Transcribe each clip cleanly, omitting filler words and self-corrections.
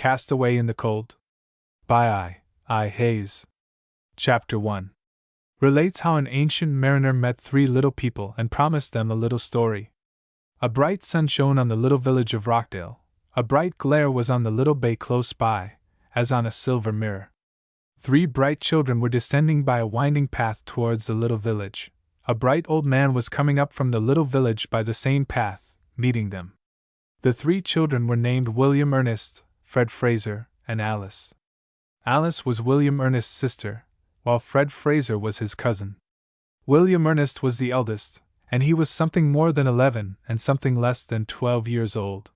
cast away in the cold? By I. Hayes. Chapter 1 relates how an ancient mariner met 3 little people and promised them a little story. A bright sun shone on the little village of Rockdale. A bright glare was on the little bay close by, as on a silver mirror. 3 bright children were descending by a winding path towards the little village. A bright old man was coming up from the little village by the same path, meeting them. The 3 children were named William Ernest, Fred Fraser, and Alice. Alice was William Ernest's sister, while Fred Fraser was his cousin. William Ernest was the eldest, and he was something more than 11 and something less than 12 years old.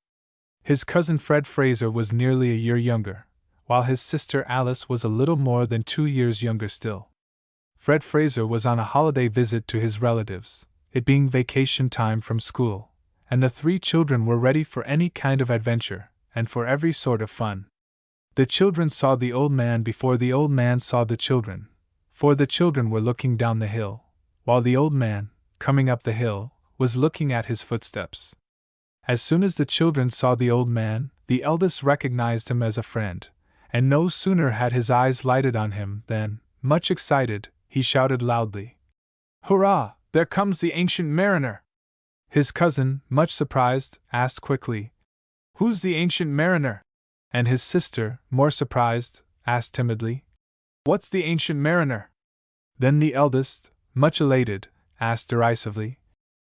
His cousin Fred Fraser was nearly a year younger, while his sister Alice was a little more than 2 years younger still. Fred Fraser was on a holiday visit to his relatives, it being vacation time from school, and the 3 children were ready for any kind of adventure, and for every sort of fun. The children saw the old man before the old man saw the children, for the children were looking down the hill, while the old man, coming up the hill, was looking at his footsteps. As soon as the children saw the old man, the eldest recognized him as a friend, and no sooner had his eyes lighted on him than, much excited, he shouted loudly, "Hurrah! There comes the ancient mariner!" His cousin, much surprised, asked quickly, "Who's the ancient mariner?" And his sister, more surprised, asked timidly, "What's the ancient mariner?" Then the eldest, much elated, asked derisively,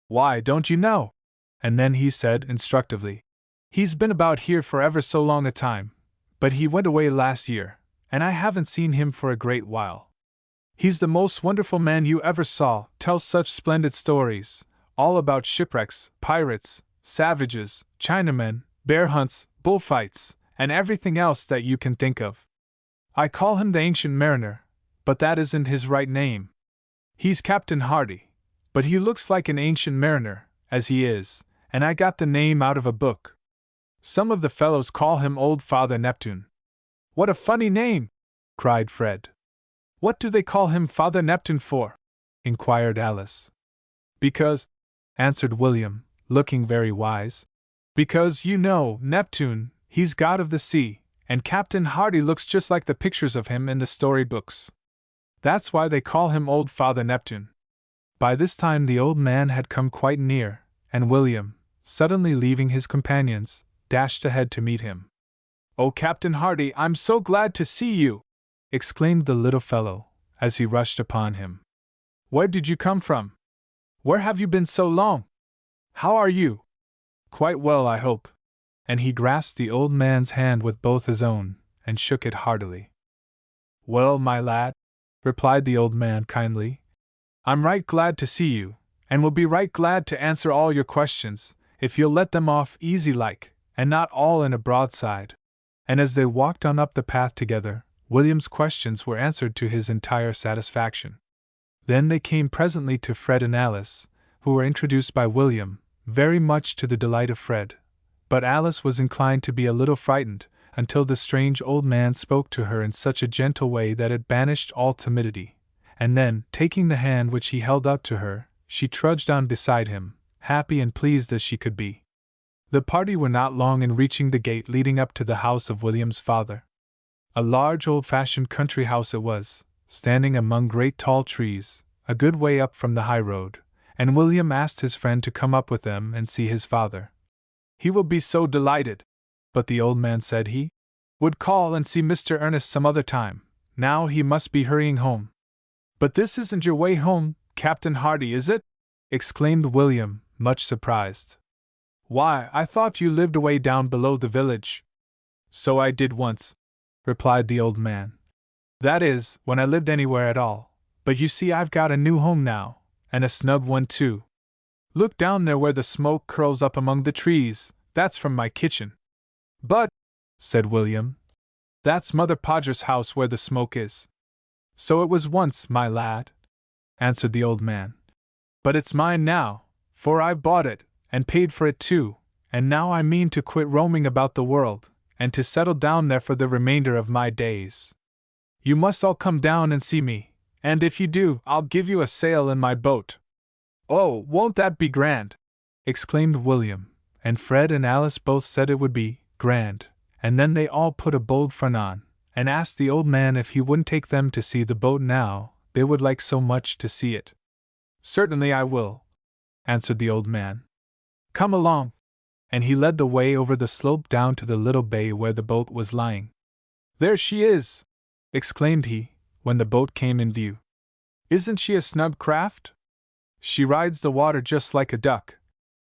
"Why, don't you know?" And then he said instructively, "He's been about here for ever so long a time, but he went away last year, and I haven't seen him for a great while. He's the most wonderful man you ever saw, tells such splendid stories, all about shipwrecks, pirates, savages, Chinamen, bear hunts, bullfights, and everything else that you can think of. I call him the Ancient Mariner, but that isn't his right name. He's Captain Hardy, but he looks like an ancient mariner, as he is, and I got the name out of a book. Some of the fellows call him Old Father Neptune." "What a funny name!" cried Fred. "What do they call him Father Neptune for?" inquired Alice. "Because," answered William, looking very wise, "because, you know, Neptune, he's god of the sea, and Captain Hardy looks just like the pictures of him in the story books. That's why they call him Old Father Neptune." By this time the old man had come quite near, and William, suddenly leaving his companions, dashed ahead to meet him. "Oh, Captain Hardy, I'm so glad to see you!" exclaimed the little fellow, as he rushed upon him. "Where did you come from? Where have you been so long? How are you? Quite well, I hope." And he grasped the old man's hand with both his own, and shook it heartily. "Well, my lad," replied the old man kindly, "I'm right glad to see you, and will be right glad to answer all your questions, if you'll let them off easy like, and not all in a broadside." And as they walked on up the path together, William's questions were answered to his entire satisfaction. Then they came presently to Fred and Alice, who were introduced by William, very much to the delight of Fred. But Alice was inclined to be a little frightened, until the strange old man spoke to her in such a gentle way that it banished all timidity, and then, taking the hand which he held out to her, she trudged on beside him, happy and pleased as she could be. The party were not long in reaching the gate leading up to the house of William's father. A large old-fashioned country house it was, standing among great tall trees, a good way up from the high road, and William asked his friend to come up with them and see his father. He will be so delighted. But the old man said he would call and see Mr. Ernest some other time, now he must be hurrying home. "But this isn't your way home, Captain Hardy, is it?" exclaimed William, much surprised. "Why, I thought you lived away down below the village." "So I did once," replied the old man. "That is, when I lived anywhere at all, but you see I've got a new home now, and a snug one too. Look down there where the smoke curls up among the trees, that's from my kitchen." "But," said William, "that's Mother Podger's house where the smoke is." "So it was once, my lad," answered the old man. "But it's mine now, for I've bought it, and paid for it too, and now I mean to quit roaming about the world, and to settle down there for the remainder of my days. You must all come down and see me, and if you do, I'll give you a sail in my boat." "Oh, won't that be grand!" exclaimed William, and Fred and Alice both said it would be grand, and then they all put a bold front on, and asked the old man if he wouldn't take them to see the boat now, they would like so much to see it. "Certainly I will," answered the old man. "Come along." And he led the way over the slope down to the little bay where the boat was lying. "There she is!" exclaimed he, when the boat came in view. "Isn't she a snug craft? She rides the water just like a duck."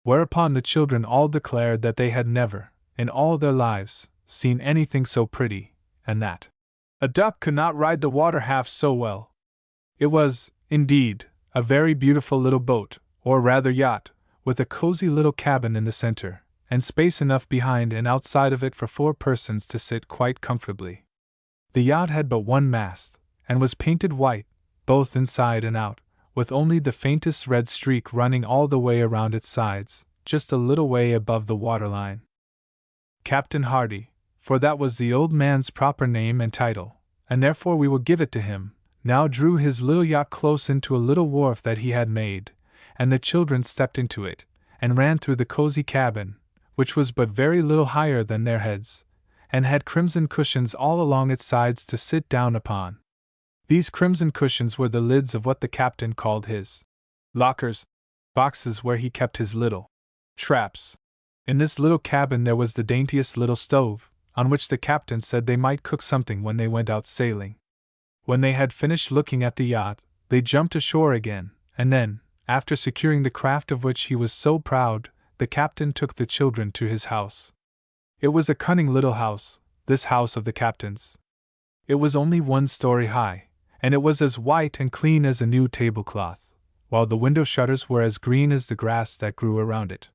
Whereupon the children all declared that they had never, in all their lives, seen anything so pretty, and that a duck could not ride the water half so well. It was, indeed, a very beautiful little boat, or rather yacht, with a cozy little cabin in the center, and space enough behind and outside of it for 4 persons to sit quite comfortably. The yacht had but one mast, and was painted white, both inside and out, with only the faintest red streak running all the way around its sides, just a little way above the waterline. Captain Hardy, for that was the old man's proper name and title, and therefore we will give it to him, now drew his little yacht close into a little wharf that he had made, and the children stepped into it, and ran through the cozy cabin, which was but very little higher than their heads, and had crimson cushions all along its sides to sit down upon. These crimson cushions were the lids of what the captain called his lockers, boxes where he kept his little traps. In this little cabin there was the daintiest little stove, on which the captain said they might cook something when they went out sailing. When they had finished looking at the yacht, they jumped ashore again, and then, after securing the craft of which he was so proud, the captain took the children to his house. It was a cunning little house, this house of the captain's. It was only 1 story high, and it was as white and clean as a new tablecloth, while the window shutters were as green as the grass that grew around it.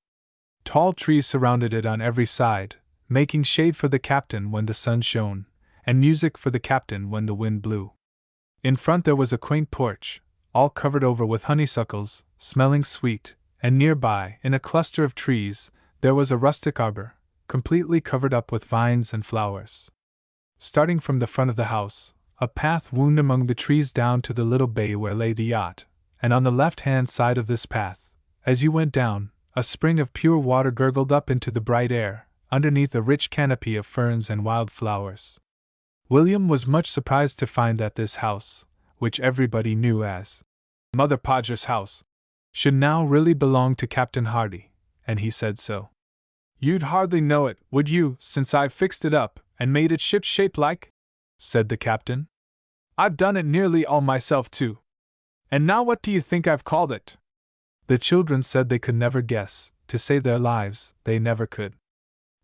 Tall trees surrounded it on every side, making shade for the captain when the sun shone, and music for the captain when the wind blew. In front there was a quaint porch, all covered over with honeysuckles, smelling sweet, and nearby, in a cluster of trees, there was a rustic arbor, completely covered up with vines and flowers. Starting from the front of the house, a path wound among the trees down to the little bay where lay the yacht, and on the left-hand side of this path, as you went down, a spring of pure water gurgled up into the bright air, underneath a rich canopy of ferns and wild flowers. William was much surprised to find that this house, which everybody knew as Mother Podger's house, should now really belong to Captain Hardy, and he said so. "You'd hardly know it, would you, since I've fixed it up, and made it ship-shaped like?" said the captain. "I've done it nearly all myself, too. And now what do you think I've called it?" The children said they could never guess, to save their lives, they never could.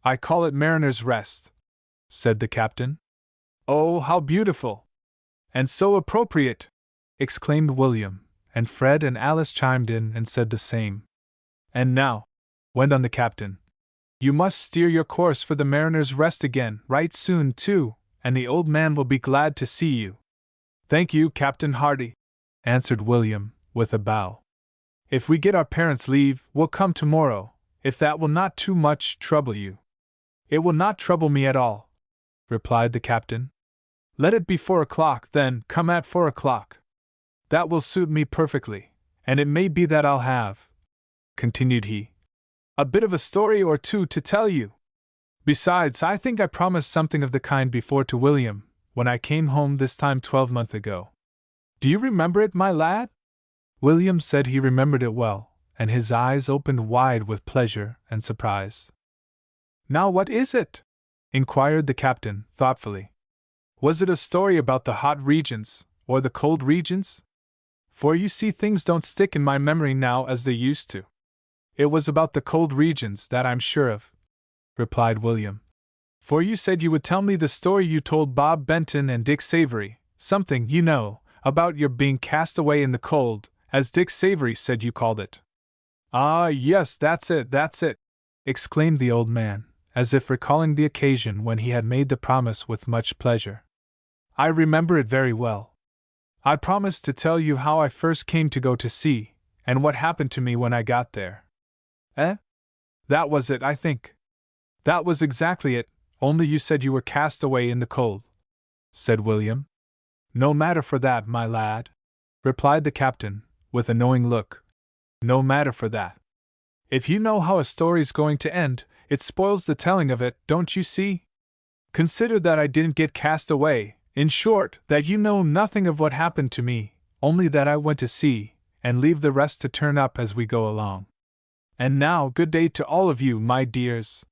"I call it Mariner's Rest," said the captain. "Oh, how beautiful! And so appropriate!" exclaimed William, and Fred and Alice chimed in and said the same. "And now," went on the captain, "you must steer your course for the Mariner's Rest again, right soon, too, and the old man will be glad to see you." "Thank you, Captain Hardy," answered William, with a bow. "If we get our parents' leave, we'll come tomorrow, if that will not too much trouble you." "It will not trouble me at all," replied the captain. "Let it be 4 o'clock, then, come at 4 o'clock. That will suit me perfectly, and it may be that I'll have," continued he, "a bit of a story or 2 to tell you. Besides, I think I promised something of the kind before to William, when I came home this time 12 months ago. Do you remember it, my lad?" William said he remembered it well, and his eyes opened wide with pleasure and surprise. "Now what is it?" inquired the captain, thoughtfully. "Was it a story about the hot regions, or the cold regions? For you see things don't stick in my memory now as they used to." "It was about the cold regions, that I'm sure of," replied William. "For you said you would tell me the story you told Bob Benton and Dick Savory, something, you know, about your being cast away in the cold, as Dick Savory said you called it." "Ah, yes, that's it, exclaimed the old man, as if recalling the occasion when he had made the promise with much pleasure. "I remember it very well. I promised to tell you how I first came to go to sea, and what happened to me when I got there." "Eh? That was it, I think." "That was exactly it, only you said you were cast away in the cold," said William. "No matter for that, my lad," replied the captain, with a knowing look. "No matter for that. If you know how a story's going to end, it spoils the telling of it, don't you see? Consider that I didn't get cast away, in short, that you know nothing of what happened to me, only that I went to sea, and leave the rest to turn up as we go along. And now, good day to all of you, my dears.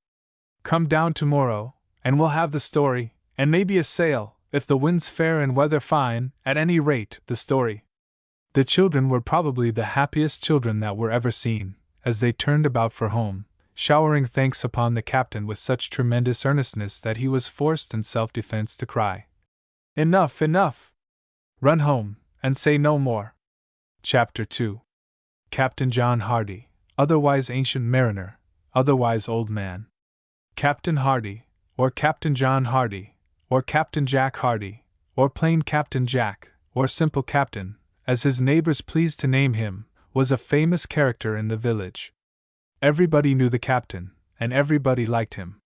Come down tomorrow, and we'll have the story, and maybe a sail, if the wind's fair and weather fine, at any rate, the story. The children were probably the happiest children that were ever seen, as they turned about for home, showering thanks upon the captain with such tremendous earnestness that he was forced in self-defense to cry, "Enough, enough! Run home, and say no more." Chapter 2. Captain John Hardy, otherwise Ancient Mariner, otherwise Old Man. Captain Hardy, or Captain John Hardy, or Captain Jack Hardy, or plain Captain Jack, or simple Captain, as his neighbors pleased to name him, was a famous character in the village. Everybody knew the captain, and everybody liked him.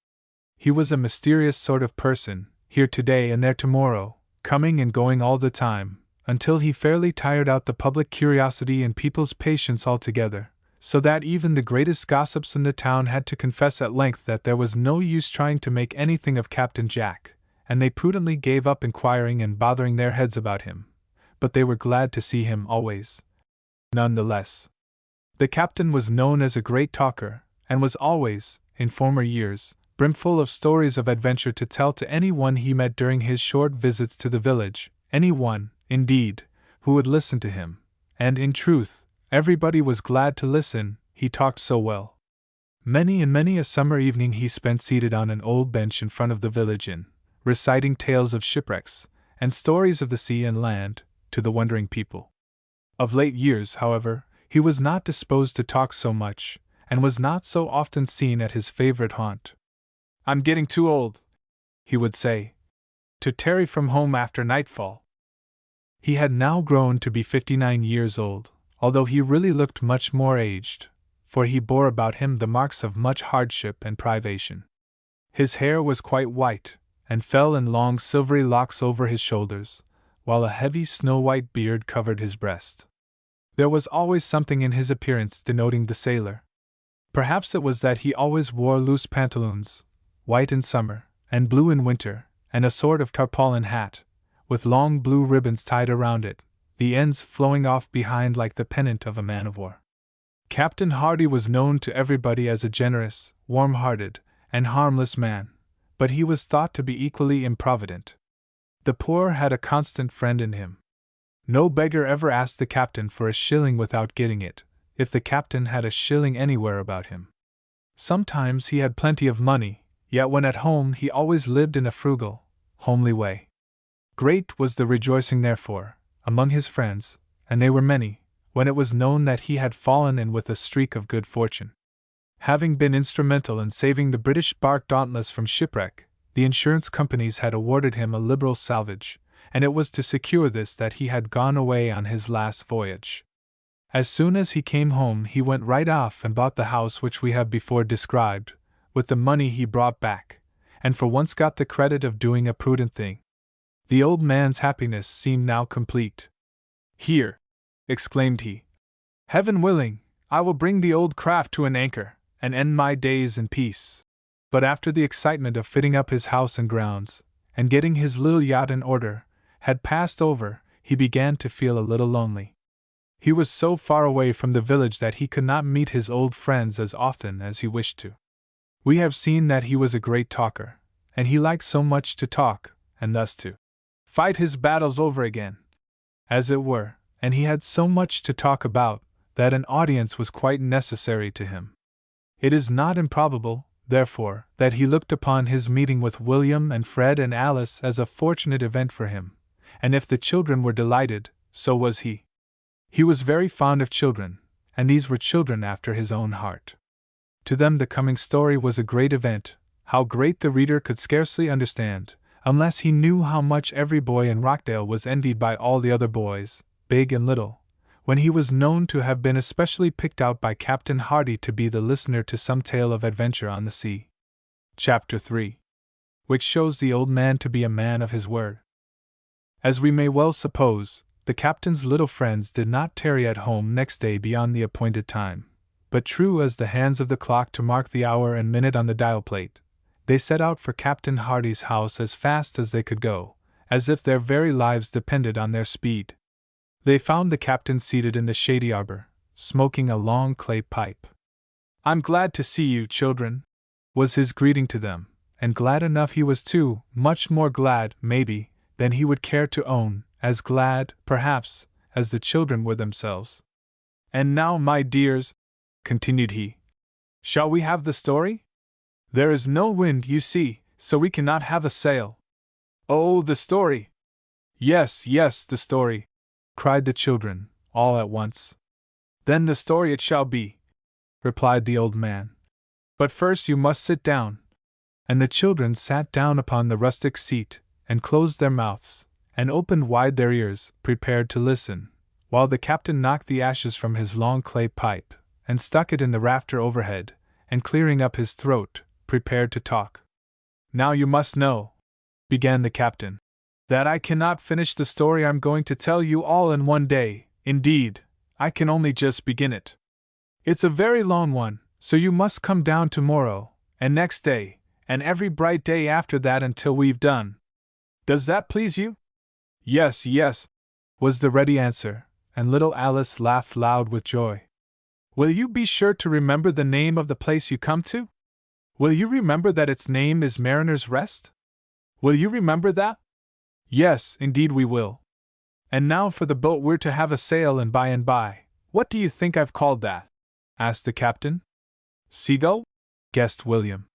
He was a mysterious sort of person, here today and there tomorrow, coming and going all the time, until he fairly tired out the public curiosity and people's patience altogether, so that even the greatest gossips in the town had to confess at length that there was no use trying to make anything of Captain Jack, and they prudently gave up inquiring and bothering their heads about him, but they were glad to see him always. None the less. The captain was known as a great talker, and was always, in former years, brimful of stories of adventure to tell to any one he met during his short visits to the village, any one, indeed, who would listen to him, and, in truth, everybody was glad to listen, he talked so well. Many and many a summer evening he spent seated on an old bench in front of the village inn, reciting tales of shipwrecks, and stories of the sea and land, to the wondering people. Of late years, however, he was not disposed to talk so much, and was not so often seen at his favorite haunt. "I'm getting too old," he would say, "to tarry from home after nightfall." He had now grown to be 59 years old, although he really looked much more aged, for he bore about him the marks of much hardship and privation. His hair was quite white, and fell in long silvery locks over his shoulders, while a heavy snow-white beard covered his breast. There was always something in his appearance denoting the sailor. Perhaps it was that he always wore loose pantaloons, white in summer, and blue in winter, and a sort of tarpaulin hat, with long blue ribbons tied around it, the ends flowing off behind like the pennant of a man-of-war. Captain Hardy was known to everybody as a generous, warm-hearted, and harmless man, but he was thought to be equally improvident. The poor had a constant friend in him. No beggar ever asked the captain for a shilling without getting it, if the captain had a shilling anywhere about him. Sometimes he had plenty of money, yet when at home he always lived in a frugal, homely way. Great was the rejoicing, therefore, among his friends, and they were many, when it was known that he had fallen in with a streak of good fortune. Having been instrumental in saving the British bark Dauntless from shipwreck, the insurance companies had awarded him a liberal salvage, and it was to secure this that he had gone away on his last voyage. As soon as he came home he went right off and bought the house which we have before described, with the money he brought back, and for once got the credit of doing a prudent thing. The old man's happiness seemed now complete. "Here," exclaimed he, "heaven willing, I will bring the old craft to an anchor, and end my days in peace." But after the excitement of fitting up his house and grounds, and getting his little yacht in order, had passed over, he began to feel a little lonely. He was so far away from the village that he could not meet his old friends as often as he wished to. We have seen that he was a great talker, and he liked so much to talk, and thus to fight his battles over again, as it were, and he had so much to talk about, that an audience was quite necessary to him. It is not improbable, therefore, that he looked upon his meeting with William and Fred and Alice as a fortunate event for him, and if the children were delighted, so was he. He was very fond of children, and these were children after his own heart. To them the coming story was a great event, how great the reader could scarcely understand, unless he knew how much every boy in Rockdale was envied by all the other boys, big and little, when he was known to have been especially picked out by Captain Hardy to be the listener to some tale of adventure on the sea. Chapter 3. Which shows the old man to be a man of his word. As we may well suppose, the captain's little friends did not tarry at home next day beyond the appointed time, but true as the hands of the clock to mark the hour and minute on the dial plate, they set out for Captain Hardy's house as fast as they could go, as if their very lives depended on their speed. They found the captain seated in the shady arbor, smoking a long clay pipe. "I'm glad to see you, children," was his greeting to them, and glad enough he was too, much more glad, maybe, than he would care to own, as glad, perhaps, as the children were themselves. "And now, my dears," continued he, "shall we have the story? There is no wind, you see, so we cannot have a sail." "Oh, the story!" "Yes, yes, the story!" cried the children, all at once. "Then the story it shall be," replied the old man. "But first you must sit down." And the children sat down upon the rustic seat, and closed their mouths, and opened wide their ears, prepared to listen, while the captain knocked the ashes from his long clay pipe, and stuck it in the rafter overhead, and clearing up his throat, prepared to talk. "Now you must know," began the captain, "that I cannot finish the story I'm going to tell you all in one day. Indeed, I can only just begin it. It's a very long one, so you must come down tomorrow, and next day, and every bright day after that until we've done. Does that please you?" "Yes, yes," was the ready answer, and little Alice laughed loud with joy. "Will you be sure to remember the name of the place you come to? Will you remember that its name is Mariner's Rest? Will you remember that?" "Yes, indeed we will. And now for the boat we're to have a sail in by and by. What do you think I've called that?" asked the captain. "Seagull?" guessed William.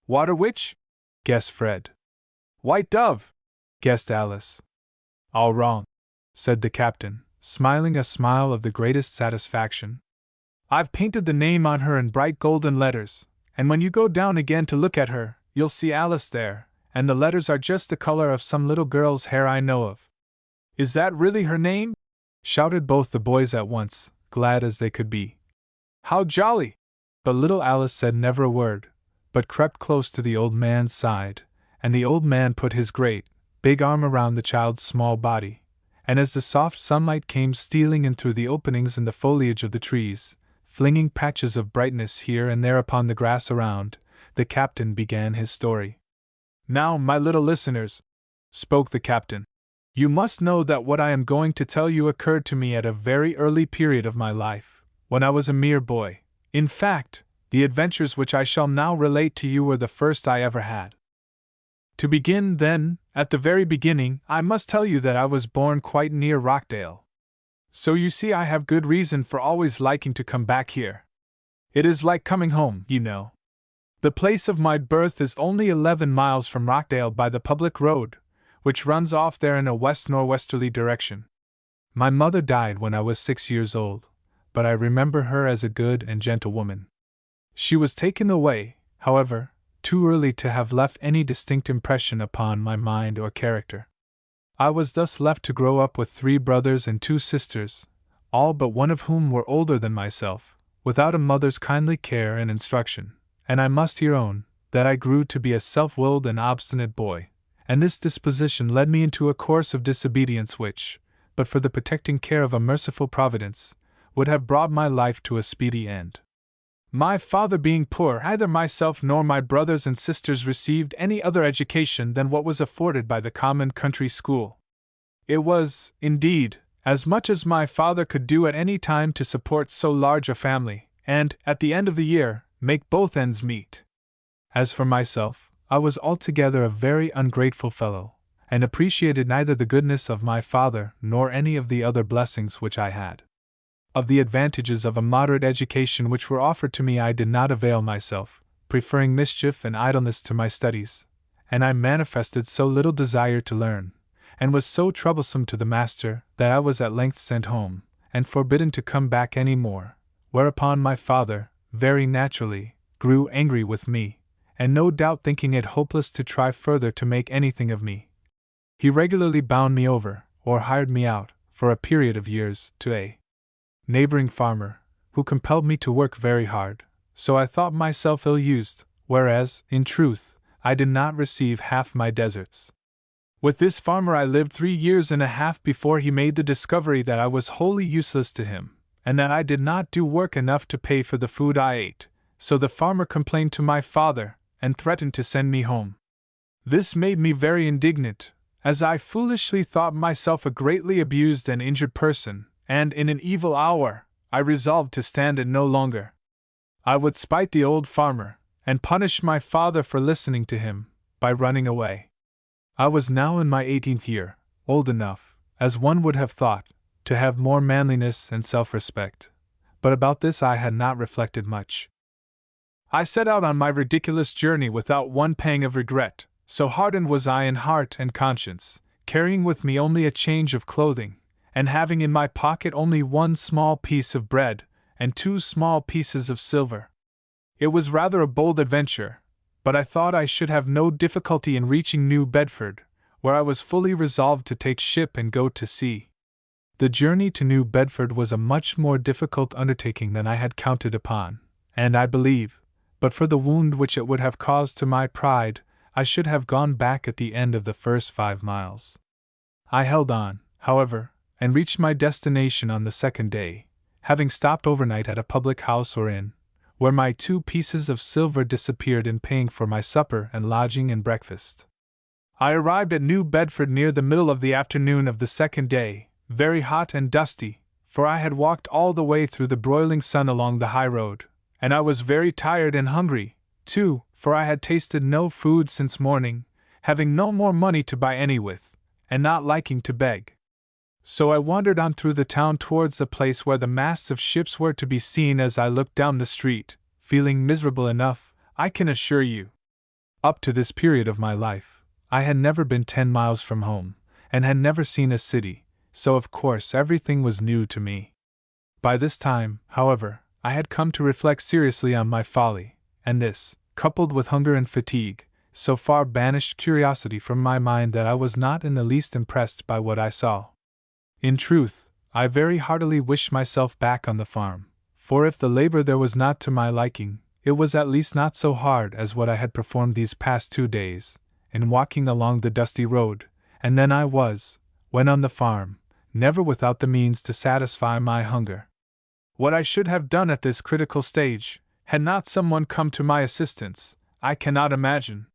"Water Witch?" guessed Fred. "White Dove?" guessed Alice. "All wrong," said the captain, smiling a smile of the greatest satisfaction. "I've painted the name on her in bright golden letters, and when you go down again to look at her, you'll see Alice there, and the letters are just the color of some little girl's hair I know of." "Is that really her name?" shouted both the boys at once, glad as they could be. "How jolly!" But little Alice said never a word, but crept close to the old man's side, and the old man put his great, big arm around the child's small body, and as the soft sunlight came stealing in through the openings in the foliage of the trees, flinging patches of brightness here and there upon the grass around, the captain began his story. "Now, my little listeners," spoke the captain, "you must know that what I am going to tell you occurred to me at a very early period of my life, when I was a mere boy. In fact, the adventures which I shall now relate to you were the first I ever had. To begin, then, at the very beginning, I must tell you that I was born quite near Rockdale. So you see I have good reason for always liking to come back here. It is like coming home, you know. The place of my birth is only 11 miles from Rockdale by the public road, which runs off there in a west-northwesterly direction. My mother died when I was 6 years old, but I remember her as a good and gentle woman. She was taken away, however, too early to have left any distinct impression upon my mind or character. I was thus left to grow up with 3 brothers and 2 sisters, all but one of whom were older than myself, without a mother's kindly care and instruction, and I must here own that I grew to be a self-willed and obstinate boy, and this disposition led me into a course of disobedience which, but for the protecting care of a merciful Providence, would have brought my life to a speedy end. My father being poor, neither myself nor my brothers and sisters received any other education than what was afforded by the common country school. It was, indeed, as much as my father could do at any time to support so large a family, and, at the end of the year, make both ends meet. As for myself, I was altogether a very ungrateful fellow, and appreciated neither the goodness of my father nor any of the other blessings which I had. Of the advantages of a moderate education which were offered to me I did not avail myself, preferring mischief and idleness to my studies, and I manifested so little desire to learn, and was so troublesome to the master, that I was at length sent home, and forbidden to come back any more, whereupon my father, very naturally, grew angry with me, and no doubt thinking it hopeless to try further to make anything of me, he regularly bound me over, or hired me out, for a period of years, to a neighboring farmer, who compelled me to work very hard, so I thought myself ill-used, whereas, in truth, I did not receive half my deserts. With this farmer I lived 3 years and a half before he made the discovery that I was wholly useless to him, and that I did not do work enough to pay for the food I ate, so the farmer complained to my father, and threatened to send me home. This made me very indignant, as I foolishly thought myself a greatly abused and injured person, and in an evil hour, I resolved to stand it no longer. I would spite the old farmer, and punish my father for listening to him, by running away. I was now in my 18th year, old enough, as one would have thought, to have more manliness and self-respect, but about this I had not reflected much. I set out on my ridiculous journey without one pang of regret, so hardened was I in heart and conscience, carrying with me only a change of clothing, and having in my pocket only one small piece of bread and 2 small pieces of silver. It was rather a bold adventure, but I thought I should have no difficulty in reaching New Bedford, where I was fully resolved to take ship and go to sea. The journey to New Bedford was a much more difficult undertaking than I had counted upon, and I believe, but for the wound which it would have caused to my pride, I should have gone back at the end of the first 5 miles. I held on, however, and reached my destination on the second day, having stopped overnight at a public house or inn, where my 2 pieces of silver disappeared in paying for my supper and lodging and breakfast. I arrived at New Bedford near the middle of the afternoon of the second day, very hot and dusty, for I had walked all the way through the broiling sun along the high road, and I was very tired and hungry, too, for I had tasted no food since morning, having no more money to buy any with, and not liking to beg. So I wandered on through the town towards the place where the masts of ships were to be seen. As I looked down the street, feeling miserable enough, I can assure you. Up to this period of my life, I had never been 10 miles from home, and had never seen a city, so of course everything was new to me. By this time, however, I had come to reflect seriously on my folly, and this, coupled with hunger and fatigue, so far banished curiosity from my mind that I was not in the least impressed by what I saw. In truth, I very heartily wished myself back on the farm, for if the labor there was not to my liking, it was at least not so hard as what I had performed these past 2 days, in walking along the dusty road, and then I was, when on the farm, never without the means to satisfy my hunger. What I should have done at this critical stage, had not someone come to my assistance, I cannot imagine.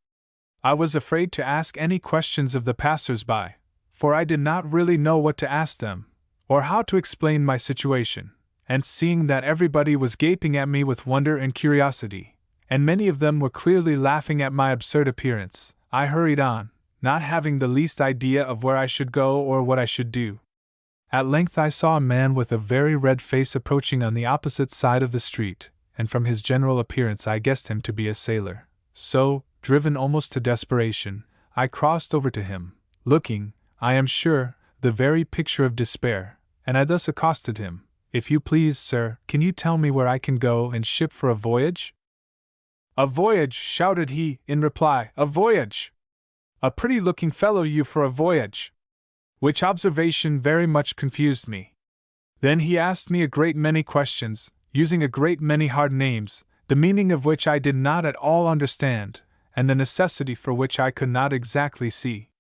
I was afraid to ask any questions of the passers-by, for I did not really know what to ask them, or how to explain my situation, and seeing that everybody was gaping at me with wonder and curiosity, and many of them were clearly laughing at my absurd appearance, I hurried on, not having the least idea of where I should go or what I should do. At length I saw a man with a very red face approaching on the opposite side of the street, and from his general appearance I guessed him to be a sailor, so, driven almost to desperation, I crossed over to him, looking, I am sure, the very picture of despair, and I thus accosted him, "If you please, sir, can you tell me where I can go and ship for a voyage?" "A voyage!" shouted he, in reply, "a voyage! A pretty-looking fellow you for a voyage!" Which observation very much confused me. Then he asked me a great many questions, using a great many hard names, the meaning of which I did not at all understand, and the necessity for which I could not exactly see.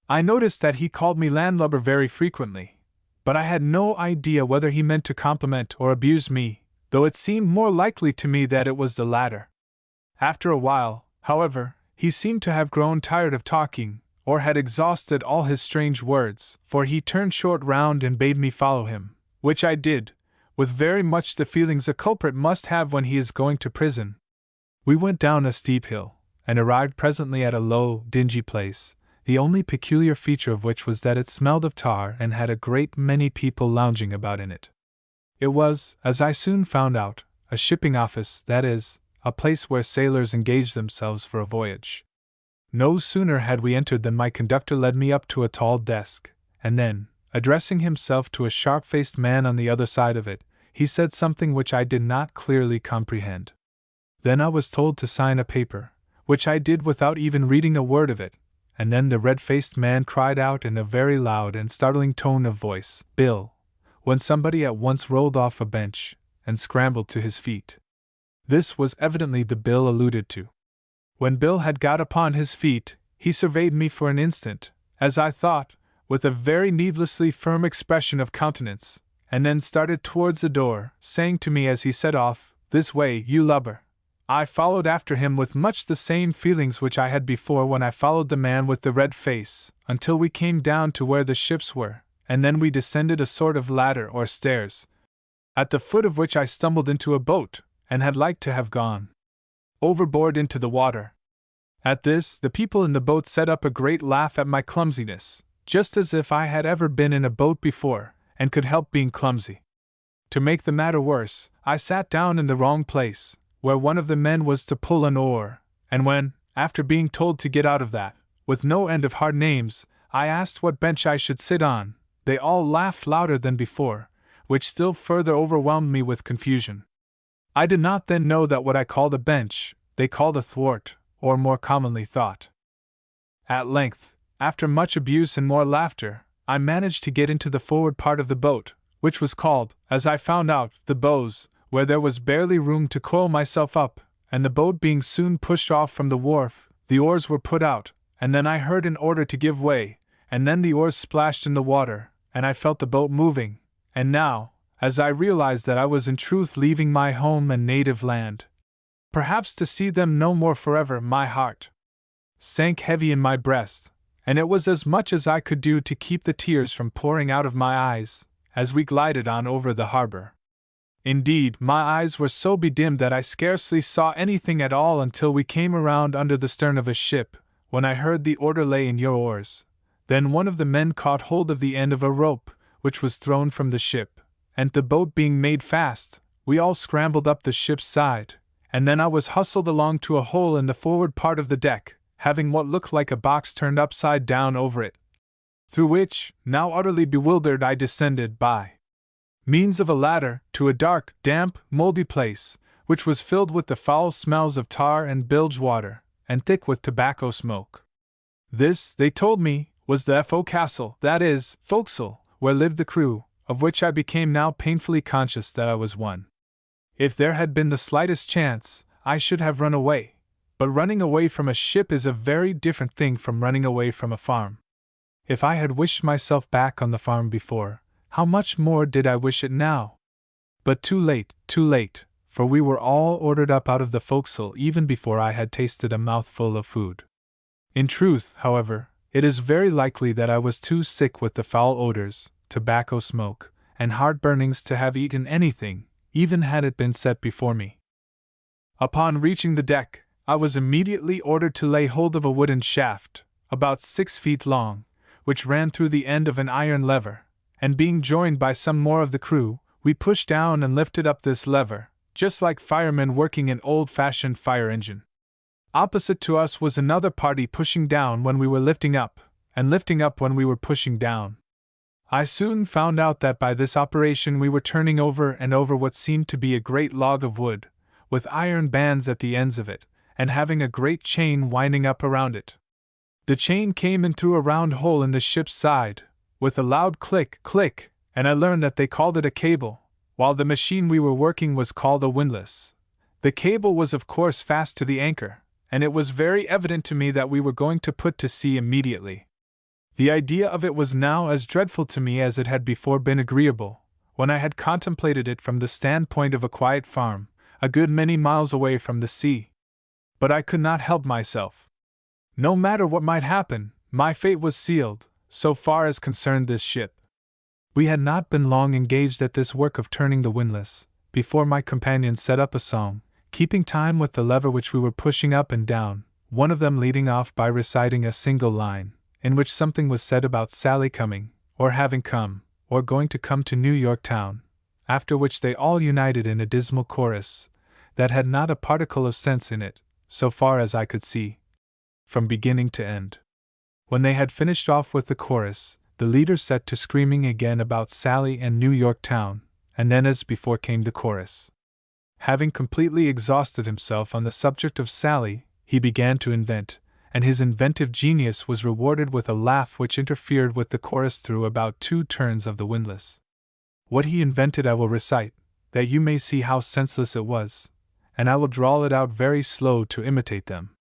I noticed that he called me landlubber very frequently, but I had no idea whether he meant to compliment or abuse me, though it seemed more likely to me that it was the latter. After a while, however, he seemed to have grown tired of talking, or had exhausted all his strange words, for he turned short round and bade me follow him, which I did, with very much the feelings a culprit must have when he is going to prison. We went down a steep hill, and arrived presently at a low, dingy place, the only peculiar feature of which was that it smelled of tar and had a great many people lounging about in it. It was, as I soon found out, a shipping office, that is, a place where sailors engage themselves for a voyage. No sooner had we entered than my conductor led me up to a tall desk, and then, addressing himself to a sharp-faced man on the other side of it, he said something which I did not clearly comprehend. Then I was told to sign a paper, which I did without even reading a word of it, and then the red-faced man cried out in a very loud and startling tone of voice, "Bill," when somebody at once rolled off a bench, and scrambled to his feet. This was evidently the Bill alluded to. When Bill had got upon his feet, he surveyed me for an instant, as I thought, with a very needlessly firm expression of countenance, and then started towards the door, saying to me as he set off, "This way, you lubber. I followed after him with much the same feelings which I had before when I followed the man with the red face, until we came down to where the ships were, and then we descended a sort of ladder or stairs, at the foot of which I stumbled into a boat, and had like to have gone overboard into the water. At this, the people in the boat set up a great laugh at my clumsiness, just as if I had ever been in a boat before, and could help being clumsy. To make the matter worse, I sat down in the wrong place, where one of the men was to pull an oar, and when, after being told to get out of that, with no end of hard names, I asked what bench I should sit on, they all laughed louder than before, which still further overwhelmed me with confusion. I did not then know that what I called a bench, they called a thwart, or more commonly thought. At length, after much abuse and more laughter, I managed to get into the forward part of the boat, which was called, as I found out, the bows, where there was barely room to coil myself up, and the boat being soon pushed off from the wharf, the oars were put out, and then I heard an order to give way, and then the oars splashed in the water, and I felt the boat moving, and now, as I realized that I was in truth leaving my home and native land, perhaps to see them no more forever, my heart sank heavy in my breast, and it was as much as I could do to keep the tears from pouring out of my eyes, as we glided on over the harbor. Indeed, my eyes were so bedimmed that I scarcely saw anything at all until we came around under the stern of a ship, when I heard the order lay in your oars. Then one of the men caught hold of the end of a rope, which was thrown from the ship, and the boat being made fast, we all scrambled up the ship's side, and then I was hustled along to a hole in the forward part of the deck, having what looked like a box turned upside down over it, through which, now utterly bewildered, I descended by means of a ladder to a dark, damp, moldy place, which was filled with the foul smells of tar and bilge water, and thick with tobacco smoke. This, they told me, was the forecastle, that is, forecastle, where lived the crew, of which I became now painfully conscious that I was one. If there had been the slightest chance, I should have run away, but running away from a ship is a very different thing from running away from a farm. If I had wished myself back on the farm before, how much more did I wish it now? But too late, for we were all ordered up out of the forecastle even before I had tasted a mouthful of food. In truth, however, it is very likely that I was too sick with the foul odors, tobacco smoke, and heart-burnings to have eaten anything, even had it been set before me. Upon reaching the deck, I was immediately ordered to lay hold of a wooden shaft, about 6 feet long, which ran through the end of an iron lever, and being joined by some more of the crew, we pushed down and lifted up this lever, just like firemen working an old-fashioned fire engine. Opposite to us was another party pushing down when we were lifting up, and lifting up when we were pushing down. I soon found out that by this operation we were turning over and over what seemed to be a great log of wood, with iron bands at the ends of it, and having a great chain winding up around it. The chain came in through a round hole in the ship's side, with a loud click, click, and I learned that they called it a cable, while the machine we were working was called a windlass. The cable was of course fast to the anchor, and it was very evident to me that we were going to put to sea immediately. The idea of it was now as dreadful to me as it had before been agreeable, when I had contemplated it from the standpoint of a quiet farm, a good many miles away from the sea. But I could not help myself. No matter what might happen, my fate was sealed, so far as concerned this ship. We had not been long engaged at this work of turning the windlass, before my companions set up a song, keeping time with the lever which we were pushing up and down, one of them leading off by reciting a single line, in which something was said about Sally coming, or having come, or going to come to New York town, after which they all united in a dismal chorus, that had not a particle of sense in it, so far as I could see, from beginning to end. When they had finished off with the chorus, the leader set to screaming again about Sally and New York town, and then as before came the chorus. Having completely exhausted himself on the subject of Sally, he began to invent, and his inventive genius was rewarded with a laugh which interfered with the chorus through about 2 turns of the windlass. What he invented I will recite, that you may see how senseless it was, and I will drawl it out very slow to imitate them.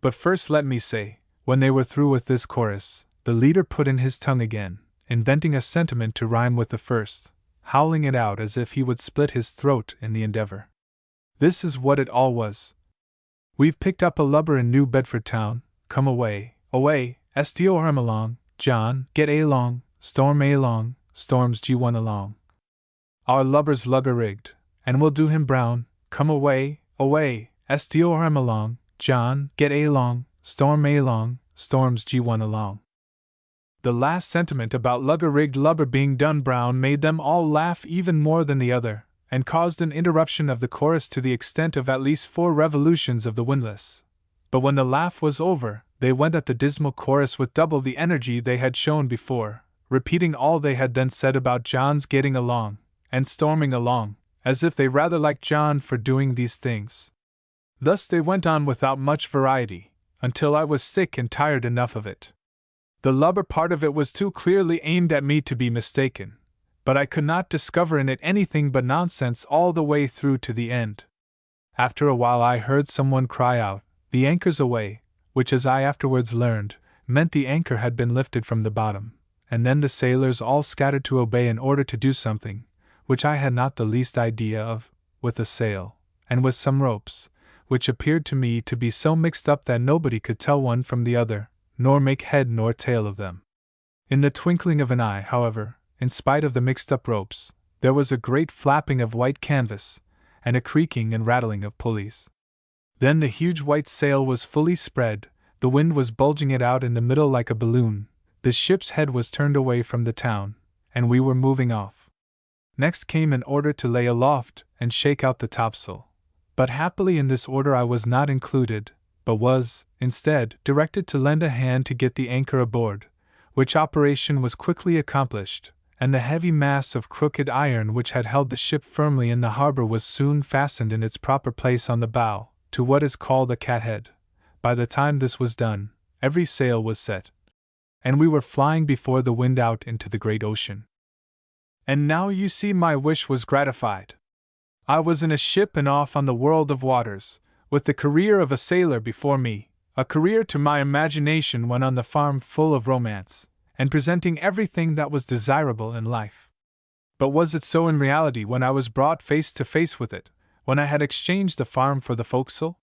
But first let me say, when they were through with this chorus, the leader put in his tongue again, inventing a sentiment to rhyme with the first, howling it out as if he would split his throat in the endeavor. This is what it all was, We've picked up a lubber in New Bedford town. Come away, away, storm along, John, get along, storms G1 along. Our lubber's lugger rigged, and we'll do him brown. Come away, away, storm along, John, get along, storms G1 along. The last sentiment about lugger-rigged lubber being done brown made them all laugh even more than the other, and caused an interruption of the chorus to the extent of at least 4 revolutions of the windlass. But when the laugh was over, they went at the dismal chorus with double the energy they had shown before, repeating all they had then said about John's getting along, and storming along, as if they rather liked John for doing these things. Thus they went on without much variety, until I was sick and tired enough of it. The lubber part of it was too clearly aimed at me to be mistaken, but I could not discover in it anything but nonsense all the way through to the end. After a while I heard someone cry out, "The anchor's away," which, as I afterwards learned, meant the anchor had been lifted from the bottom, and then the sailors all scattered to obey in order to do something, which I had not the least idea of, with a sail, and with some ropes, which appeared to me to be so mixed up that nobody could tell one from the other, nor make head nor tail of them. In the twinkling of an eye, however, in spite of the mixed-up ropes, there was a great flapping of white canvas, and a creaking and rattling of pulleys. Then the huge white sail was fully spread, the wind was bulging it out in the middle like a balloon, the ship's head was turned away from the town, and we were moving off. Next came an order to lay aloft and shake out the topsail, but happily in this order I was not included, but was, instead, directed to lend a hand to get the anchor aboard, which operation was quickly accomplished, and the heavy mass of crooked iron which had held the ship firmly in the harbor was soon fastened in its proper place on the bow, to what is called a cathead. By the time this was done, every sail was set, and we were flying before the wind out into the great ocean. And now you see my wish was gratified. I was in a ship and off on the world of waters, with the career of a sailor before me, a career to my imagination when on the farm full of romance, and presenting everything that was desirable in life. But was it so in reality when I was brought face to face with it, when I had exchanged the farm for the forecastle?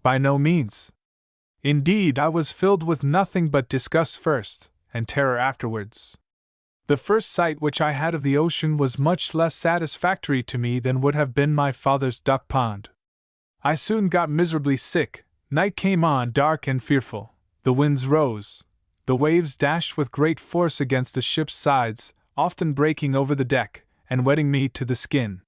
By no means. Indeed, I was filled with nothing but disgust first, and terror afterwards. The first sight which I had of the ocean was much less satisfactory to me than would have been my father's duck pond. I soon got miserably sick. Night came on dark and fearful, the winds rose, the waves dashed with great force against the ship's sides, often breaking over the deck, and wetting me to the skin.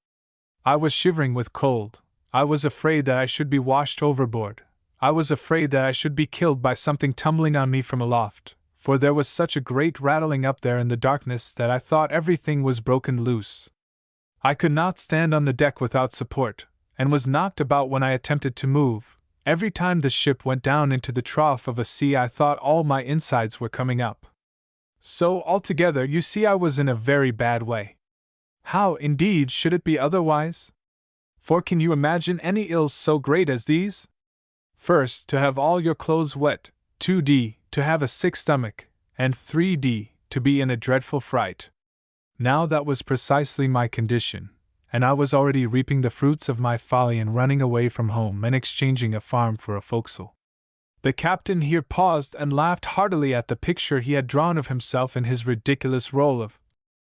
I was shivering with cold, I was afraid that I should be washed overboard, I was afraid that I should be killed by something tumbling on me from aloft, for there was such a great rattling up there in the darkness that I thought everything was broken loose. I could not stand on the deck without support, and was knocked about when I attempted to move. Every time the ship went down into the trough of a sea I thought all my insides were coming up. So altogether you see I was in a very bad way. How, indeed, should it be otherwise? For can you imagine any ills so great as these? First, to have all your clothes wet, 2d, to have a sick stomach, and 3d, to be in a dreadful fright. Now that was precisely my condition, and I was already reaping the fruits of my folly in running away from home and exchanging a farm for a forecastle. The captain here paused and laughed heartily at the picture he had drawn of himself in his ridiculous role of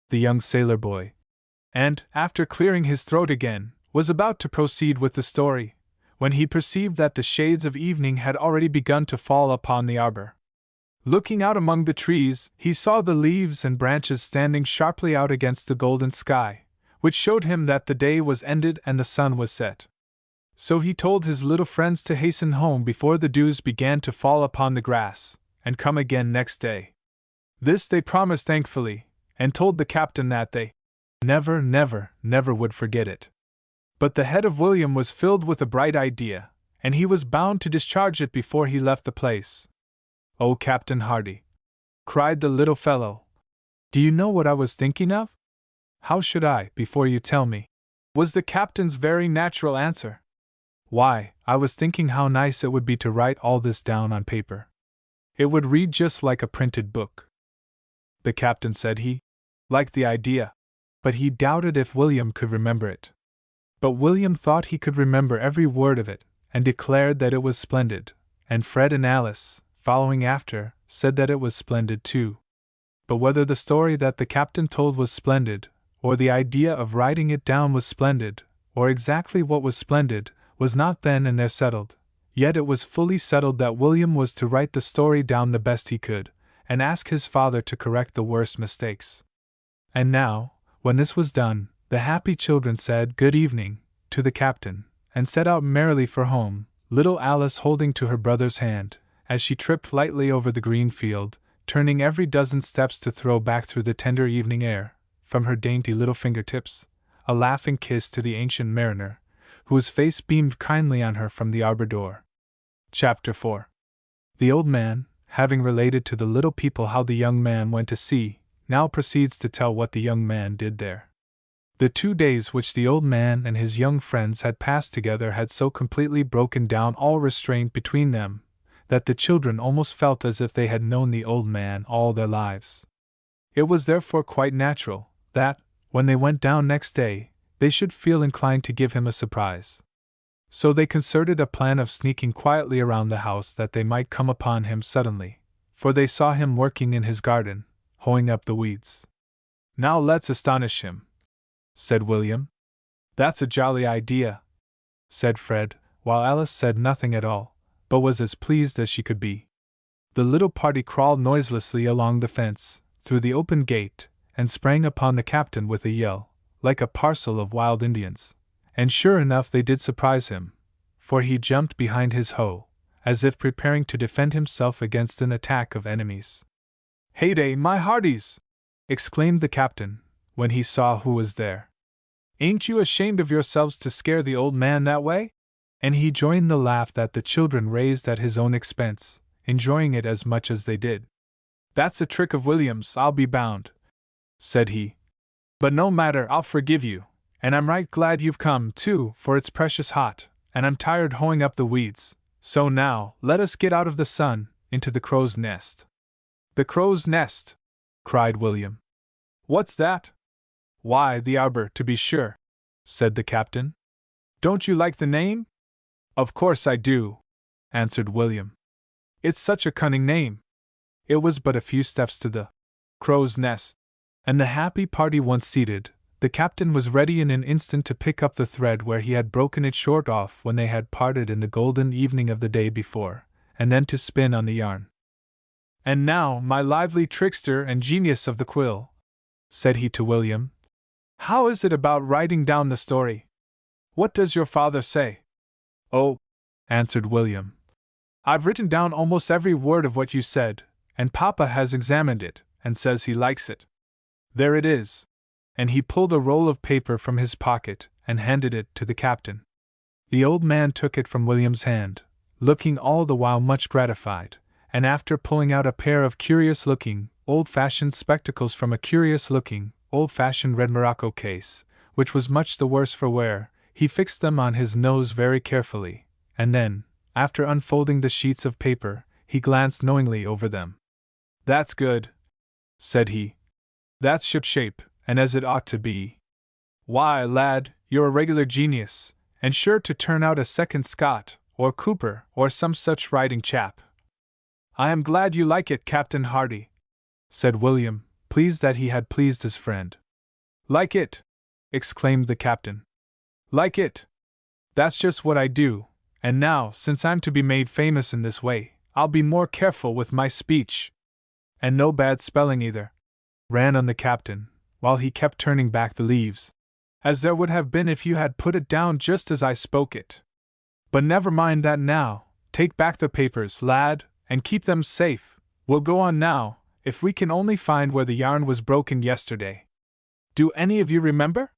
the young sailor boy, and, after clearing his throat again, was about to proceed with the story, when he perceived that the shades of evening had already begun to fall upon the arbor. Looking out among the trees, he saw the leaves and branches standing sharply out against the golden sky, which showed him that the day was ended and the sun was set. So he told his little friends to hasten home before the dews began to fall upon the grass, and come again next day. This they promised thankfully, and told the captain that they never would forget it. But the head of William was filled with a bright idea, and he was bound to discharge it before he left the place. "Oh, Captain Hardy," cried the little fellow, "do you know what I was thinking of?" "How should I, before you tell me?" was the captain's very natural answer. "Why, I was thinking how nice it would be to write all this down on paper. It would read just like a printed book." The captain said he liked the idea, but he doubted if William could remember it. But William thought he could remember every word of it, and declared that it was splendid, and Fred and Alice, following after, said that it was splendid too. But whether the story that the captain told was splendid, or the idea of writing it down was splendid, or exactly what was splendid, was not then and there settled. Yet it was fully settled that William was to write the story down the best he could, and ask his father to correct the worst mistakes. And now, when this was done, the happy children said good evening to the captain, and set out merrily for home, little Alice holding to her brother's hand, as she tripped lightly over the green field, turning every dozen steps to throw back through the tender evening air, from her dainty little fingertips, a laughing kiss to the ancient mariner, whose face beamed kindly on her from the arbor door. Chapter 4. The old man, having related to the little people how the young man went to sea, now proceeds to tell what the young man did there. The 2 days which the old man and his young friends had passed together had so completely broken down all restraint between them, that the children almost felt as if they had known the old man all their lives. It was therefore quite natural that, when they went down next day, they should feel inclined to give him a surprise. So they concerted a plan of sneaking quietly around the house that they might come upon him suddenly, for they saw him working in his garden, hoeing up the weeds. "Now let's astonish him," said William. "That's a jolly idea," said Fred, while Alice said nothing at all, but was as pleased as she could be. The little party crawled noiselessly along the fence, through the open gate, and sprang upon the captain with a yell, like a parcel of wild Indians. And sure enough they did surprise him, for he jumped behind his hoe, as if preparing to defend himself against an attack of enemies. "Heyday, my hearties!" exclaimed the captain, when he saw who was there. "Ain't you ashamed of yourselves to scare the old man that way?" And he joined the laugh that the children raised at his own expense, enjoying it as much as they did. "That's a trick of William's, I'll be bound," said he. "But no matter, I'll forgive you. And I'm right glad you've come, too, for it's precious hot, and I'm tired hoeing up the weeds. So now, let us get out of the sun, into the crow's nest." "The crow's nest!" cried William. "What's that?" "Why, the arbor, to be sure," said the captain. "Don't you like the name?" "Of course I do," answered William. "It's such a cunning name." It was but a few steps to the crow's nest, and the happy party once seated, the captain was ready in an instant to pick up the thread where he had broken it short off when they had parted in the golden evening of the day before, and then to spin on the yarn. "And now, my lively trickster and genius of the quill," said he to William, "how is it about writing down the story? What does your father say?" "Oh," answered William, "I've written down almost every word of what you said, and Papa has examined it, and says he likes it. There it is." And he pulled a roll of paper from his pocket and handed it to the captain. The old man took it from William's hand, looking all the while much gratified, and after pulling out a pair of curious-looking, old-fashioned spectacles from a curious-looking, old-fashioned red morocco case, which was much the worse for wear, he fixed them on his nose very carefully, and then, after unfolding the sheets of paper, he glanced knowingly over them. "That's good," said he. "That's ship-shape, and as it ought to be. Why, lad, you're a regular genius, and sure to turn out a second Scott, or Cooper, or some such writing chap." "I am glad you like it, Captain Hardy," said William, pleased that he had pleased his friend. "Like it!" exclaimed the captain. "Like it! That's just what I do, and now, since I'm to be made famous in this way, I'll be more careful with my speech. And no bad spelling either," ran on the captain, while he kept turning back the leaves, "as there would have been if you had put it down just as I spoke it. But never mind that now, take back the papers, lad, and keep them safe. We'll go on now, if we can only find where the yarn was broken yesterday. Do any of you remember?"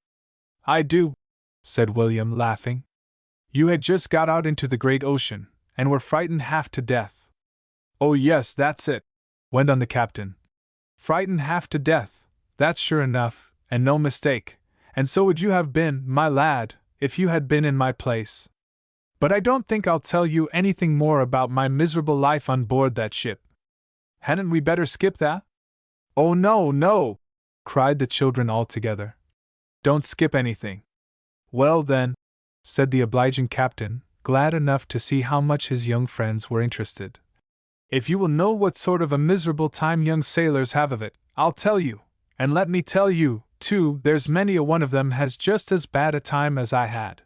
"I do," said William, laughing. "You had just got out into the great ocean, and were frightened half to death." "Oh yes, that's it," went on the captain. "Frightened half to death. That's sure enough, and no mistake, and so would you have been, my lad, if you had been in my place. But I don't think I'll tell you anything more about my miserable life on board that ship. Hadn't we better skip that?" "Oh no, no!" cried the children all together. "Don't skip anything." "Well then," said the obliging captain, glad enough to see how much his young friends were interested. "If you will know what sort of a miserable time young sailors have of it, I'll tell you, and let me tell you, too, there's many a one of them has just as bad a time as I had.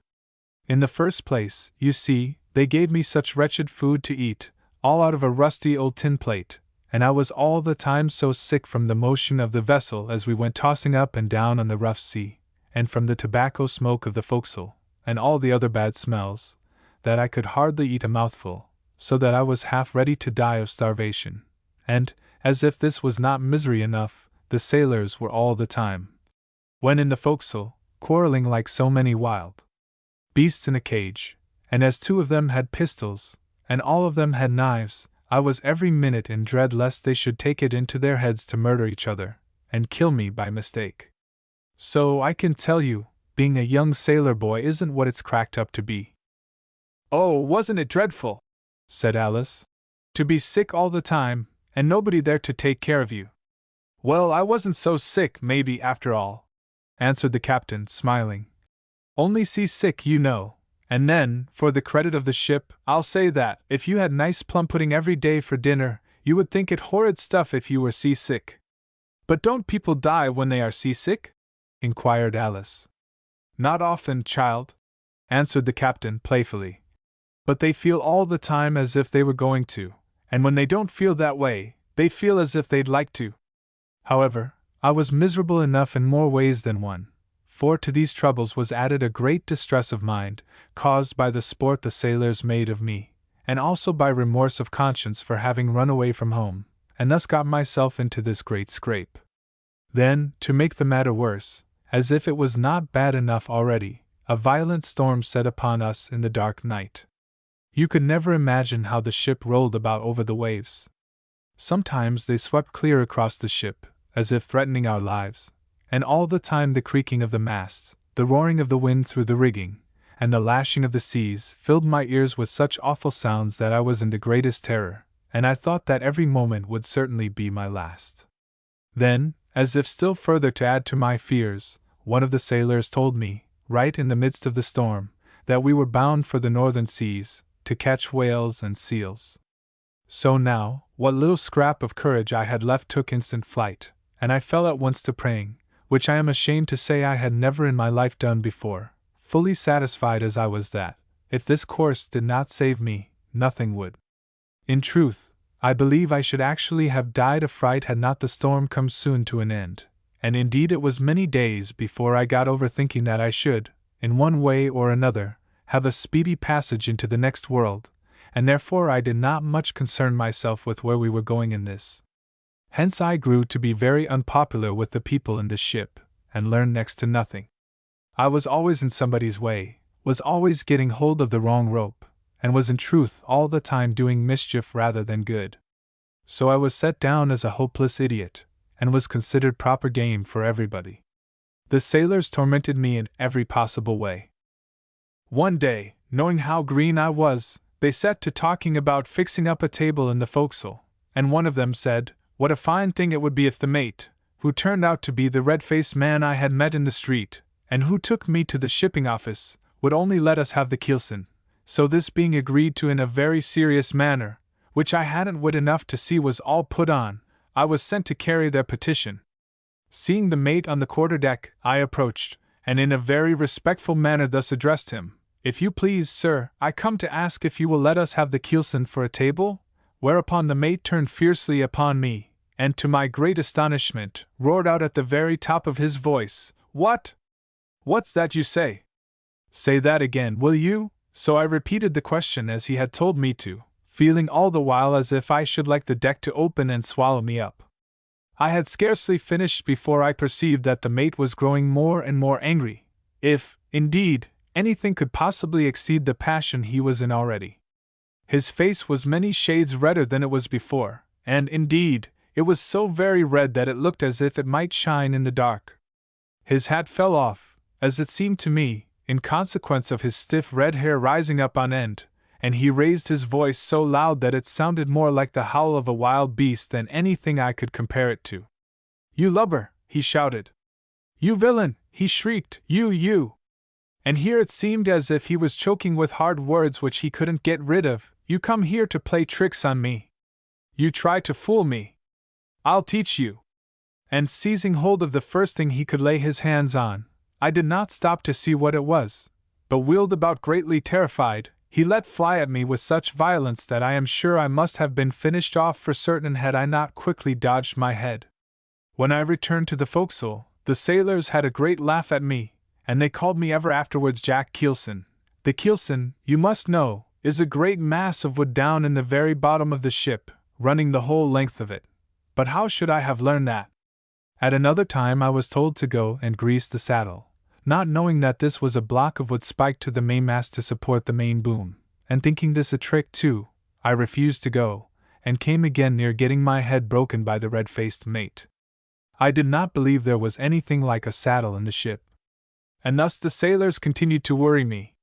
In the first place, you see, they gave me such wretched food to eat, all out of a rusty old tin plate, and I was all the time so sick from the motion of the vessel as we went tossing up and down on the rough sea, and from the tobacco smoke of the forecastle, and all the other bad smells, that I could hardly eat a mouthful, so that I was half ready to die of starvation. And, as if this was not misery enough, the sailors were all the time, when in the forecastle, quarreling like so many wild beasts in a cage, and as 2 of them had pistols, and all of them had knives, I was every minute in dread lest they should take it into their heads to murder each other, and kill me by mistake. So I can tell you, being a young sailor boy isn't what it's cracked up to be." "Oh, wasn't it dreadful?" said Alice. "To be sick all the time, and nobody there to take care of you." "Well, I wasn't so sick, maybe, after all," answered the captain, smiling. "Only seasick, you know. And then, for the credit of the ship, I'll say that, if you had nice plum pudding every day for dinner, you would think it horrid stuff if you were seasick." "But don't people die when they are seasick?" inquired Alice. "Not often, child," answered the captain playfully. "But they feel all the time as if they were going to, and when they don't feel that way, they feel as if they'd like to." However, I was miserable enough in more ways than one, for to these troubles was added a great distress of mind, caused by the sport the sailors made of me, and also by remorse of conscience for having run away from home, and thus got myself into this great scrape. Then, to make the matter worse, as if it was not bad enough already, a violent storm set upon us in the dark night. You could never imagine how the ship rolled about over the waves. Sometimes they swept clear across the ship, as if threatening our lives, and all the time the creaking of the masts, the roaring of the wind through the rigging, and the lashing of the seas filled my ears with such awful sounds that I was in the greatest terror, and I thought that every moment would certainly be my last. Then, as if still further to add to my fears, one of the sailors told me, right in the midst of the storm, that we were bound for the northern seas, to catch whales and seals. So now, what little scrap of courage I had left took instant flight, and I fell at once to praying, which I am ashamed to say I had never in my life done before, fully satisfied as I was that, if this course did not save me, nothing would. In truth, I believe I should actually have died of fright had not the storm come soon to an end, and indeed it was many days before I got over thinking that I should, in one way or another, have a speedy passage into the next world, and therefore I did not much concern myself with where we were going in this. Hence I grew to be very unpopular with the people in the ship, and learned next to nothing. I was always in somebody's way, was always getting hold of the wrong rope, and was in truth all the time doing mischief rather than good. So I was set down as a hopeless idiot, and was considered proper game for everybody. The sailors tormented me in every possible way. One day, knowing how green I was, they set to talking about fixing up a table in the forecastle, and one of them said, what a fine thing it would be if the mate, who turned out to be the red-faced man I had met in the street, and who took me to the shipping office, would only let us have the keelson. So this being agreed to in a very serious manner, which I hadn't wit enough to see was all put on, I was sent to carry their petition. Seeing the mate on the quarter-deck, I approached, and in a very respectful manner thus addressed him, "If you please, sir, I come to ask if you will let us have the keelson for a table?" Whereupon the mate turned fiercely upon me, and to my great astonishment, roared out at the very top of his voice, "What? What's that you say? Say that again, will you?" So I repeated the question as he had told me to, feeling all the while as if I should like the deck to open and swallow me up. I had scarcely finished before I perceived that the mate was growing more and more angry, if, indeed, anything could possibly exceed the passion he was in already. His face was many shades redder than it was before, and, indeed, it was so very red that it looked as if it might shine in the dark. His hat fell off, as it seemed to me, in consequence of his stiff red hair rising up on end, and he raised his voice so loud that it sounded more like the howl of a wild beast than anything I could compare it to. "You lubber!" he shouted. "You villain!" he shrieked. You! And here it seemed as if he was choking with hard words which he couldn't get rid of. "You come here to play tricks on me. You try to fool me. I'll teach you." And seizing hold of the first thing he could lay his hands on, I did not stop to see what it was, but wheeled about greatly terrified. He let fly at me with such violence that I am sure I must have been finished off for certain had I not quickly dodged my head. When I returned to the forecastle, the sailors had a great laugh at me, and they called me ever afterwards Jack Keelson. The keelson, you must know, is a great mass of wood down in the very bottom of the ship, running the whole length of it. But how should I have learned that? At another time I was told to go and grease the saddle, not knowing that this was a block of wood spiked to the mainmast to support the main boom, and thinking this a trick too, I refused to go, and came again near getting my head broken by the red-faced mate. I did not believe there was anything like a saddle in the ship. And thus the sailors continued to worry me.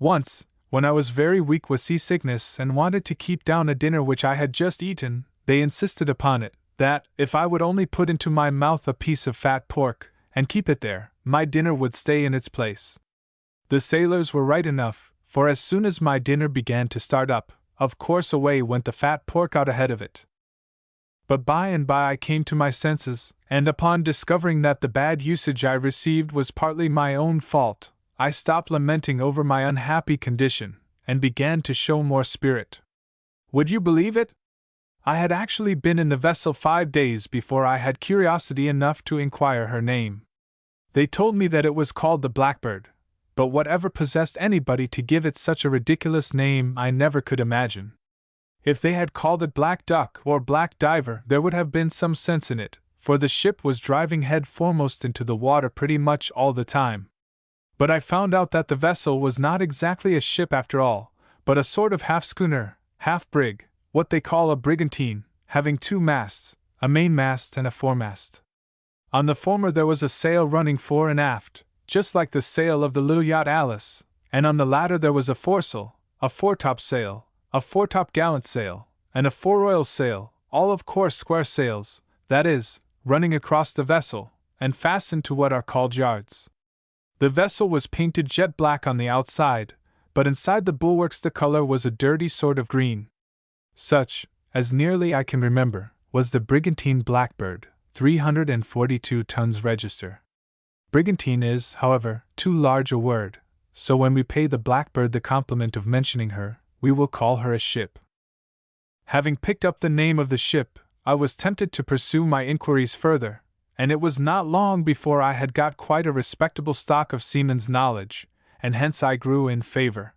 Once, when I was very weak with seasickness and wanted to keep down a dinner which I had just eaten, they insisted upon it, that, if I would only put into my mouth a piece of fat pork, and keep it there, my dinner would stay in its place. The sailors were right enough, for as soon as my dinner began to start up, of course away went the fat pork out ahead of it. But by and by I came to my senses, and upon discovering that the bad usage I received was partly my own fault, I stopped lamenting over my unhappy condition, and began to show more spirit. Would you believe it? I had actually been in the vessel 5 days before I had curiosity enough to inquire her name. They told me that it was called the Blackbird, but whatever possessed anybody to give it such a ridiculous name I never could imagine. If they had called it Black Duck or Black Diver, there would have been some sense in it, for the ship was driving head foremost into the water pretty much all the time. But I found out that the vessel was not exactly a ship after all, but a sort of half-schooner, half-brig, what they call a brigantine, having 2 masts, a mainmast and a foremast. On the former there was a sail running fore and aft, just like the sail of the little yacht Alice, and on the latter there was a foresail, a foretopsail, a foretop-gallant sail, and a foreroyal sail, all of course square sails, that is, running across the vessel, and fastened to what are called yards. The vessel was painted jet black on the outside, but inside the bulwarks the color was a dirty sort of green. Such, as nearly I can remember, was the brigantine Blackbird, 342 tons register. Brigantine is, however, too large a word, so when we pay the Blackbird the compliment of mentioning her, we will call her a ship. Having picked up the name of the ship, I was tempted to pursue my inquiries further, and it was not long before I had got quite a respectable stock of seaman's knowledge, and hence I grew in favor.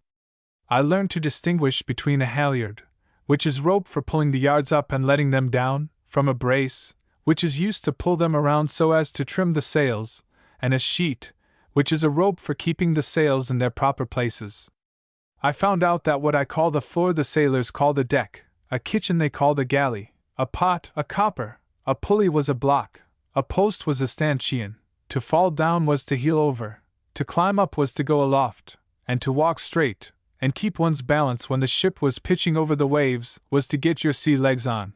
I learned to distinguish between a halyard, which is rope for pulling the yards up and letting them down, from a brace, which is used to pull them around so as to trim the sails, and a sheet, which is a rope for keeping the sails in their proper places. I found out that what I call the floor the sailors call the deck, a kitchen they call the galley, a pot a copper, a pulley was a block, a post was a stanchion, to fall down was to heel over, to climb up was to go aloft, and to walk straight, and keep one's balance when the ship was pitching over the waves, was to get your sea legs on.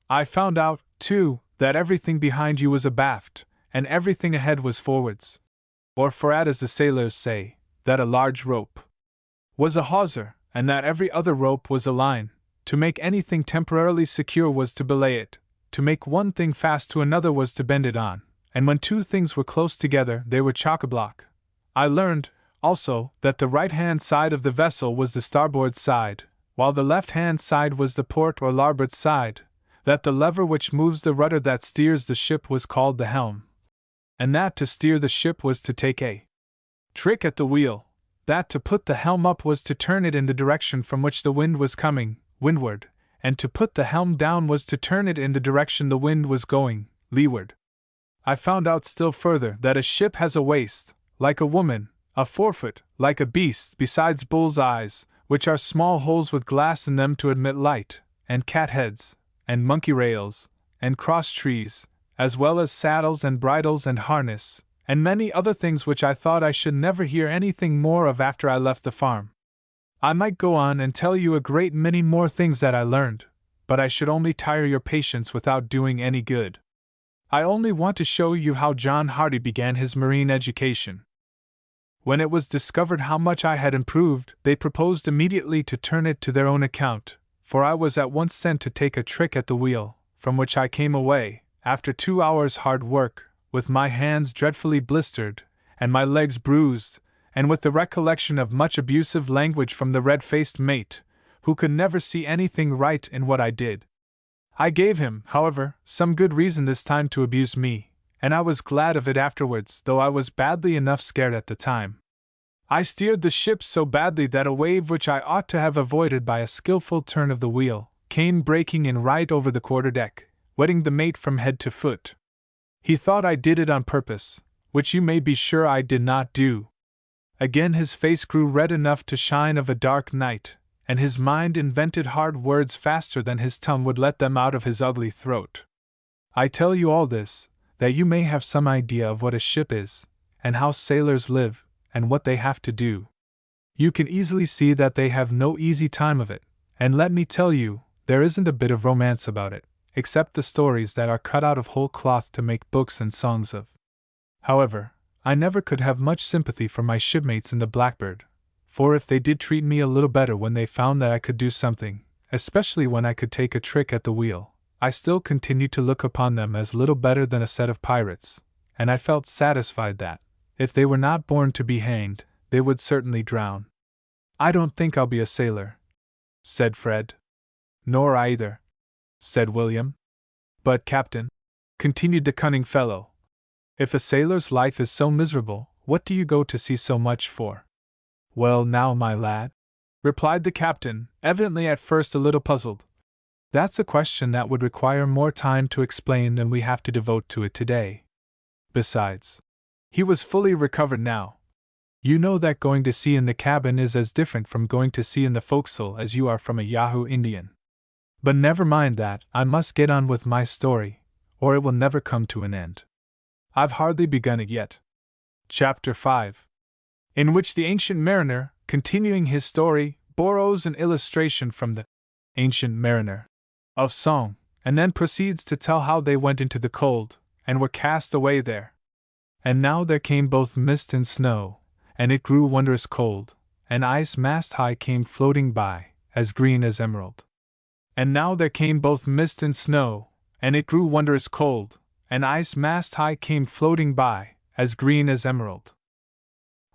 I found out, too, that everything behind you was abaft, and everything ahead was forwards. Or for'ard, as the sailors say, that a large rope was a hawser, and that every other rope was a line. To make anything temporarily secure was to belay it, to make one thing fast to another was to bend it on, and when 2 things were close together they were chock-a-block. I learned, also, that the right-hand side of the vessel was the starboard side, while the left-hand side was the port or larboard side, that the lever which moves the rudder that steers the ship was called the helm, and that to steer the ship was to take a trick at the wheel, that to put the helm up was to turn it in the direction from which the wind was coming, windward, and to put the helm down was to turn it in the direction the wind was going, leeward. I found out still further that a ship has a waist, like a woman, a forefoot, like a beast, besides bull's eyes, which are small holes with glass in them to admit light, and cat heads, and monkey rails, and cross trees, as well as saddles and bridles and harness, and many other things which I thought I should never hear anything more of after I left the farm. I might go on and tell you a great many more things that I learned, but I should only tire your patience without doing any good. I only want to show you how John Hardy began his marine education. When it was discovered how much I had improved, they proposed immediately to turn it to their own account, for I was at once sent to take a trick at the wheel, from which I came away, after 2 hours' hard work, with my hands dreadfully blistered, and my legs bruised, and with the recollection of much abusive language from the red-faced mate, who could never see anything right in what I did. I gave him, however, some good reason this time to abuse me, and I was glad of it afterwards, though I was badly enough scared at the time. I steered the ship so badly that a wave which I ought to have avoided by a skillful turn of the wheel came breaking in right over the quarter-deck, wetting the mate from head to foot. He thought I did it on purpose, which you may be sure I did not do. Again his face grew red enough to shine of a dark night, and his mind invented hard words faster than his tongue would let them out of his ugly throat. I tell you all this, that you may have some idea of what a ship is, and how sailors live, and what they have to do. You can easily see that they have no easy time of it, and let me tell you, there isn't a bit of romance about it, except the stories that are cut out of whole cloth to make books and songs of. However, I never could have much sympathy for my shipmates in the Blackbird, for if they did treat me a little better when they found that I could do something, especially when I could take a trick at the wheel, I still continued to look upon them as little better than a set of pirates, and I felt satisfied that, if they were not born to be hanged, they would certainly drown. I don't think I'll be a sailor, said Fred. Nor I either, said William. But, Captain, continued the cunning fellow, if a sailor's life is so miserable, what do you go to sea so much for? Well now, my lad, replied the captain, evidently at first a little puzzled. That's a question that would require more time to explain than we have to devote to it today. Besides, he was fully recovered now. You know that going to sea in the cabin is as different from going to sea in the forecastle as you are from a Yahoo Indian. But never mind that, I must get on with my story, or it will never come to an end. I've hardly begun it yet. Chapter 5, in which the Ancient Mariner, continuing his story, borrows an illustration from the Ancient Mariner of song, and then proceeds to tell how they went into the cold, and were cast away there. And now there came both mist and snow, and it grew wondrous cold, and ice mast-high came floating by, as green as emerald. And now there came both mist and snow, and it grew wondrous cold, and ice mast-high came floating by, as green as emerald.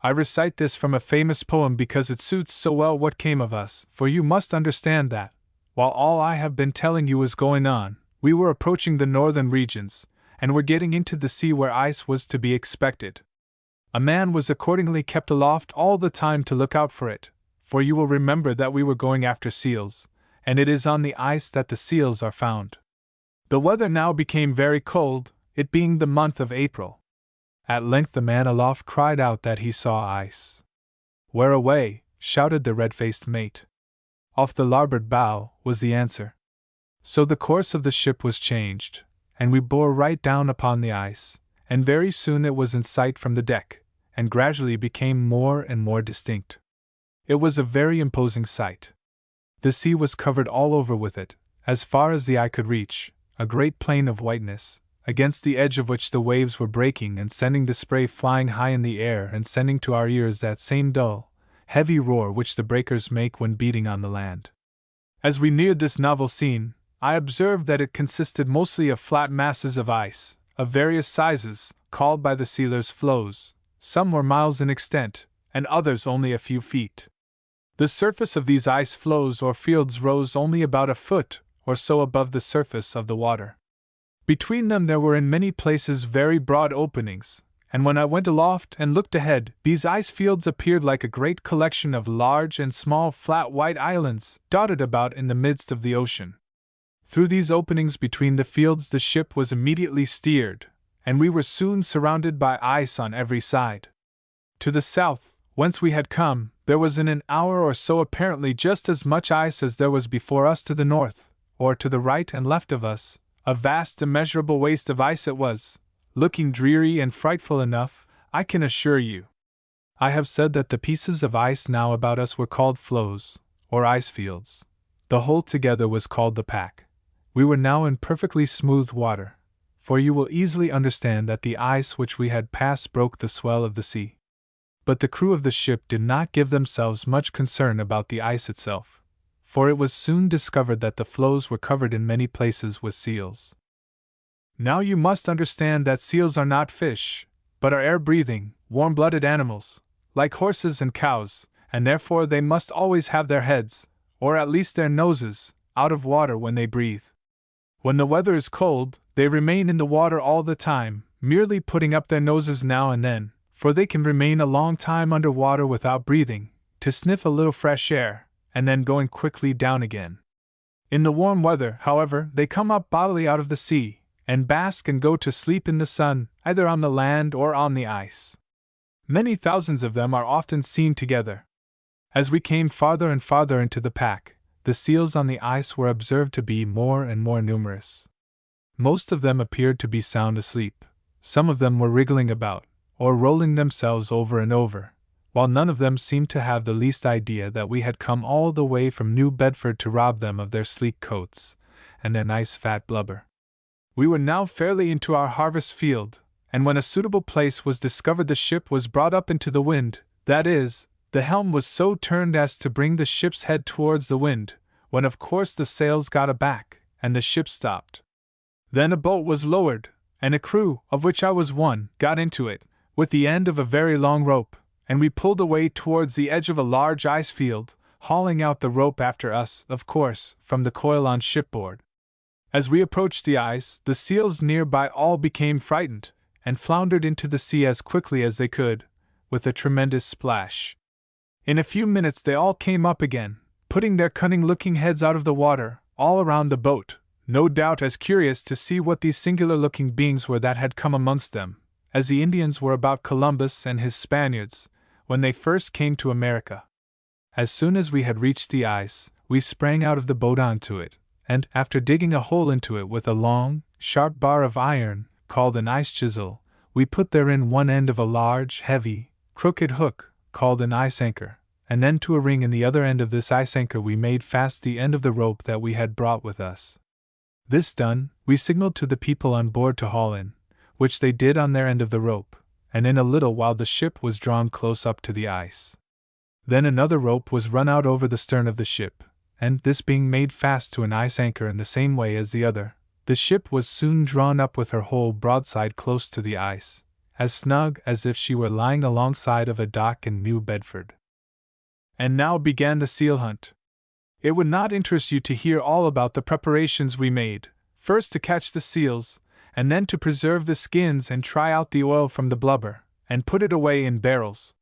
I recite this from a famous poem because it suits so well what came of us, for you must understand that, while all I have been telling you was going on, we were approaching the northern regions, and were getting into the sea where ice was to be expected. A man was accordingly kept aloft all the time to look out for it, for you will remember that we were going after seals, and it is on the ice that the seals are found. The weather now became very cold, it being the month of April. At length the man aloft cried out that he saw ice. Where away? Shouted the red-faced mate. Off the larboard bow, was the answer. So the course of the ship was changed, and we bore right down upon the ice, and very soon it was in sight from the deck, and gradually became more and more distinct. It was a very imposing sight. The sea was covered all over with it, as far as the eye could reach, a great plain of whiteness, against the edge of which the waves were breaking and sending the spray flying high in the air and sending to our ears that same dull, heavy roar which the breakers make when beating on the land. As we neared this novel scene, I observed that it consisted mostly of flat masses of ice, of various sizes, called by the sealers floes. Some were miles in extent, and others only a few feet. The surface of these ice floes or fields rose only about a foot or so above the surface of the water. Between them there were in many places very broad openings, and when I went aloft and looked ahead, these ice fields appeared like a great collection of large and small flat white islands dotted about in the midst of the ocean. Through these openings between the fields the ship was immediately steered, and we were soon surrounded by ice on every side. To the south, whence we had come, there was in an hour or so apparently just as much ice as there was before us. To the north, or to the right and left of us, a vast immeasurable waste of ice it was, looking dreary and frightful enough, I can assure you. I have said that the pieces of ice now about us were called floes, or ice fields. The whole together was called the pack. We were now in perfectly smooth water, for you will easily understand that the ice which we had passed broke the swell of the sea. but the crew of the ship did not give themselves much concern about the ice itself, for it was soon discovered that the floes were covered in many places with seals. Now you must understand that seals are not fish, but are air-breathing, warm-blooded animals, like horses and cows, and therefore they must always have their heads, or at least their noses, out of water when they breathe. When the weather is cold, they remain in the water all the time, merely putting up their noses now and then, for they can remain a long time under water without breathing, to sniff a little fresh air, and then going quickly down again. In the warm weather, however, they come up bodily out of the sea, and bask and go to sleep in the sun, either on the land or on the ice. Many thousands of them are often seen together. As we came farther and farther into the pack, the seals on the ice were observed to be more and more numerous. Most of them appeared to be sound asleep. Some of them were wriggling about, or rolling themselves over and over, while none of them seemed to have the least idea that we had come all the way from New Bedford to rob them of their sleek coats and their nice fat blubber. We were now fairly into our harvest field, and when a suitable place was discovered, the ship was brought up into the wind, that is, the helm was so turned as to bring the ship's head towards the wind, when of course the sails got aback, and the ship stopped. Then a boat was lowered, and a crew, of which I was one, got into it, with the end of a very long rope, and we pulled away towards the edge of a large ice field, hauling out the rope after us, of course, from the coil on shipboard. As we approached the ice, the seals nearby all became frightened, and floundered into the sea as quickly as they could, with a tremendous splash. In a few minutes they all came up again, putting their cunning-looking heads out of the water, all around the boat, no doubt as curious to see what these singular-looking beings were that had come amongst them, as the Indians were about Columbus and his Spaniards, when they first came to America. As soon as we had reached the ice, we sprang out of the boat onto it, and, after digging a hole into it with a long, sharp bar of iron, called an ice chisel, we put therein one end of a large, heavy, crooked hook, called an ice anchor, and then to a ring in the other end of this ice anchor we made fast the end of the rope that we had brought with us. This done, we signaled to the people on board to haul in, which they did on their end of the rope, and in a little while the ship was drawn close up to the ice. Then another rope was run out over the stern of the ship, and, this being made fast to an ice anchor in the same way as the other, the ship was soon drawn up with her whole broadside close to the ice, as snug as if she were lying alongside of a dock in New Bedford. And now began the seal hunt. It would not interest you to hear all about the preparations we made, first to catch the seals, and then to preserve the skins and try out the oil from the blubber, and put it away in barrels.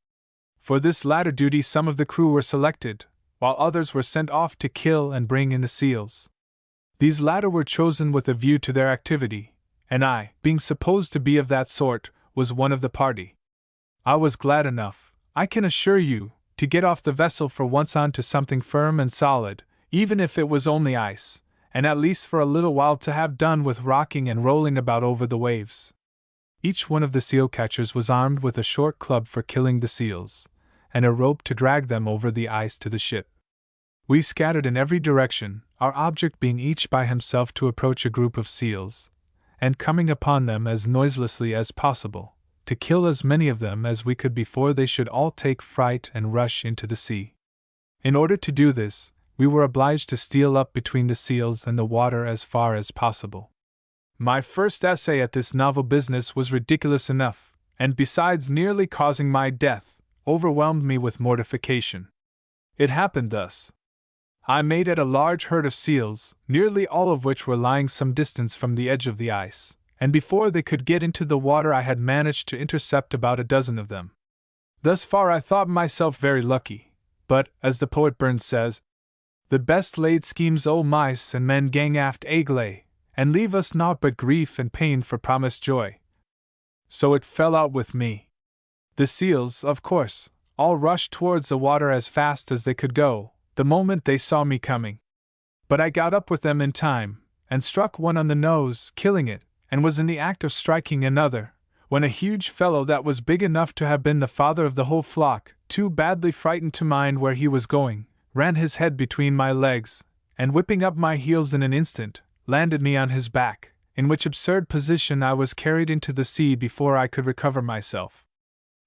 For this latter duty some of the crew were selected, while others were sent off to kill and bring in the seals. These latter were chosen with a view to their activity, and I, being supposed to be of that sort, was one of the party. I was glad enough, I can assure you, to get off the vessel for once on to something firm and solid, even if it was only ice, and at least for a little while to have done with rocking and rolling about over the waves. Each one of the seal catchers was armed with a short club for killing the seals, and a rope to drag them over the ice to the ship. We scattered in every direction, our object being each by himself to approach a group of seals, and coming upon them as noiselessly as possible, to kill as many of them as we could before they should all take fright and rush into the sea. In order to do this, we were obliged to steal up between the seals and the water as far as possible. My first essay at this novel business was ridiculous enough, and besides nearly causing my death, overwhelmed me with mortification. It happened thus. I made at a large herd of seals, nearly all of which were lying some distance from the edge of the ice, and before they could get into the water I had managed to intercept about a dozen of them. Thus far I thought myself very lucky, but, as the poet Burns says, the best laid schemes o' mice and men gang aft agley, and leave us naught but grief and pain for promised joy. So it fell out with me. The seals, of course, all rushed towards the water as fast as they could go, the moment they saw me coming. But I got up with them in time, and struck one on the nose, killing it, and was in the act of striking another, when a huge fellow that was big enough to have been the father of the whole flock, too badly frightened to mind where he was going, ran his head between my legs, and whipping up my heels in an instant, landed me on his back, in which absurd position I was carried into the sea before I could recover myself.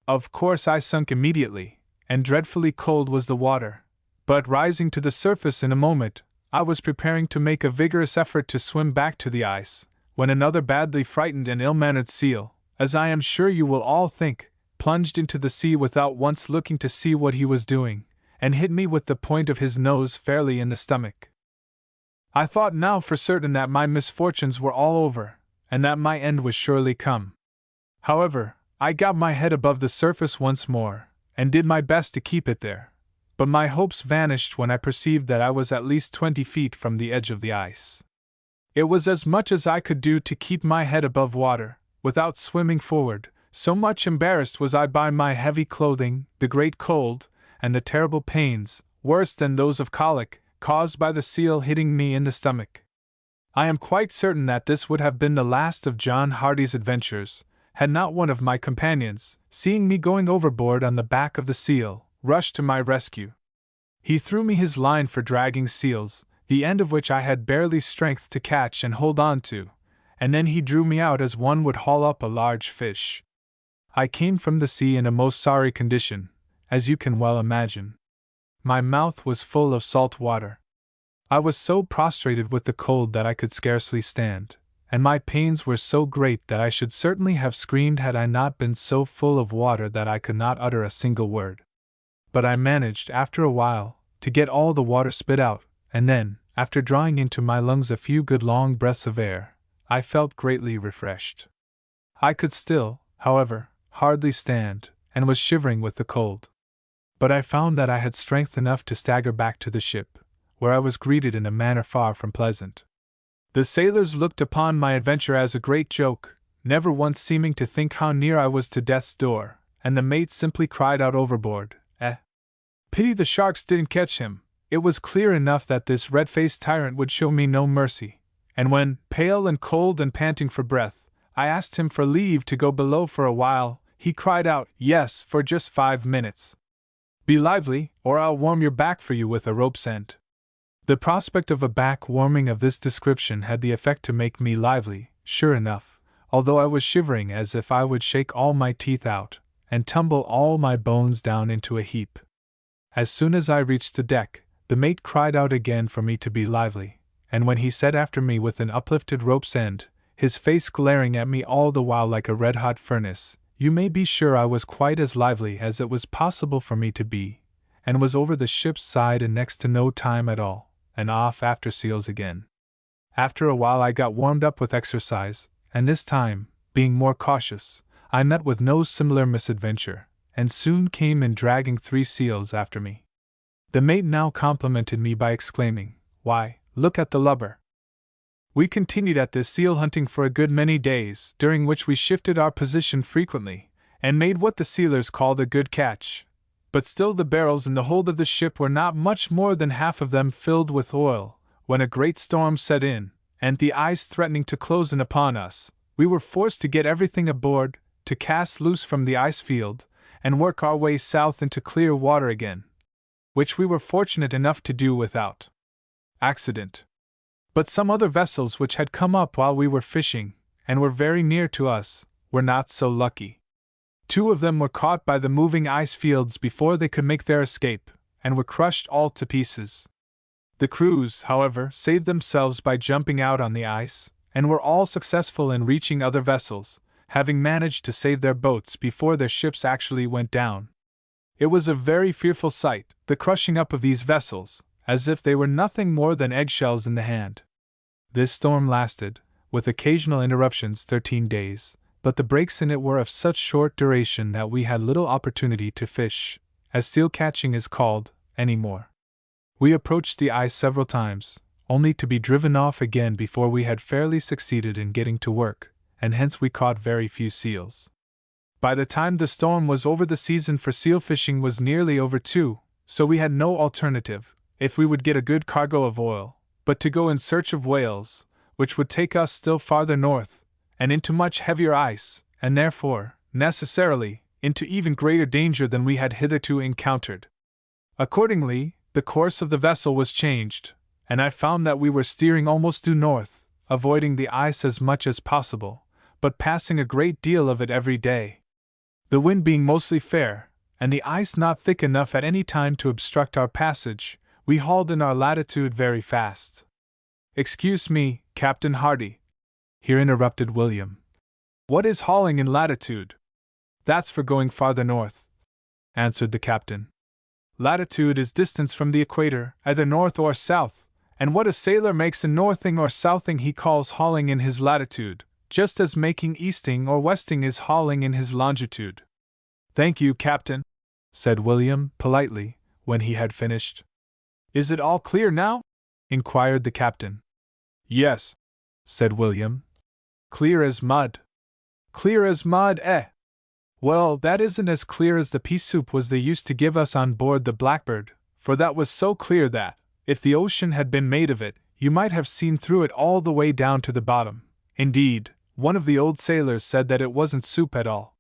Of course I sunk immediately, and dreadfully cold was the water, but rising to the surface in a moment, I was preparing to make a vigorous effort to swim back to the ice, when another badly frightened and ill-mannered seal, as I am sure you will all think, plunged into the sea without once looking to see what he was doing, and hit me with the point of his nose fairly in the stomach. I thought now for certain that my misfortunes were all over, and that my end was surely come. However, I got my head above the surface once more, and did my best to keep it there, but my hopes vanished when I perceived that I was at least 20 feet from the edge of the ice. It was as much as I could do to keep my head above water, without swimming forward, so much embarrassed was I by my heavy clothing, the great cold, and the terrible pains, worse than those of colic, caused by the seal hitting me in the stomach. I am quite certain that this would have been the last of John Hardy's adventures, had not one of my companions, seeing me going overboard on the back of the seal, rushed to my rescue. He threw me his line for dragging seals, the end of which I had barely strength to catch and hold on to, and then he drew me out as one would haul up a large fish. I came from the sea in a most sorry condition, as you can well imagine. My mouth was full of salt water. I was so prostrated with the cold that I could scarcely stand, and my pains were so great that I should certainly have screamed had I not been so full of water that I could not utter a single word. But I managed, after a while, to get all the water spit out, and then, after drawing into my lungs a few good long breaths of air, I felt greatly refreshed. I could still, however, hardly stand, and was shivering with the cold. But I found that I had strength enough to stagger back to the ship, where I was greeted in a manner far from pleasant. The sailors looked upon my adventure as a great joke, never once seeming to think how near I was to death's door, and the mate simply cried out overboard, Pity the sharks didn't catch him. It was clear enough that this red-faced tyrant would show me no mercy, and when, pale and cold and panting for breath, I asked him for leave to go below for a while, he cried out, Yes, for just 5 minutes. Be lively, or I'll warm your back for you with a rope's end. The prospect of a back warming of this description had the effect to make me lively, sure enough, although I was shivering as if I would shake all my teeth out, and tumble all my bones down into a heap. As soon as I reached the deck, the mate cried out again for me to be lively, and when he said after me with an uplifted rope's end, his face glaring at me all the while like a red-hot furnace, you may be sure I was quite as lively as it was possible for me to be, and was over the ship's side in next to no time at all, and off after seals again. After a while I got warmed up with exercise, and this time, being more cautious, I met with no similar misadventure, and soon came in dragging 3 seals after me. The mate now complimented me by exclaiming, Why, look at the lubber! We continued at this seal hunting for a good many days, during which we shifted our position frequently, and made what the sealers called a good catch. But still the barrels in the hold of the ship were not much more than half of them filled with oil, when a great storm set in, and the ice threatening to close in upon us, we were forced to get everything aboard, to cast loose from the ice field, and work our way south into clear water again, which we were fortunate enough to do without accident. But some other vessels which had come up while we were fishing, and were very near to us, were not so lucky. 2 of them were caught by the moving ice fields before they could make their escape, and were crushed all to pieces. The crews, however, saved themselves by jumping out on the ice, and were all successful in reaching other vessels, having managed to save their boats before their ships actually went down. It was a very fearful sight, the crushing up of these vessels, as if they were nothing more than eggshells in the hand. This storm lasted, with occasional interruptions, 13 days, but the breaks in it were of such short duration that we had little opportunity to fish, as seal catching is called, any more. We approached the ice several times, only to be driven off again before we had fairly succeeded in getting to work, and hence we caught very few seals. By the time the storm was over, the season for seal fishing was nearly over too, so we had no alternative, if we would get a good cargo of oil, but to go in search of whales, which would take us still farther north, and into much heavier ice, and therefore, necessarily, into even greater danger than we had hitherto encountered. Accordingly, the course of the vessel was changed, and I found that we were steering almost due north, avoiding the ice as much as possible, but passing a great deal of it every day. The wind being mostly fair, and the ice not thick enough at any time to obstruct our passage, we hauled in our latitude very fast. "Excuse me, Captain Hardy," here interrupted William. "What is hauling in latitude?" "That's for going farther north," answered the captain. "Latitude is distance from the equator, either north or south, and what a sailor makes in northing or southing he calls hauling in his latitude, just as making easting or westing is hauling in his longitude." "Thank you, Captain," said William, politely, when he had finished. "Is it all clear now?" inquired the captain. "Yes," said William. "Clear as mud." "Clear as mud, eh? Well, that isn't as clear as the pea soup was they used to give us on board the Blackbird, for that was so clear that, if the ocean had been made of it, you might have seen through it all the way down to the bottom. Indeed, one of the old sailors said that it wasn't soup at all.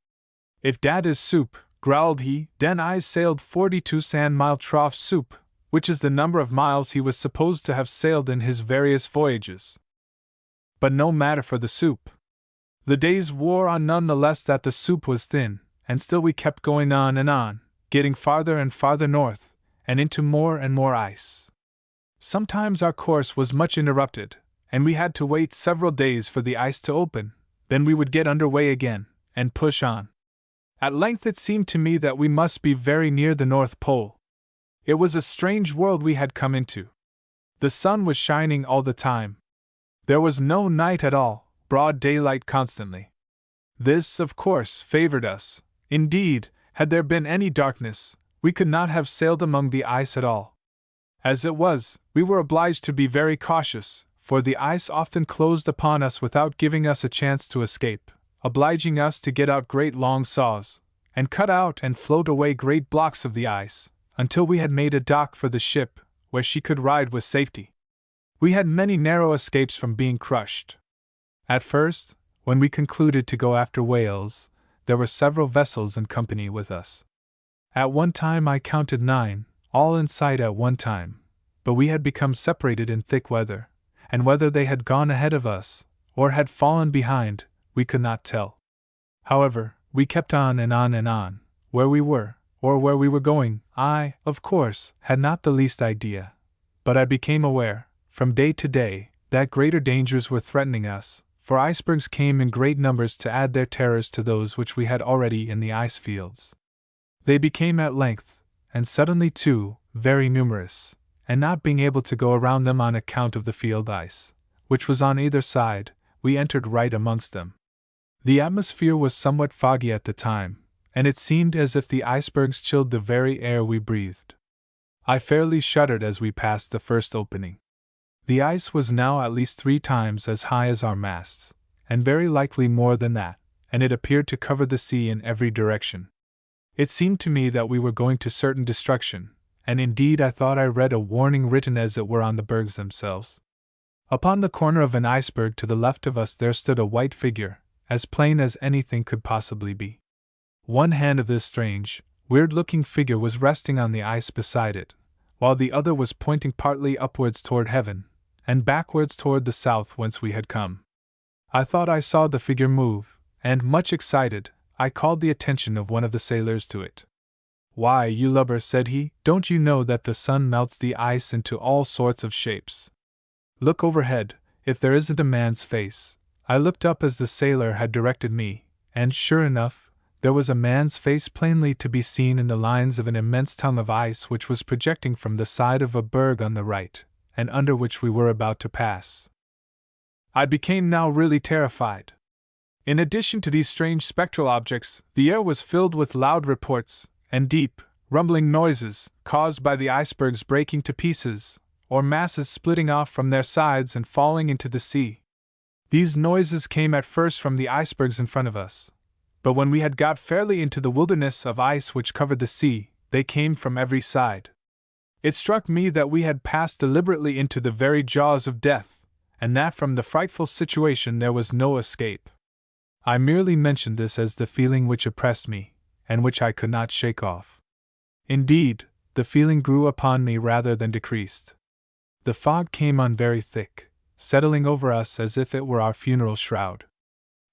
"If dat is soup," growled he, "den I sailed 42 sand-mile trough soup, which is the number of miles he was supposed to have sailed in his various voyages. But no matter for the soup. The days wore on none the less that the soup was thin, and still we kept going on, getting farther and farther north, and into more and more ice. Sometimes our course was much interrupted, and we had to wait several days for the ice to open, then we would get under way again, and push on. At length it seemed to me that we must be very near the North Pole. It was a strange world we had come into. The sun was shining all the time. There was no night at all, broad daylight constantly. This, of course, favored us. Indeed, had there been any darkness, we could not have sailed among the ice at all. As it was, we were obliged to be very cautious, for the ice often closed upon us without giving us a chance to escape, obliging us to get out great long saws, and cut out and float away great blocks of the ice, until we had made a dock for the ship, where she could ride with safety. We had many narrow escapes from being crushed. At first, when we concluded to go after whales, there were several vessels in company with us. At one time I counted 9, all in sight at one time, but we had become separated in thick weather, and whether they had gone ahead of us, or had fallen behind, we could not tell. However, we kept on and on. Where we were, or where we were going, I, of course, had not the least idea, but I became aware, from day to day, that greater dangers were threatening us, for icebergs came in great numbers to add their terrors to those which we had already in the ice fields. They became at length, and suddenly too, very numerous, and not being able to go around them on account of the field ice, which was on either side, we entered right amongst them. The atmosphere was somewhat foggy at the time, and it seemed as if the icebergs chilled the very air we breathed. I fairly shuddered as we passed the first opening. The ice was now at least 3 times as high as our masts, and very likely more than that, and it appeared to cover the sea in every direction. It seemed to me that we were going to certain destruction, and indeed I thought I read a warning written as it were on the bergs themselves. Upon the corner of an iceberg to the left of us there stood a white figure, as plain as anything could possibly be. One hand of this strange, weird-looking figure was resting on the ice beside it, while the other was pointing partly upwards toward heaven, and backwards toward the south whence we had come. I thought I saw the figure move, and, much excited, I called the attention of one of the sailors to it. "Why, you lubber," said he, "don't you know that the sun melts the ice into all sorts of shapes? Look overhead, if there isn't a man's face." I looked up as the sailor had directed me, and sure enough, there was a man's face plainly to be seen in the lines of an immense tongue of ice which was projecting from the side of a berg on the right, and under which we were about to pass. I became now really terrified. In addition to these strange spectral objects, the air was filled with loud reports, and deep, rumbling noises, caused by the icebergs breaking to pieces, or masses splitting off from their sides and falling into the sea. These noises came at first from the icebergs in front of us, but when we had got fairly into the wilderness of ice which covered the sea, they came from every side. It struck me that we had passed deliberately into the very jaws of death, and that from the frightful situation there was no escape. I merely mentioned this as the feeling which oppressed me, and which I could not shake off. Indeed, the feeling grew upon me rather than decreased. The fog came on very thick, settling over us as if it were our funeral shroud.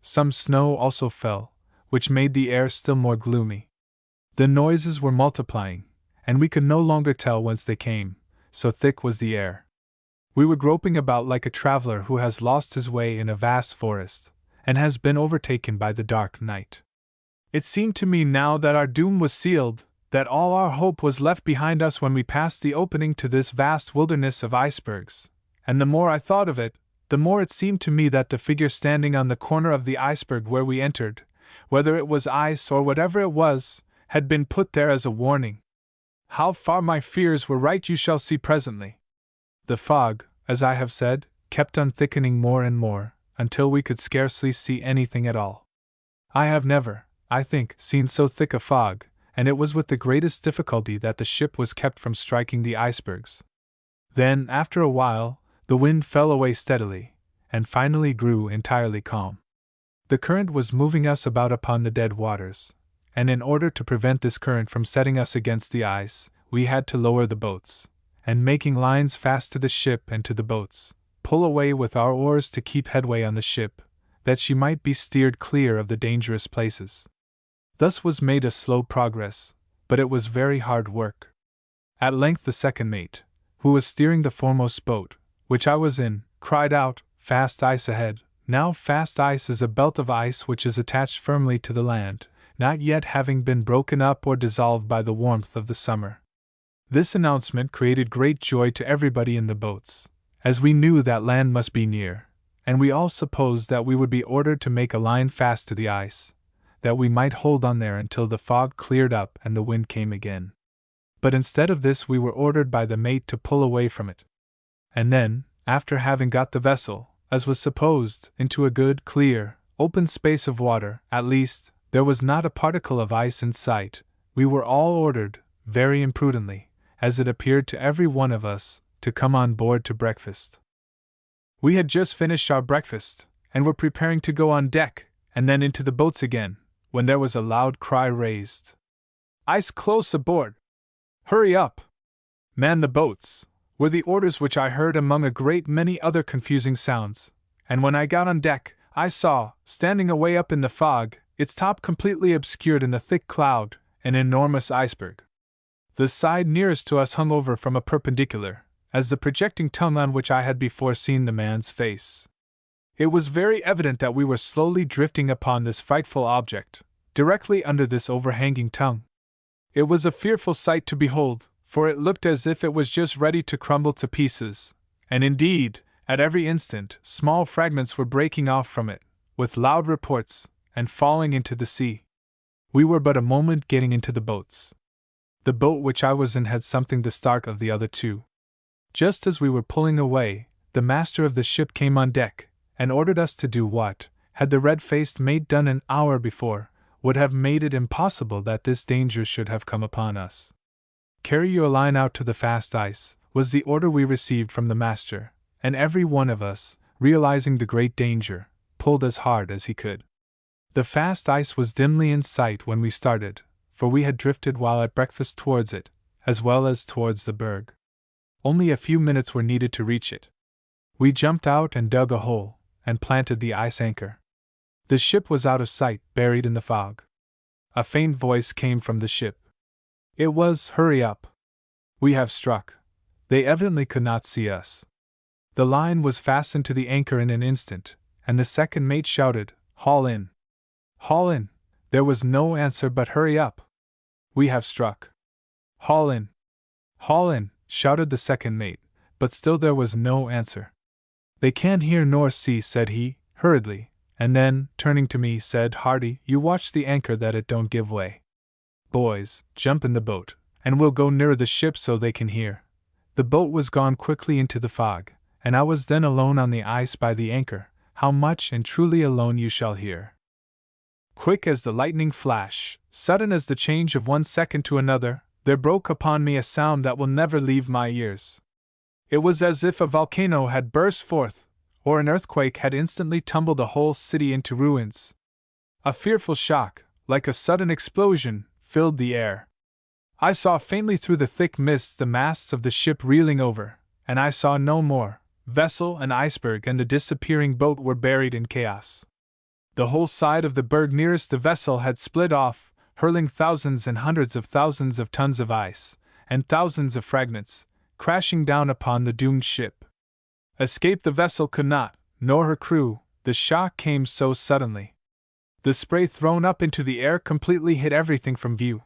Some snow also fell, which made the air still more gloomy. The noises were multiplying, and we could no longer tell whence they came, so thick was the air. We were groping about like a traveler who has lost his way in a vast forest, and has been overtaken by the dark night. It seemed to me now that our doom was sealed, that all our hope was left behind us when we passed the opening to this vast wilderness of icebergs, and the more I thought of it, the more it seemed to me that the figure standing on the corner of the iceberg where we entered, whether it was ice or whatever it was, had been put there as a warning. How far my fears were right you shall see presently. The fog, as I have said, kept on thickening more and more, until we could scarcely see anything at all. I have never, I think, seen so thick a fog, and it was with the greatest difficulty that the ship was kept from striking the icebergs. Then, after a while, the wind fell away steadily, and finally grew entirely calm. The current was moving us about upon the dead waters, and in order to prevent this current from setting us against the ice, we had to lower the boats, and making lines fast to the ship and to the boats, pull away with our oars to keep headway on the ship, that she might be steered clear of the dangerous places. Thus was made a slow progress, but it was very hard work. At length the second mate, who was steering the foremost boat, which I was in, cried out, "Fast ice ahead." Now fast ice is a belt of ice which is attached firmly to the land, not yet having been broken up or dissolved by the warmth of the summer. This announcement created great joy to everybody in the boats, as we knew that land must be near, and we all supposed that we would be ordered to make a line fast to the ice, that we might hold on there until the fog cleared up and the wind came again. But instead of this we were ordered by the mate to pull away from it. And then, after having got the vessel, as was supposed, into a good, clear, open space of water, at least, there was not a particle of ice in sight, we were all ordered, very imprudently, as it appeared to every one of us, to come on board to breakfast. We had just finished our breakfast, and were preparing to go on deck, and then into the boats again, when there was a loud cry raised. "Ice close aboard! Hurry up! Man the boats!" were the orders which I heard among a great many other confusing sounds, and when I got on deck, I saw, standing away up in the fog, its top completely obscured in the thick cloud, an enormous iceberg. The side nearest to us hung over from a perpendicular, as the projecting tongue on which I had before seen the man's face. It was very evident that we were slowly drifting upon this frightful object, directly under this overhanging tongue. It was a fearful sight to behold, for it looked as if it was just ready to crumble to pieces, and indeed, at every instant, small fragments were breaking off from it, with loud reports, and falling into the sea. We were but a moment getting into the boats. The boat which I was in had something the start of the other two. Just as we were pulling away, the master of the ship came on deck, and ordered us to do what, had the red-faced mate done an hour before, would have made it impossible that this danger should have come upon us. "Carry your line out to the fast ice," was the order we received from the master, and every one of us, realizing the great danger, pulled as hard as he could. The fast ice was dimly in sight when we started, for we had drifted while at breakfast towards it, as well as towards the berg. Only a few minutes were needed to reach it. We jumped out and dug a hole, and planted the ice anchor. The ship was out of sight, buried in the fog. A faint voice came from the ship. It was, "Hurry up! We have struck." They evidently could not see us. The line was fastened to the anchor in an instant, and the second mate shouted, "Haul in! Haul in!" There was no answer but "Hurry up! We have struck!" "Haul in! Haul in!" shouted the second mate, but still there was no answer. "They can't hear nor see," said he, hurriedly, and then, turning to me, said, "Hardy, you watch the anchor that it don't give way. Boys, jump in the boat, and we'll go nearer the ship so they can hear." The boat was gone quickly into the fog, and I was then alone on the ice by the anchor. How much and truly alone you shall hear. Quick as the lightning flash, sudden as the change of one second to another, there broke upon me a sound that will never leave my ears. It was as if a volcano had burst forth, or an earthquake had instantly tumbled a whole city into ruins. A fearful shock, like a sudden explosion, filled the air. I saw faintly through the thick mists the masts of the ship reeling over, and I saw no more. Vessel and iceberg and the disappearing boat were buried in chaos. The whole side of the berg nearest the vessel had split off, hurling thousands and hundreds of thousands of tons of ice, and thousands of fragments, crashing down upon the doomed ship. Escape the vessel could not, nor her crew, the shock came so suddenly. The spray thrown up into the air completely hid everything from view,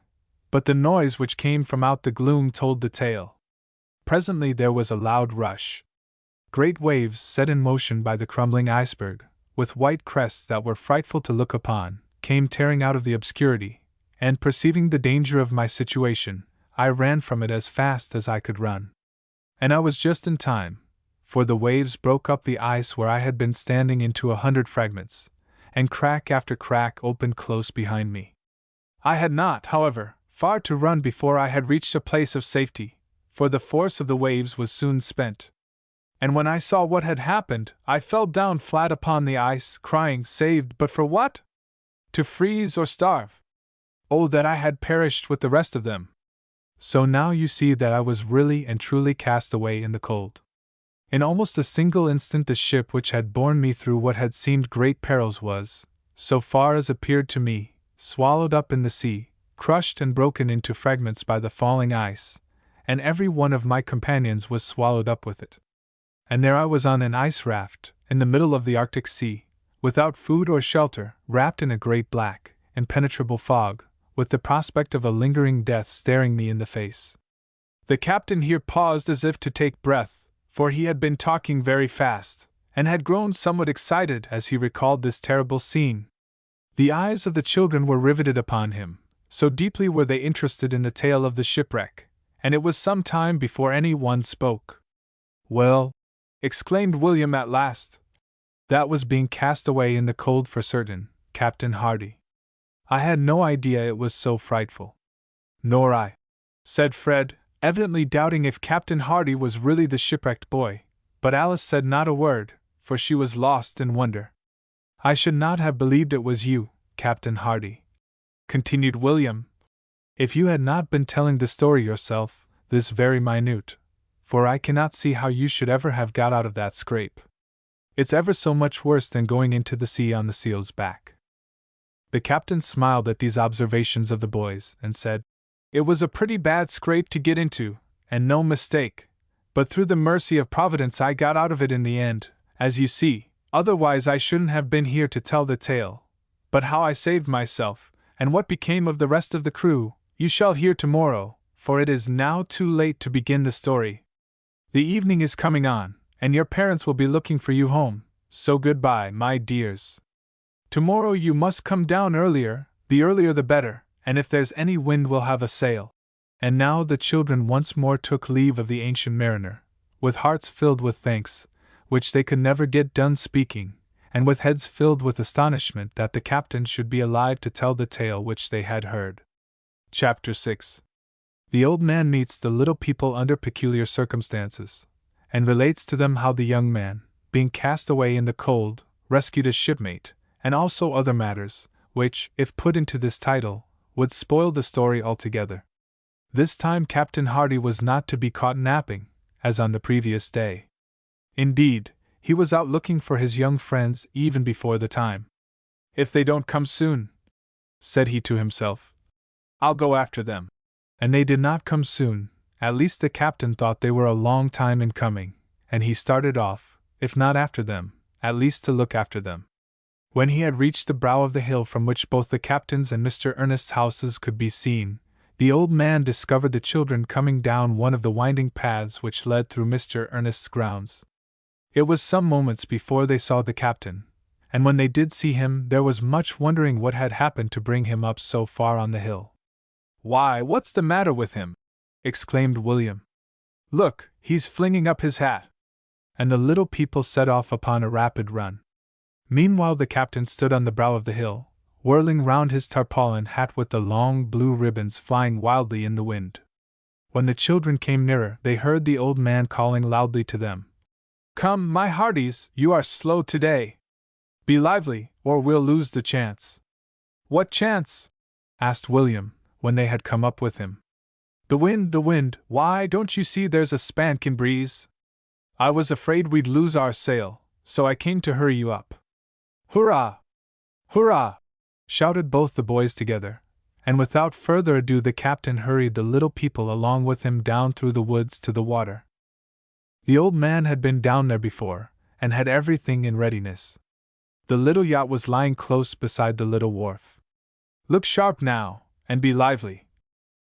but the noise which came from out the gloom told the tale. Presently there was a loud rush. Great waves, set in motion by the crumbling iceberg, with white crests that were frightful to look upon, came tearing out of the obscurity, and perceiving the danger of my situation, I ran from it as fast as I could run. And I was just in time, for the waves broke up the ice where I had been standing into 100 fragments, and crack after crack opened close behind me. I had not, however, far to run before I had reached a place of safety, for the force of the waves was soon spent. And when I saw what had happened, I fell down flat upon the ice, crying, "Saved, but for what? To freeze or starve? Oh, that I had perished with the rest of them!" So now you see that I was really and truly cast away in the cold. In almost a single instant the ship which had borne me through what had seemed great perils was, so far as appeared to me, swallowed up in the sea, crushed and broken into fragments by the falling ice, and every one of my companions was swallowed up with it. And there I was on an ice raft, in the middle of the Arctic Sea, without food or shelter, wrapped in a great black, impenetrable fog, with the prospect of a lingering death staring me in the face. The captain here paused as if to take breath, for he had been talking very fast, and had grown somewhat excited as he recalled this terrible scene. The eyes of the children were riveted upon him, so deeply were they interested in the tale of the shipwreck, and it was some time before any one spoke. "Well," exclaimed William at last, "that was being cast away in the cold for certain, Captain Hardy. I had no idea it was so frightful." "Nor I," said Fred, evidently doubting if Captain Hardy was really the shipwrecked boy, but Alice said not a word, for she was lost in wonder. "I should not have believed it was you, Captain Hardy," continued William, "if you had not been telling the story yourself, this very minute, for I cannot see how you should ever have got out of that scrape. It's ever so much worse than going into the sea on the seal's back." The captain smiled at these observations of the boys, and said, "It was a pretty bad scrape to get into, and no mistake, but through the mercy of Providence I got out of it in the end, as you see, otherwise I shouldn't have been here to tell the tale. But how I saved myself, and what became of the rest of the crew, you shall hear tomorrow, for it is now too late to begin the story. The evening is coming on, and your parents will be looking for you home, so goodbye, my dears. Tomorrow you must come down earlier, the earlier the better, and if there's any wind we'll have a sail." And now the children once more took leave of the ancient mariner, with hearts filled with thanks, which they could never get done speaking, and with heads filled with astonishment that the captain should be alive to tell the tale which they had heard. Chapter 6. The old man meets the little people under peculiar circumstances, and relates to them how the young man, being cast away in the cold, rescued a shipmate, and also other matters, which, if put into this title, would spoil the story altogether. This time Captain Hardy was not to be caught napping, as on the previous day. Indeed, he was out looking for his young friends even before the time. "If they don't come soon," said he to himself, "I'll go after them." And they did not come soon, at least the captain thought they were a long time in coming, and he started off, if not after them, at least to look after them. When he had reached the brow of the hill from which both the captain's and Mr. Ernest's houses could be seen, the old man discovered the children coming down one of the winding paths which led through Mr. Ernest's grounds. It was some moments before they saw the captain, and when they did see him there was much wondering what had happened to bring him up so far on the hill. "Why, what's the matter with him?" exclaimed William. "Look, he's flinging up his hat." And the little people set off upon a rapid run. Meanwhile the captain stood on the brow of the hill, whirling round his tarpaulin hat with the long blue ribbons flying wildly in the wind. When the children came nearer, they heard the old man calling loudly to them. "Come, my hearties, you are slow today. Be lively, or we'll lose the chance." "What chance?" asked William, when they had come up with him. The wind, why, don't you see there's a spankin breeze? I was afraid we'd lose our sail, so I came to hurry you up." "Hurrah!" Hurrah! Shouted both the boys together, and without further ado the captain hurried the little people along with him down through the woods to the water. The old man had been down there before, and had everything in readiness. The little yacht was lying close beside the little wharf. "Look sharp now, and be lively!"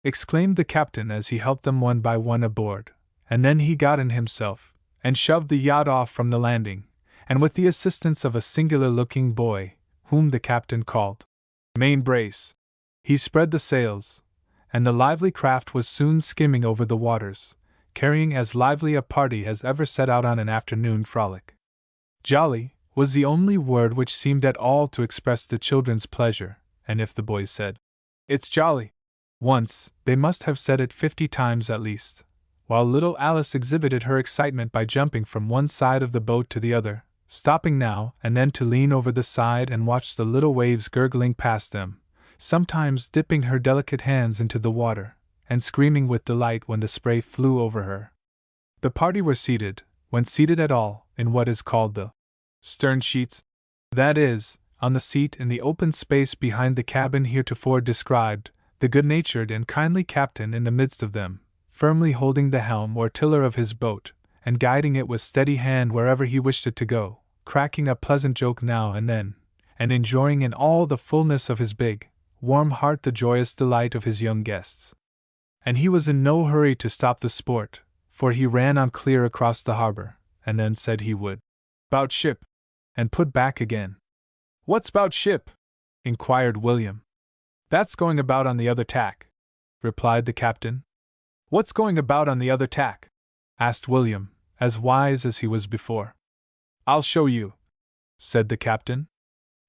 exclaimed the captain as he helped them one by one aboard, and then he got in himself, and shoved the yacht off from the landing, and with the assistance of a singular-looking boy, whom the captain called Main Brace, he spread the sails, and the lively craft was soon skimming over the waters, carrying as lively a party as ever set out on an afternoon frolic. Jolly was the only word which seemed at all to express the children's pleasure, and if the boys said, "It's jolly," once, they must have said it 50 times at least, while little Alice exhibited her excitement by jumping from one side of the boat to the other, stopping now and then to lean over the side and watch the little waves gurgling past them, sometimes dipping her delicate hands into the water, and screaming with delight when the spray flew over her. The party were seated, when seated at all, in what is called the stern sheets, that is, on the seat in the open space behind the cabin heretofore described, the good-natured and kindly captain in the midst of them, firmly holding the helm or tiller of his boat, and guiding it with steady hand wherever he wished it to go, cracking a pleasant joke now and then, and enjoying in all the fullness of his big, warm heart the joyous delight of his young guests. And he was in no hurry to stop the sport, for he ran on clear across the harbor, and then said he would "'bout ship," and put back again. "What's 'bout ship?" inquired William. "That's going about on the other tack," replied the captain. "What's going about on the other tack?" asked William, as wise as he was before. "I'll show you," said the captain.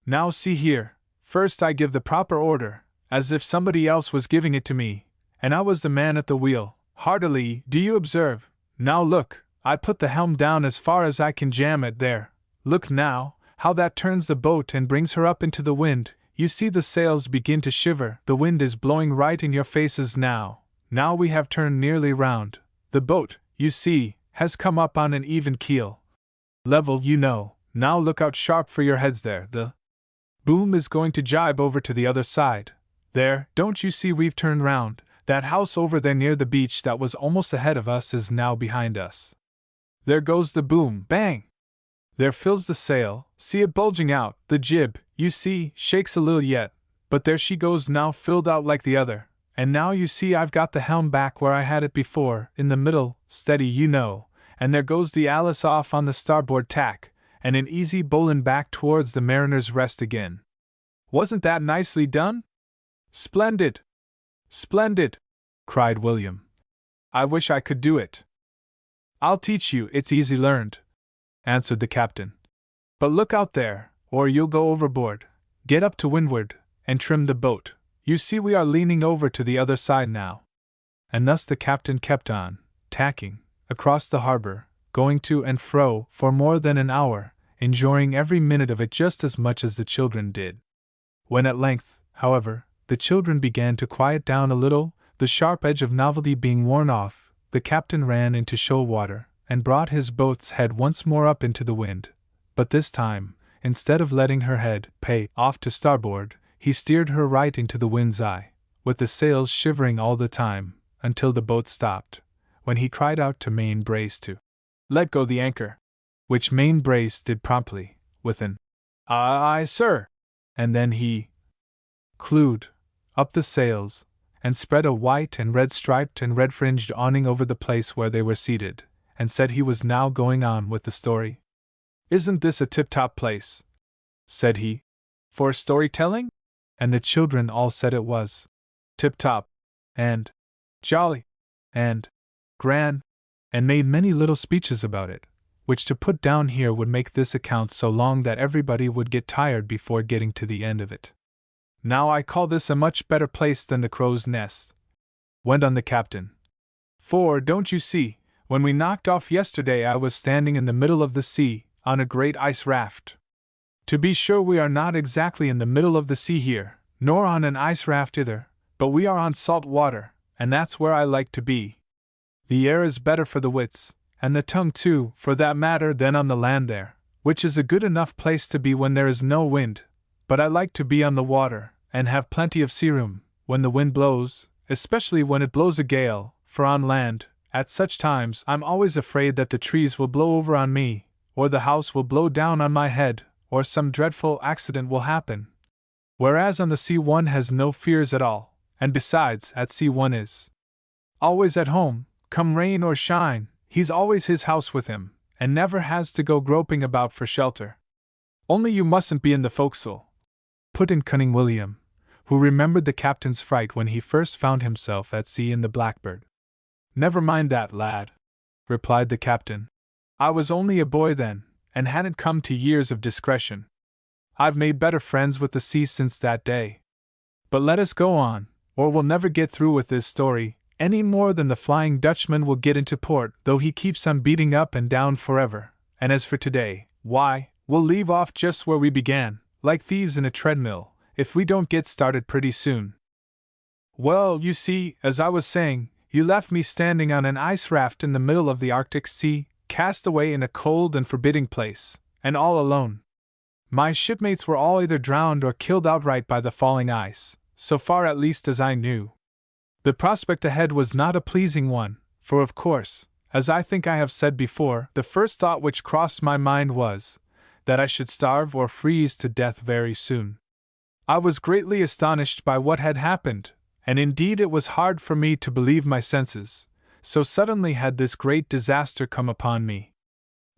"Now see here, first I give the proper order, as if somebody else was giving it to me, and I was the man at the wheel, heartily, do you observe? Now look, I put the helm down as far as I can jam it there. Look now, how that turns the boat and brings her up into the wind. You see the sails begin to shiver, the wind is blowing right in your faces now. Now we have turned nearly round. The boat, you see, has come up on an even keel. Level, you know. Now look out sharp for your heads there. The boom is going to jibe over to the other side. There, don't you see we've turned round? That house over there near the beach that was almost ahead of us is now behind us. There goes the boom, bang! There fills the sail, see it bulging out, the jib, you see, shakes a little yet, but there she goes now filled out like the other, and now you see I've got the helm back where I had it before, in the middle, steady you know, and there goes the Alice off on the starboard tack, and an easy bowling back towards the Mariner's Rest again. Wasn't that nicely done? Splendid! Splendid! Cried William. I wish I could do it. I'll teach you, it's easy learned, answered the captain. But look out there, or you'll go overboard. Get up to windward, and trim the boat. You see we are leaning over to the other side now. And thus the captain kept on, tacking, across the harbor, going to and fro for more than an hour, enjoying every minute of it just as much as the children did. When at length, however, the children began to quiet down a little, the sharp edge of novelty being worn off, the captain ran into shoal water, and brought his boat's head once more up into the wind, but this time, instead of letting her head pay off to starboard, he steered her right into the wind's eye, with the sails shivering all the time, until the boat stopped, when he cried out to Main Brace to let go the anchor, which Main Brace did promptly, with an aye, sir, and then he clewed up the sails, and spread a white and red striped and red fringed awning over the place where they were seated, and said he was now going on with the story. Isn't this a tip-top place? Said he. For storytelling? And the children all said it was. Tip-top, and jolly, and grand, and made many little speeches about it, which to put down here would make this account so long that everybody would get tired before getting to the end of it. Now I call this a much better place than the crow's nest, went on the captain. For, don't you see, when we knocked off yesterday I was standing in the middle of the sea, on a great ice raft. To be sure we are not exactly in the middle of the sea here, nor on an ice raft either, but we are on salt water, and that's where I like to be. The air is better for the wits, and the tongue too, for that matter, than on the land there, which is a good enough place to be when there is no wind, but I like to be on the water, and have plenty of sea room, when the wind blows, especially when it blows a gale, for on land, at such times I'm always afraid that the trees will blow over on me, or the house will blow down on my head, or some dreadful accident will happen. Whereas on the sea one has no fears at all, and besides, at sea one is always at home, come rain or shine, he's always his house with him, and never has to go groping about for shelter. Only you mustn't be in the forecastle, put in cunning William, who remembered the captain's fright when he first found himself at sea in the Blackbird. Never mind that, lad, replied the captain. I was only a boy then, and hadn't come to years of discretion. I've made better friends with the sea since that day. But let us go on, or we'll never get through with this story, any more than the Flying Dutchman will get into port, though he keeps on beating up and down forever. And as for today, why, we'll leave off just where we began, like thieves in a treadmill, if we don't get started pretty soon. Well, you see, as I was saying, you left me standing on an ice raft in the middle of the Arctic Sea, cast away in a cold and forbidding place, and all alone. My shipmates were all either drowned or killed outright by the falling ice, so far at least as I knew. The prospect ahead was not a pleasing one, for of course, as I think I have said before, the first thought which crossed my mind was that I should starve or freeze to death very soon. I was greatly astonished by what had happened, and indeed it was hard for me to believe my senses, so suddenly had this great disaster come upon me.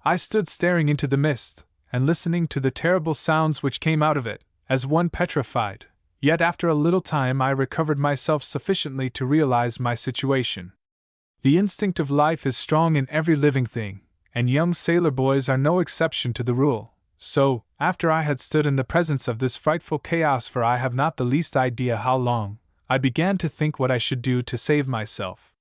I stood staring into the mist, and listening to the terrible sounds which came out of it, as one petrified, yet after a little time I recovered myself sufficiently to realize my situation. The instinct of life is strong in every living thing, and young sailor boys are no exception to the rule. So, after I had stood in the presence of this frightful chaos for I have not the least idea how long, I began to think what I should do to save myself.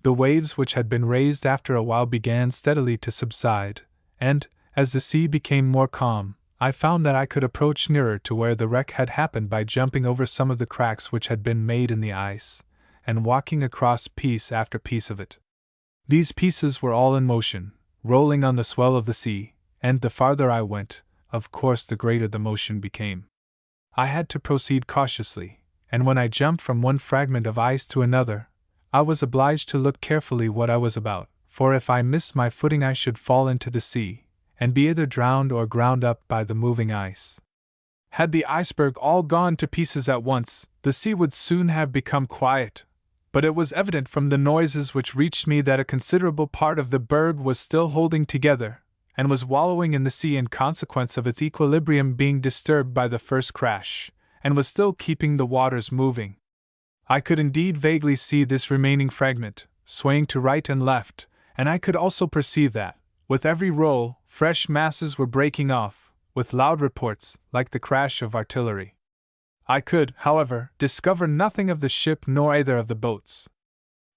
The waves which had been raised after a while began steadily to subside, and, as the sea became more calm, I found that I could approach nearer to where the wreck had happened by jumping over some of the cracks which had been made in the ice, and walking across piece after piece of it. These pieces were all in motion, rolling on the swell of the sea, and the farther I went, of course the greater the motion became. I had to proceed cautiously, and when I jumped from one fragment of ice to another, I was obliged to look carefully what I was about, for if I missed my footing I should fall into the sea, and be either drowned or ground up by the moving ice. Had the iceberg all gone to pieces at once, the sea would soon have become quiet, but it was evident from the noises which reached me that a considerable part of the berg was still holding together, and was wallowing in the sea in consequence of its equilibrium being disturbed by the first crash, and was still keeping the waters moving. I could indeed vaguely see this remaining fragment, swaying to right and left, and I could also perceive that, with every roll, fresh masses were breaking off, with loud reports, like the crash of artillery. I could, however, discover nothing of the ship nor either of the boats.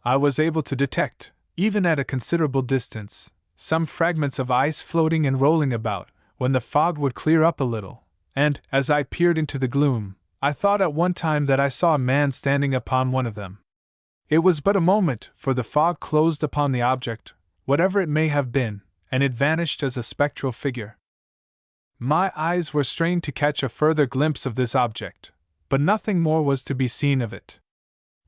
I was able to detect, even at a considerable distance, some fragments of ice floating and rolling about, when the fog would clear up a little, and, as I peered into the gloom, I thought at one time that I saw a man standing upon one of them. It was but a moment, for the fog closed upon the object, whatever it may have been, and it vanished as a spectral figure. My eyes were strained to catch a further glimpse of this object, but nothing more was to be seen of it.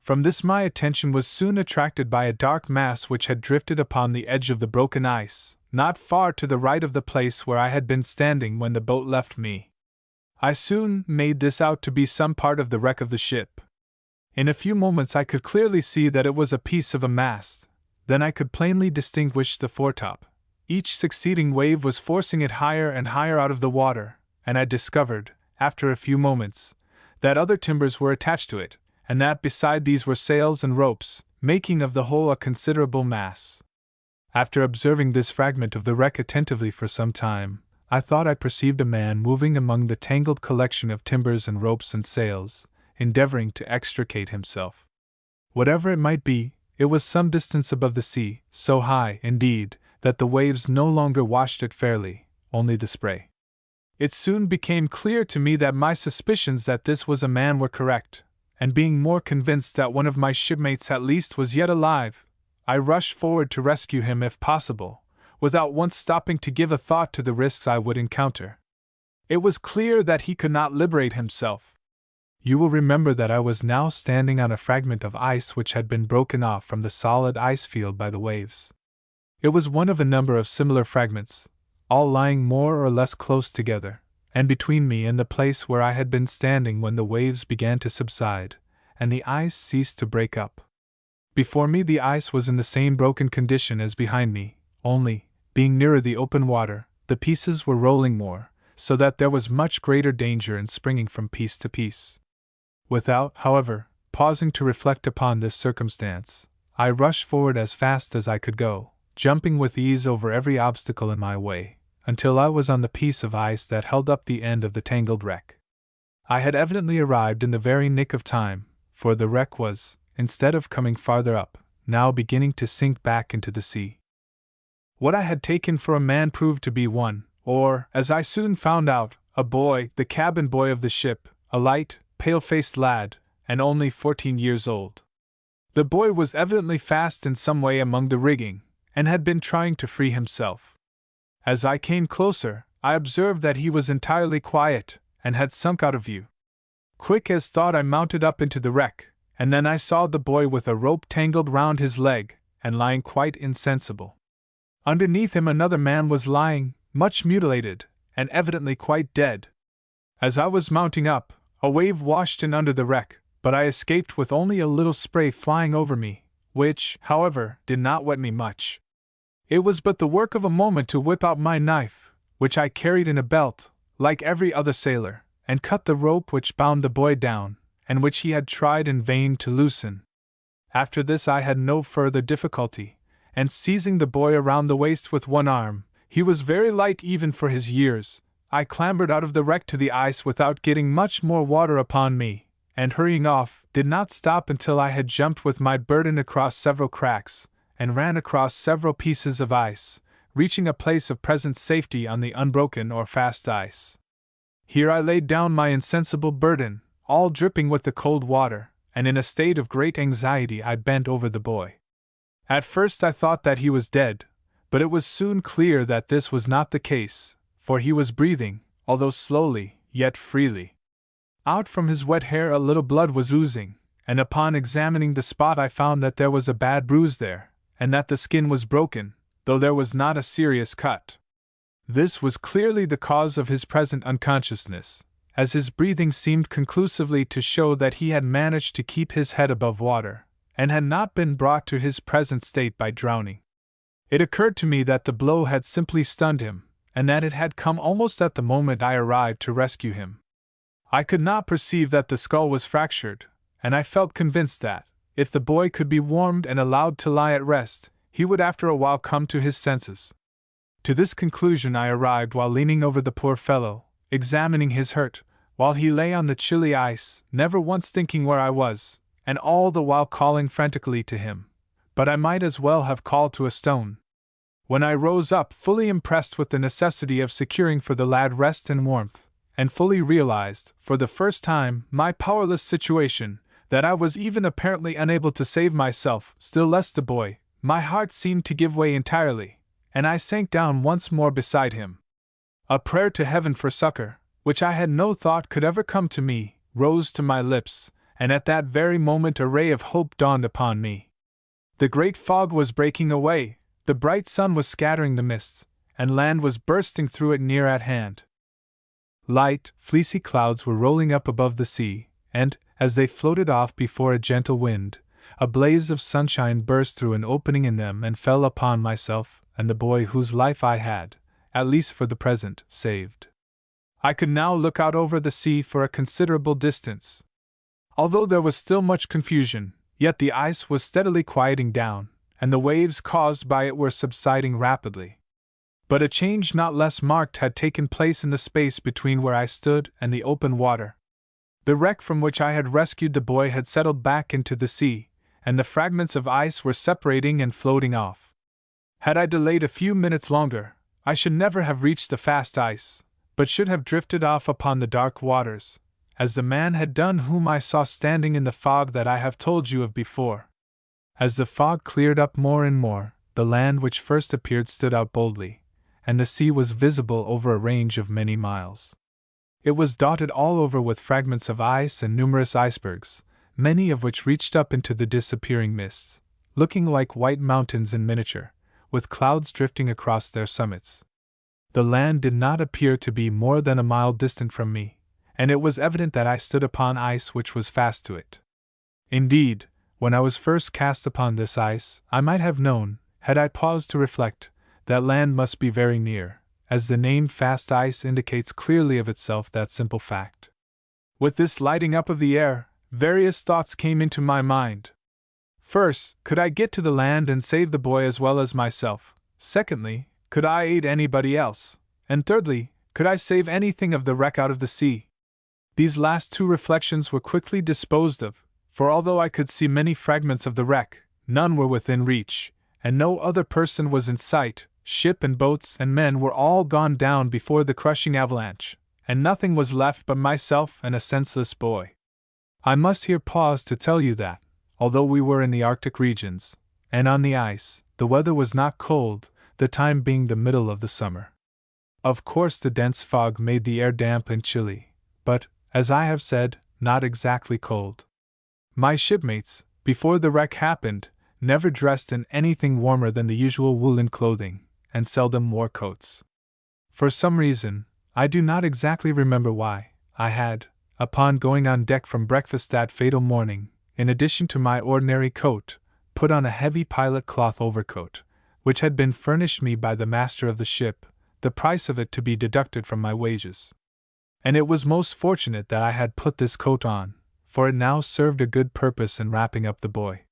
From this my attention was soon attracted by a dark mass which had drifted upon the edge of the broken ice, not far to the right of the place where I had been standing when the boat left me. I soon made this out to be some part of the wreck of the ship. In a few moments I could clearly see that it was a piece of a mast, then I could plainly distinguish the foretop. Each succeeding wave was forcing it higher and higher out of the water, and I discovered, after a few moments, that other timbers were attached to it, and that beside these were sails and ropes, making of the whole a considerable mass. After observing this fragment of the wreck attentively for some time, I thought I perceived a man moving among the tangled collection of timbers and ropes and sails, endeavoring to extricate himself. Whatever it might be, it was some distance above the sea, so high, indeed, that the waves no longer washed it fairly, only the spray. It soon became clear to me that my suspicions that this was a man were correct, and being more convinced that one of my shipmates at least was yet alive, I rushed forward to rescue him if possible, without once stopping to give a thought to the risks I would encounter. It was clear that he could not liberate himself. You will remember that I was now standing on a fragment of ice which had been broken off from the solid ice field by the waves. It was one of a number of similar fragments, all lying more or less close together, and between me and the place where I had been standing when the waves began to subside, and the ice ceased to break up. Before me the ice was in the same broken condition as behind me, only, being nearer the open water, the pieces were rolling more, so that there was much greater danger in springing from piece to piece. Without, however, pausing to reflect upon this circumstance, I rushed forward as fast as I could go, jumping with ease over every obstacle in my way, until I was on the piece of ice that held up the end of the tangled wreck. I had evidently arrived in the very nick of time, for the wreck was, instead of coming farther up, now beginning to sink back into the sea. What I had taken for a man proved to be one, or, as I soon found out, a boy, the cabin boy of the ship, a light, pale-faced lad, and only 14 years old. The boy was evidently fast in some way among the rigging, and had been trying to free himself. As I came closer, I observed that he was entirely quiet, and had sunk out of view. Quick as thought I mounted up into the wreck, and then I saw the boy with a rope tangled round his leg, and lying quite insensible. Underneath him another man was lying, much mutilated, and evidently quite dead. As I was mounting up, a wave washed in under the wreck, but I escaped with only a little spray flying over me, which, however, did not wet me much. It was but the work of a moment to whip out my knife, which I carried in a belt, like every other sailor, and cut the rope which bound the boy down, and which he had tried in vain to loosen. After this I had no further difficulty, and seizing the boy around the waist with one arm, he was very light even for his years, I clambered out of the wreck to the ice without getting much more water upon me, and hurrying off, did not stop until I had jumped with my burden across several cracks, and ran across several pieces of ice, reaching a place of present safety on the unbroken or fast ice. Here I laid down my insensible burden, all dripping with the cold water, and in a state of great anxiety I bent over the boy. At first I thought that he was dead, but it was soon clear that this was not the case, for he was breathing, although slowly, yet freely. Out from his wet hair a little blood was oozing, and upon examining the spot I found that there was a bad bruise there, and that the skin was broken, though there was not a serious cut. This was clearly the cause of his present unconsciousness, as his breathing seemed conclusively to show that he had managed to keep his head above water, and had not been brought to his present state by drowning. It occurred to me that the blow had simply stunned him, and that it had come almost at the moment I arrived to rescue him. I could not perceive that the skull was fractured, and I felt convinced that, if the boy could be warmed and allowed to lie at rest, he would after a while come to his senses. To this conclusion I arrived while leaning over the poor fellow, examining his hurt, while he lay on the chilly ice, never once thinking where I was, and all the while calling frantically to him. But I might as well have called to a stone. When I rose up, fully impressed with the necessity of securing for the lad rest and warmth, and fully realized, for the first time, my powerless situation, that I was even apparently unable to save myself, still less the boy, my heart seemed to give way entirely, and I sank down once more beside him. A prayer to heaven for succor, which I had no thought could ever come to me, rose to my lips, and at that very moment a ray of hope dawned upon me. The great fog was breaking away, the bright sun was scattering the mists, and land was bursting through it near at hand. Light, fleecy clouds were rolling up above the sea, and, as they floated off before a gentle wind, a blaze of sunshine burst through an opening in them and fell upon myself and the boy whose life I had, at least for the present, saved. I could now look out over the sea for a considerable distance. Although there was still much confusion, yet the ice was steadily quieting down, and the waves caused by it were subsiding rapidly. But a change not less marked had taken place in the space between where I stood and the open water. The wreck from which I had rescued the boy had settled back into the sea, and the fragments of ice were separating and floating off. Had I delayed a few minutes longer, I should never have reached the fast ice, but should have drifted off upon the dark waters, as the man had done whom I saw standing in the fog that I have told you of before. As the fog cleared up more and more, the land which first appeared stood out boldly, and the sea was visible over a range of many miles. It was dotted all over with fragments of ice and numerous icebergs, many of which reached up into the disappearing mists, looking like white mountains in miniature, with clouds drifting across their summits. The land did not appear to be more than a mile distant from me, and it was evident that I stood upon ice which was fast to it. Indeed, when I was first cast upon this ice, I might have known, had I paused to reflect, that land must be very near, as the name fast ice indicates clearly of itself that simple fact. With this lighting up of the air, various thoughts came into my mind. First, could I get to the land and save the boy as well as myself? Secondly, could I aid anybody else? And thirdly, could I save anything of the wreck out of the sea? These last two reflections were quickly disposed of, for although I could see many fragments of the wreck, none were within reach, and no other person was in sight. Ship and boats and men were all gone down before the crushing avalanche, and nothing was left but myself and a senseless boy. I must here pause to tell you that, although we were in the Arctic regions, and on the ice, the weather was not cold, the time being the middle of the summer. Of course, the dense fog made the air damp and chilly, but, as I have said, not exactly cold. My shipmates, before the wreck happened, never dressed in anything warmer than the usual woolen clothing, and seldom wore coats. For some reason, I do not exactly remember why, I had, upon going on deck from breakfast that fatal morning, in addition to my ordinary coat, put on a heavy pilot cloth overcoat, which had been furnished me by the master of the ship, the price of it to be deducted from my wages. And it was most fortunate that I had put this coat on, for it now served a good purpose in wrapping up the boy.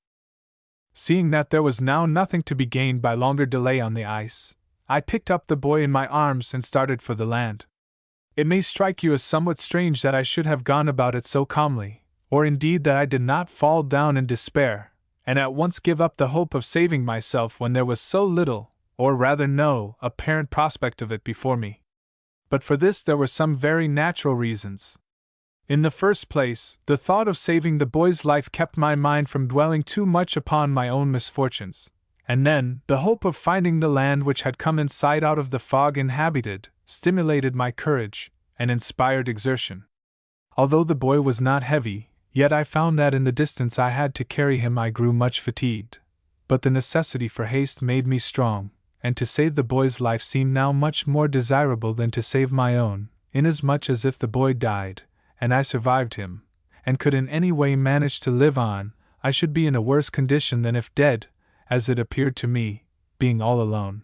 Seeing that there was now nothing to be gained by longer delay on the ice, I picked up the boy in my arms and started for the land. It may strike you as somewhat strange that I should have gone about it so calmly, or indeed that I did not fall down in despair, and at once give up the hope of saving myself when there was so little, or rather no, apparent prospect of it before me. But for this there were some very natural reasons. In the first place, the thought of saving the boy's life kept my mind from dwelling too much upon my own misfortunes, and then, the hope of finding the land which had come in sight out of the fog inhabited, stimulated my courage, and inspired exertion. Although the boy was not heavy, yet I found that in the distance I had to carry him I grew much fatigued. But the necessity for haste made me strong, and to save the boy's life seemed now much more desirable than to save my own, inasmuch as if the boy died, and I survived him, and could in any way manage to live on, I should be in a worse condition than if dead, as it appeared to me, being all alone.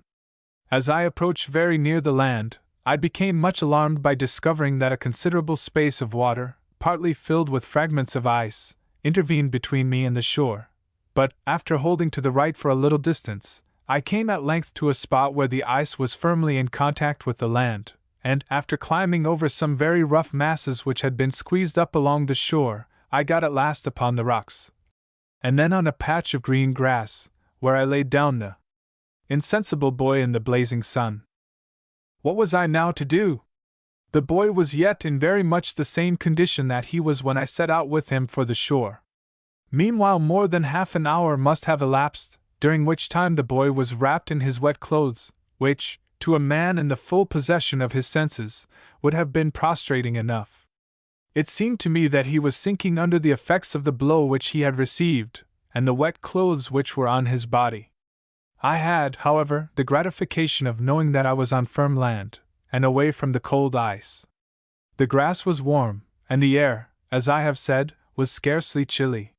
As I approached very near the land, I became much alarmed by discovering that a considerable space of water, partly filled with fragments of ice, intervened between me and the shore. But, after holding to the right for a little distance, I came at length to a spot where the ice was firmly in contact with the land, and, after climbing over some very rough masses which had been squeezed up along the shore, I got at last upon the rocks, and then on a patch of green grass, where I laid down the insensible boy in the blazing sun. What was I now to do? The boy was yet in very much the same condition that he was when I set out with him for the shore. Meanwhile more than half an hour must have elapsed, during which time the boy was wrapped in his wet clothes, which, to a man in the full possession of his senses, would have been prostrating enough. It seemed to me that he was sinking under the effects of the blow which he had received, and the wet clothes which were on his body. I had, however, the gratification of knowing that I was on firm land, and away from the cold ice. The grass was warm, and the air, as I have said, was scarcely chilly.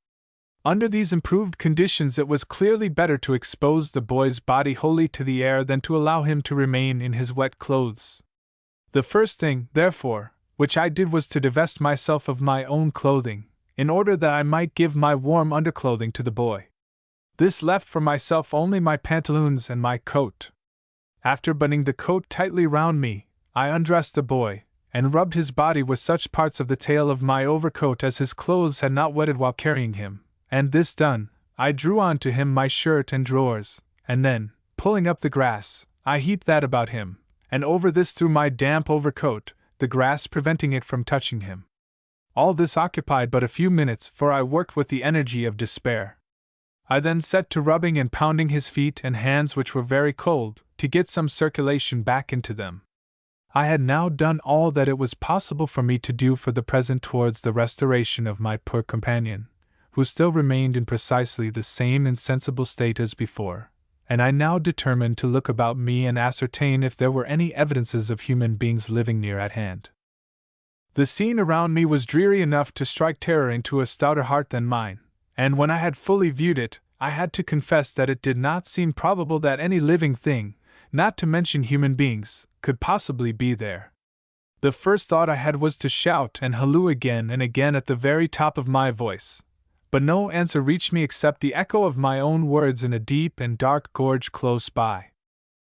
Under these improved conditions it was clearly better to expose the boy's body wholly to the air than to allow him to remain in his wet clothes. The first thing, therefore, which I did was to divest myself of my own clothing, in order that I might give my warm underclothing to the boy. This left for myself only my pantaloons and my coat. After buttoning the coat tightly round me, I undressed the boy, and rubbed his body with such parts of the tail of my overcoat as his clothes had not wetted while carrying him, and this done, I drew on to him my shirt and drawers, and then, pulling up the grass, I heaped that about him, and over this threw my damp overcoat, the grass preventing it from touching him. All this occupied but a few minutes, for I worked with the energy of despair. I then set to rubbing and pounding his feet and hands, which were very cold, to get some circulation back into them. I had now done all that it was possible for me to do for the present towards the restoration of my poor companion, who still remained in precisely the same insensible state as before, and I now determined to look about me and ascertain if there were any evidences of human beings living near at hand. The scene around me was dreary enough to strike terror into a stouter heart than mine, and when I had fully viewed it, I had to confess that it did not seem probable that any living thing, not to mention human beings, could possibly be there. The first thought I had was to shout and halloo again and again at the very top of my voice, but no answer reached me except the echo of my own words in a deep and dark gorge close by.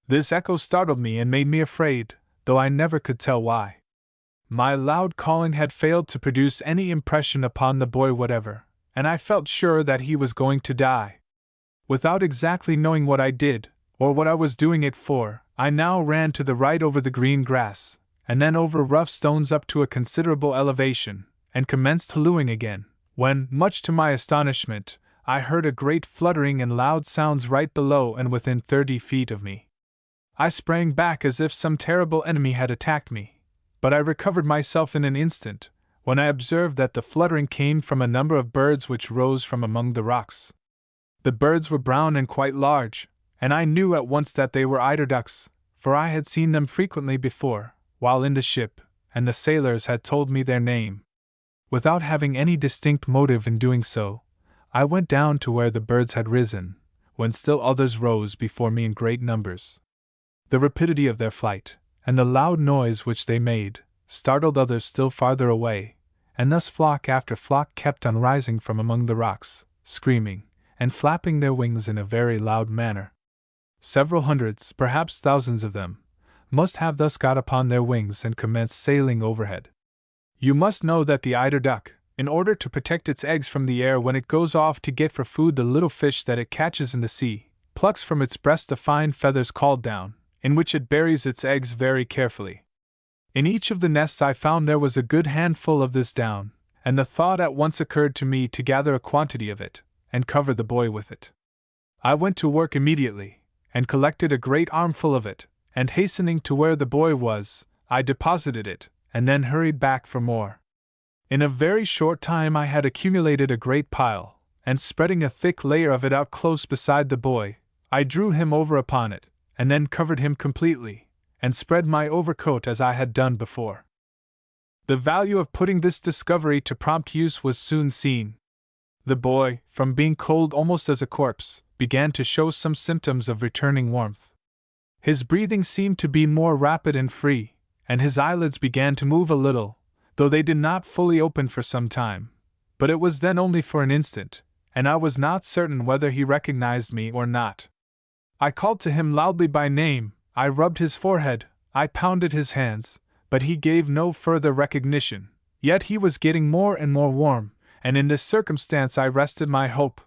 This echo startled me and made me afraid, though I never could tell why. My loud calling had failed to produce any impression upon the boy whatever, and I felt sure that he was going to die. Without exactly knowing what I did, or what I was doing it for, I now ran to the right over the green grass, and then over rough stones up to a considerable elevation, and commenced hallooing again, when, much to my astonishment, I heard a great fluttering and loud sounds right below and within 30 feet of me. I sprang back as if some terrible enemy had attacked me, but I recovered myself in an instant, when I observed that the fluttering came from a number of birds which rose from among the rocks. The birds were brown and quite large, and I knew at once that they were eider ducks, for I had seen them frequently before, while in the ship, and the sailors had told me their name. Without having any distinct motive in doing so, I went down to where the birds had risen, when still others rose before me in great numbers. The rapidity of their flight, and the loud noise which they made, startled others still farther away, and thus flock after flock kept on rising from among the rocks, screaming, and flapping their wings in a very loud manner. Several hundreds, perhaps thousands of them, must have thus got upon their wings and commenced sailing overhead. You must know that the eider duck, in order to protect its eggs from the air when it goes off to get for food the little fish that it catches in the sea, plucks from its breast the fine feathers called down, in which it buries its eggs very carefully. In each of the nests I found there was a good handful of this down, and the thought at once occurred to me to gather a quantity of it, and cover the boy with it. I went to work immediately, and collected a great armful of it, and hastening to where the boy was, I deposited it, and then hurried back for more. In a very short time I had accumulated a great pile, and spreading a thick layer of it out close beside the boy, I drew him over upon it, and then covered him completely, and spread my overcoat as I had done before. The value of putting this discovery to prompt use was soon seen. The boy, from being cold almost as a corpse, began to show some symptoms of returning warmth. His breathing seemed to be more rapid and free, and his eyelids began to move a little, though they did not fully open for some time, but it was then only for an instant, and I was not certain whether he recognized me or not. I called to him loudly by name, I rubbed his forehead, I pounded his hands, but he gave no further recognition, yet he was getting more and more warm, and in this circumstance I rested my hope.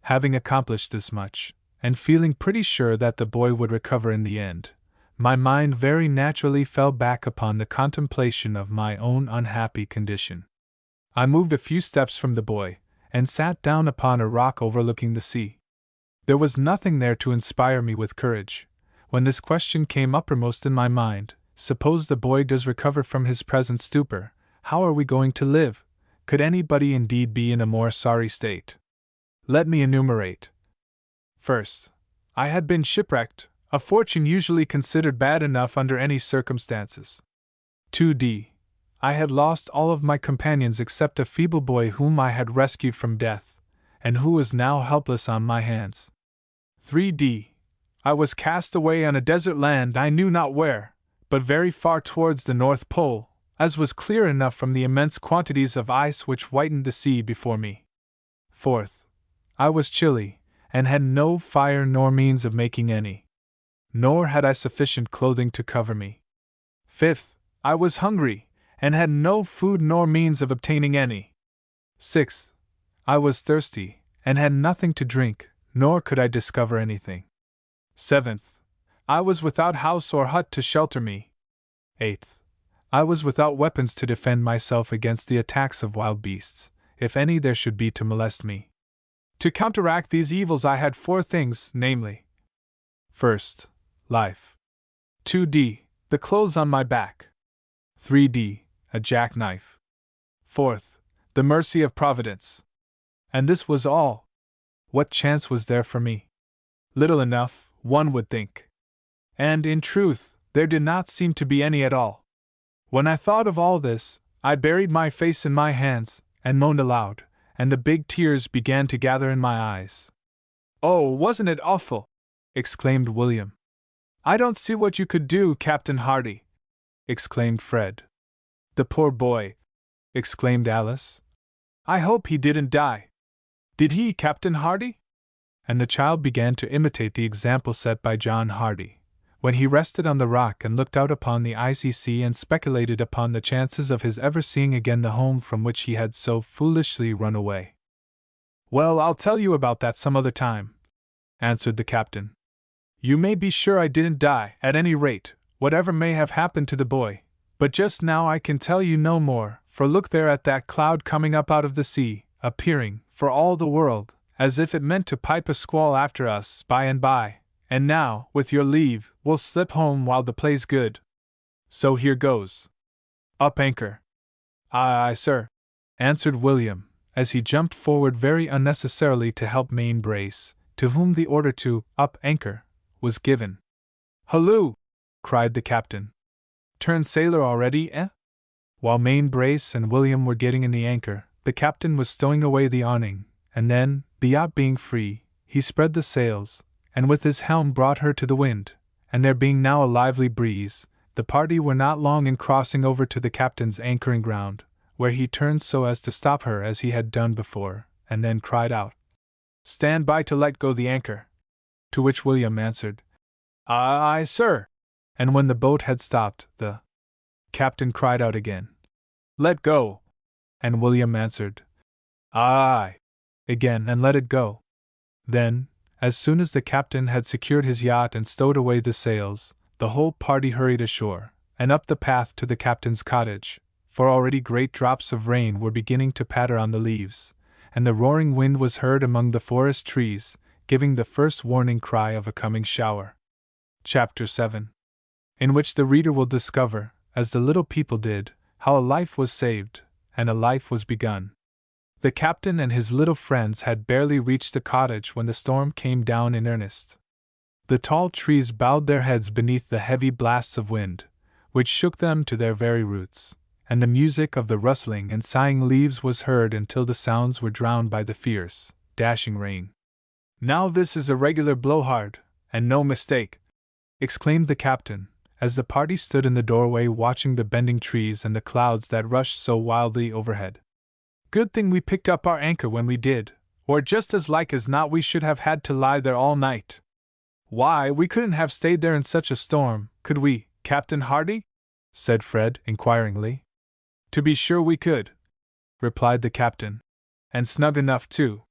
Having accomplished this much, and feeling pretty sure that the boy would recover in the end, my mind very naturally fell back upon the contemplation of my own unhappy condition. I moved a few steps from the boy, and sat down upon a rock overlooking the sea. There was nothing there to inspire me with courage, when this question came uppermost in my mind: suppose the boy does recover from his present stupor, how are we going to live? Could anybody indeed be in a more sorry state? Let me enumerate. First, I had been shipwrecked, a fortune usually considered bad enough under any circumstances. 2d. I had lost all of my companions except a feeble boy whom I had rescued from death, and who was now helpless on my hands. 3d. I was cast away on a desert land I knew not where, but very far towards the North Pole, as was clear enough from the immense quantities of ice which whitened the sea before me. 4th. I was chilly, and had no fire nor means of making any. Nor had I sufficient clothing to cover me. 5th. I was hungry, and had no food nor means of obtaining any. 6th. I was thirsty, and had nothing to drink, nor could I discover anything. 7th. I was without house or hut to shelter me. 8th. I was without weapons to defend myself against the attacks of wild beasts, if any there should be to molest me. To counteract these evils I had 4 things, namely: first, life. 2d. The clothes on my back. 3D. A jackknife. 4th. The mercy of Providence. And this was all. What chance was there for me? Little enough, one would think. And, in truth, there did not seem to be any at all. When I thought of all this, I buried my face in my hands, and moaned aloud, and the big tears began to gather in my eyes. "Oh, wasn't it awful?" exclaimed William. "I don't see what you could do, Captain Hardy," exclaimed Fred. "The poor boy," exclaimed Alice. "I hope he didn't die." "Did he, Captain Hardy?" And the child began to imitate the example set by John Hardy, when he rested on the rock and looked out upon the icy sea and speculated upon the chances of his ever seeing again the home from which he had so foolishly run away. "Well, I'll tell you about that some other time," answered the captain. "You may be sure I didn't die, at any rate, whatever may have happened to the boy, but just now I can tell you no more, for look there at that cloud coming up out of the sea, appearing, for all the world, as if it meant to pipe a squall after us by and by. And now, with your leave, we'll slip home while the play's good. So here goes. Up anchor." "Aye, aye, sir," answered William, as he jumped forward very unnecessarily to help Main Brace, to whom the order to up anchor was given. "Halloo!" cried the captain. "Turned sailor already, eh?" While Main Brace and William were getting in the anchor, the captain was stowing away the awning, and then, the yacht being free, he spread the sails, and with his helm brought her to the wind, and there being now a lively breeze, the party were not long in crossing over to the captain's anchoring ground, where he turned so as to stop her as he had done before, and then cried out, "Stand by to let go the anchor." To which William answered, "Aye, aye, sir." And when the boat had stopped, the captain cried out again, "Let go." And William answered, "Aye," again, and let it go. Then, as soon as the captain had secured his yacht and stowed away the sails, the whole party hurried ashore, and up the path to the captain's cottage, for already great drops of rain were beginning to patter on the leaves, and the roaring wind was heard among the forest trees, giving the first warning cry of a coming shower. Chapter 7. In which the reader will discover, as the little people did, how a life was saved, and a life was begun. The captain and his little friends had barely reached the cottage when the storm came down in earnest. The tall trees bowed their heads beneath the heavy blasts of wind, which shook them to their very roots, and the music of the rustling and sighing leaves was heard until the sounds were drowned by the fierce, dashing rain. "Now this is a regular blowhard, and no mistake," exclaimed the captain, as the party stood in the doorway watching the bending trees and the clouds that rushed so wildly overhead. "Good thing we picked up our anchor when we did, or just as like as not we should have had to lie there all night. Why, we couldn't have stayed there in such a storm, could we, Captain Hardy?" said Fred, inquiringly. "To be sure we could," replied the captain. "And snug enough, too.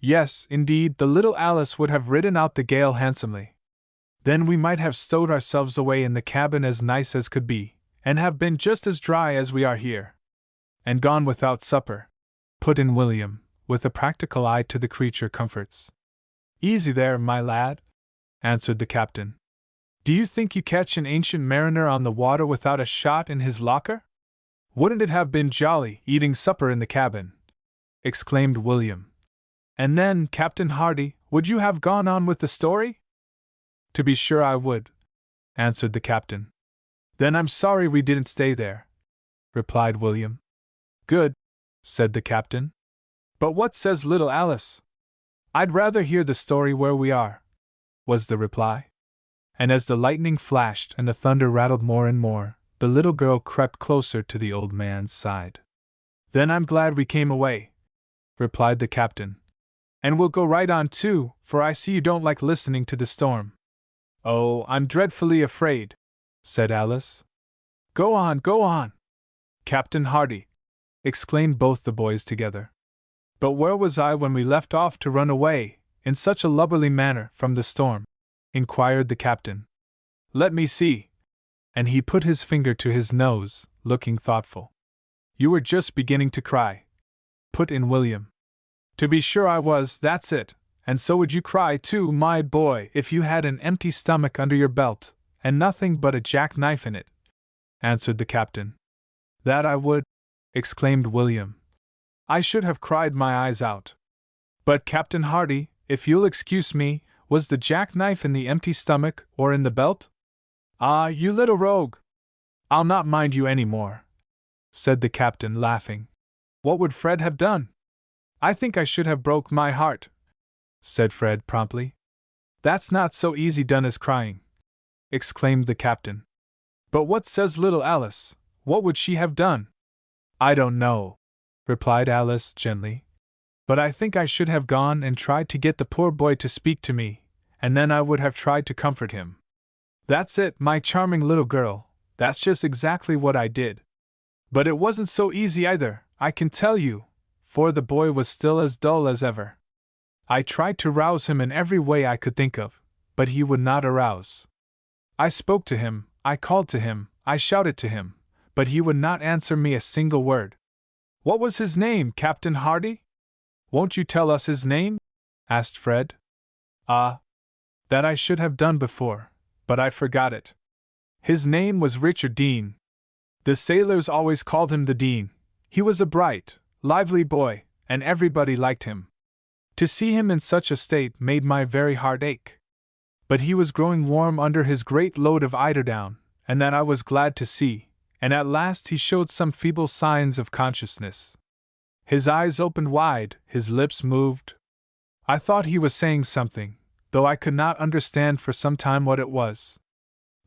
Yes, indeed, the little Alice would have ridden out the gale handsomely. Then we might have stowed ourselves away in the cabin as nice as could be, and have been just as dry as we are here." "And gone without supper," put in William, with a practical eye to the creature comforts. "Easy there, my lad," answered the captain. "Do you think you catch an ancient mariner on the water without a shot in his locker?" "Wouldn't it have been jolly, eating supper in the cabin?" exclaimed William. "And then, Captain Hardy, would you have gone on with the story?" "To be sure I would," answered the captain. "Then I'm sorry we didn't stay there," replied William. "Good," said the captain. "But what says little Alice?" "I'd rather hear the story where we are," was the reply. And as the lightning flashed and the thunder rattled more and more, the little girl crept closer to the old man's side. "Then I'm glad we came away," replied the captain. "And we'll go right on too, for I see you don't like listening to the storm." "Oh, I'm dreadfully afraid," said Alice. Go on, Captain Hardy," exclaimed both the boys together. "But where was I when we left off to run away, in such a lubberly manner, from the storm?" inquired the captain. "Let me see." And he put his finger to his nose, looking thoughtful. "You were just beginning to cry," put in William. "To be sure I was, that's it, and so would you cry too, my boy, if you had an empty stomach under your belt, and nothing but a jackknife in it," answered the captain. "That I would," exclaimed William. "I should have cried my eyes out. But, Captain Hardy, if you'll excuse me, was the jackknife in the empty stomach or in the belt?" "Ah, you little rogue! I'll not mind you any more," said the captain, laughing. "What would Fred have done?" "I think I should have broke my heart," said Fred promptly. "That's not so easy done as crying," exclaimed the captain. "But what says little Alice? What would she have done?" "I don't know," replied Alice gently. "But I think I should have gone and tried to get the poor boy to speak to me, and then I would have tried to comfort him." "That's it, my charming little girl, that's just exactly what I did. But it wasn't so easy either, I can tell you, for the boy was still as dull as ever. I tried to rouse him in every way I could think of, but he would not arouse. I spoke to him, I called to him, I shouted to him, but he would not answer me a single word." "What was his name, Captain Hardy? Won't you tell us his name?" asked Fred. "Ah, that I should have done before, but I forgot it. His name was Richard Dean. The sailors always called him the Dean. He was a bright, lively boy, and everybody liked him. To see him in such a state made my very heart ache. But he was growing warm under his great load of eiderdown, and that I was glad to see, and at last he showed some feeble signs of consciousness. His eyes opened wide, his lips moved. I thought he was saying something, though I could not understand for some time what it was.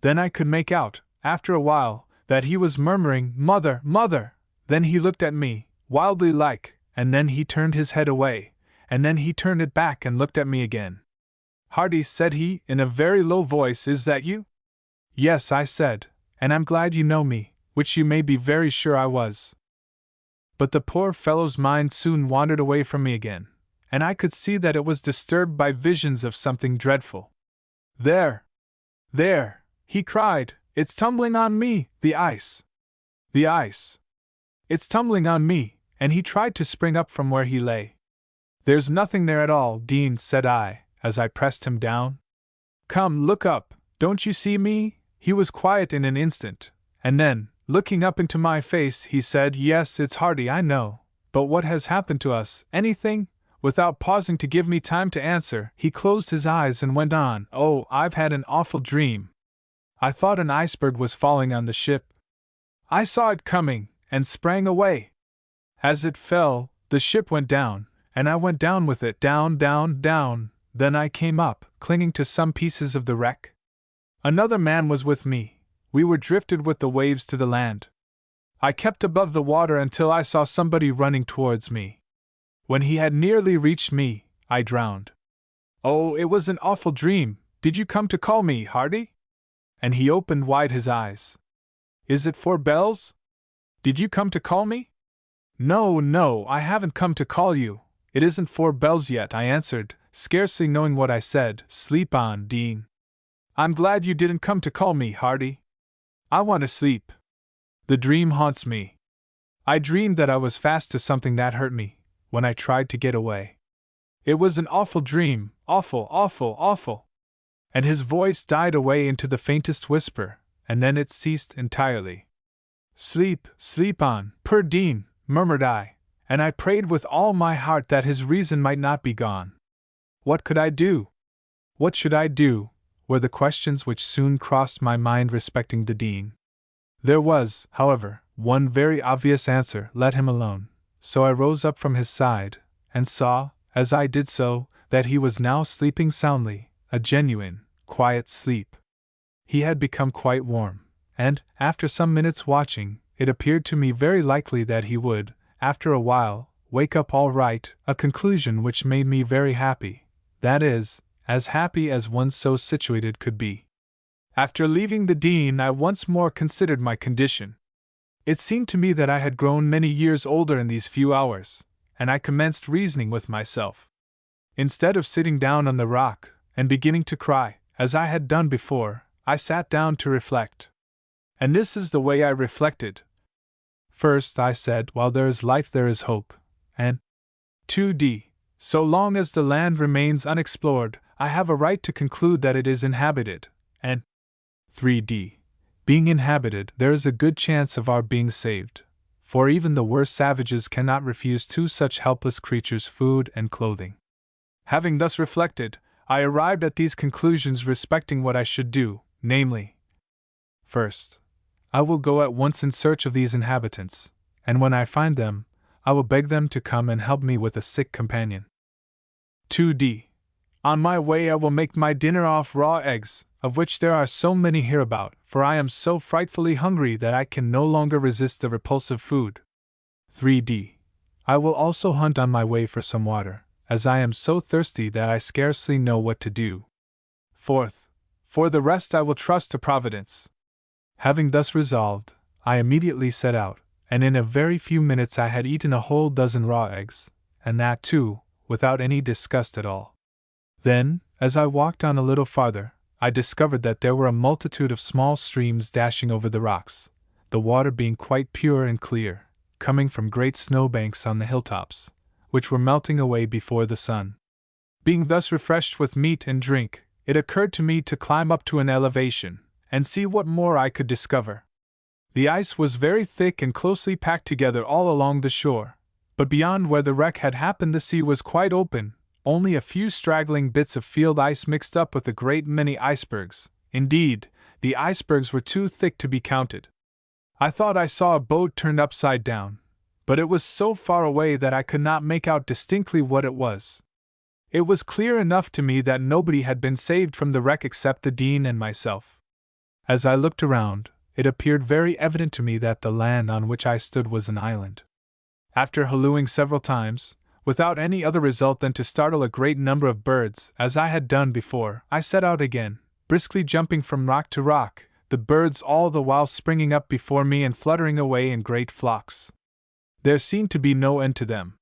Then I could make out, after a while, that he was murmuring, 'Mother, mother!' Then he looked at me, wildly like, and then he turned his head away, and then he turned it back and looked at me again. 'Hardy,' said he, in a very low voice, 'is that you?' 'Yes,' I said, 'and I'm glad you know me,' which you may be very sure I was. But the poor fellow's mind soon wandered away from me again, and I could see that it was disturbed by visions of something dreadful. 'There! There!' he cried, 'it's tumbling on me, the ice! The ice! It's tumbling on me!' and he tried to spring up from where he lay. 'There's nothing there at all, Dean,' said I, as I pressed him down. 'Come, look up, don't you see me?' He was quiet in an instant, and then, looking up into my face, he said, 'Yes, it's Hardy, I know, but what has happened to us, anything?' Without pausing to give me time to answer, he closed his eyes and went on, 'Oh, I've had an awful dream. I thought an iceberg was falling on the ship. I saw it coming, and sprang away. As it fell, the ship went down, and I went down with it, down, down, down. Then I came up, clinging to some pieces of the wreck. Another man was with me. We were drifted with the waves to the land. I kept above the water until I saw somebody running towards me. When he had nearly reached me, I drowned. Oh, it was an awful dream. Did you come to call me, Hardy?' And he opened wide his eyes. 'Is it 4 bells? Did you come to call me?' 'No, no, I haven't come to call you. It isn't 4 bells yet,' I answered, scarcely knowing what I said. 'Sleep on, Dean. I'm glad you didn't come to call me, Hardy. I want to sleep. The dream haunts me. I dreamed that I was fast to something that hurt me, when I tried to get away. It was an awful dream, awful, awful, awful.' And his voice died away into the faintest whisper, and then it ceased entirely. 'Sleep, sleep on, poor Dean,' murmured I, and I prayed with all my heart that his reason might not be gone. What could I do? What should I do? Were the questions which soon crossed my mind respecting the Dean. There was, however, one very obvious answer: let him alone. So I rose up from his side, and saw, as I did so, that he was now sleeping soundly, a genuine, quiet sleep. He had become quite warm, and, after some minutes' watching, it appeared to me very likely that he would, after a while, wake up all right, a conclusion which made me very happy, that is, as happy as one so situated could be. After leaving the Dean, I once more considered my condition. It seemed to me that I had grown many years older in these few hours, and I commenced reasoning with myself. Instead of sitting down on the rock, and beginning to cry, as I had done before, I sat down to reflect. And this is the way I reflected. First, I said, while there is life there is hope, and 2d. So long as the land remains unexplored, I have a right to conclude that it is inhabited, and 3D. Being inhabited, there is a good chance of our being saved, for even the worst savages cannot refuse two such helpless creatures food and clothing. Having thus reflected, I arrived at these conclusions respecting what I should do, namely, first, I will go at once in search of these inhabitants, and when I find them, I will beg them to come and help me with a sick companion. 2D. On my way I will make my dinner off raw eggs, of which there are so many hereabout, for I am so frightfully hungry that I can no longer resist the repulsive food. 3D. I will also hunt on my way for some water, as I am so thirsty that I scarcely know what to do. 4th. For the rest I will trust to Providence. Having thus resolved, I immediately set out, and in a very few minutes I had eaten a whole dozen raw eggs, and that too, without any disgust at all. Then, as I walked on a little farther, I discovered that there were a multitude of small streams dashing over the rocks, the water being quite pure and clear, coming from great snowbanks on the hilltops, which were melting away before the sun. Being thus refreshed with meat and drink, it occurred to me to climb up to an elevation, and see what more I could discover. The ice was very thick and closely packed together all along the shore, but beyond where the wreck had happened the sea was quite open, only a few straggling bits of field ice mixed up with a great many icebergs. Indeed, the icebergs were too thick to be counted. I thought I saw a boat turned upside down, but it was so far away that I could not make out distinctly what it was. It was clear enough to me that nobody had been saved from the wreck except the Dean and myself. As I looked around, it appeared very evident to me that the land on which I stood was an island. After hallooing several times, without any other result than to startle a great number of birds, as I had done before, I set out again, briskly jumping from rock to rock, the birds all the while springing up before me and fluttering away in great flocks. There seemed to be no end to them.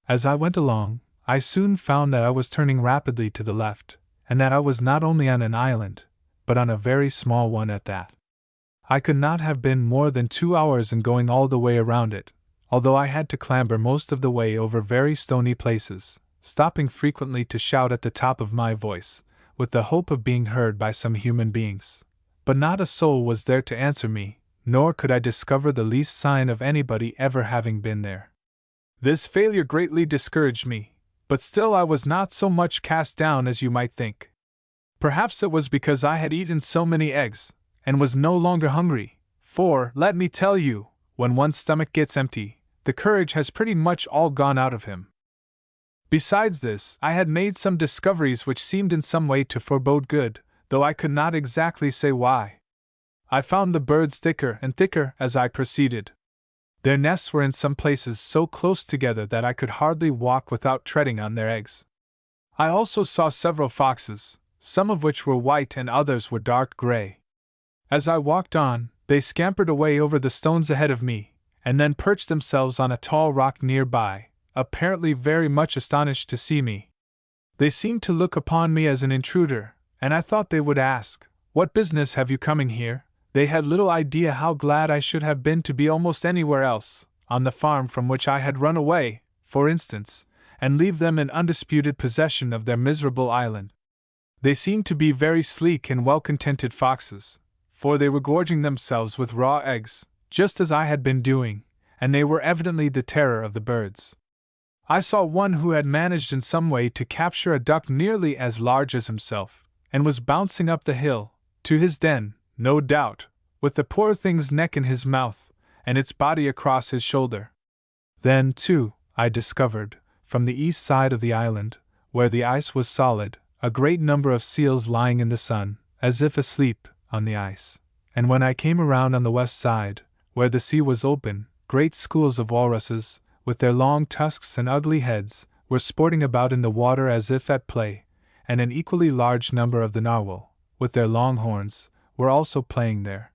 As I went along, I soon found that I was turning rapidly to the left, and that I was not only on an island, but on a very small one at that. I could not have been more than 2 hours in going all the way around it, although I had to clamber most of the way over very stony places, stopping frequently to shout at the top of my voice, with the hope of being heard by some human beings. But not a soul was there to answer me, nor could I discover the least sign of anybody ever having been there. This failure greatly discouraged me, but still I was not so much cast down as you might think. Perhaps it was because I had eaten so many eggs, and was no longer hungry, for, let me tell you, when one's stomach gets empty, the courage has pretty much all gone out of him. Besides this, I had made some discoveries which seemed in some way to forebode good, though I could not exactly say why. I found the birds thicker and thicker as I proceeded. Their nests were in some places so close together that I could hardly walk without treading on their eggs. I also saw several foxes, some of which were white and others were dark gray. As I walked on, they scampered away over the stones ahead of me, and then perched themselves on a tall rock nearby, apparently very much astonished to see me. They seemed to look upon me as an intruder, and I thought they would ask, "What business have you coming here?" They had little idea how glad I should have been to be almost anywhere else, on the farm from which I had run away, for instance, and leave them in undisputed possession of their miserable island. They seemed to be very sleek and well-contented foxes, for they were gorging themselves with raw eggs, just as I had been doing, and they were evidently the terror of the birds. I saw one who had managed in some way to capture a duck nearly as large as himself, and was bouncing up the hill, to his den, no doubt, with the poor thing's neck in his mouth, and its body across his shoulder. Then, too, I discovered, from the east side of the island, where the ice was solid, a great number of seals lying in the sun, as if asleep, on the ice, and when I came around on the west side, where the sea was open, great schools of walruses, with their long tusks and ugly heads, were sporting about in the water as if at play, and an equally large number of the narwhal, with their long horns, were also playing there.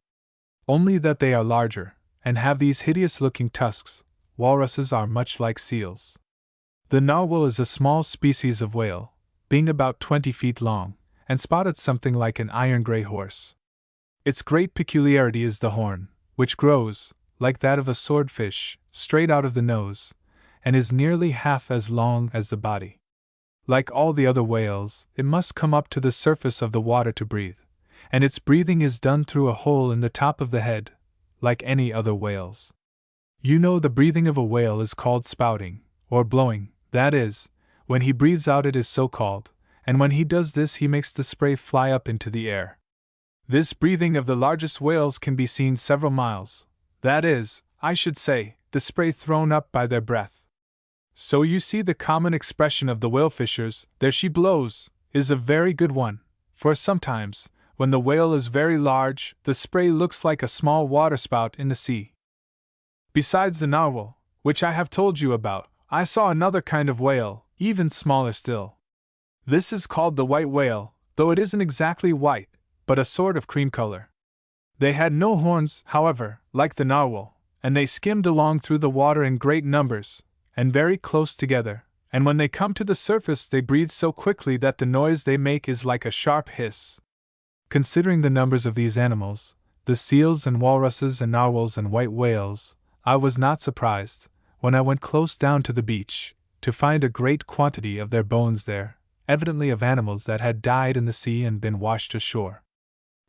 Only that they are larger, and have these hideous-looking tusks. Walruses are much like seals. The narwhal is a small species of whale, being about 20 feet long, and spotted something like an iron-gray horse. Its great peculiarity is the horn, which grows, like that of a swordfish, straight out of the nose, and is nearly half as long as the body. Like all the other whales, it must come up to the surface of the water to breathe, and its breathing is done through a hole in the top of the head, like any other whale's. You know the breathing of a whale is called spouting, or blowing, that is, when he breathes out it is so called, and when he does this he makes the spray fly up into the air. This breathing of the largest whales can be seen several miles, that is, I should say, the spray thrown up by their breath. So you see the common expression of the whale fishers, "There she blows," is a very good one, for sometimes, when the whale is very large, the spray looks like a small waterspout in the sea. Besides the narwhal, which I have told you about, I saw another kind of whale, even smaller still. This is called the white whale, though it isn't exactly white, but a sort of cream color. They had no horns, however, like the narwhal, and they skimmed along through the water in great numbers, and very close together, and when they come to the surface they breathe so quickly that the noise they make is like a sharp hiss. Considering the numbers of these animals, the seals and walruses and narwhals and white whales, I was not surprised, when I went close down to the beach, to find a great quantity of their bones there, evidently of animals that had died in the sea and been washed ashore.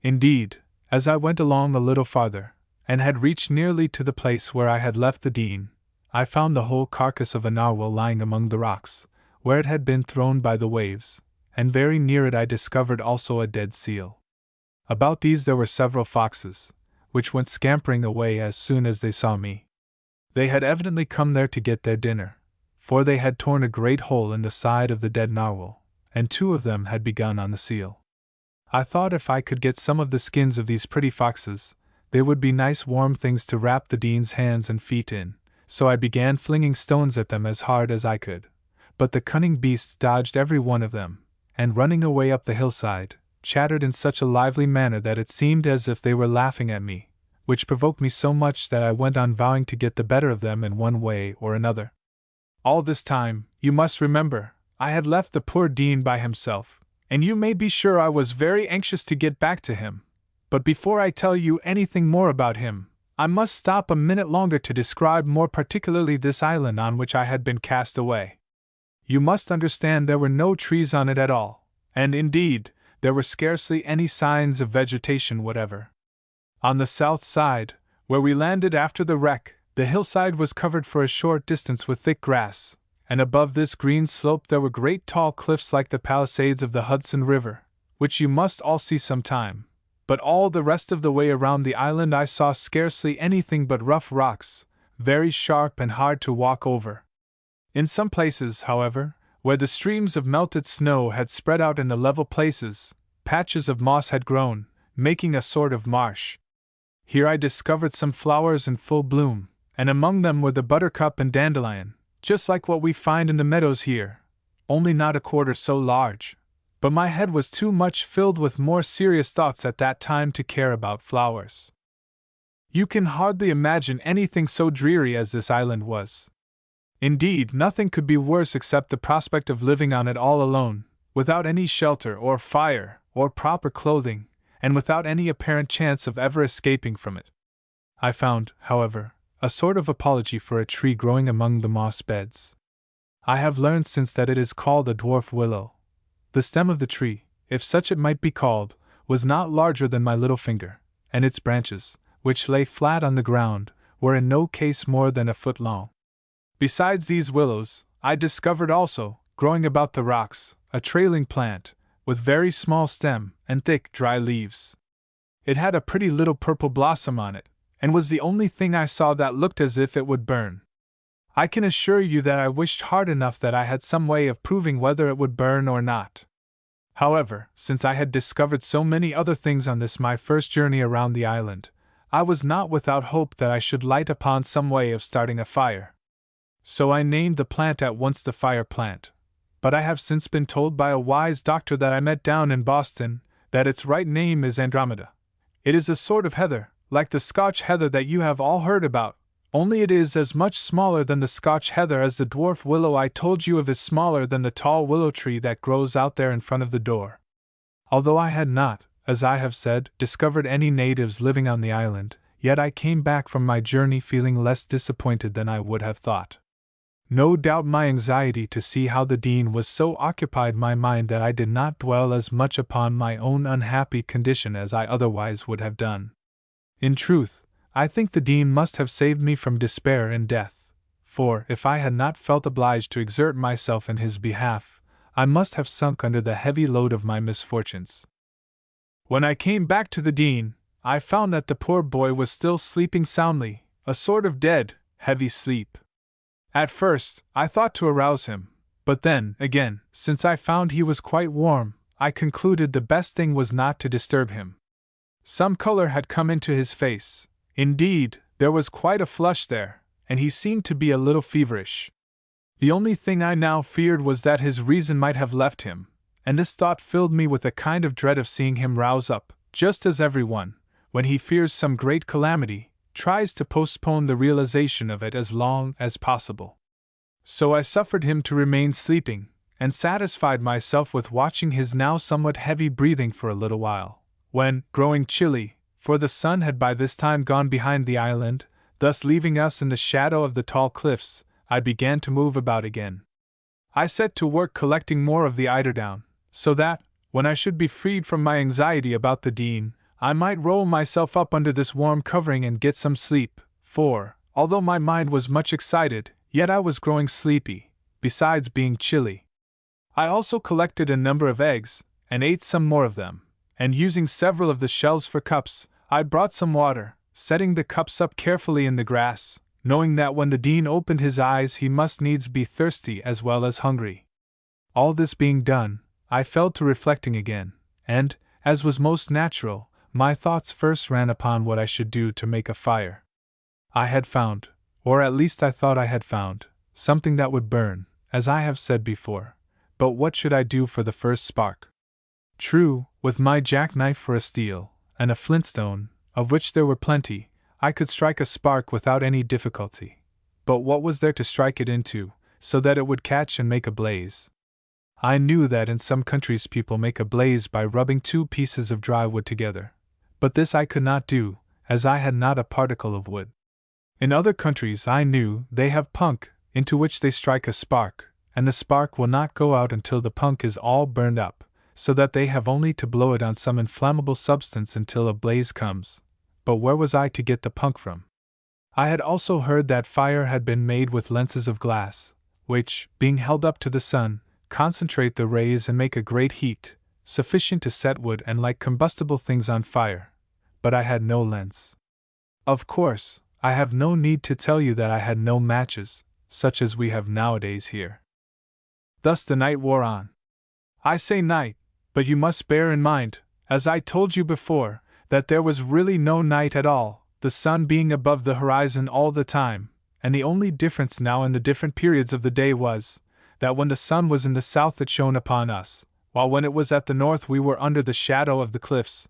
Indeed, as I went along a little farther, and had reached nearly to the place where I had left the Dean, I found the whole carcass of a narwhal lying among the rocks, where it had been thrown by the waves, and very near it I discovered also a dead seal. About these there were several foxes, which went scampering away as soon as they saw me. They had evidently come there to get their dinner, for they had torn a great hole in the side of the dead narwhal, and 2 of them had begun on the seal. I thought if I could get some of the skins of these pretty foxes, they would be nice warm things to wrap the Dean's hands and feet in, so I began flinging stones at them as hard as I could, but the cunning beasts dodged every one of them, and running away up the hillside, chattered in such a lively manner that it seemed as if they were laughing at me, which provoked me so much that I went on vowing to get the better of them in one way or another. All this time, you must remember, I had left the poor Dean by himself, and you may be sure I was very anxious to get back to him. But before I tell you anything more about him, I must stop a minute longer to describe more particularly this island on which I had been cast away. You must understand there were no trees on it at all, and indeed, there were scarcely any signs of vegetation whatever. On the south side, where we landed after the wreck, the hillside was covered for a short distance with thick grass, and above this green slope there were great tall cliffs like the Palisades of the Hudson River, which you must all see some time. But all the rest of the way around the island I saw scarcely anything but rough rocks, very sharp and hard to walk over. In some places, however, where the streams of melted snow had spread out in the level places, patches of moss had grown, making a sort of marsh. Here I discovered some flowers in full bloom, and among them were the buttercup and dandelion, just like what we find in the meadows here, only not a quarter so large. But my head was too much filled with more serious thoughts at that time to care about flowers. You can hardly imagine anything so dreary as this island was. Indeed, nothing could be worse except the prospect of living on it all alone, without any shelter or fire or proper clothing, and without any apparent chance of ever escaping from it. I found, however, a sort of apology for a tree growing among the moss beds. I have learned since that it is called a dwarf willow. The stem of the tree, if such it might be called, was not larger than my little finger, and its branches, which lay flat on the ground, were in no case more than a foot long. Besides these willows, I discovered also, growing about the rocks, a trailing plant, with very small stem and thick, dry leaves. It had a pretty little purple blossom on it, and was the only thing I saw that looked as if it would burn. I can assure you that I wished hard enough that I had some way of proving whether it would burn or not. However, since I had discovered so many other things on this my first journey around the island, I was not without hope that I should light upon some way of starting a fire. So I named the plant at once the fire plant. But I have since been told by a wise doctor that I met down in Boston that its right name is Andromeda. It is a sort of heather, like the Scotch heather that you have all heard about, only it is as much smaller than the Scotch heather as the dwarf willow I told you of is smaller than the tall willow tree that grows out there in front of the door. Although I had not, as I have said, discovered any natives living on the island, yet I came back from my journey feeling less disappointed than I would have thought. No doubt my anxiety to see how the Dean was so occupied my mind that I did not dwell as much upon my own unhappy condition as I otherwise would have done. In truth, I think the Dean must have saved me from despair and death, for if I had not felt obliged to exert myself in his behalf, I must have sunk under the heavy load of my misfortunes. When I came back to the Dean, I found that the poor boy was still sleeping soundly, a sort of dead, heavy sleep. At first, I thought to arouse him, but then, again, since I found he was quite warm, I concluded the best thing was not to disturb him. Some color had come into his face. Indeed, there was quite a flush there, and he seemed to be a little feverish. The only thing I now feared was that his reason might have left him, and this thought filled me with a kind of dread of seeing him rouse up, just as everyone, when he fears some great calamity, tries to postpone the realization of it as long as possible. So I suffered him to remain sleeping, and satisfied myself with watching his now somewhat heavy breathing for a little while, when, growing chilly, for the sun had by this time gone behind the island, thus leaving us in the shadow of the tall cliffs, I began to move about again. I set to work collecting more of the eiderdown, so that, when I should be freed from my anxiety about the Dean, I might roll myself up under this warm covering and get some sleep, for, although my mind was much excited, yet I was growing sleepy, besides being chilly. I also collected a number of eggs, and ate some more of them, and using several of the shells for cups, I brought some water, setting the cups up carefully in the grass, knowing that when the Dean opened his eyes he must needs be thirsty as well as hungry. All this being done, I fell to reflecting again, and, as was most natural, my thoughts first ran upon what I should do to make a fire. I had found, or at least I thought I had found, something that would burn, as I have said before, but what should I do for the first spark? True, with my jackknife for a steel, and a flintstone, of which there were plenty, I could strike a spark without any difficulty. But what was there to strike it into, so that it would catch and make a blaze? I knew that in some countries people make a blaze by rubbing two pieces of dry wood together, but this I could not do, as I had not a particle of wood. In other countries I knew they have punk, into which they strike a spark, and the spark will not go out until the punk is all burned up, so that they have only to blow it on some inflammable substance until a blaze comes. But where was I to get the punk from? I had also heard that fire had been made with lenses of glass, which, being held up to the sun, concentrate the rays and make a great heat, sufficient to set wood and like combustible things on fire. But I had no lens. Of course, I have no need to tell you that I had no matches, such as we have nowadays here. Thus the night wore on. I say night, but you must bear in mind, as I told you before, that there was really no night at all, the sun being above the horizon all the time, and the only difference now in the different periods of the day was, that when the sun was in the south it shone upon us, while when it was at the north we were under the shadow of the cliffs.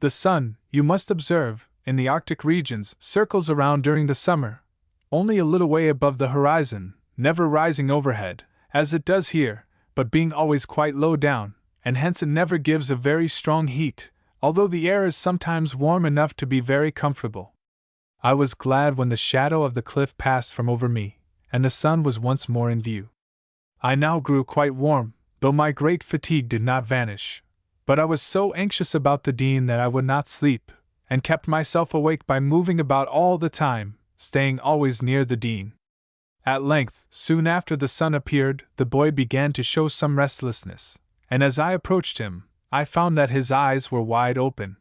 The sun, you must observe, in the Arctic regions, circles around during the summer, only a little way above the horizon, never rising overhead, as it does here, but being always quite low down, and hence it never gives a very strong heat, although the air is sometimes warm enough to be very comfortable. I was glad when the shadow of the cliff passed from over me, and the sun was once more in view. I now grew quite warm, though my great fatigue did not vanish. But I was so anxious about the Dean that I would not sleep, and kept myself awake by moving about all the time, staying always near the Dean. At length, soon after the sun appeared, the boy began to show some restlessness, and as I approached him, I found that his eyes were wide open.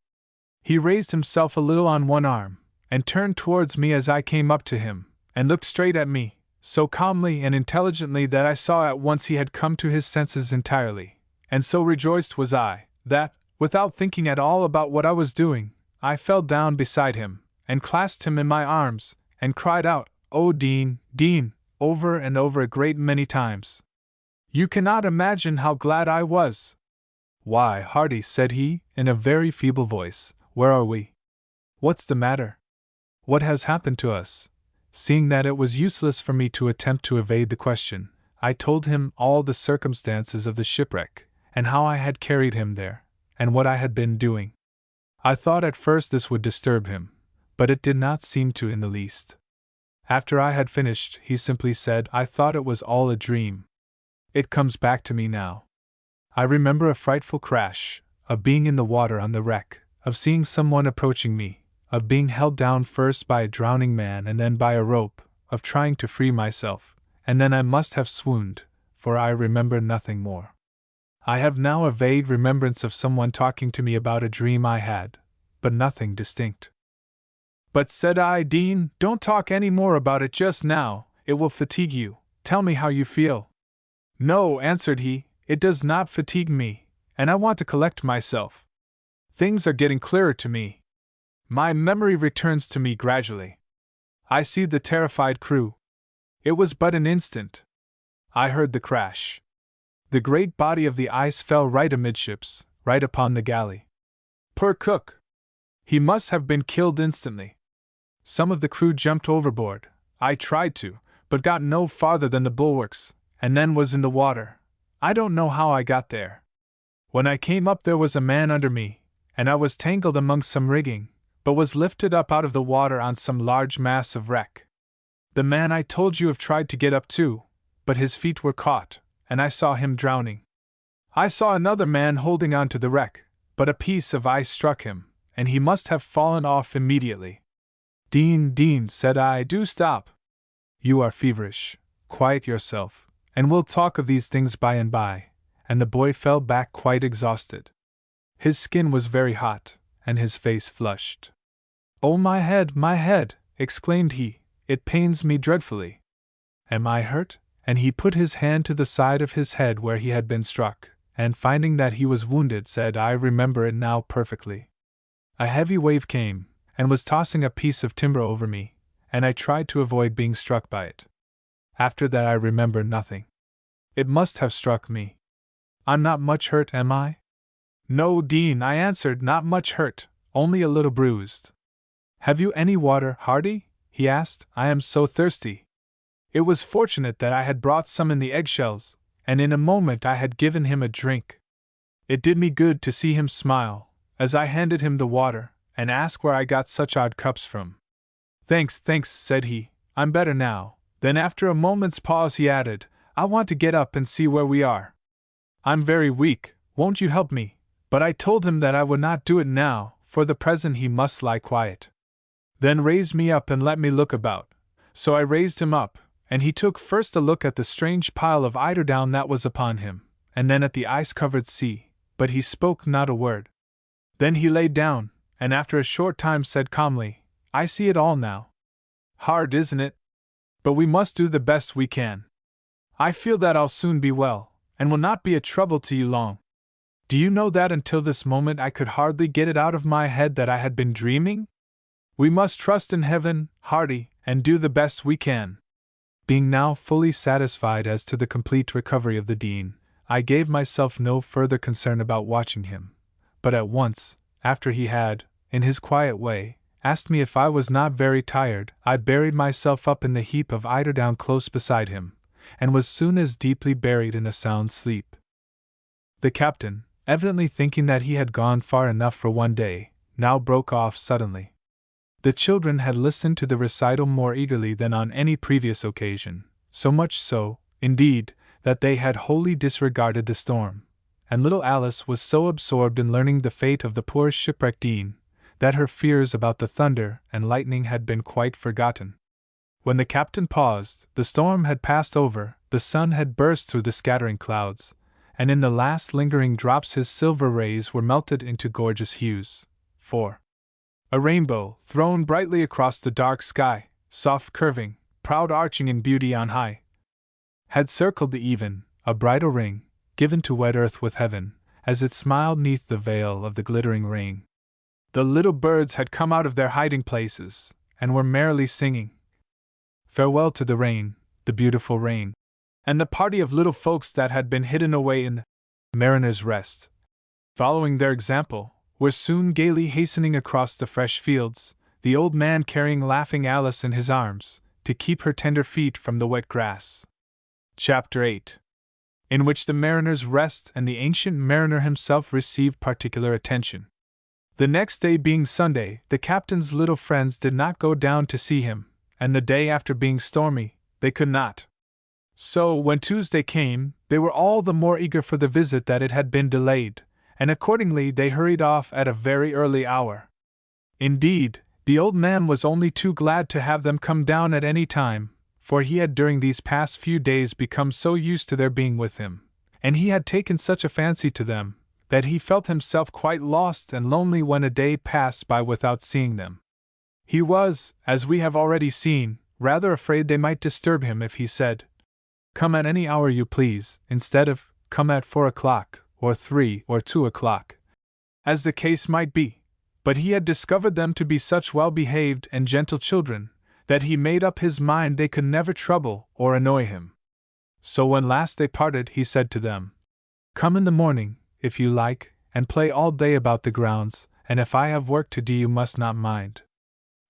He raised himself a little on one arm, and turned towards me as I came up to him, and looked straight at me, so calmly and intelligently that I saw at once he had come to his senses entirely, and so rejoiced was I, that, without thinking at all about what I was doing, I fell down beside him, and clasped him in my arms, and cried out, "Oh, Dean, Dean," over and over a great many times. You cannot imagine how glad I was. "Why, Hardy," said he, in a very feeble voice, "where are we? What's the matter? What has happened to us?" Seeing that it was useless for me to attempt to evade the question, I told him all the circumstances of the shipwreck, and how I had carried him there, and what I had been doing. I thought at first this would disturb him, but it did not seem to in the least. After I had finished, he simply said, "I thought it was all a dream. It comes back to me now. I remember a frightful crash, of being in the water on the wreck, of seeing someone approaching me, of being held down first by a drowning man and then by a rope, of trying to free myself, and then I must have swooned, for I remember nothing more. I have now a vague remembrance of someone talking to me about a dream I had, but nothing distinct." "But," said I, "Dean, don't talk any more about it just now, it will fatigue you. Tell me how you feel." "No," answered he, "it does not fatigue me, and I want to collect myself. Things are getting clearer to me. My memory returns to me gradually. I see the terrified crew. It was but an instant. I heard the crash. The great body of the ice fell right amidships, right upon the galley. Poor cook! He must have been killed instantly. Some of the crew jumped overboard. I tried to, but got no farther than the bulwarks, and then was in the water. I don't know how I got there. When I came up there was a man under me, and I was tangled among some rigging, but was lifted up out of the water on some large mass of wreck. The man I told you of tried to get up too, but his feet were caught, and I saw him drowning. I saw another man holding on to the wreck, but a piece of ice struck him, and he must have fallen off immediately." Dean, said I, "do stop. You are feverish. Quiet yourself, and we'll talk of these things by and by," and the boy fell back quite exhausted. His skin was very hot, and his face flushed. "Oh, my head," exclaimed he, "it pains me dreadfully. Am I hurt?" And he put his hand to the side of his head where he had been struck, and finding that he was wounded, said, "I remember it now perfectly. A heavy wave came, and was tossing a piece of timber over me, and I tried to avoid being struck by it. After that I remember nothing. It must have struck me. I'm not much hurt, am I?" "No, Dean," I answered, "not much hurt, only a little bruised." "Have you any water, Hardy?" he asked. "I am so thirsty." It was fortunate that I had brought some in the eggshells, and in a moment I had given him a drink. It did me good to see him smile, as I handed him the water, and ask where I got such odd cups from. Thanks, said he, "I'm better now." Then after a moment's pause he added, "I want to get up and see where we are. I'm very weak, won't you help me?" But I told him that I would not do it now, for the present he must lie quiet. Then raise me up and let me look about. So I raised him up, and he took first a look at the strange pile of eiderdown that was upon him, and then at the ice-covered sea, but he spoke not a word. Then he lay down, and after a short time said calmly, "I see it all now. Hard, isn't it? But we must do the best we can. I feel that I'll soon be well, and will not be a trouble to you long. Do you know that until this moment I could hardly get it out of my head that I had been dreaming? We must trust in heaven, Hardy, and do the best we can." Being now fully satisfied as to the complete recovery of the Dean, I gave myself no further concern about watching him, but at once, after he had, in his quiet way, asked me if I was not very tired, I buried myself up in the heap of eiderdown close beside him, and was soon as deeply buried in a sound sleep. The captain, evidently thinking that he had gone far enough for one day, now broke off suddenly. The children had listened to the recital more eagerly than on any previous occasion, so much so, indeed, that they had wholly disregarded the storm, and little Alice was so absorbed in learning the fate of the poor shipwrecked Dean, that her fears about the thunder and lightning had been quite forgotten. When the captain paused, the storm had passed over, the sun had burst through the scattering clouds, and in the last lingering drops his silver rays were melted into gorgeous hues. 4. A rainbow, thrown brightly across the dark sky, soft curving, proud arching in beauty on high, had circled the even, a bridal ring, given to wed earth with heaven, as it smiled neath the veil of the glittering rain. The little birds had come out of their hiding places, and were merrily singing farewell to the rain, the beautiful rain, and the party of little folks that had been hidden away in the Mariner's Rest, following their example, were soon gaily hastening across the fresh fields, the old man carrying laughing Alice in his arms, to keep her tender feet from the wet grass. Chapter 8. In which the Mariner's Rest and the ancient mariner himself received particular attention. The next day being Sunday, the captain's little friends did not go down to see him, and the day after being stormy, they could not. So, when Tuesday came, they were all the more eager for the visit that it had been delayed, and accordingly they hurried off at a very early hour. Indeed, the old man was only too glad to have them come down at any time, for he had during these past few days become so used to their being with him, and he had taken such a fancy to them, that he felt himself quite lost and lonely when a day passed by without seeing them. He was, as we have already seen, rather afraid they might disturb him if he said, "Come at any hour you please," instead of, "Come at 4 o'clock, or 3 or 2 o'clock," as the case might be. But he had discovered them to be such well-behaved and gentle children, that he made up his mind they could never trouble or annoy him. So when last they parted he said to them, "Come in the morning, if you like, and play all day about the grounds, and if I have work to do you must not mind.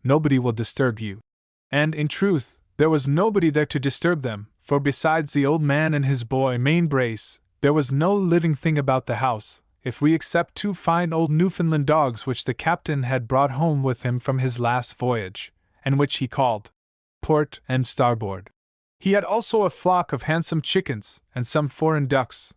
Nobody will disturb you." And in truth, there was nobody there to disturb them, for besides the old man and his boy Mainbrace, there was no living thing about the house, if we except 2 fine old Newfoundland dogs which the captain had brought home with him from his last voyage, and which he called Port and Starboard. He had also a flock of handsome chickens and some foreign ducks.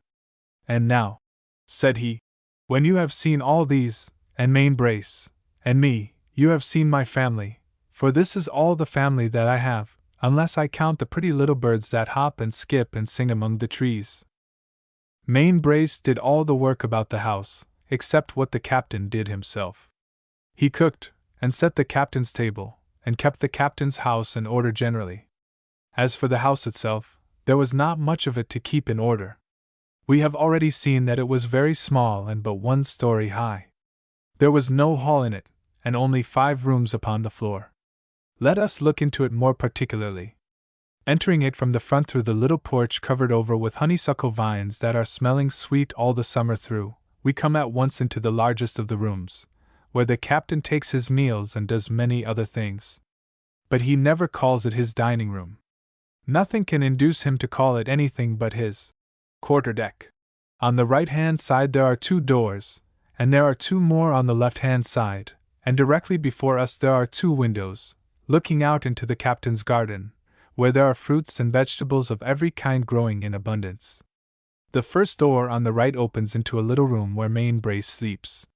"And now," said he, "when you have seen all these, and Mainbrace, and me, you have seen my family, for this is all the family that I have, unless I count the pretty little birds that hop and skip and sing among the trees." Mainbrace did all the work about the house, except what the captain did himself. He cooked, and set the captain's table, and kept the captain's house in order generally. As for the house itself, there was not much of it to keep in order. We have already seen that it was very small and but 1 story high. There was no hall in it, and only 5 rooms upon the floor. Let us look into it more particularly. Entering it from the front through the little porch covered over with honeysuckle vines that are smelling sweet all the summer through, we come at once into the largest of the rooms, where the captain takes his meals and does many other things. But he never calls it his dining room. Nothing can induce him to call it anything but his quarterdeck. On the right-hand side there are 2 doors, and there are 2 more on the left-hand side, and directly before us there are 2 windows, looking out into the captain's garden, where there are fruits and vegetables of every kind growing in abundance. The first door on the right opens into a little room where Mainbrace sleeps.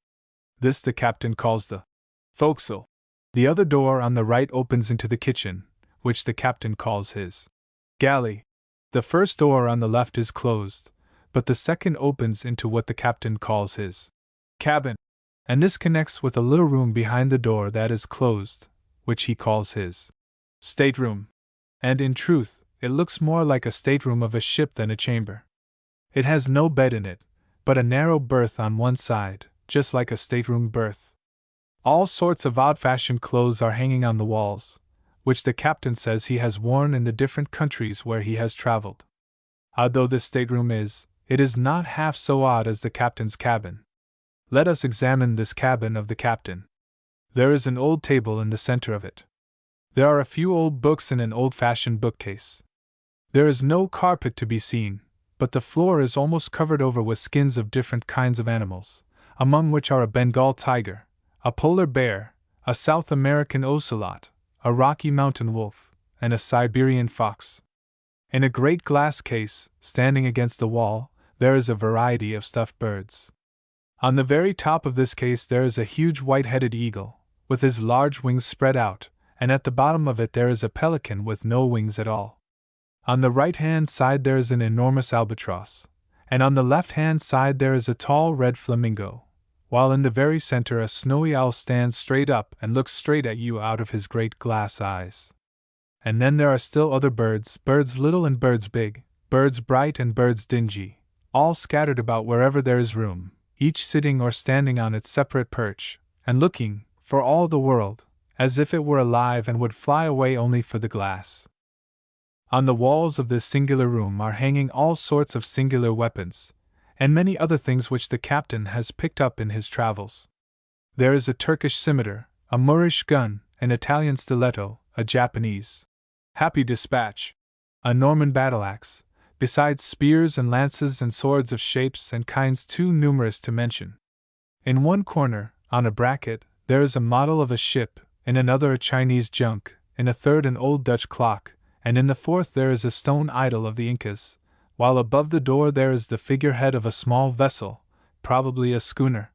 This the captain calls the forecastle. The other door on the right opens into the kitchen, which the captain calls his galley. The first door on the left is closed, but the second opens into what the captain calls his cabin, and this connects with a little room behind the door that is closed, which he calls his stateroom. And in truth, it looks more like a stateroom of a ship than a chamber. It has no bed in it, but a narrow berth on one side, just like a stateroom berth. All sorts of odd-fashioned clothes are hanging on the walls, which the captain says he has worn in the different countries where he has traveled. Odd though this stateroom is, it is not half so odd as the captain's cabin. Let us examine this cabin of the captain. There is an old table in the center of it. There are a few old books in an old-fashioned bookcase. There is no carpet to be seen, but the floor is almost covered over with skins of different kinds of animals, among which are a Bengal tiger, a polar bear, a South American ocelot, a Rocky Mountain wolf, and a Siberian fox. In a great glass case, standing against the wall, there is a variety of stuffed birds. On the very top of this case there is a huge white-headed eagle, with his large wings spread out, and at the bottom of it there is a pelican with no wings at all. On the right-hand side there is an enormous albatross, and on the left-hand side there is a tall red flamingo, while in the very center a snowy owl stands straight up and looks straight at you out of his great glass eyes. And then there are still other birds, birds little and birds big, birds bright and birds dingy, all scattered about wherever there is room, each sitting or standing on its separate perch, and looking, for all the world, as if it were alive and would fly away only for the glass. On the walls of this singular room are hanging all sorts of singular weapons, and many other things which the captain has picked up in his travels. There is a Turkish scimitar, a Moorish gun, an Italian stiletto, a Japanese happy dispatch, a Norman battle-axe, besides spears and lances and swords of shapes and kinds too numerous to mention. In one corner, on a bracket, there is a model of a ship, in another a Chinese junk, in a third an old Dutch clock, and in the fourth there is a stone idol of the Incas, while above the door there is the figurehead of a small vessel, probably a schooner.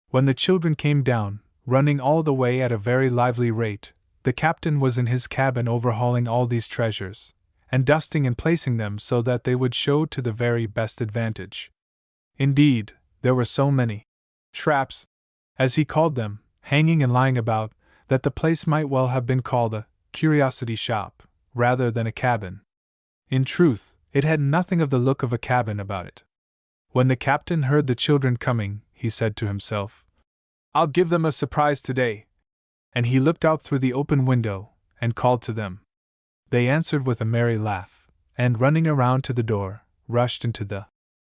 When the children came down, running all the way at a very lively rate, the captain was in his cabin overhauling all these treasures, and dusting and placing them so that they would show to the very best advantage. Indeed, there were so many traps, as he called them, hanging and lying about, that the place might well have been called a curiosity shop, rather than a cabin. In truth, it had nothing of the look of a cabin about it. When the captain heard the children coming, he said to himself, "I'll give them a surprise today." And he looked out through the open window, and called to them. They answered with a merry laugh, and running around to the door, rushed into the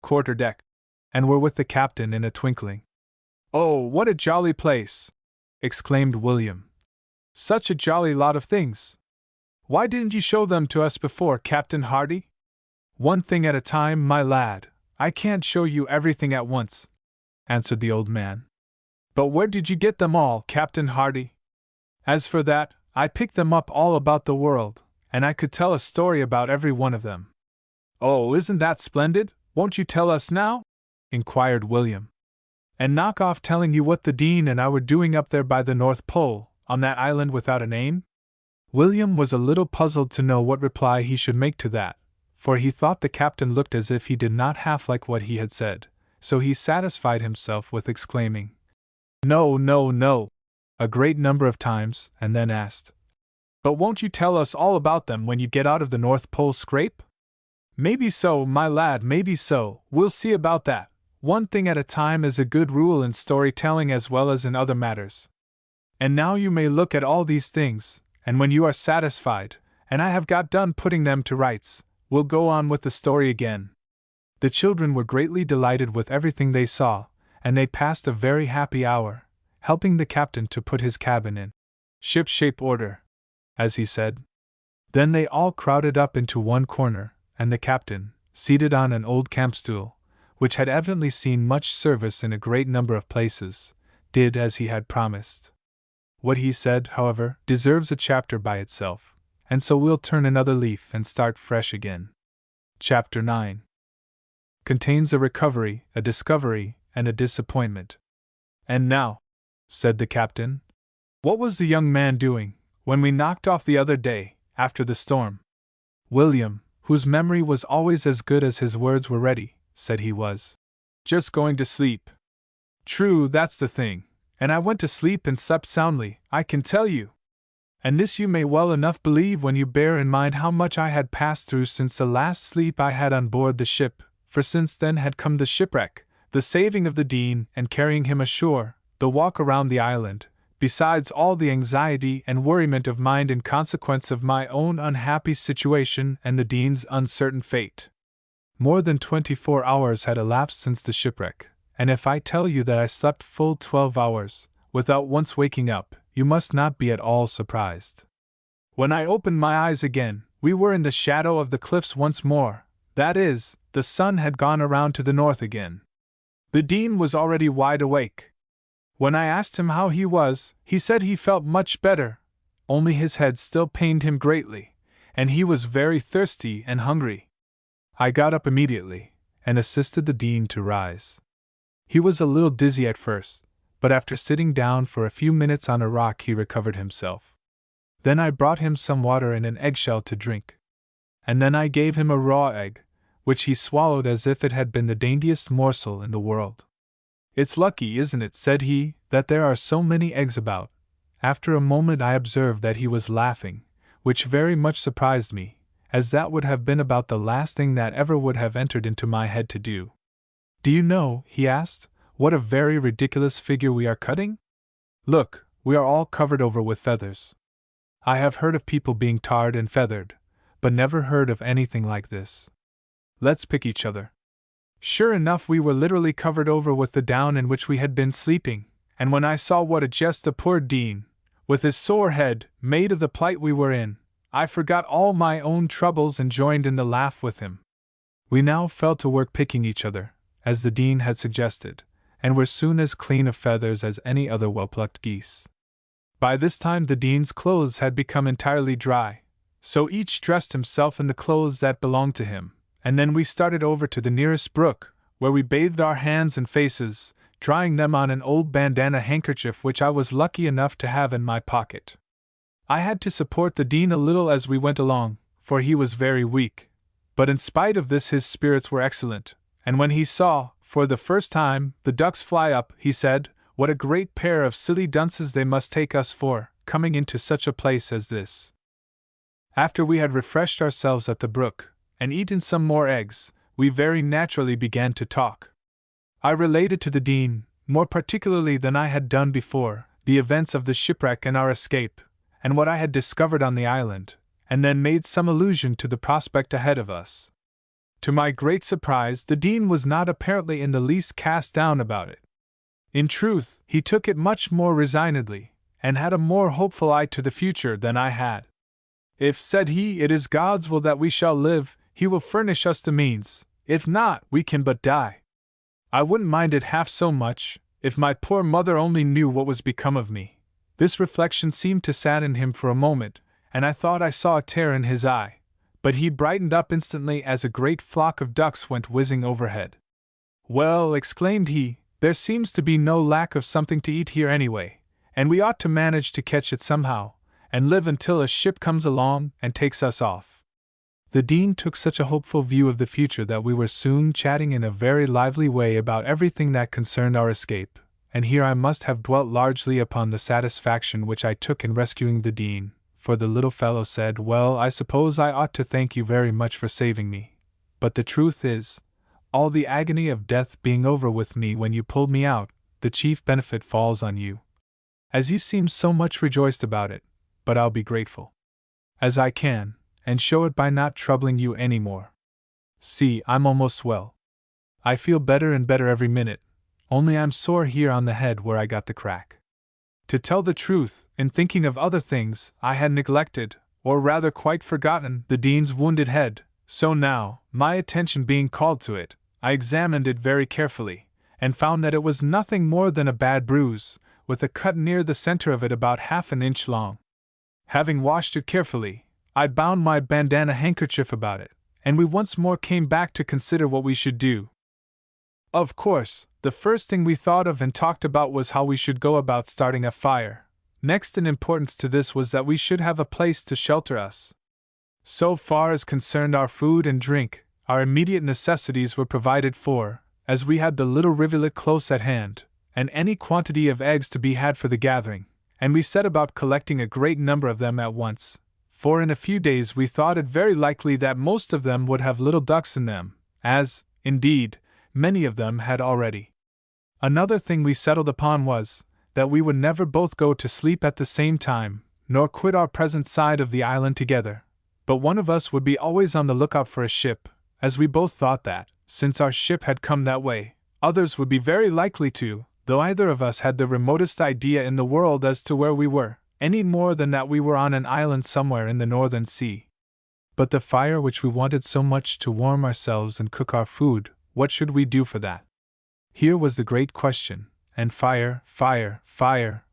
quarter-deck, and were with the captain in a twinkling. "Oh, what a jolly place!" exclaimed William. "Such a jolly lot of things! Why didn't you show them to us before, Captain Hardy?" "One thing at a time, my lad. I can't show you everything at once," answered the old man. "But where did you get them all, Captain Hardy?" "As for that, I picked them up all about the world, and I could tell a story about every one of them." "Oh, isn't that splendid? Won't you tell us now?" inquired William. "And knock off telling you what the Dean and I were doing up there by the North Pole, on that island without a name?" William was a little puzzled to know what reply he should make to that, for he thought the captain looked as if he did not half like what he had said, so he satisfied himself with exclaiming, "No, no, no," a great number of times, and then asked, "But won't you tell us all about them when you get out of the North Pole scrape?" "Maybe so, my lad, maybe so, we'll see about that. One thing at a time is a good rule in storytelling as well as in other matters. And now you may look at all these things, and when you are satisfied, and I have got done putting them to rights, we'll go on with the story again." The children were greatly delighted with everything they saw, and they passed a very happy hour, helping the captain to put his cabin in ship-shape order, as he said. Then they all crowded up into one corner, and the captain, seated on an old camp-stool, which had evidently seen much service in a great number of places, did as he had promised. What he said, however, deserves a chapter by itself, and so we'll turn another leaf and start fresh again. Chapter 9 contains a recovery, a discovery, and a disappointment. "And now," said the captain, "what was the young man doing when we knocked off the other day, after the storm?" William, whose memory was always as good as his words were ready, said he was just going to sleep. "True, that's the thing, and I went to sleep and slept soundly, I can tell you. And this you may well enough believe when you bear in mind how much I had passed through since the last sleep I had on board the ship, for since then had come the shipwreck, the saving of the Dean and carrying him ashore, the walk around the island, besides all the anxiety and worriment of mind in consequence of my own unhappy situation and the Dean's uncertain fate. More than 24 hours had elapsed since the shipwreck, and if I tell you that I slept full 12 hours, without once waking up, you must not be at all surprised. When I opened my eyes again, we were in the shadow of the cliffs once more, that is, the sun had gone around to the north again. The Dean was already wide awake. When I asked him how he was, he said he felt much better, only his head still pained him greatly, and he was very thirsty and hungry. I got up immediately, and assisted the Dean to rise. He was a little dizzy at first, but after sitting down for a few minutes on a rock he recovered himself. Then I brought him some water and an eggshell to drink. And then I gave him a raw egg, which he swallowed as if it had been the daintiest morsel in the world. "It's lucky, isn't it," said he, "that there are so many eggs about." After a moment I observed that he was laughing, which very much surprised me, as that would have been about the last thing that ever would have entered into my head to do. "Do you know," he asked, "what a very ridiculous figure we are cutting? Look, we are all covered over with feathers. I have heard of people being tarred and feathered, but never heard of anything like this. Let's pick each other." Sure enough, we were literally covered over with the down in which we had been sleeping, and when I saw what a jest the poor Dean, with his sore head, made of the plight we were in, I forgot all my own troubles and joined in the laugh with him. We now fell to work picking each other, as the Dean had suggested, and were soon as clean of feathers as any other well-plucked geese. By this time the Dean's clothes had become entirely dry, so each dressed himself in the clothes that belonged to him, and then we started over to the nearest brook, where we bathed our hands and faces, drying them on an old bandana handkerchief which I was lucky enough to have in my pocket. I had to support the Dean a little as we went along, for he was very weak, but in spite of this his spirits were excellent, and when he saw, for the first time, the ducks fly up, he said, "What a great pair of silly dunces they must take us for, coming into such a place as this." After we had refreshed ourselves at the brook, and eaten some more eggs, we very naturally began to talk. I related to the Dean, more particularly than I had done before, the events of the shipwreck and our escape, and what I had discovered on the island, and then made some allusion to the prospect ahead of us. To my great surprise, the Dean was not apparently in the least cast down about it. In truth, he took it much more resignedly, and had a more hopeful eye to the future than I had. "If," said he, "it is God's will that we shall live, He will furnish us the means; if not, we can but die. I wouldn't mind it half so much, if my poor mother only knew what was become of me." This reflection seemed to sadden him for a moment, and I thought I saw a tear in his eye, but he brightened up instantly as a great flock of ducks went whizzing overhead. "Well," exclaimed he, "there seems to be no lack of something to eat here anyway, and we ought to manage to catch it somehow, and live until a ship comes along and takes us off." The Dean took such a hopeful view of the future that we were soon chatting in a very lively way about everything that concerned our escape, and here I must have dwelt largely upon the satisfaction which I took in rescuing the Dean, for the little fellow said, "Well, I suppose I ought to thank you very much for saving me, but the truth is, all the agony of death being over with me when you pulled me out, the chief benefit falls on you, as you seem so much rejoiced about it, but I'll be grateful as I can, and show it by not troubling you any more. See, I'm almost well. I feel better and better every minute, only I'm sore here on the head where I got the crack." To tell the truth, in thinking of other things, I had neglected, or rather quite forgotten, the Dean's wounded head, so now, my attention being called to it, I examined it very carefully, and found that it was nothing more than a bad bruise, with a cut near the center of it about half an inch long. Having washed it carefully, I bound my bandana handkerchief about it, and we once more came back to consider what we should do. Of course, the first thing we thought of and talked about was how we should go about starting a fire. Next in importance to this was that we should have a place to shelter us. So far as concerned our food and drink, our immediate necessities were provided for, as we had the little rivulet close at hand, and any quantity of eggs to be had for the gathering, and we set about collecting a great number of them at once, for in a few days we thought it very likely that most of them would have little ducks in them, as, indeed, many of them had already. Another thing we settled upon was, that we would never both go to sleep at the same time, nor quit our present side of the island together, but one of us would be always on the lookout for a ship, as we both thought that, since our ship had come that way, others would be very likely to, though either of us had the remotest idea in the world as to where we were, any more than that we were on an island somewhere in the northern sea. But the fire which we wanted so much to warm ourselves and cook our food, what should we do for that? Here was the great question, and fire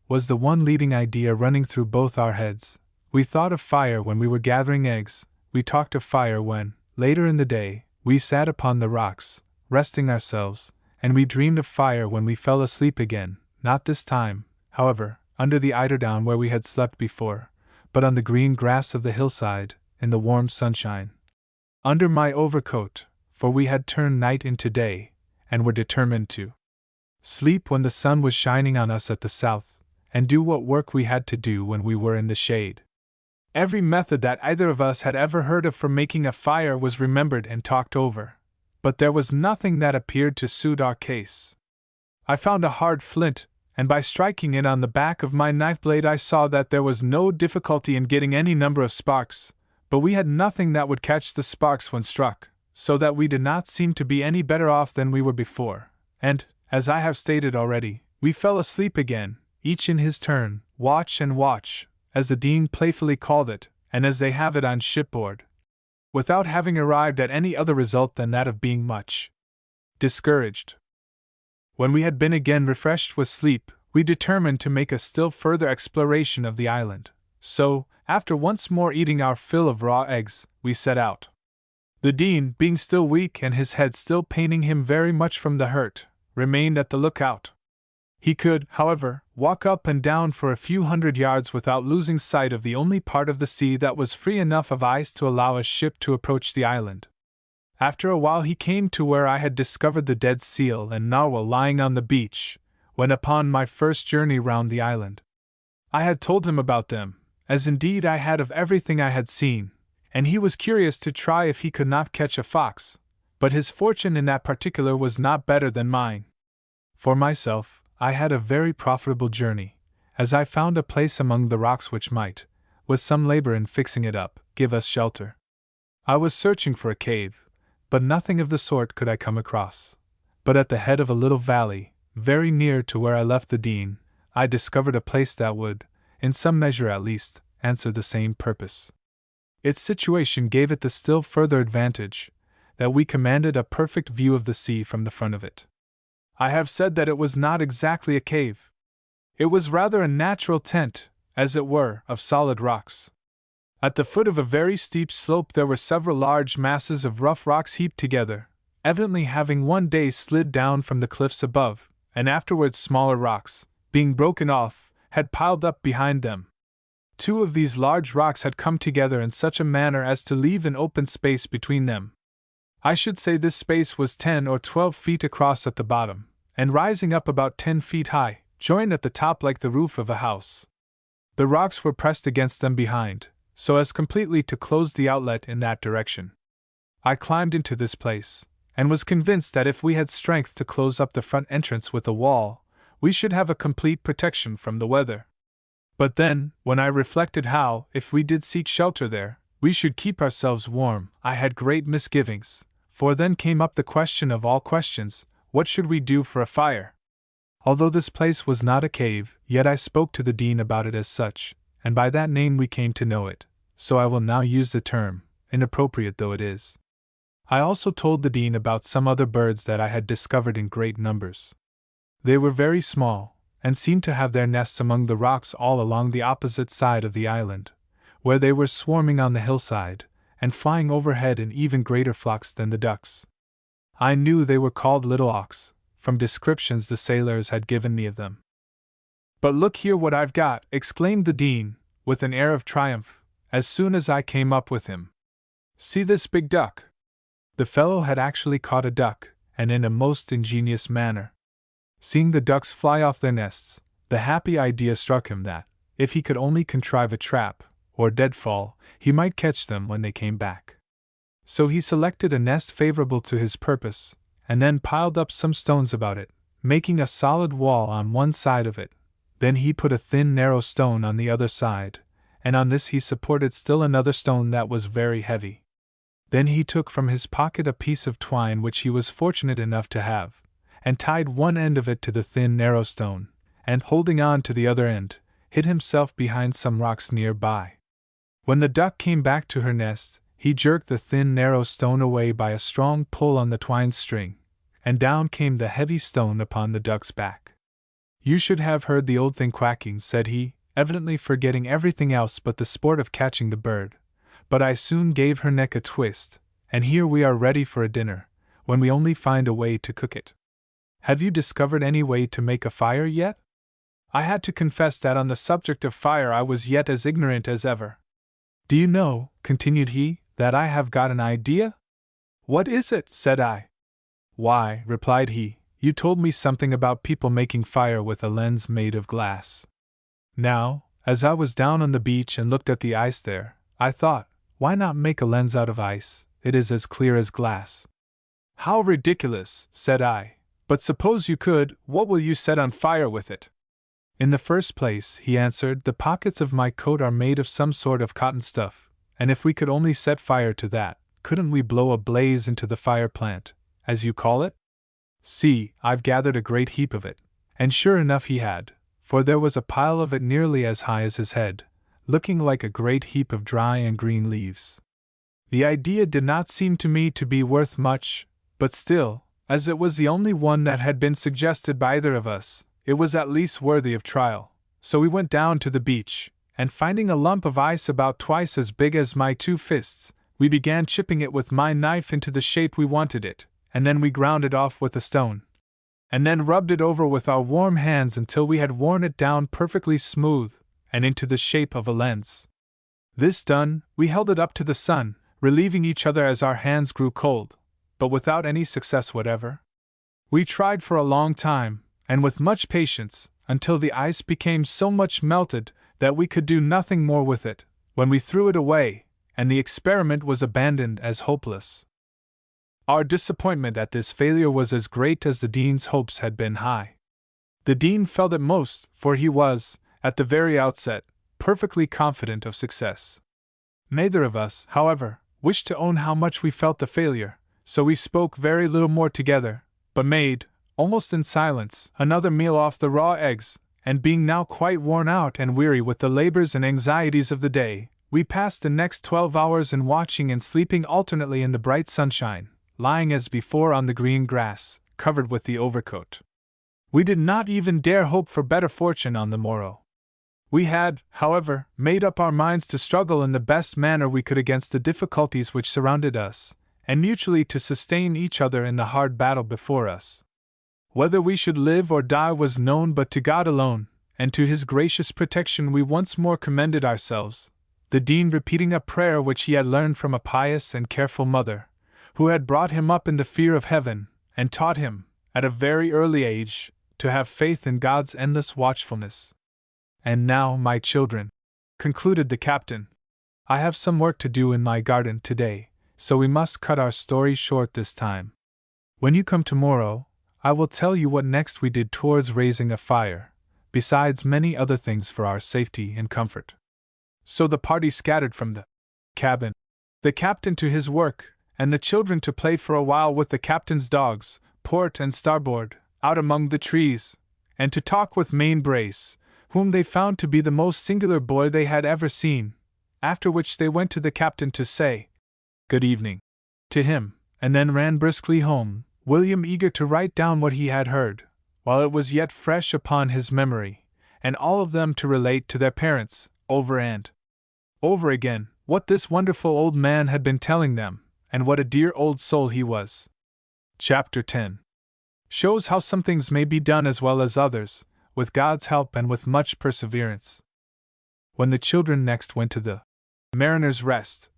was the one leading idea running through both our heads. We thought of fire when we were gathering eggs, we talked of fire when, later in the day, we sat upon the rocks, resting ourselves, and we dreamed of fire when we fell asleep again, not this time, however, under the eiderdown where we had slept before, but on the green grass of the hillside, in the warm sunshine. Under my overcoat, for we had turned night into day, and were determined to sleep when the sun was shining on us at the south, and do what work we had to do when we were in the shade. Every method that either of us had ever heard of for making a fire was remembered and talked over, but there was nothing that appeared to suit our case. I found a hard flint, and by striking it on the back of my knife blade I saw that there was no difficulty in getting any number of sparks, but we had nothing that would catch the sparks when struck, so that we did not seem to be any better off than we were before, and, as I have stated already, we fell asleep again, each in his turn, watch and watch, as the Dean playfully called it, and as they have it on shipboard, without having arrived at any other result than that of being much discouraged. When we had been again refreshed with sleep, we determined to make a still further exploration of the island, so, after once more eating our fill of raw eggs, we set out. The Dean, being still weak and his head still paining him very much from the hurt, remained at the lookout. He could, however, walk up and down for a few hundred yards without losing sight of the only part of the sea that was free enough of ice to allow a ship to approach the island. After a while he came to where I had discovered the dead seal and narwhal lying on the beach, when upon my first journey round the island. I had told him about them, as indeed I had of everything I had seen, and he was curious to try if he could not catch a fox, but his fortune in that particular was not better than mine. For myself, I had a very profitable journey, as I found a place among the rocks which might, with some labor in fixing it up, give us shelter. I was searching for a cave, but nothing of the sort could I come across. But at the head of a little valley, very near to where I left the Dean, I discovered a place that would, in some measure at least, answer the same purpose. Its situation gave it the still further advantage that we commanded a perfect view of the sea from the front of it. I have said that it was not exactly a cave. It was rather a natural tent, as it were, of solid rocks. At the foot of a very steep slope there were several large masses of rough rocks heaped together, evidently having one day slid down from the cliffs above, and afterwards smaller rocks, being broken off, had piled up behind them. Two of these large rocks had come together in such a manner as to leave an open space between them. I should say this space was 10 or 12 feet across at the bottom, and rising up about 10 feet high, joined at the top like the roof of a house. The rocks were pressed against them behind, so as completely to close the outlet in that direction. I climbed into this place, and was convinced that if we had strength to close up the front entrance with a wall, we should have a complete protection from the weather. But then, when I reflected how, if we did seek shelter there, we should keep ourselves warm, I had great misgivings, for then came up the question of all questions, what should we do for a fire? Although this place was not a cave, yet I spoke to the Dean about it as such, and by that name we came to know it, so I will now use the term, inappropriate though it is. I also told the Dean about some other birds that I had discovered in great numbers. They were very small, and seemed to have their nests among the rocks all along the opposite side of the island, where they were swarming on the hillside, and flying overhead in even greater flocks than the ducks. I knew they were called little auks, from descriptions the sailors had given me of them. "But look here what I've got," exclaimed the Dean, with an air of triumph, as soon as I came up with him. "See this big duck." The fellow had actually caught a duck, and in a most ingenious manner. Seeing the ducks fly off their nests, the happy idea struck him that, if he could only contrive a trap, or deadfall, he might catch them when they came back. So he selected a nest favorable to his purpose, and then piled up some stones about it, making a solid wall on one side of it. Then he put a thin narrow stone on the other side, and on this he supported still another stone that was very heavy. Then he took from his pocket a piece of twine which he was fortunate enough to have, and tied one end of it to the thin narrow stone, and holding on to the other end, hid himself behind some rocks near by. When the duck came back to her nest, he jerked the thin narrow stone away by a strong pull on the twine string, and down came the heavy stone upon the duck's back. "You should have heard the old thing quacking," said he, evidently forgetting everything else but the sport of catching the bird. "But I soon gave her neck a twist, and here we are ready for a dinner, when we only find a way to cook it. Have you discovered any way to make a fire yet?" I had to confess that on the subject of fire I was yet as ignorant as ever. "Do you know," continued he, "that I have got an idea?" "What is it?" said I. "Why," replied he, "you told me something about people making fire with a lens made of glass. Now, as I was down on the beach and looked at the ice there, I thought, why not make a lens out of ice? It is as clear as glass." "How ridiculous," said I. "But suppose you could, what will you set on fire with it?" "In the first place," he answered, "the pockets of my coat are made of some sort of cotton stuff, and if we could only set fire to that, couldn't we blow a blaze into the fire plant, as you call it? See, I've gathered a great heap of it." And sure enough he had, for there was a pile of it nearly as high as his head, looking like a great heap of dry and green leaves. The idea did not seem to me to be worth much, but still, as it was the only one that had been suggested by either of us, it was at least worthy of trial, so we went down to the beach, and finding a lump of ice about twice as big as my 2 fists, we began chipping it with my knife into the shape we wanted it, and then we ground it off with a stone, and then rubbed it over with our warm hands until we had worn it down perfectly smooth and into the shape of a lens. This done, we held it up to the sun, relieving each other as our hands grew cold, but without any success whatever. We tried for a long time, and with much patience, until the ice became so much melted that we could do nothing more with it, when we threw it away, and the experiment was abandoned as hopeless. Our disappointment at this failure was as great as the Dean's hopes had been high. The Dean felt it most, for he was, at the very outset, perfectly confident of success. Neither of us, however, wished to own how much we felt the failure, so we spoke very little more together, but made, almost in silence, another meal off the raw eggs, and being now quite worn out and weary with the labors and anxieties of the day, we passed the next 12 hours in watching and sleeping alternately in the bright sunshine, lying as before on the green grass, covered with the overcoat. We did not even dare hope for better fortune on the morrow. We had, however, made up our minds to struggle in the best manner we could against the difficulties which surrounded us, and mutually to sustain each other in the hard battle before us. Whether we should live or die was known but to God alone, and to His gracious protection we once more commended ourselves, the Dean repeating a prayer which he had learned from a pious and careful mother, who had brought him up in the fear of heaven, and taught him, at a very early age, to have faith in God's endless watchfulness. And now, my children, concluded the captain, I have some work to do in my garden today, so we must cut our story short this time. When you come tomorrow, I will tell you what next we did towards raising a fire, besides many other things for our safety and comfort. So the party scattered from the cabin, the captain to his work, and the children to play for a while with the captain's dogs, port and starboard, out among the trees, and to talk with Mainbrace, whom they found to be the most singular boy they had ever seen, after which they went to the captain to say good evening to him, and then ran briskly home, William eager to write down what he had heard, while it was yet fresh upon his memory, and all of them to relate to their parents, over and over again, what this wonderful old man had been telling them, and what a dear old soul he was. Chapter 10 shows how some things may be done as well as others, with God's help and with much perseverance. When the children next went to the Mariner's Rest,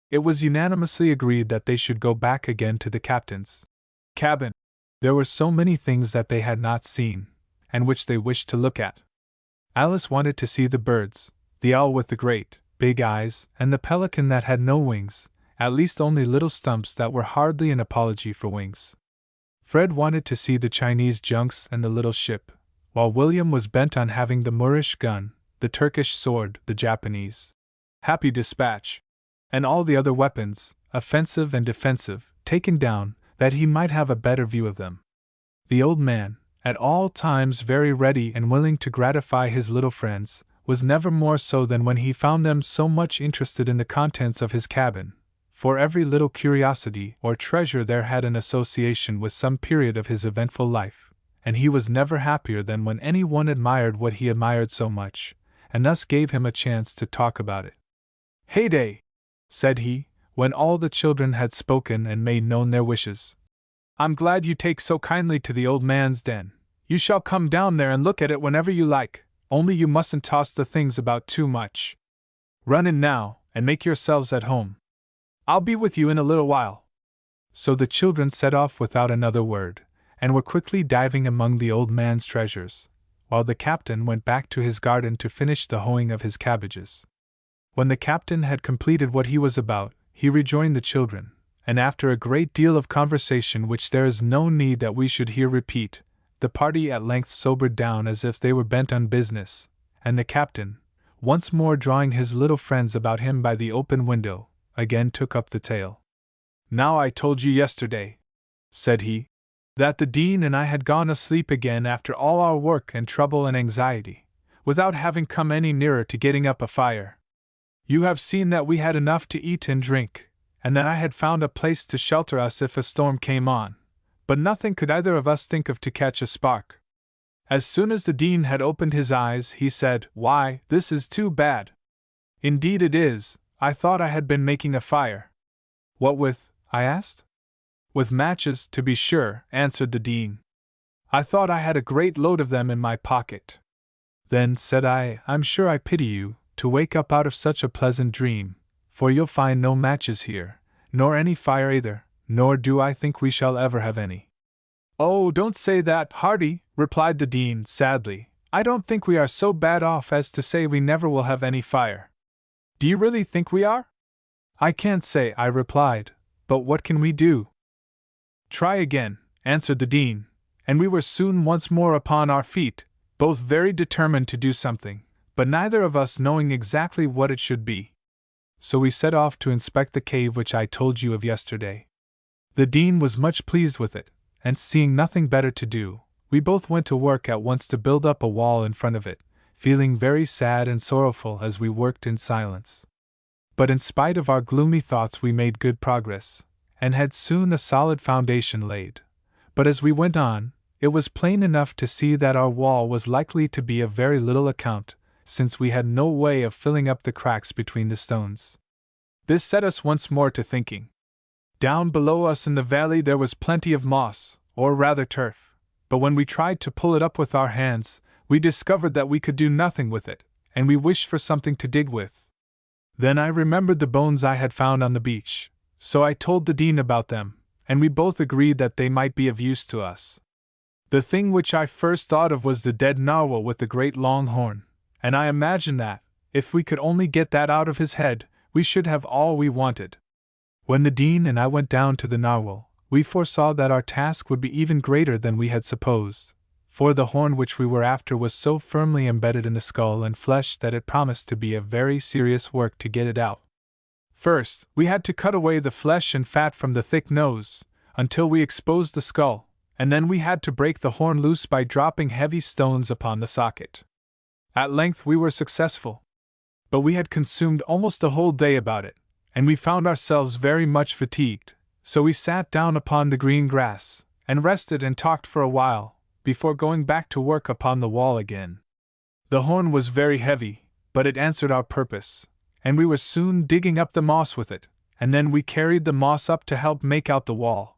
it was unanimously agreed that they should go back again to the captain's cabin. There were so many things that they had not seen, and which they wished to look at. Alice wanted to see the birds, the owl with the great, big eyes, and the pelican that had no wings, at least only little stumps that were hardly an apology for wings. Fred wanted to see the Chinese junks and the little ship, while William was bent on having the Moorish gun, the Turkish sword, the Japanese Happy Dispatch, and all the other weapons, offensive and defensive, taken down, that he might have a better view of them. The old man, at all times very ready and willing to gratify his little friends, was never more so than when he found them so much interested in the contents of his cabin, for every little curiosity or treasure there had an association with some period of his eventful life, and he was never happier than when any one admired what he admired so much, and thus gave him a chance to talk about it. "Heyday!" said he, when all the children had spoken and made known their wishes. "I'm glad you take so kindly to the old man's den. You shall come down there and look at it whenever you like, only you mustn't toss the things about too much. Run in now, and make yourselves at home. I'll be with you in a little while." So the children set off without another word, and were quickly diving among the old man's treasures, while the captain went back to his garden to finish the hoeing of his cabbages. When the captain had completed what he was about, he rejoined the children, and after a great deal of conversation which there is no need that we should here repeat, the party at length sobered down as if they were bent on business, and the captain, once more drawing his little friends about him by the open window, again took up the tale. "Now I told you yesterday," said he, "that the Dean and I had gone asleep again after all our work and trouble and anxiety, without having come any nearer to getting up a fire. You have seen that we had enough to eat and drink, and that I had found a place to shelter us if a storm came on, but nothing could either of us think of to catch a spark. As soon as the Dean had opened his eyes, he said, "Why, this is too bad." "Indeed it is. I thought I had been making a fire." "What with?" I asked. "With matches, to be sure," answered the Dean. "I thought I had a great load of them in my pocket." "Then," said I, "I'm sure I pity you, to wake up out of such a pleasant dream, for you'll find no matches here, nor any fire either, nor do I think we shall ever have any." "Oh, don't say that, Hardy," replied the Dean, sadly. "I don't think we are so bad off as to say we never will have any fire." "Do you really think we are?" "I can't say," I replied, "but what can we do?" "Try again," answered the Dean, and we were soon once more upon our feet, both very determined to do something, but neither of us knowing exactly what it should be. So we set off to inspect the cave which I told you of yesterday. The Dean was much pleased with it, and seeing nothing better to do, we both went to work at once to build up a wall in front of it, feeling very sad and sorrowful as we worked in silence. But in spite of our gloomy thoughts we made good progress, and had soon a solid foundation laid. But as we went on, it was plain enough to see that our wall was likely to be of very little account, since we had no way of filling up the cracks between the stones. This set us once more to thinking. Down below us in the valley there was plenty of moss, or rather turf, but when we tried to pull it up with our hands, we discovered that we could do nothing with it, and we wished for something to dig with. Then I remembered the bones I had found on the beach, so I told the Dean about them, and we both agreed that they might be of use to us. The thing which I first thought of was the dead narwhal with the great long horn, and I imagined that, if we could only get that out of his head, we should have all we wanted. When the Dean and I went down to the narwhal, we foresaw that our task would be even greater than we had supposed, for the horn which we were after was so firmly embedded in the skull and flesh that it promised to be a very serious work to get it out. First, we had to cut away the flesh and fat from the thick nose, until we exposed the skull, and then we had to break the horn loose by dropping heavy stones upon the socket. At length we were successful. But we had consumed almost a whole day about it, and we found ourselves very much fatigued, so we sat down upon the green grass, and rested and talked for a while, before going back to work upon the wall again. The horn was very heavy, but it answered our purpose, and we were soon digging up the moss with it, and then we carried the moss up to help make out the wall.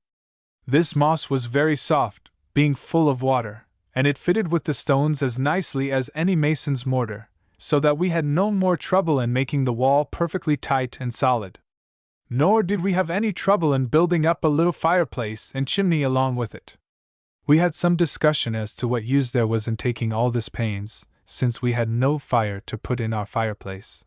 This moss was very soft, being full of water, and it fitted with the stones as nicely as any mason's mortar, so that we had no more trouble in making the wall perfectly tight and solid. Nor did we have any trouble in building up a little fireplace and chimney along with it. We had some discussion as to what use there was in taking all this pains, since we had no fire to put in our fireplace.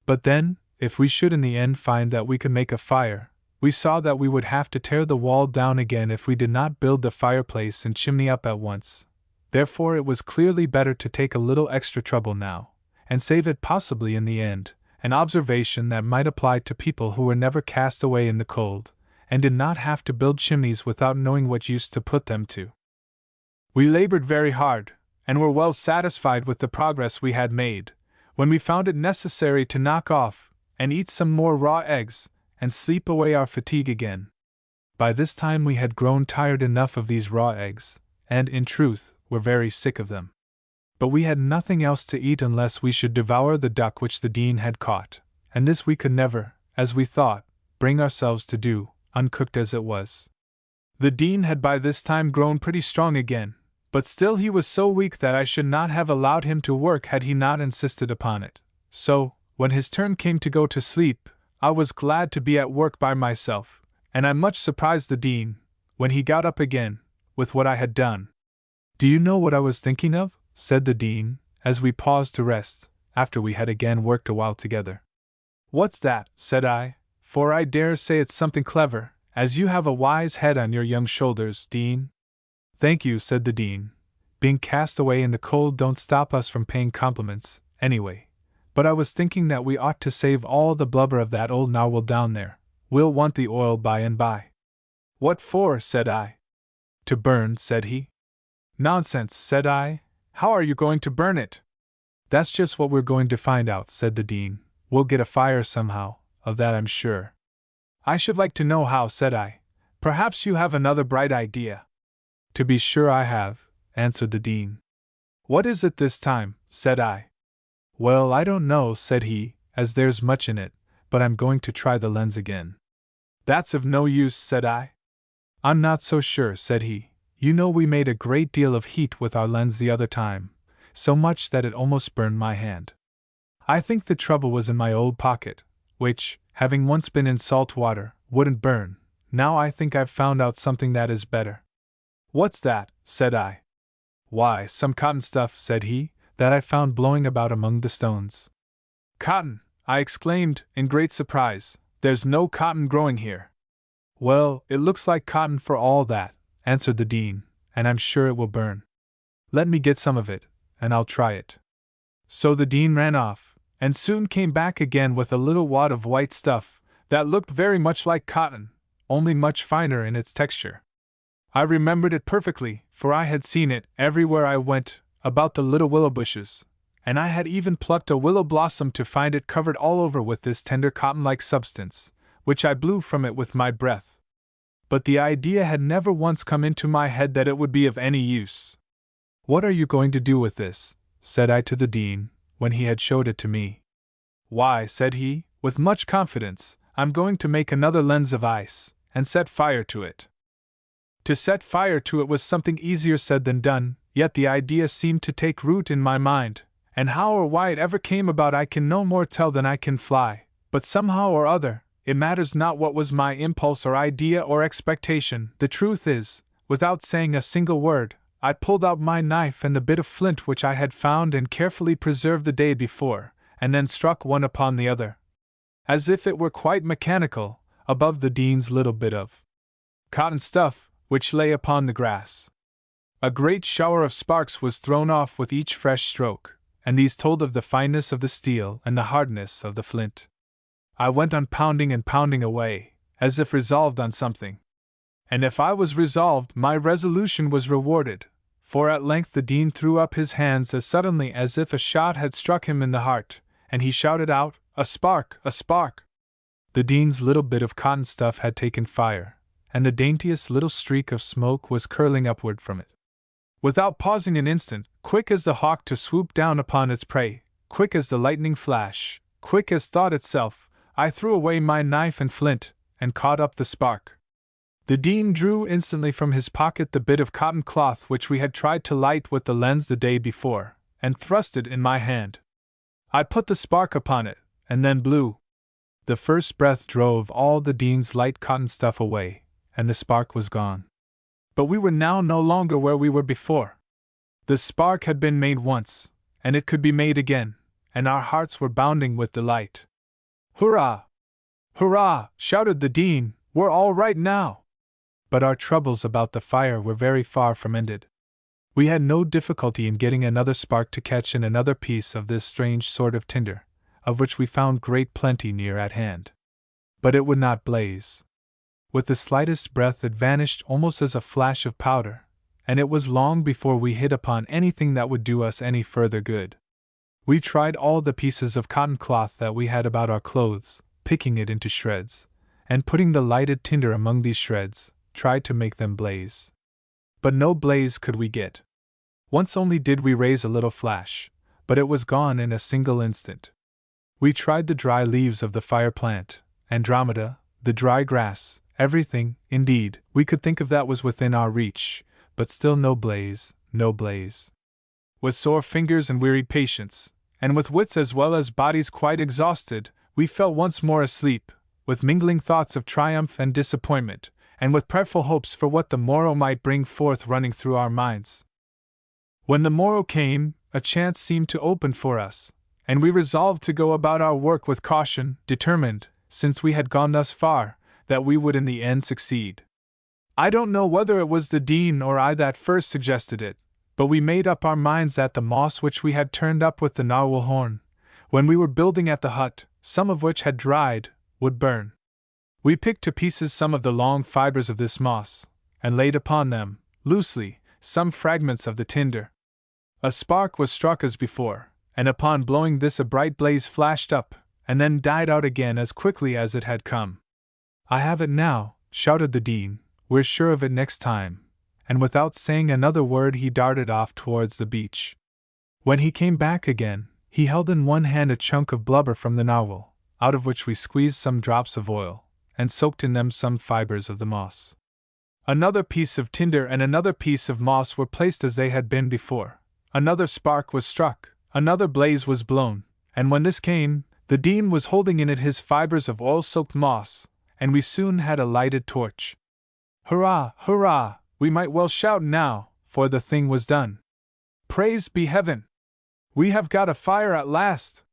But then, if we should in the end find that we could make a fire, we saw that we would have to tear the wall down again if we did not build the fireplace and chimney up at once. Therefore it was clearly better to take a little extra trouble now, and save it possibly in the end, an observation that might apply to people who were never cast away in the cold, and did not have to build chimneys without knowing what use to put them to. We labored very hard, and were well satisfied with the progress we had made, when we found it necessary to knock off, and eat some more raw eggs, and sleep away our fatigue again. By this time we had grown tired enough of these raw eggs, and, in truth, were very sick of them. But we had nothing else to eat unless we should devour the duck which the Dean had caught, and this we could never, as we thought, bring ourselves to do, uncooked as it was. The Dean had by this time grown pretty strong again, but still he was so weak that I should not have allowed him to work had he not insisted upon it. So, when his turn came to go to sleep, I was glad to be at work by myself, and I much surprised the Dean, when he got up again, with what I had done. "Do you know what I was thinking of?" said the Dean, as we paused to rest, after we had again worked a while together. "What's that?" said I, "for I dare say it's something clever, as you have a wise head on your young shoulders, Dean." "Thank you," said the Dean. "Being cast away in the cold don't stop us from paying compliments, anyway. But I was thinking that we ought to save all the blubber of that old narwhal down there. We'll want the oil by and by." "What for?" said I. "To burn," said he. "Nonsense," said I. "How are you going to burn it?" "That's just what we're going to find out," said the Dean. "We'll get a fire somehow, of that I'm sure." "I should like to know how," said I. "Perhaps you have another bright idea." "To be sure I have," answered the Dean. What is it this time? Said I. Well, I don't know, said he, as there's much in it, but I'm going to try the lens again. That's of no use, said I. I'm not so sure, said he. You know we made a great deal of heat with our lens the other time, so much that it almost burned my hand. I think the trouble was in my old pocket, which, having once been in salt water, wouldn't burn. Now I think I've found out something that is better. What's that? Said I. Why, some cotton stuff, said he, that I found blowing about among the stones. Cotton! I exclaimed, in great surprise. There's no cotton growing here. Well, it looks like cotton for all that, answered the Dean, and I'm sure it will burn. Let me get some of it, and I'll try it. So the Dean ran off, and soon came back again with a little wad of white stuff that looked very much like cotton, only much finer in its texture. I remembered it perfectly, for I had seen it everywhere I went, about the little willow bushes, and I had even plucked a willow blossom to find it covered all over with this tender cotton-like substance, which I blew from it with my breath. But the idea had never once come into my head that it would be of any use. What are you going to do with this? Said I to the Dean, when he had showed it to me. Why, said he, with much confidence, I'm going to make another lens of ice, and set fire to it. To set fire to it was something easier said than done, yet the idea seemed to take root in my mind, and how or why it ever came about I can no more tell than I can fly, but somehow or other, it matters not what was my impulse or idea or expectation, the truth is, without saying a single word, I pulled out my knife and the bit of flint which I had found and carefully preserved the day before, and then struck one upon the other, as if it were quite mechanical, above the Dean's little bit of cotton stuff, which lay upon the grass. A great shower of sparks was thrown off with each fresh stroke, and these told of the fineness of the steel and the hardness of the flint. I went on pounding and pounding away, as if resolved on something. And if I was resolved, my resolution was rewarded, for at length the Dean threw up his hands as suddenly as if a shot had struck him in the heart, and he shouted out, "A spark! A spark!" The Dean's little bit of cotton stuff had taken fire, and the daintiest little streak of smoke was curling upward from it. Without pausing an instant, quick as the hawk to swoop down upon its prey, quick as the lightning flash, quick as thought itself, I threw away my knife and flint, and caught up the spark. The Dean drew instantly from his pocket the bit of cotton cloth which we had tried to light with the lens the day before, and thrust it in my hand. I put the spark upon it, and then blew. The first breath drove all the Dean's light cotton stuff away, and the spark was gone. But we were now no longer where we were before. The spark had been made once, and it could be made again, and our hearts were bounding with delight. "Hurrah! Hurrah!" shouted the Dean, "we're all right now!" But our troubles about the fire were very far from ended. We had no difficulty in getting another spark to catch in another piece of this strange sort of tinder, of which we found great plenty near at hand. But it would not blaze. With the slightest breath it vanished almost as a flash of powder, and it was long before we hit upon anything that would do us any further good. We tried all the pieces of cotton cloth that we had about our clothes, picking it into shreds, and putting the lighted tinder among these shreds, tried to make them blaze. But no blaze could we get. Once only did we raise a little flash, but it was gone in a single instant. We tried the dry leaves of the fire plant, Andromeda, the dry grass, everything, indeed, we could think of that was within our reach, but still no blaze, no blaze. With sore fingers and wearied patience, and with wits as well as bodies quite exhausted, we fell once more asleep, with mingling thoughts of triumph and disappointment, and with prayerful hopes for what the morrow might bring forth running through our minds. When the morrow came, a chance seemed to open for us, and we resolved to go about our work with caution, determined, since we had gone thus far, that we would in the end succeed. I don't know whether it was the Dean or I that first suggested it, but we made up our minds that the moss which we had turned up with the narwhal horn, when we were building at the hut, some of which had dried, would burn. We picked to pieces some of the long fibers of this moss, and laid upon them, loosely, some fragments of the tinder. A spark was struck as before, and upon blowing this a bright blaze flashed up, and then died out again as quickly as it had come. "I have it now," shouted the Dean, "we're sure of it next time," and without saying another word he darted off towards the beach. When he came back again, he held in one hand a chunk of blubber from the narwhal, out of which we squeezed some drops of oil, and soaked in them some fibers of the moss. Another piece of tinder and another piece of moss were placed as they had been before. Another spark was struck, another blaze was blown, and when this came, the Dean was holding in it his fibers of oil-soaked moss, and we soon had a lighted torch. Hurrah, hurrah! We might well shout now, for the thing was done. Praised be heaven! We have got a fire at last!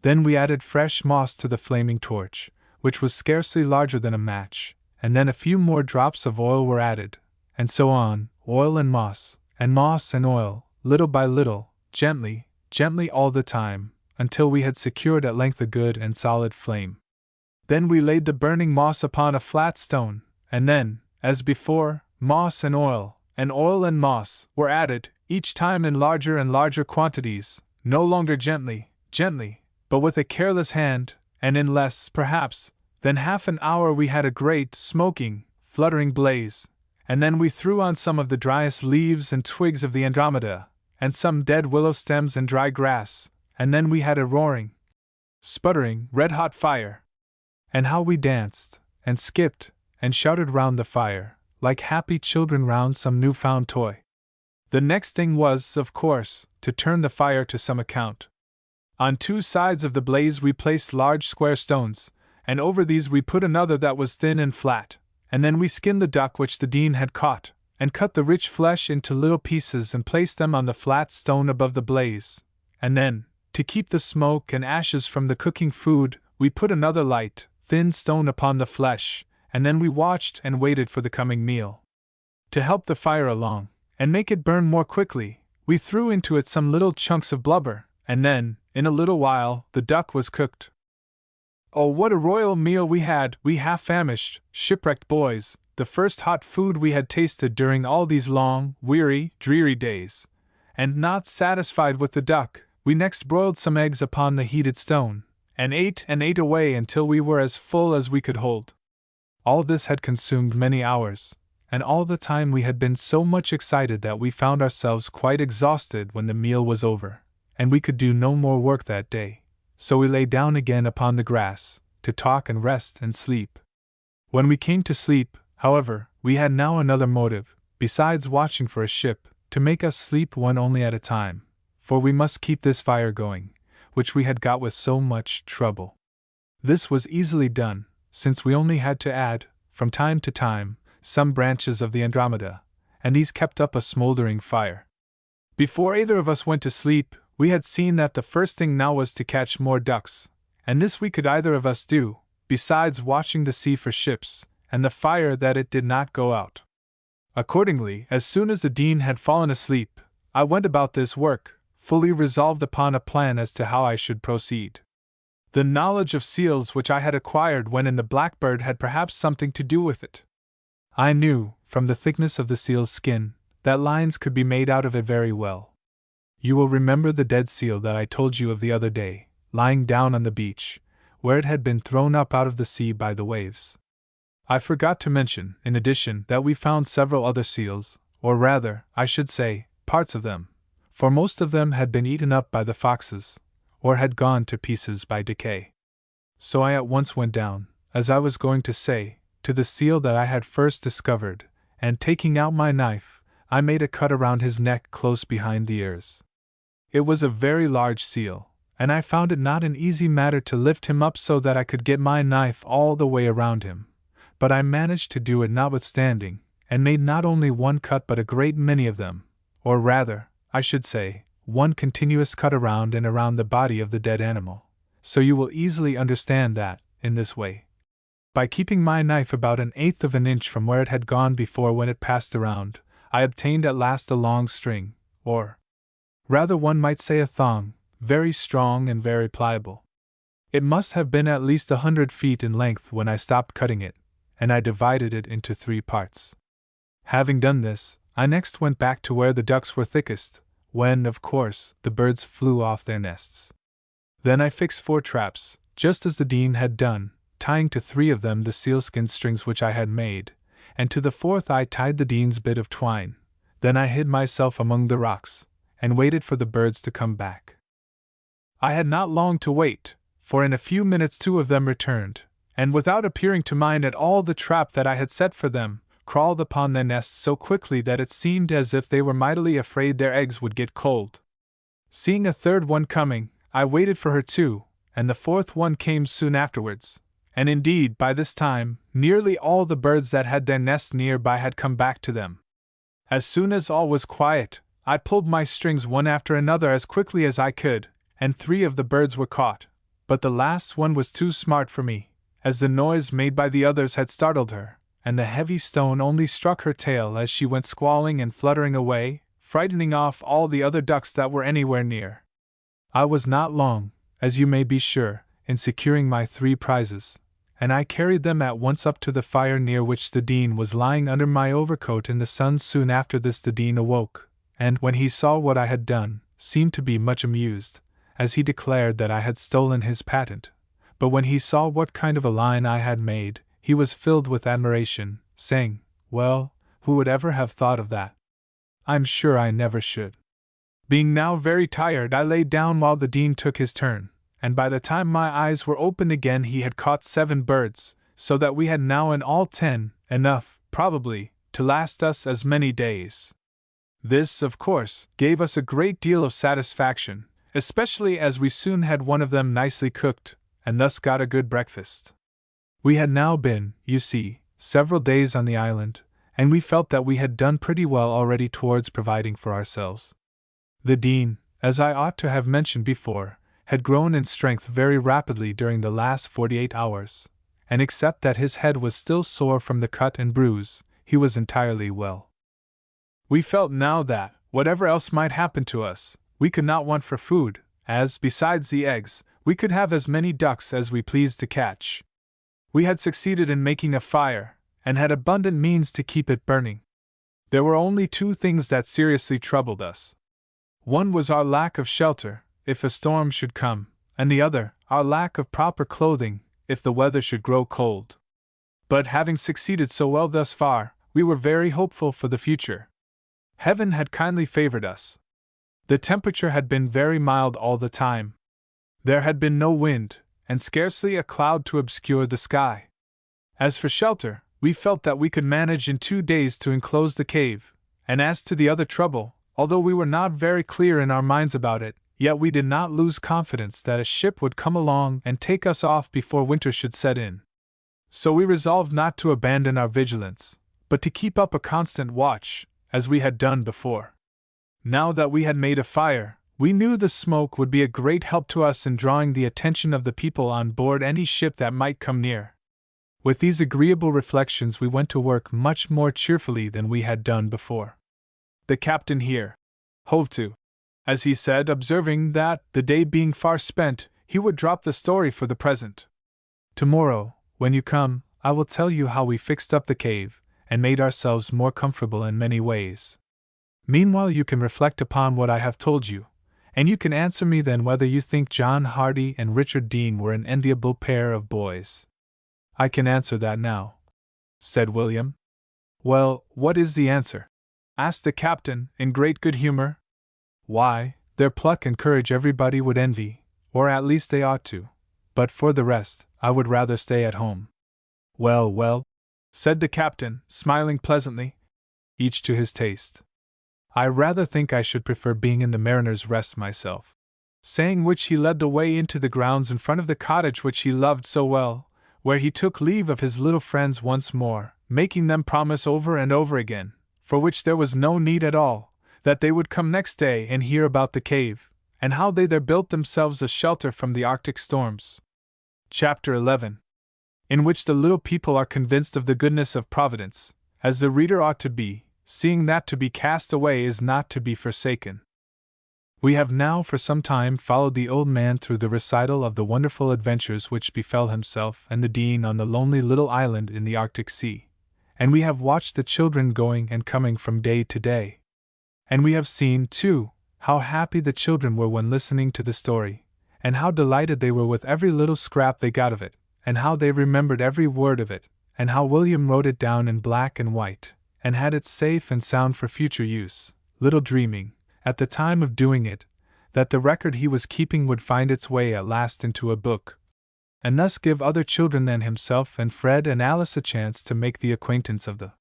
Then we added fresh moss to the flaming torch, which was scarcely larger than a match, and then a few more drops of oil were added, and so on, oil and moss and oil, little by little, gently, gently all the time, until we had secured at length a good and solid flame. Then we laid the burning moss upon a flat stone, and then, as before, moss and oil and moss were added, each time in larger and larger quantities, no longer gently, but with a careless hand, and in less, perhaps, than half an hour we had a great, smoking, fluttering blaze, and then we threw on some of the driest leaves and twigs of the Andromeda, and some dead willow stems and dry grass, and then we had a roaring, sputtering, red-hot fire. And how we danced, and skipped, and shouted round the fire, like happy children round some new-found toy. The next thing was, of course, to turn the fire to some account. On two sides of the blaze we placed large square stones, and over these we put another that was thin and flat, and then we skinned the duck which the Dean had caught, and cut the rich flesh into little pieces and placed them on the flat stone above the blaze, and then, to keep the smoke and ashes from the cooking food, we put another light, thin stone upon the flesh, and then we watched and waited for the coming meal. To help the fire along, and make it burn more quickly, we threw into it some little chunks of blubber, and then, in a little while, the duck was cooked. Oh, what a royal meal we had, we half-famished, shipwrecked boys, the first hot food we had tasted during all these long, weary, dreary days. And not satisfied with the duck, we next broiled some eggs upon the heated stone, and ate away until we were as full as we could hold. All this had consumed many hours, and all the time we had been so much excited that we found ourselves quite exhausted when the meal was over, and we could do no more work that day, so we lay down again upon the grass, to talk and rest and sleep. When we came to sleep, however, we had now another motive, besides watching for a ship, to make us sleep one only at a time, for we must keep this fire going, which we had got with so much trouble. This was easily done, since we only had to add, from time to time, some branches of the Andromeda, and these kept up a smoldering fire. Before either of us went to sleep, we had seen that the first thing now was to catch more ducks, and this we could either of us do, besides watching the sea for ships, and the fire that it did not go out. Accordingly, as soon as the Dean had fallen asleep, I went about this work, fully resolved upon a plan as to how I should proceed. The knowledge of seals which I had acquired when in the Blackbird had perhaps something to do with it. I knew, from the thickness of the seal's skin, that lines could be made out of it very well. You will remember the dead seal that I told you of the other day, lying down on the beach, where it had been thrown up out of the sea by the waves. I forgot to mention, in addition, that we found several other seals, or rather, I should say, parts of them, for most of them had been eaten up by the foxes, or had gone to pieces by decay. So I at once went down, as I was going to say, to the seal that I had first discovered, and taking out my knife, I made a cut around his neck close behind the ears. It was a very large seal, and I found it not an easy matter to lift him up so that I could get my knife all the way around him, but I managed to do it notwithstanding, and made not only one cut but a great many of them, or rather, I should say, one continuous cut around and around the body of the dead animal, so you will easily understand that, in this way, by keeping my knife about 1/8 of an inch from where it had gone before when it passed around, I obtained at last a long string, or rather one might say a thong, very strong and very pliable. It must have been at least 100 feet in length when I stopped cutting it, and I divided it into 3 parts. Having done this, I next went back to where the ducks were thickest, when, of course, the birds flew off their nests. Then I fixed 4 traps, just as the Dean had done, tying to 3 of them the sealskin strings which I had made, and to the 4th I tied the Dean's bit of twine. Then I hid myself among the rocks, and waited for the birds to come back. I had not long to wait, for in a few minutes 2 of them returned, and without appearing to mind at all the trap that I had set for them, crawled upon their nests so quickly that it seemed as if they were mightily afraid their eggs would get cold. Seeing a third one coming, I waited for her too, and the fourth one came soon afterwards, and indeed by this time nearly all the birds that had their nests nearby had come back to them. As soon as all was quiet, I pulled my strings one after another as quickly as I could, and 3 of the birds were caught, but the last one was too smart for me, as the noise made by the others had startled her, and the heavy stone only struck her tail as she went squalling and fluttering away, frightening off all the other ducks that were anywhere near. I was not long, as you may be sure, in securing my 3 prizes, and I carried them at once up to the fire near which the Dean was lying under my overcoat in the sun. Soon after this the Dean awoke, and, when he saw what I had done, seemed to be much amused, as he declared that I had stolen his patent. But when he saw what kind of a line I had made, he was filled with admiration, saying, "Well, who would ever have thought of that? I'm sure I never should." Being now very tired, I lay down while the Dean took his turn, and by the time my eyes were opened again he had caught 7 birds, so that we had now in all 10, enough, probably, to last us as many days. This, of course, gave us a great deal of satisfaction, especially as we soon had one of them nicely cooked, and thus got a good breakfast. We had now been, you see, several days on the island, and we felt that we had done pretty well already towards providing for ourselves. The Dean, as I ought to have mentioned before, had grown in strength very rapidly during the last 48 hours, and except that his head was still sore from the cut and bruise, he was entirely well. We felt now that, whatever else might happen to us, we could not want for food, as, besides the eggs, we could have as many ducks as we pleased to catch. We had succeeded in making a fire, and had abundant means to keep it burning. There were only 2 things that seriously troubled us. One was our lack of shelter, if a storm should come, and the other, our lack of proper clothing, if the weather should grow cold. But having succeeded so well thus far, we were very hopeful for the future. Heaven had kindly favored us. The temperature had been very mild all the time. There had been no wind, and scarcely a cloud to obscure the sky. As for shelter, we felt that we could manage in 2 days to enclose the cave, and as to the other trouble, although we were not very clear in our minds about it, yet we did not lose confidence that a ship would come along and take us off before winter should set in. So we resolved not to abandon our vigilance, but to keep up a constant watch, as we had done before. Now that we had made a fire, we knew the smoke would be a great help to us in drawing the attention of the people on board any ship that might come near. With these agreeable reflections we went to work much more cheerfully than we had done before. The captain here hove to, as he said, observing that, the day being far spent, he would drop the story for the present. Tomorrow, when you come, I will tell you how we fixed up the cave, and made ourselves more comfortable in many ways. Meanwhile you can reflect upon what I have told you, and you can answer me then whether you think John Hardy and Richard Dean were an enviable pair of boys. I can answer that now, said William. Well, what is the answer? Asked the captain, in great good humor. Why, their pluck and courage everybody would envy, or at least they ought to, but for the rest, I would rather stay at home. Well, well, said the captain, smiling pleasantly, each to his taste. I rather think I should prefer being in the Mariner's Rest myself. Saying which he led the way into the grounds in front of the cottage which he loved so well, where he took leave of his little friends once more, making them promise over and over again, for which there was no need at all, that they would come next day and hear about the cave, and how they there built themselves a shelter from the Arctic storms. Chapter 11. In which the little people are convinced of the goodness of Providence, as the reader ought to be, seeing that to be cast away is not to be forsaken. We have now for some time followed the old man through the recital of the wonderful adventures which befell himself and the Dean on the lonely little island in the Arctic Sea, and we have watched the children going and coming from day to day. And we have seen, too, how happy the children were when listening to the story, and how delighted they were with every little scrap they got of it, and how they remembered every word of it, and how William wrote it down in black and white, and had it safe and sound for future use, little dreaming, at the time of doing it, that the record he was keeping would find its way at last into a book, and thus give other children than himself and Fred and Alice a chance to make the acquaintance of the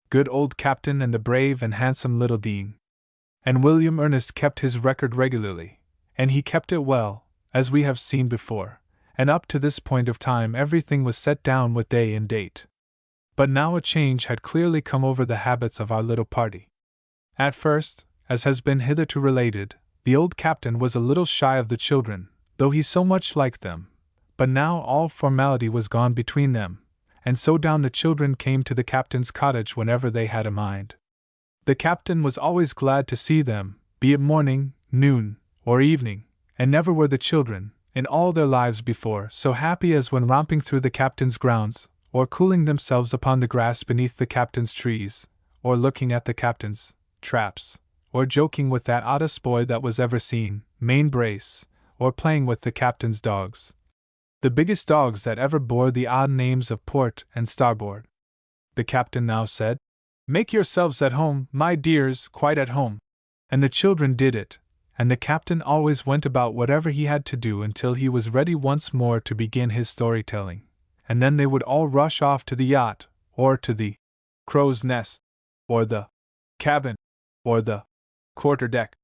good old captain and the brave and handsome little Dean. And William Ernest kept his record regularly, and he kept it well, as we have seen before, and up to this point of time everything was set down with day and date. But now a change had clearly come over the habits of our little party. At first, as has been hitherto related, the old captain was a little shy of the children, though he so much liked them, but now all formality was gone between them, and so down the children came to the captain's cottage whenever they had a mind. The captain was always glad to see them, be it morning, noon, or evening, and never were the children, in all their lives before, so happy as when romping through the captain's grounds, or cooling themselves upon the grass beneath the captain's trees, or looking at the captain's traps, or joking with that oddest boy that was ever seen, Main Brace, or playing with the captain's dogs. The biggest dogs that ever bore the odd names of Port and Starboard. The captain now said, "Make yourselves at home, my dears, quite at home." And the children did it, and the captain always went about whatever he had to do until he was ready once more to begin his storytelling, and then they would all rush off to the yacht, or to the crow's nest, or the cabin, or the quarter-deck,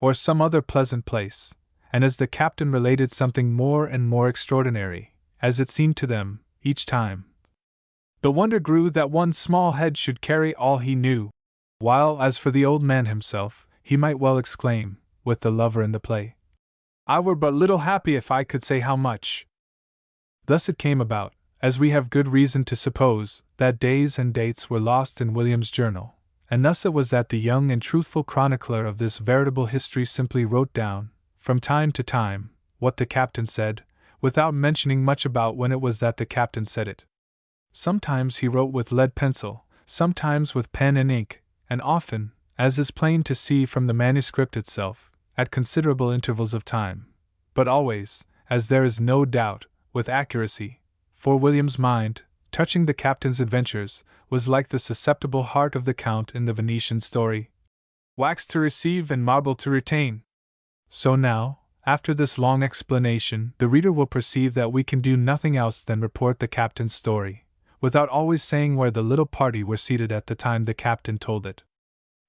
or some other pleasant place, and as the captain related something more and more extraordinary, as it seemed to them, each time, the wonder grew that one small head should carry all he knew, while, as for the old man himself, he might well exclaim, with the lover in the play, "I were but little happy if I could say how much." Thus it came about, as we have good reason to suppose, that days and dates were lost in William's journal, and thus it was that the young and truthful chronicler of this veritable history simply wrote down, from time to time, what the captain said, without mentioning much about when it was that the captain said it. Sometimes he wrote with lead pencil, sometimes with pen and ink, and often, as is plain to see from the manuscript itself, at considerable intervals of time, but always, as there is no doubt, with accuracy, for William's mind, touching the captain's adventures, was like the susceptible heart of the Count in the Venetian story, wax to receive and marble to retain. So now, after this long explanation, the reader will perceive that we can do nothing else than report the captain's story, without always saying where the little party were seated at the time the captain told it.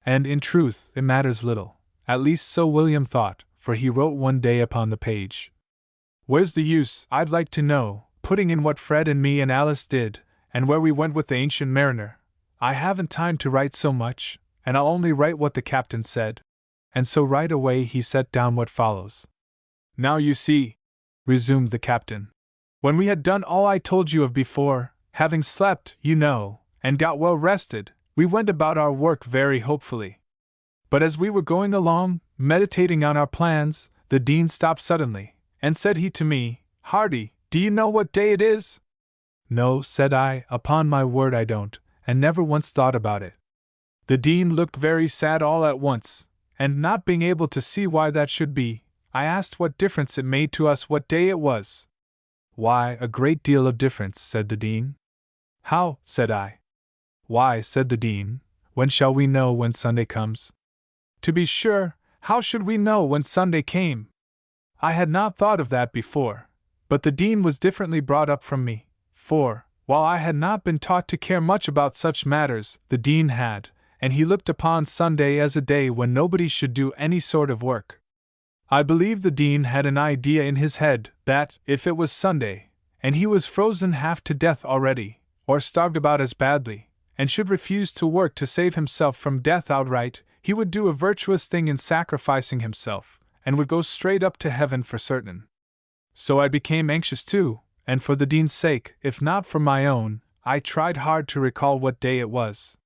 And in truth, it matters little, at least so William thought, for he wrote one day upon the page, "Where's the use, I'd like to know, putting in what Fred and me and Alice did, and where we went with the Ancient Mariner? I haven't time to write so much, and I'll only write what the captain said." And so right away he set down what follows. "Now you see," resumed the captain, "when we had done all I told you of before, having slept, you know, and got well rested, we went about our work very hopefully. But as we were going along, meditating on our plans, the Dean stopped suddenly, and said he to me, 'Hardy, do you know what day it is?' 'No,' said I, 'upon my word I don't, and never once thought about it.' The Dean looked very sad all at once, and not being able to see why that should be, I asked what difference it made to us what day it was. 'Why, a great deal of difference,' said the Dean. 'How?' said I. 'Why,' said the Dean, 'when shall we know when Sunday comes?' 'To be sure, how should we know when Sunday came?' I had not thought of that before, but the Dean was differently brought up from me, for, while I had not been taught to care much about such matters, the Dean had, and he looked upon Sunday as a day when nobody should do any sort of work. I believe the Dean had an idea in his head that, if it was Sunday, and he was frozen half to death already, or starved about as badly, and should refuse to work to save himself from death outright, he would do a virtuous thing in sacrificing himself, and would go straight up to heaven for certain. So I became anxious too, and for the Dean's sake, if not for my own, I tried hard to recall what day it was."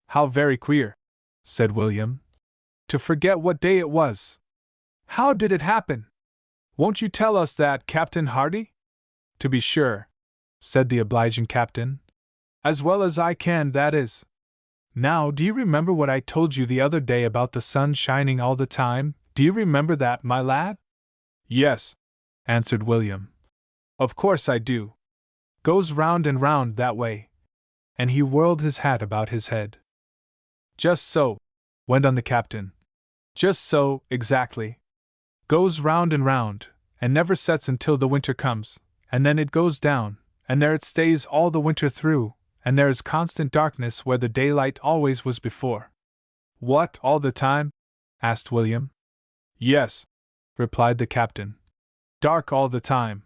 "How very queer," said William. "To forget what day it was. How did it happen? Won't you tell us that, Captain Hardy?" "To be sure," said the obliging captain. "As well as I can, that is. Now, do you remember what I told you the other day about the sun shining all the time? Do you remember that, my lad?" "Yes," answered William. "Of course I do. Goes round and round that way." And he whirled his hat about his head. "Just so," went on the captain. Just so, exactly. Goes round and round, and never sets until the winter comes, and then it goes down, and there it stays all the winter through, and there is constant darkness where the daylight always was before. What, all the time? Asked William. Yes, replied the captain. Dark all the time.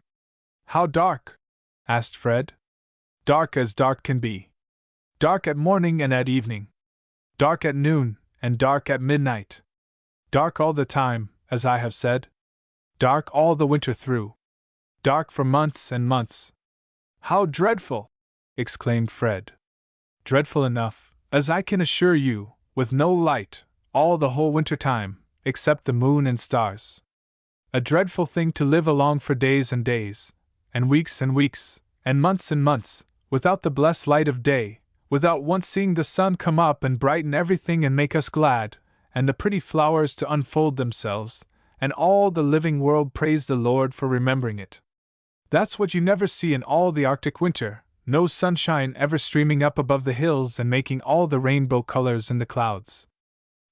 How dark? Asked Fred. Dark as dark can be. Dark at morning and at evening. Dark at noon, and dark at midnight. Dark all the time, as I have said. Dark all the winter through. Dark for months and months. How dreadful! Exclaimed Fred. Dreadful enough, as I can assure you, with no light, all the whole winter time, except the moon and stars. A dreadful thing to live along for days and days, and weeks, and months, without the blessed light of day, without once seeing the sun come up and brighten everything and make us glad, and the pretty flowers to unfold themselves, and all the living world praise the Lord for remembering it. That's what you never see in all the Arctic winter, no sunshine ever streaming up above the hills and making all the rainbow colors in the clouds.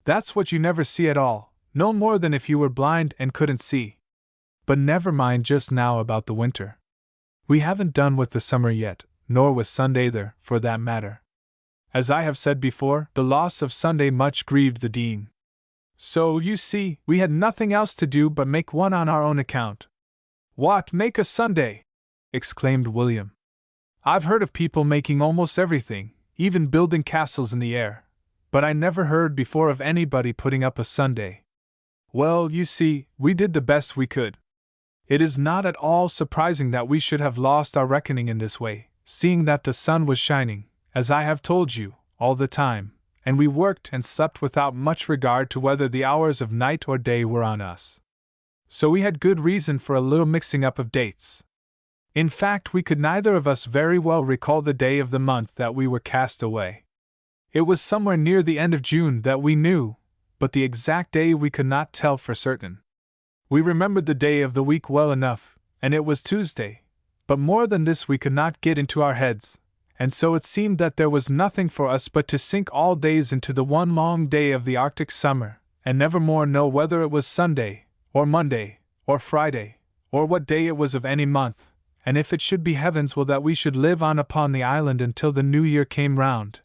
That's what you never see at all, no more than if you were blind and couldn't see. But never mind just now about the winter. We haven't done with the summer yet, nor with Sunday either, for that matter. As I have said before, the loss of Sunday much grieved the Dean. So, you see, we had nothing else to do but make one on our own account. What, make a Sunday? Exclaimed William. I've heard of people making almost everything, even building castles in the air, but I never heard before of anybody putting up a Sunday. Well, you see, we did the best we could. It is not at all surprising that we should have lost our reckoning in this way, seeing that the sun was shining, as I have told you, all the time, and we worked and slept without much regard to whether the hours of night or day were on us. So we had good reason for a little mixing up of dates. In fact, we could neither of us very well recall the day of the month that we were cast away. It was somewhere near the end of June that we knew, but the exact day we could not tell for certain. We remembered the day of the week well enough, and it was Tuesday, but more than this we could not get into our heads, and so it seemed that there was nothing for us but to sink all days into the one long day of the Arctic summer, and never more know whether it was Sunday, or Monday, or Friday, or what day it was of any month, and if it should be heaven's will that we should live on upon the island until the new year came round,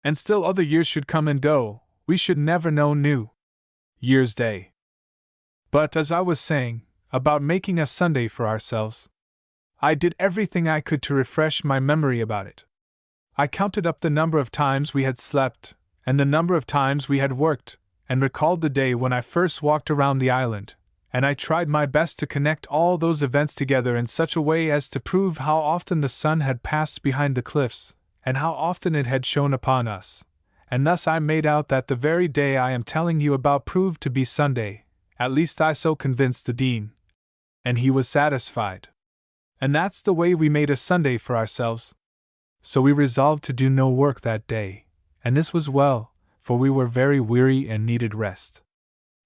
and still other years should come and go, we should never know New Year's Day. But as I was saying, about making a Sunday for ourselves, I did everything I could to refresh my memory about it. I counted up the number of times we had slept, and the number of times we had worked, and recalled the day when I first walked around the island, and I tried my best to connect all those events together in such a way as to prove how often the sun had passed behind the cliffs, and how often it had shone upon us, and thus I made out that the very day I am telling you about proved to be Sunday. At least I so convinced the Dean, and he was satisfied. And that's the way we made a Sunday for ourselves. So we resolved to do no work that day, and this was well, for we were very weary and needed rest.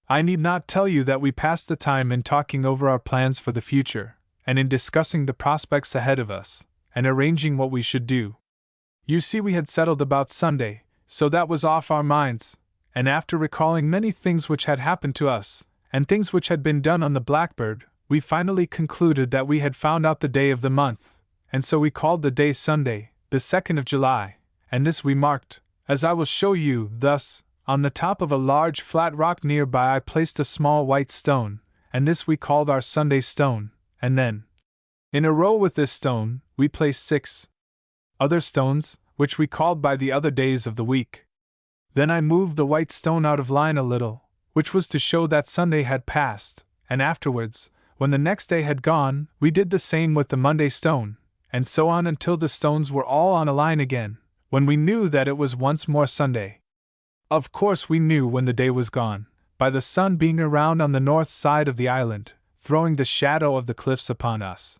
I need not tell you that we passed the time in talking over our plans for the future, and in discussing the prospects ahead of us, and arranging what we should do. You see, we had settled about Sunday, so that was off our minds, and after recalling many things which had happened to us, and things which had been done on the Blackbird, we finally concluded that we had found out the day of the month, and so we called the day Sunday, the 2nd of July, and this we marked, as I will show you, thus: on the top of a large flat rock nearby I placed a small white stone, and this we called our Sunday stone, and then, in a row with this stone, we placed 6 other stones, which we called by the other days of the week. Then I moved the white stone out of line a little, which was to show that Sunday had passed, and afterwards, when the next day had gone, we did the same with the Monday stone, and so on until the stones were all on a line again, when we knew that it was once more Sunday. Of course we knew when the day was gone, by the sun being around on the north side of the island, throwing the shadow of the cliffs upon us.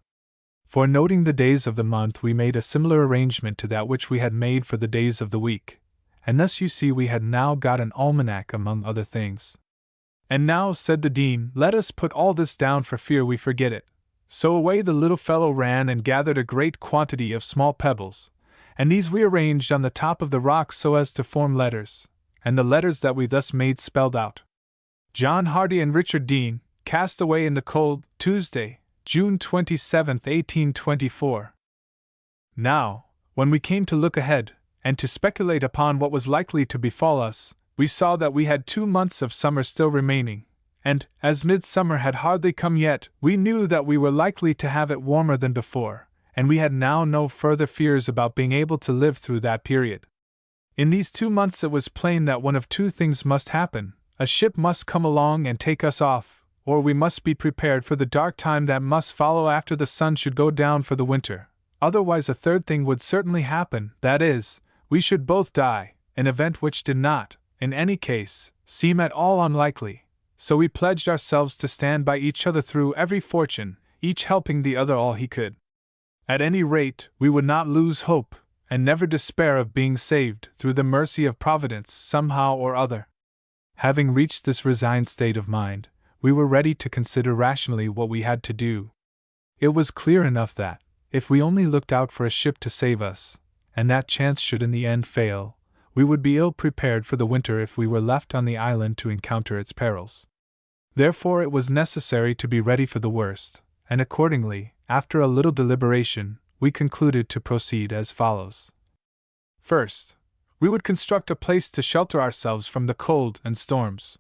For noting the days of the month we made a similar arrangement to that which we had made for the days of the week, and thus you see we had now got an almanac among other things. And now, said the Dean, let us put all this down for fear we forget it. So away the little fellow ran and gathered a great quantity of small pebbles, and these we arranged on the top of the rock so as to form letters, and the letters that we thus made spelled out. John Hardy and Richard Dean, cast away in the cold, Tuesday, June 27, 1824. Now, when we came to look ahead, and to speculate upon what was likely to befall us, we saw that we had 2 months of summer still remaining, and, as midsummer had hardly come yet, we knew that we were likely to have it warmer than before, and we had now no further fears about being able to live through that period. In these 2 months it was plain that one of two things must happen: a ship must come along and take us off, or we must be prepared for the dark time that must follow after the sun should go down for the winter. Otherwise a third thing would certainly happen, that is, we should both die, an event which did not, in any case, seem at all unlikely. So we pledged ourselves to stand by each other through every fortune, each helping the other all he could. At any rate, we would not lose hope, and never despair of being saved, through the mercy of Providence, somehow or other. Having reached this resigned state of mind, we were ready to consider rationally what we had to do. It was clear enough that, if we only looked out for a ship to save us, and that chance should in the end fail, we would be ill prepared for the winter if we were left on the island to encounter its perils. Therefore it was necessary to be ready for the worst, and accordingly, after a little deliberation, we concluded to proceed as follows. First, we would construct a place to shelter ourselves from the cold and storms.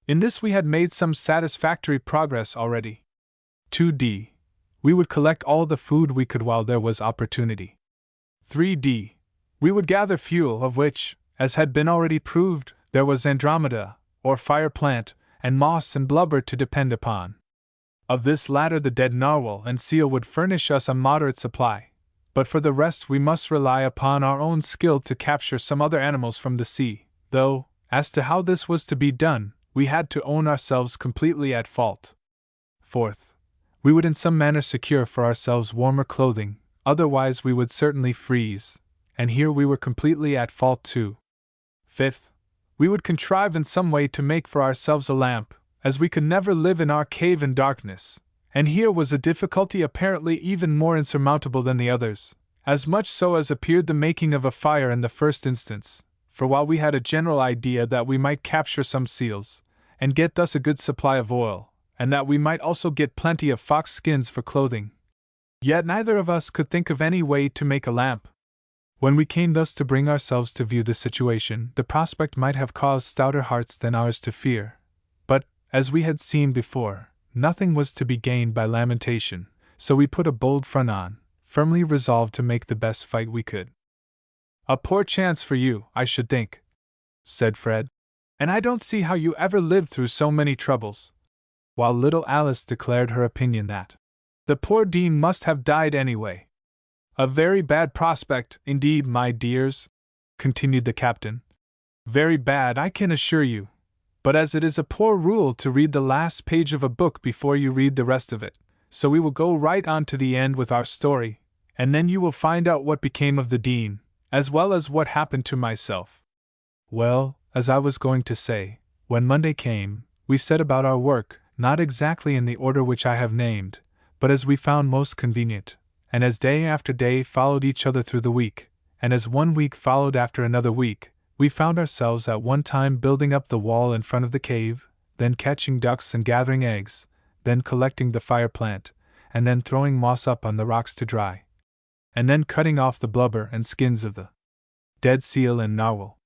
In this we had made some satisfactory progress already. 2d. We would collect all the food we could while there was opportunity. 3d. We would gather fuel, of which, as had been already proved, there was Andromeda, or fire plant, and moss and blubber to depend upon. Of this latter the dead narwhal and seal would furnish us a moderate supply, but for the rest we must rely upon our own skill to capture some other animals from the sea, though, as to how this was to be done, we had to own ourselves completely at fault. Fourth, we would in some manner secure for ourselves warmer clothing, otherwise we would certainly freeze, and here we were completely at fault too. Fifth, we would contrive in some way to make for ourselves a lamp, as we could never live in our cave in darkness, and here was a difficulty apparently even more insurmountable than the others, as much so as appeared the making of a fire in the first instance, for while we had a general idea that we might capture some seals, and get thus a good supply of oil, and that we might also get plenty of fox skins for clothing, yet neither of us could think of any way to make a lamp. When we came thus to bring ourselves to view the situation, the prospect might have caused stouter hearts than ours to fear. But, as we had seen before, nothing was to be gained by lamentation, so we put a bold front on, firmly resolved to make the best fight we could. "A poor chance for you, I should think," said Fred, "and I don't see how you ever lived through so many troubles," while little Alice declared her opinion that the poor Dean must have died anyway. "A very bad prospect, indeed, my dears," continued the captain. "Very bad, I can assure you. But as it is a poor rule to read the last page of a book before you read the rest of it, so we will go right on to the end with our story, and then you will find out what became of the Dean, as well as what happened to myself. Well, as I was going to say, when Monday came, we set about our work, not exactly in the order which I have named, but as we found most convenient. And as day after day followed each other through the week, and as one week followed after another week, we found ourselves at one time building up the wall in front of the cave, then catching ducks and gathering eggs, then collecting the fire plant, and then throwing moss up on the rocks to dry, and then cutting off the blubber and skins of the dead seal and narwhal.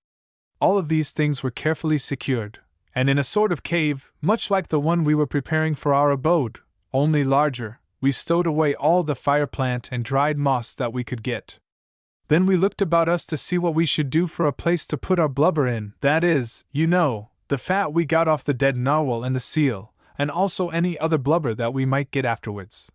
All of these things were carefully secured, and in a sort of cave, much like the one we were preparing for our abode, only larger, we stowed away all the fire plant and dried moss that we could get. Then we looked about us to see what we should do for a place to put our blubber in, that is, you know, the fat we got off the dead narwhal and the seal, and also any other blubber that we might get afterwards.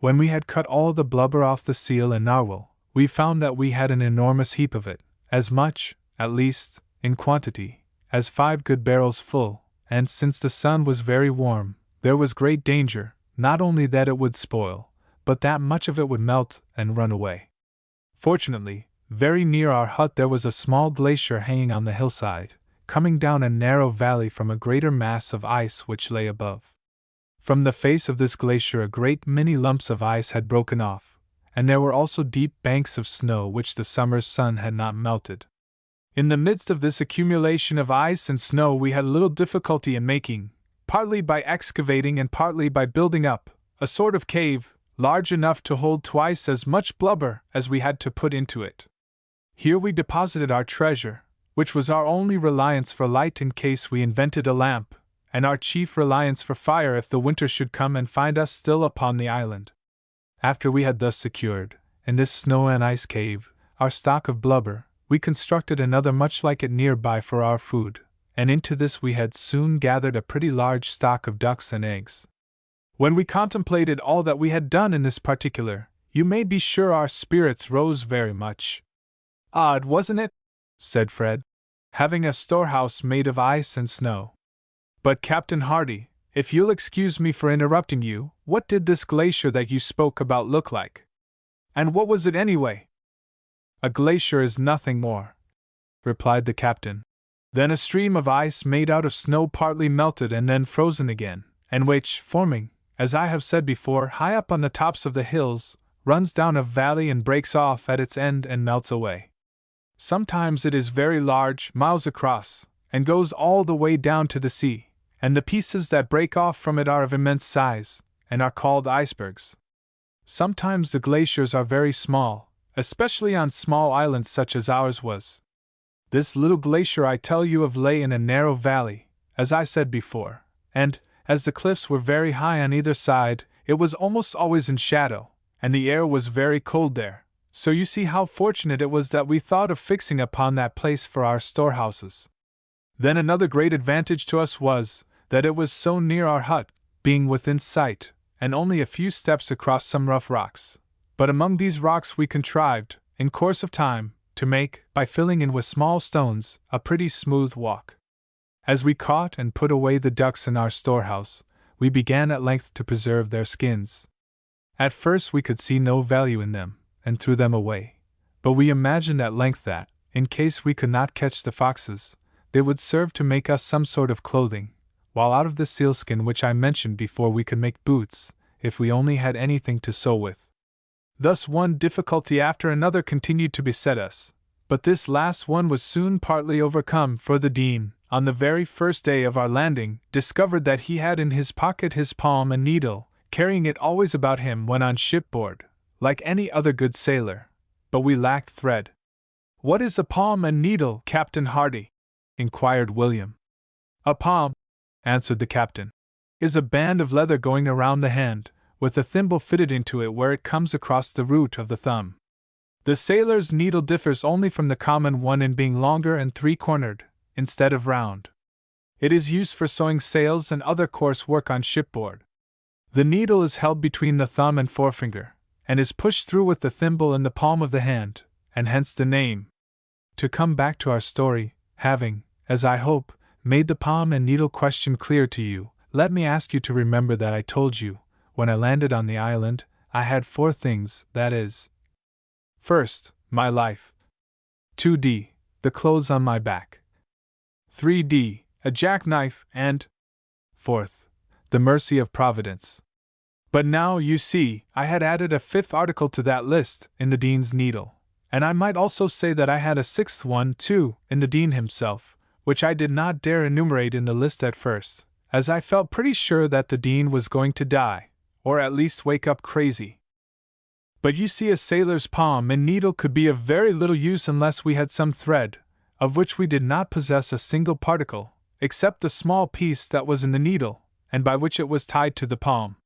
When we had cut all the blubber off the seal and narwhal, we found that we had an enormous heap of it, as much, at least, in quantity, as 5 good barrels full, and since the sun was very warm, there was great danger, not only that it would spoil, but that much of it would melt and run away. Fortunately, very near our hut there was a small glacier hanging on the hillside, coming down a narrow valley from a greater mass of ice which lay above. From the face of this glacier a great many lumps of ice had broken off, and there were also deep banks of snow which the summer's sun had not melted. In the midst of this accumulation of ice and snow, we had little difficulty in making, partly by excavating and partly by building up, a sort of cave, large enough to hold twice as much blubber as we had to put into it. Here we deposited our treasure, which was our only reliance for light in case we invented a lamp, and our chief reliance for fire if the winter should come and find us still upon the island. After we had thus secured, in this snow and ice cave, our stock of blubber, we constructed another much like it nearby for our food, and into this we had soon gathered a pretty large stock of ducks and eggs. When we contemplated all that we had done in this particular, you may be sure our spirits rose very much. "Odd, wasn't it?" said Fred, "having a storehouse made of ice and snow. But Captain Hardy, if you'll excuse me for interrupting you, what did this glacier that you spoke about look like? And what was it anyway?" "A glacier is nothing more," replied the captain, "than a stream of ice made out of snow partly melted and then frozen again, and which, forming, as I have said before, high up on the tops of the hills, runs down a valley and breaks off at its end and melts away. Sometimes it is very large, miles across, and goes all the way down to the sea, and the pieces that break off from it are of immense size, and are called icebergs. Sometimes the glaciers are very small, especially on small islands such as ours was. This little glacier I tell you of lay in a narrow valley, as I said before, and, as the cliffs were very high on either side, it was almost always in shadow, and the air was very cold there, so you see how fortunate it was that we thought of fixing upon that place for our storehouses. Then another great advantage to us was, that it was so near our hut, being within sight, and only a few steps across some rough rocks. But among these rocks we contrived, in course of time, to make, by filling in with small stones, a pretty smooth walk. As we caught and put away the ducks in our storehouse, we began at length to preserve their skins. At first we could see no value in them, and threw them away, but we imagined at length that, in case we could not catch the foxes, they would serve to make us some sort of clothing, while out of the sealskin which I mentioned before we could make boots, if we only had anything to sew with. Thus one difficulty after another continued to beset us, but this last one was soon partly overcome, for the Dean, on the very first day of our landing, discovered that he had in his pocket his palm and needle, carrying it always about him when on shipboard, like any other good sailor, but we lacked thread. "What is a palm and needle, Captain Hardy?" inquired William. "A palm," answered the captain, "is a band of leather going around the hand, with a thimble fitted into it where it comes across the root of the thumb. The sailor's needle differs only from the common one in being longer and three-cornered, instead of round. It is used for sewing sails and other coarse work on shipboard. The needle is held between the thumb and forefinger, and is pushed through with the thimble in the palm of the hand, and hence the name. To come back to our story, having, as I hope, made the palm and needle question clear to you, let me ask you to remember that I told you, when I landed on the island, I had 4 things, that is, first, my life. 2d, the clothes on my back. 3d, a jackknife, and 4th, the mercy of Providence. But now, you see, I had added a 5th article to that list, in the Dean's needle, and I might also say that I had a 6th one, too, in the Dean himself, which I did not dare enumerate in the list at first, as I felt pretty sure that the Dean was going to die, or at least wake up crazy. But you see, a sailor's palm and needle could be of very little use unless we had some thread, of which we did not possess a single particle, except the small piece that was in the needle, and by which it was tied to the palm.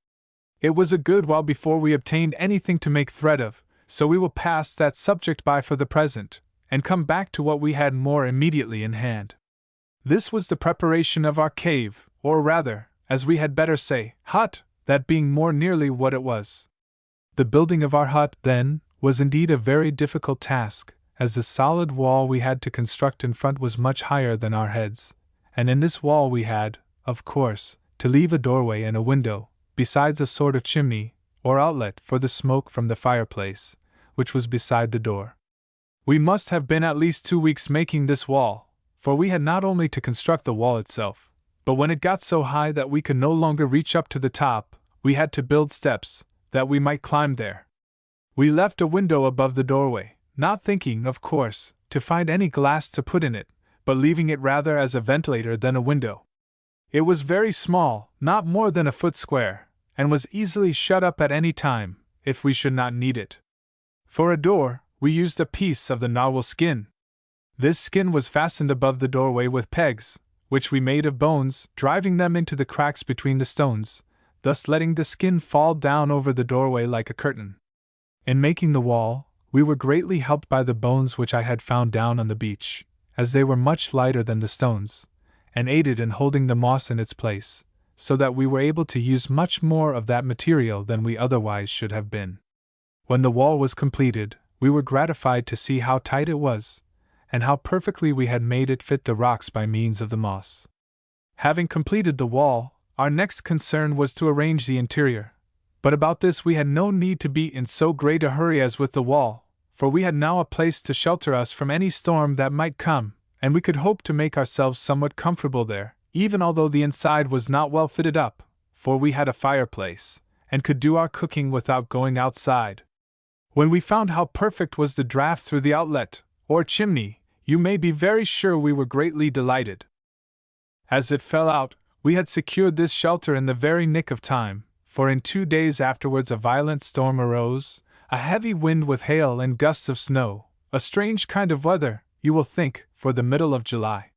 It was a good while before we obtained anything to make thread of, so we will pass that subject by for the present, and come back to what we had more immediately in hand. This was the preparation of our cave, or rather, as we had better say, hut, that being more nearly what it was. The building of our hut, then, was indeed a very difficult task, as the solid wall we had to construct in front was much higher than our heads, and in this wall we had, of course, to leave a doorway and a window, besides a sort of chimney, or outlet for the smoke from the fireplace, which was beside the door. We must have been at least 2 weeks making this wall, for we had not only to construct the wall itself, but when it got so high that we could no longer reach up to the top, we had to build steps, that we might climb there. We left a window above the doorway, not thinking, of course, to find any glass to put in it, but leaving it rather as a ventilator than a window. It was very small, not more than a foot square, and was easily shut up at any time, if we should not need it. For a door, we used a piece of the narwhal skin. This skin was fastened above the doorway with pegs, which we made of bones, driving them into the cracks between the stones, thus letting the skin fall down over the doorway like a curtain. In making the wall, we were greatly helped by the bones which I had found down on the beach, as they were much lighter than the stones, and aided in holding the moss in its place, so that we were able to use much more of that material than we otherwise should have been. When the wall was completed, we were gratified to see how tight it was, and how perfectly we had made it fit the rocks by means of the moss. Having completed the wall, our next concern was to arrange the interior, but about this we had no need to be in so great a hurry as with the wall, for we had now a place to shelter us from any storm that might come, and we could hope to make ourselves somewhat comfortable there, even although the inside was not well fitted up, for we had a fireplace, and could do our cooking without going outside. When we found how perfect was the draught through the outlet, or chimney, you may be very sure we were greatly delighted. As it fell out, we had secured this shelter in the very nick of time, for in 2 days afterwards a violent storm arose, a heavy wind with hail and gusts of snow, a strange kind of weather, you will think, for the middle of July.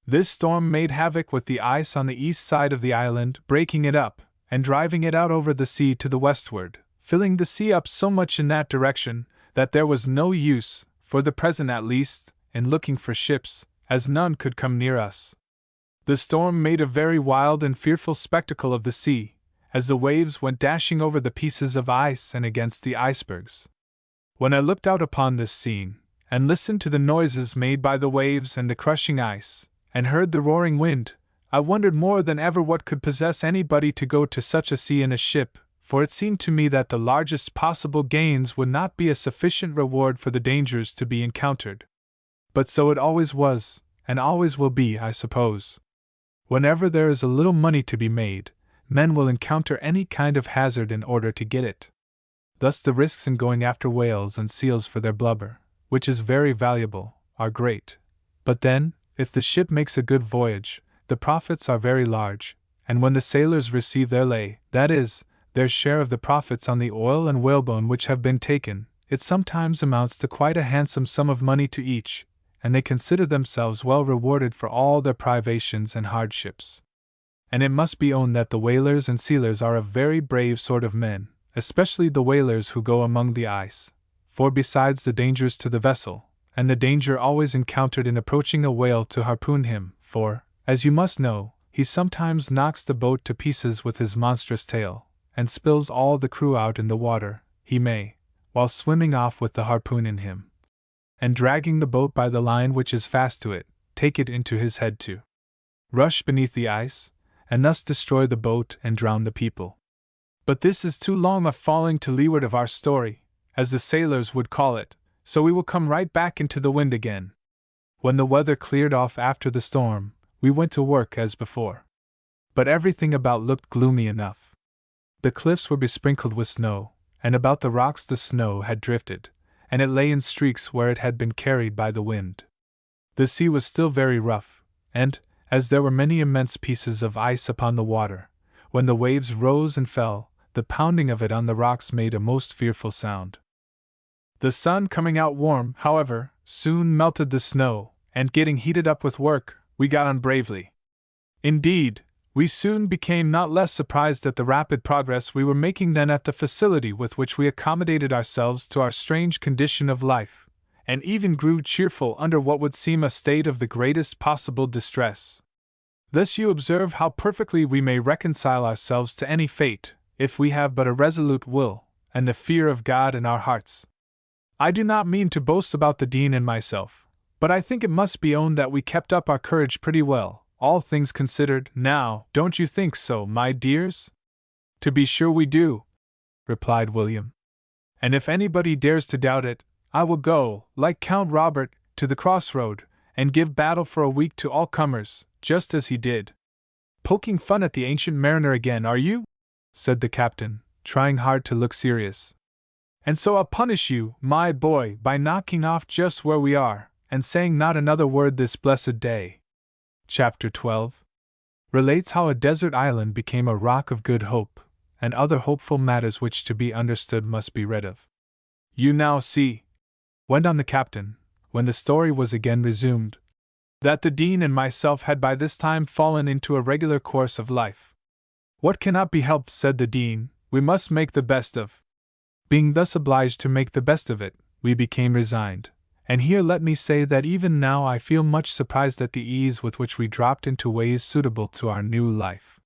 This storm made havoc with the ice on the east side of the island, breaking it up, and driving it out over the sea to the westward, filling the sea up so much in that direction, that there was no use, for the present at least, in looking for ships, as none could come near us. The storm made a very wild and fearful spectacle of the sea, as the waves went dashing over the pieces of ice and against the icebergs. When I looked out upon this scene, and listened to the noises made by the waves and the crushing ice, and heard the roaring wind, I wondered more than ever what could possess anybody to go to such a sea in a ship, for it seemed to me that the largest possible gains would not be a sufficient reward for the dangers to be encountered. But so it always was, and always will be, I suppose. Whenever there is a little money to be made, men will encounter any kind of hazard in order to get it. Thus the risks in going after whales and seals for their blubber, which is very valuable, are great. But then, if the ship makes a good voyage, the profits are very large, and when the sailors receive their lay, that is, their share of the profits on the oil and whalebone which have been taken, it sometimes amounts to quite a handsome sum of money to each, and they consider themselves well rewarded for all their privations and hardships. And it must be owned that the whalers and sealers are a very brave sort of men, especially the whalers who go among the ice, for besides the dangers to the vessel, and the danger always encountered in approaching a whale to harpoon him, for, as you must know, he sometimes knocks the boat to pieces with his monstrous tail, and spills all the crew out in the water, he may, while swimming off with the harpoon in him, and dragging the boat by the line which is fast to it, take it into his head to rush beneath the ice, and thus destroy the boat and drown the people. But this is too long a falling to leeward of our story, as the sailors would call it, so we will come right back into the wind again. When the weather cleared off after the storm, we went to work as before. But everything about looked gloomy enough. The cliffs were besprinkled with snow, and about the rocks the snow had drifted, and it lay in streaks where it had been carried by the wind. The sea was still very rough, and, as there were many immense pieces of ice upon the water, when the waves rose and fell, the pounding of it on the rocks made a most fearful sound. The sun coming out warm, however, soon melted the snow, and getting heated up with work, we got on bravely. Indeed, we soon became not less surprised at the rapid progress we were making than at the facility with which we accommodated ourselves to our strange condition of life, and even grew cheerful under what would seem a state of the greatest possible distress. Thus you observe how perfectly we may reconcile ourselves to any fate, if we have but a resolute will, and the fear of God in our hearts. I do not mean to boast about the Dean and myself, but I think it must be owned that we kept up our courage pretty well, all things considered. Now, don't you think so, my dears? To be sure we do, replied William. And if anybody dares to doubt it, I will go, like Count Robert, to the crossroad, and give battle for a week to all comers, just as he did. Poking fun at the ancient mariner again, are you? Said the captain, trying hard to look serious. And so I'll punish you, my boy, by knocking off just where we are, and saying not another word this blessed day. Chapter 12 relates how a desert island became a rock of good hope, and other hopeful matters which to be understood must be read of. You now see, went on the captain, when the story was again resumed, that the dean and myself had by this time fallen into a regular course of life. What cannot be helped, said the dean, we must make the best of. Being thus obliged to make the best of it, we became resigned. And here let me say that even now I feel much surprised at the ease with which we dropped into ways suitable to our new life.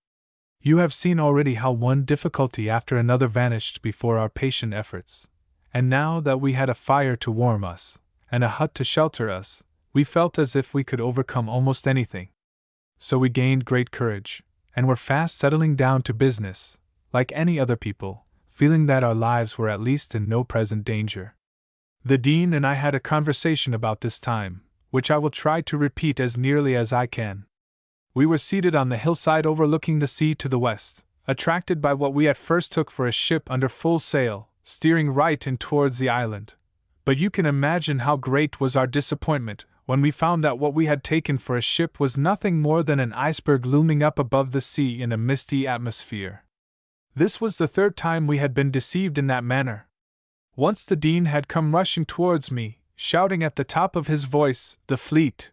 You have seen already how one difficulty after another vanished before our patient efforts, and now that we had a fire to warm us, and a hut to shelter us, we felt as if we could overcome almost anything. So we gained great courage, and were fast settling down to business, like any other people, feeling that our lives were at least in no present danger. The dean and I had a conversation about this time, which I will try to repeat as nearly as I can. We were seated on the hillside overlooking the sea to the west, attracted by what we at first took for a ship under full sail, steering right in towards the island. But you can imagine how great was our disappointment when we found that what we had taken for a ship was nothing more than an iceberg looming up above the sea in a misty atmosphere. This was the third time we had been deceived in that manner. Once the dean had come rushing towards me, shouting at the top of his voice, "The fleet!"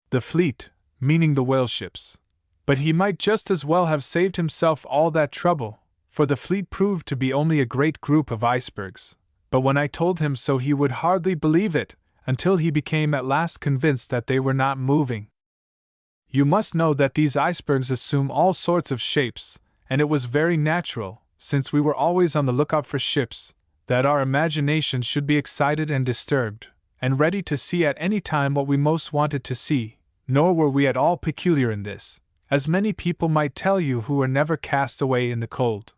The fleet, meaning the whale ships. But he might just as well have saved himself all that trouble, for the fleet proved to be only a great group of icebergs. But when I told him so, he would hardly believe it, until he became at last convinced that they were not moving. You must know that these icebergs assume all sorts of shapes, and it was very natural, since we were always on the lookout for ships, that our imaginations should be excited and disturbed, and ready to see at any time what we most wanted to see, nor were we at all peculiar in this, as many people might tell you who were never cast away in the cold.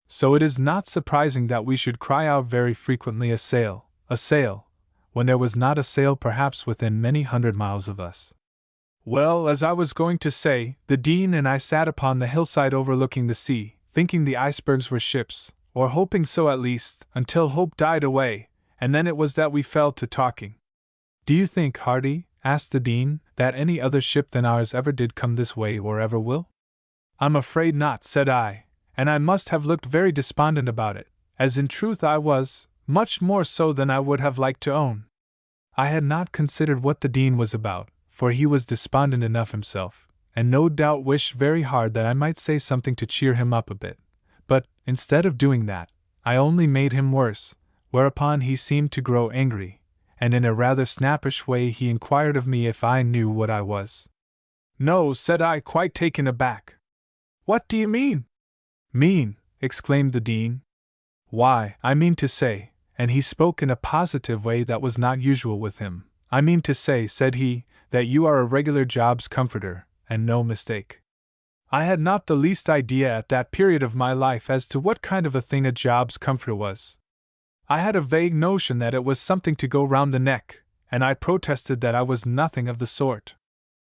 So it is not surprising that we should cry out very frequently, a sail, when there was not a sail perhaps within many 100 miles of us. Well, as I was going to say, the dean and I sat upon the hillside overlooking the sea, thinking the icebergs were ships, or hoping so at least, until hope died away, and then it was that we fell to talking. Do you think, Hardy, asked the dean, that any other ship than ours ever did come this way or ever will? I'm afraid not, said I, and I must have looked very despondent about it, as in truth I was, much more so than I would have liked to own. I had not considered what the dean was about, for he was despondent enough himself, and no doubt wished very hard that I might say something to cheer him up a bit. But, instead of doing that, I only made him worse, whereupon he seemed to grow angry, and in a rather snappish way he inquired of me if I knew what I was. No, said I, quite taken aback. What do you mean? Mean, exclaimed the dean. Why, I mean to say, and he spoke in a positive way that was not usual with him, I mean to say, said he, that you are a regular job's comforter, and no mistake. I had not the least idea at that period of my life as to what kind of a thing a job's comforter was. I had a vague notion that it was something to go round the neck, and I protested that I was nothing of the sort.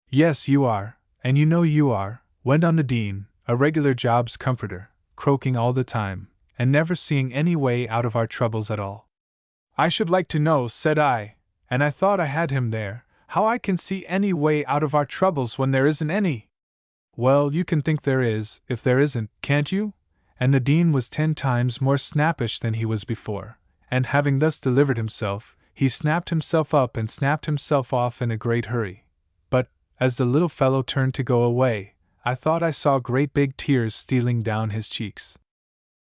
Yes, you are, and you know you are, went on the dean, a regular job's comforter, croaking all the time, and never seeing any way out of our troubles at all. I should like to know, said I, and I thought I had him there, how I can see any way out of our troubles when there isn't any. Well, you can think there is, if there isn't, can't you? And the dean was 10 times more snappish than he was before, and having thus delivered himself, he snapped himself up and snapped himself off in a great hurry. But, as the little fellow turned to go away, I thought I saw great big tears stealing down his cheeks.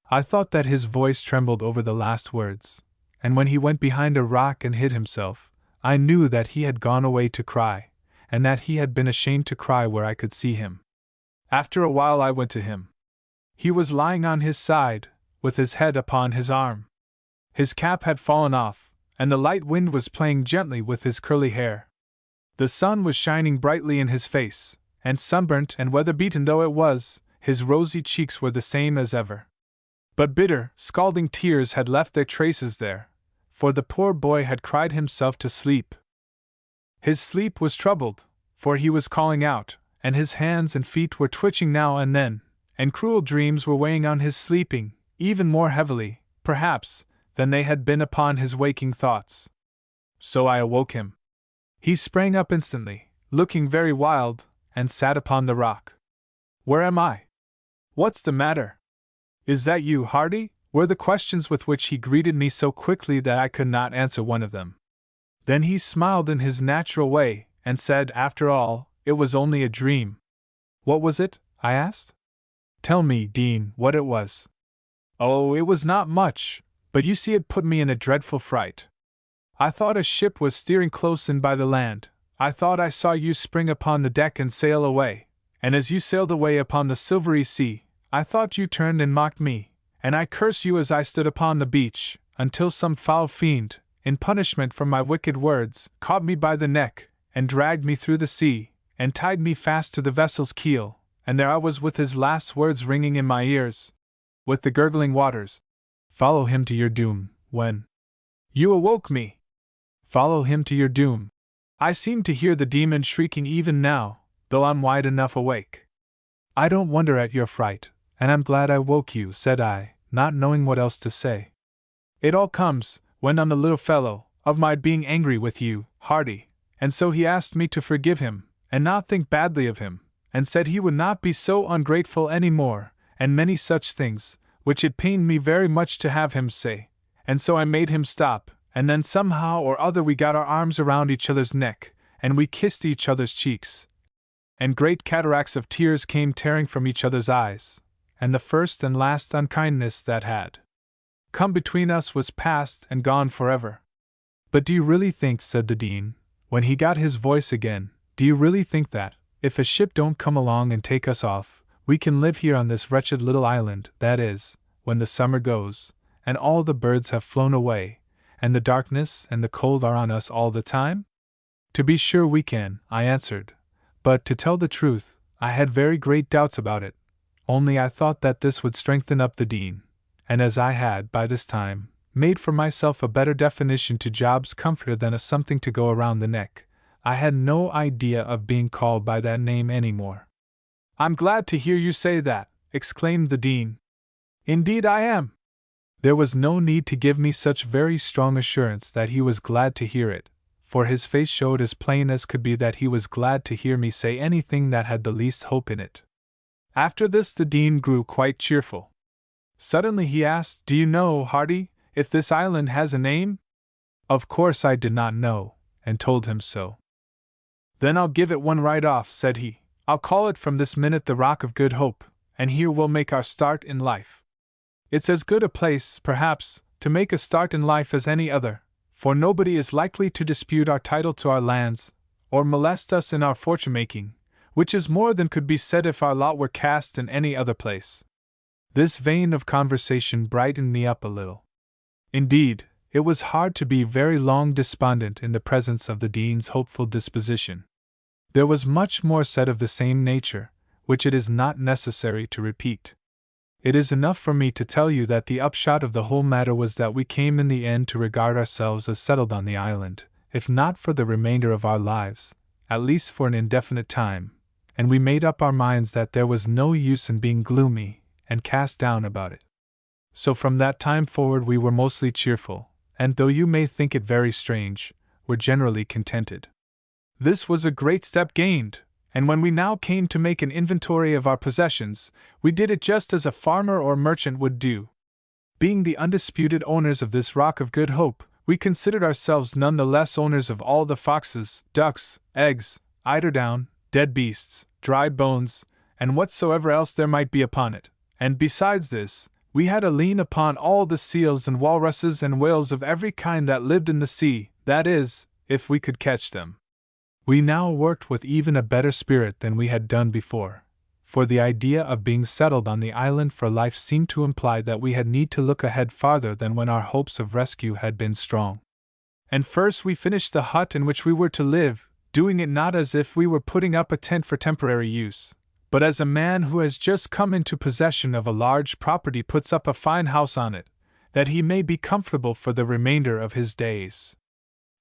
I thought that his voice trembled over the last words, and when he went behind a rock and hid himself, I knew that he had gone away to cry, and that he had been ashamed to cry where I could see him. After a while I went to him. He was lying on his side, with his head upon his arm. His cap had fallen off, and the light wind was playing gently with his curly hair. The sun was shining brightly in his face, and sunburnt and weather-beaten though it was, his rosy cheeks were the same as ever. But bitter, scalding tears had left their traces there, for the poor boy had cried himself to sleep. His sleep was troubled, for he was calling out, and his hands and feet were twitching now and then, and cruel dreams were weighing on his sleeping, even more heavily, perhaps, than they had been upon his waking thoughts. So I awoke him. He sprang up instantly, looking very wild, and sat upon the rock. Where am I? What's the matter? Is that you, Hardy? Were the questions with which he greeted me so quickly that I could not answer one of them. Then he smiled in his natural way, and said, after all, it was only a dream. What was it? I asked. Tell me, Dean, what it was. Oh, it was not much, but you see it put me in a dreadful fright. I thought a ship was steering close in by the land. I thought I saw you spring upon the deck and sail away, and as you sailed away upon the silvery sea, I thought you turned and mocked me, and I cursed you as I stood upon the beach, until some foul fiend, in punishment for my wicked words, caught me by the neck, and dragged me through the sea, and tied me fast to the vessel's keel, and there I was with his last words ringing in my ears, with the gurgling waters. Follow him to your doom, when you awoke me. Follow him to your doom. I seem to hear the demon shrieking even now, though I'm wide enough awake. I don't wonder at your fright, and I'm glad I woke you, said I, not knowing what else to say. It all comes, went on the little fellow, of my being angry with you, Hardy, and so he asked me to forgive him, and not think badly of him, and said he would not be so ungrateful any more, and many such things, which it pained me very much to have him say, and so I made him stop, and then somehow or other we got our arms around each other's neck, and we kissed each other's cheeks, and great cataracts of tears came tearing from each other's eyes, and the first and last unkindness that had come between us was past and gone forever. But do you really think, said the Dean, when he got his voice again, do you really think that, if a ship don't come along and take us off, we can live here on this wretched little island, that is, when the summer goes, and all the birds have flown away, and the darkness and the cold are on us all the time? To be sure we can, I answered, but to tell the truth, I had very great doubts about it, only I thought that this would strengthen up the Dean, and as I had, by this time, made for myself a better definition to Job's comforter than a something to go around the neck, I had no idea of being called by that name any more. I'm glad to hear you say that, exclaimed the Dean. Indeed I am. There was no need to give me such very strong assurance that he was glad to hear it, for his face showed as plain as could be that he was glad to hear me say anything that had the least hope in it. After this the Dean grew quite cheerful. Suddenly he asked, Do you know, Hardy, if this island has a name? Of course I did not know, and told him so. Then I'll give it one right off, said he. I'll call it from this minute the Rock of Good Hope, and here we'll make our start in life. It's as good a place, perhaps, to make a start in life as any other, for nobody is likely to dispute our title to our lands, or molest us in our fortune-making, which is more than could be said if our lot were cast in any other place. This vein of conversation brightened me up a little. Indeed, it was hard to be very long despondent in the presence of the Dean's hopeful disposition. There was much more said of the same nature, which it is not necessary to repeat. It is enough for me to tell you that the upshot of the whole matter was that we came in the end to regard ourselves as settled on the island, if not for the remainder of our lives, at least for an indefinite time, and we made up our minds that there was no use in being gloomy and cast down about it. So from that time forward we were mostly cheerful, and though you may think it very strange, were generally contented. This was a great step gained, and when we now came to make an inventory of our possessions, we did it just as a farmer or merchant would do. Being the undisputed owners of this Rock of Good Hope, we considered ourselves none the less owners of all the foxes, ducks, eggs, eiderdown, dead beasts, dry bones, and whatsoever else there might be upon it, and besides this, we had a lien upon all the seals and walruses and whales of every kind that lived in the sea, that is, if we could catch them. We now worked with even a better spirit than we had done before, for the idea of being settled on the island for life seemed to imply that we had need to look ahead farther than when our hopes of rescue had been strong. And first we finished the hut in which we were to live, doing it not as if we were putting up a tent for temporary use, but as a man who has just come into possession of a large property puts up a fine house on it, that he may be comfortable for the remainder of his days.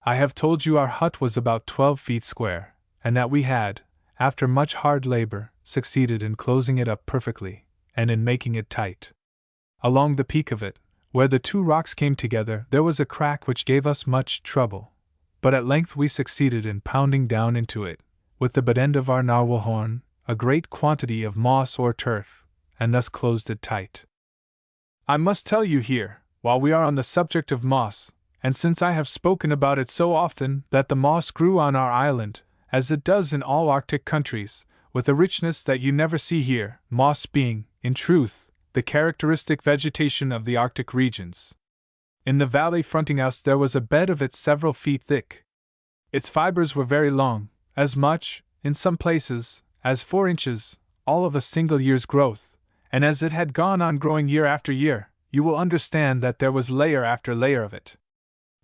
I have told you our hut was about 12 feet square, and that we had, after much hard labor, succeeded in closing it up perfectly, and in making it tight. Along the peak of it, where the two rocks came together, there was a crack which gave us much trouble, but at length we succeeded in pounding down into it, with the butt end of our narwhal horn, a great quantity of moss or turf, and thus closed it tight. I must tell you here, while we are on the subject of moss, and since I have spoken about it so often, that the moss grew on our island, as it does in all Arctic countries, with a richness that you never see here, moss being, in truth, the characteristic vegetation of the Arctic regions. In the valley fronting us there was a bed of it several feet thick. Its fibers were very long, as much, in some places, as 4 inches, all of a single year's growth, and as it had gone on growing year after year, you will understand that there was layer after layer of it.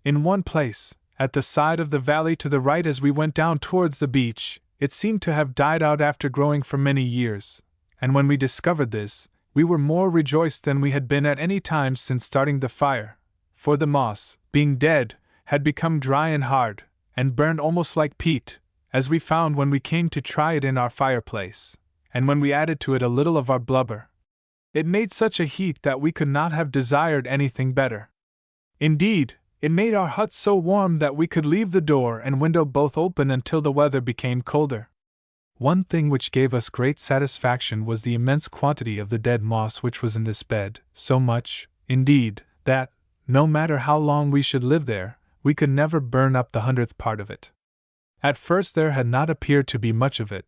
In one place, at the side of the valley to the right as we went down towards the beach, it seemed to have died out after growing for many years, and when we discovered this, we were more rejoiced than we had been at any time since starting the fire, for the moss, being dead, had become dry and hard, and burned almost like peat, as we found when we came to try it in our fireplace, and when we added to it a little of our blubber. It made such a heat that we could not have desired anything better. Indeed, it made our hut so warm that we could leave the door and window both open until the weather became colder. One thing which gave us great satisfaction was the immense quantity of the dead moss which was in this bed, so much, indeed, that, no matter how long we should live there, we could never burn up the 100th part of it. At first there had not appeared to be much of it,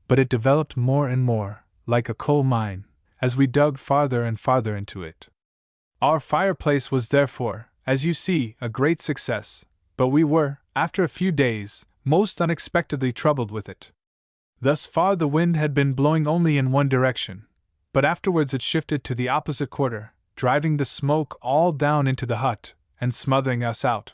but it developed more and more, like a coal mine, as we dug farther and farther into it. Our fireplace was therefore, as you see, a great success, but we were, after a few days, most unexpectedly troubled with it. Thus far the wind had been blowing only in one direction, but afterwards it shifted to the opposite quarter, driving the smoke all down into the hut, and smothering us out.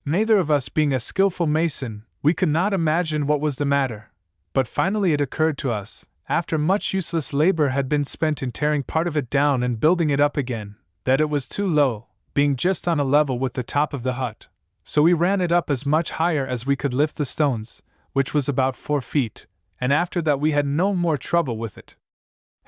Neither of us being a skillful mason, we could not imagine what was the matter, but finally it occurred to us, after much useless labor had been spent in tearing part of it down and building it up again, that it was too low, being just on a level with the top of the hut, so we ran it up as much higher as we could lift the stones, which was about 4 feet, and after that we had no more trouble with it.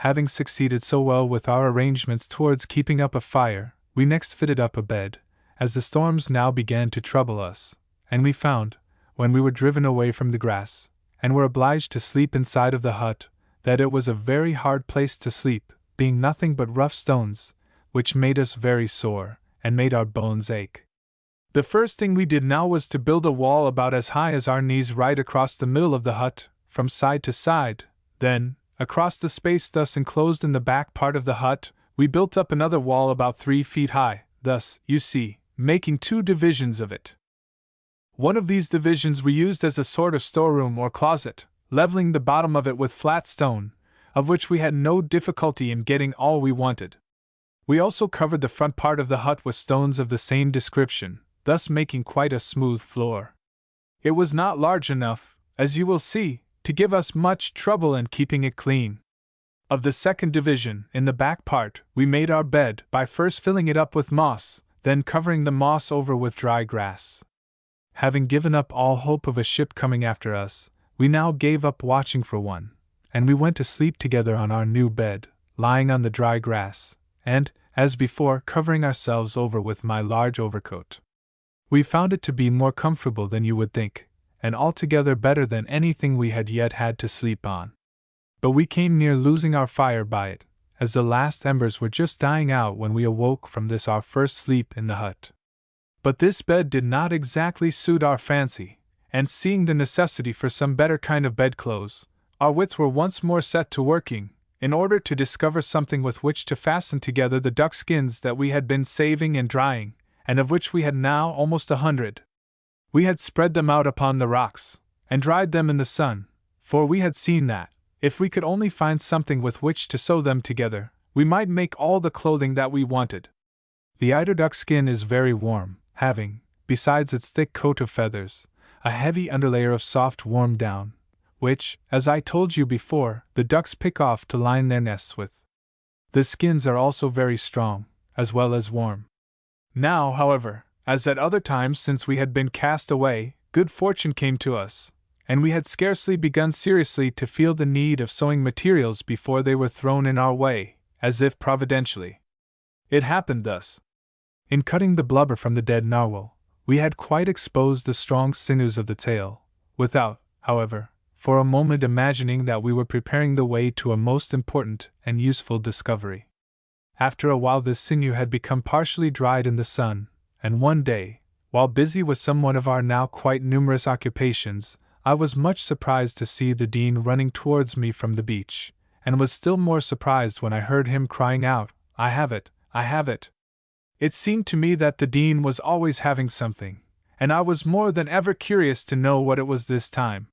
Having succeeded so well with our arrangements towards keeping up a fire, we next fitted up a bed, as the storms now began to trouble us, and we found, when we were driven away from the grass, and were obliged to sleep inside of the hut, that it was a very hard place to sleep, being nothing but rough stones, which made us very sore, and made our bones ache. The first thing we did now was to build a wall about as high as our knees right across the middle of the hut, from side to side. Then, across the space thus enclosed in the back part of the hut, we built up another wall about 3 feet high, thus, you see, making 2 divisions of it. One of these divisions we used as a sort of storeroom or closet, leveling the bottom of it with flat stone, of which we had no difficulty in getting all we wanted. We also covered the front part of the hut with stones of the same description, thus making quite a smooth floor. It was not large enough, as you will see, to give us much trouble in keeping it clean. Of the second division, in the back part, we made our bed by first filling it up with moss, then covering the moss over with dry grass. Having given up all hope of a ship coming after us, we now gave up watching for one, and we went to sleep together on our new bed, lying on the dry grass, and, as before, covering ourselves over with my large overcoat. We found it to be more comfortable than you would think, and altogether better than anything we had yet had to sleep on. But we came near losing our fire by it, as the last embers were just dying out when we awoke from this our first sleep in the hut. But this bed did not exactly suit our fancy, and seeing the necessity for some better kind of bedclothes, our wits were once more set to working, in order to discover something with which to fasten together the duck skins that we had been saving and drying, and of which we had now almost 100. We had spread them out upon the rocks, and dried them in the sun, for we had seen that, if we could only find something with which to sew them together, we might make all the clothing that we wanted. The eider duck skin is very warm, having, besides its thick coat of feathers, a heavy underlayer of soft warm down, which, as I told you before, the ducks pick off to line their nests with. The skins are also very strong, as well as warm. Now, however, as at other times since we had been cast away, good fortune came to us, and we had scarcely begun seriously to feel the need of sewing materials before they were thrown in our way, as if providentially. It happened thus. In cutting the blubber from the dead narwhal, We had quite exposed the strong sinews of the tail, without, however, for a moment imagining that we were preparing the way to a most important and useful discovery. After a while this sinew had become partially dried in the sun, and one day, while busy with some one of our now quite numerous occupations, I was much surprised to see the Dean running towards me from the beach, and was still more surprised when I heard him crying out, "I have it, I have it!" It seemed to me that the Dean was always having something, and I was more than ever curious to know what it was this time.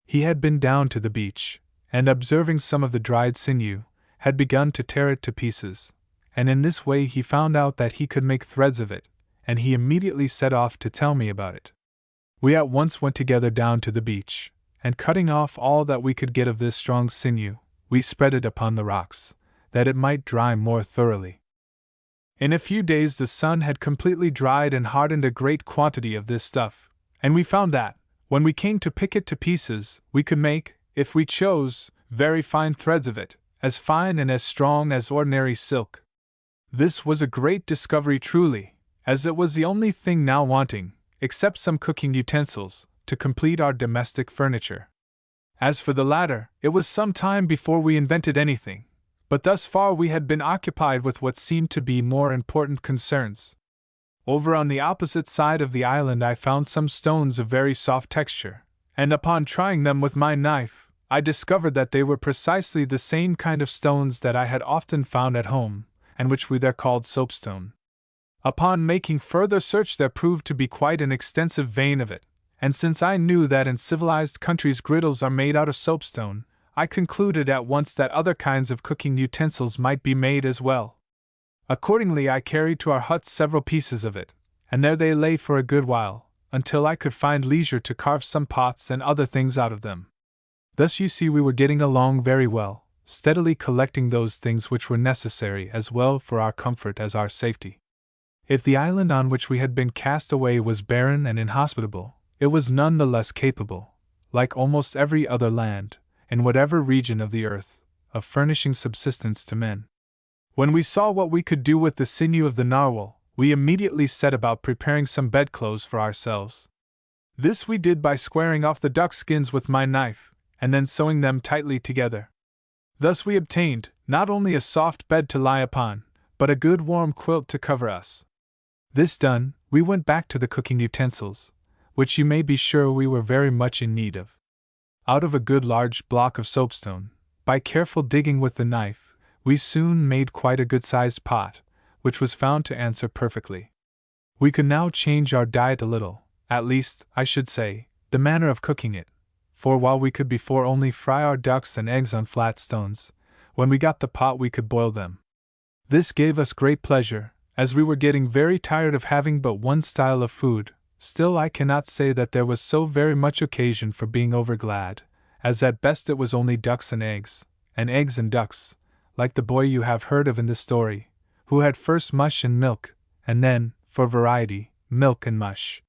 He had been down to the beach, and observing some of the dried sinew, had begun to tear it to pieces, and in this way he found out that he could make threads of it, and he immediately set off to tell me about it. We at once went together down to the beach, and cutting off all that we could get of this strong sinew, we spread it upon the rocks, that it might dry more thoroughly. In a few days the sun had completely dried and hardened a great quantity of this stuff, and we found that, when we came to pick it to pieces, we could make, if we chose, very fine threads of it, as fine and as strong as ordinary silk. This was a great discovery truly, as it was the only thing now wanting, except some cooking utensils, to complete our domestic furniture. As for the latter, it was some time before we invented anything, but thus far we had been occupied with what seemed to be more important concerns. Over on the opposite side of the island I found some stones of very soft texture, and upon trying them with my knife, I discovered that they were precisely the same kind of stones that I had often found at home, and which we there called soapstone. Upon making further search there proved to be quite an extensive vein of it, and since I knew that in civilized countries griddles are made out of soapstone, I concluded at once that other kinds of cooking utensils might be made as well. Accordingly I carried to our hut several pieces of it, and there they lay for a good while, until I could find leisure to carve some pots and other things out of them. Thus you see we were getting along very well, steadily collecting those things which were necessary as well for our comfort as our safety. If the island on which we had been cast away was barren and inhospitable, it was none the less capable, like almost every other land, in whatever region of the earth, of furnishing subsistence to men. When we saw what we could do with the sinew of the narwhal, we immediately set about preparing some bedclothes for ourselves. This we did by squaring off the duck skins with my knife, and then sewing them tightly together. Thus we obtained, not only a soft bed to lie upon, but a good warm quilt to cover us. This done, we went back to the cooking utensils, which you may be sure we were very much in need of. Out of a good large block of soapstone, by careful digging with the knife, we soon made quite a good-sized pot, which was found to answer perfectly. We could now change our diet a little, at least, I should say, the manner of cooking it, for while we could before only fry our ducks and eggs on flat stones, when we got the pot we could boil them. This gave us great pleasure, as we were getting very tired of having but one style of food. Still I cannot say that there was so very much occasion for being over-glad, as at best it was only ducks and eggs and ducks, like the boy you have heard of in this story, who had first mush and milk, and then, for variety, milk and mush.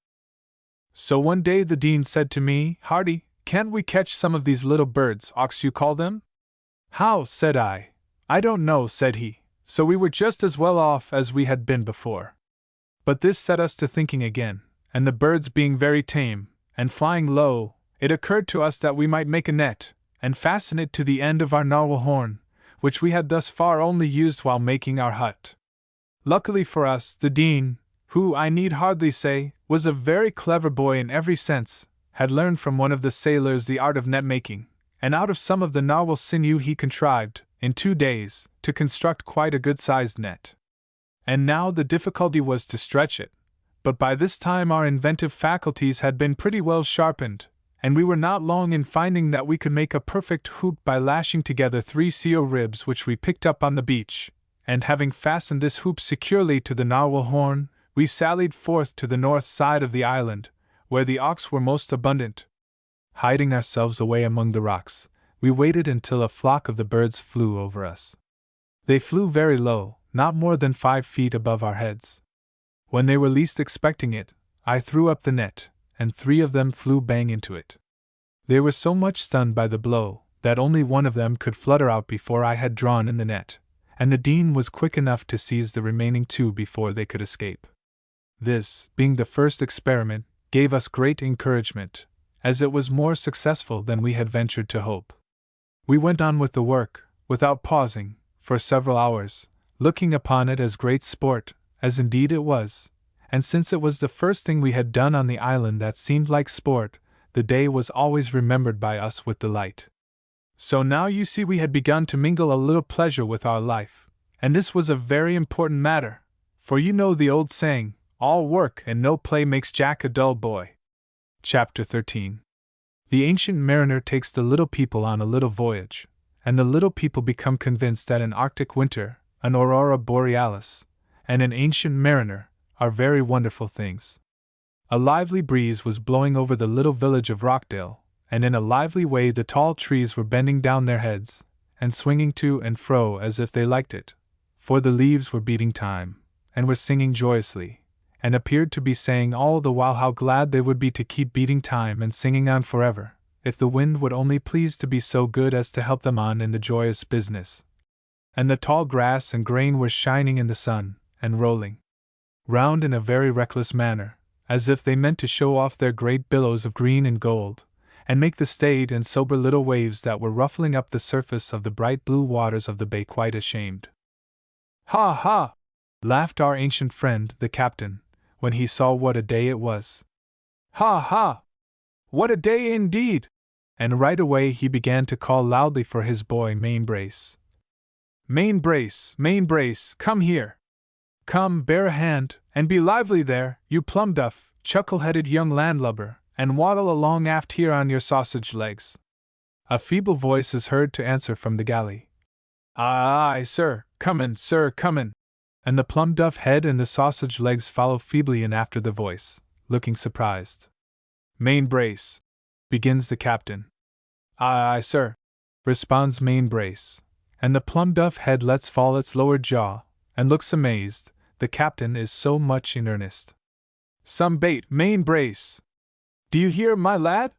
So one day the Dean said to me, "Hardy, can't we catch some of these little birds, auks you call them?" "How?" said I. "I don't know," said he, so we were just as well off as we had been before. But this set us to thinking again, and the birds being very tame, and flying low, it occurred to us that we might make a net, and fasten it to the end of our narwhal horn, which we had thus far only used while making our hut. Luckily for us, the Dean, who, I need hardly say, was a very clever boy in every sense, had learned from one of the sailors the art of net making, and out of some of the narwhal sinew he contrived, in 2 days, to construct quite a good-sized net. And now the difficulty was to stretch it, but by this time our inventive faculties had been pretty well sharpened, and we were not long in finding that we could make a perfect hoop by lashing together 3 seal ribs which we picked up on the beach, and having fastened this hoop securely to the narwhal horn, we sallied forth to the north side of the island, where the auks were most abundant. Hiding ourselves away among the rocks, we waited until a flock of the birds flew over us. They flew very low, not more than 5 feet above our heads. When they were least expecting it, I threw up the net, and 3 of them flew bang into it. They were so much stunned by the blow, that only one of them could flutter out before I had drawn in the net, and the Dean was quick enough to seize the remaining 2 before they could escape. This, being the first experiment, gave us great encouragement, as it was more successful than we had ventured to hope. We went on with the work, without pausing, for several hours, looking upon it as great sport, as indeed it was, and since it was the first thing we had done on the island that seemed like sport, the day was always remembered by us with delight. So now you see we had begun to mingle a little pleasure with our life, and this was a very important matter, for you know the old saying, all work and no play makes Jack a dull boy. Chapter 13. The ancient mariner takes the little people on a little voyage, and the little people become convinced that an Arctic winter, an aurora borealis, and an ancient mariner are very wonderful things. A lively breeze was blowing over the little village of Rockdale, and in a lively way the tall trees were bending down their heads, and swinging to and fro as if they liked it, for the leaves were beating time, and were singing joyously, and appeared to be saying all the while how glad they would be to keep beating time and singing on forever, if the wind would only please to be so good as to help them on in the joyous business. And the tall grass and grain were shining in the sun, and rolling round in a very reckless manner, as if they meant to show off their great billows of green and gold, and make the staid and sober little waves that were ruffling up the surface of the bright blue waters of the bay quite ashamed. Ha ha! Laughed our ancient friend, the captain, when he saw what a day it was. Ha ha! What a day indeed! And right away he began to call loudly for his boy Mainbrace. Mainbrace, come here! Come, bear a hand, and be lively there, you plum-duff, chuckle-headed young landlubber, and waddle along aft here on your sausage legs. A feeble voice is heard to answer from the galley. Aye, sir, comin', and the plum-duff head and the sausage legs follow feebly in after the voice, looking surprised. Mainbrace, begins the captain. Aye, sir, responds Mainbrace, and the plum-duff head lets fall its lower jaw, and looks amazed. The captain is so much in earnest. Some bait, Mainbrace! Do you hear, my lad?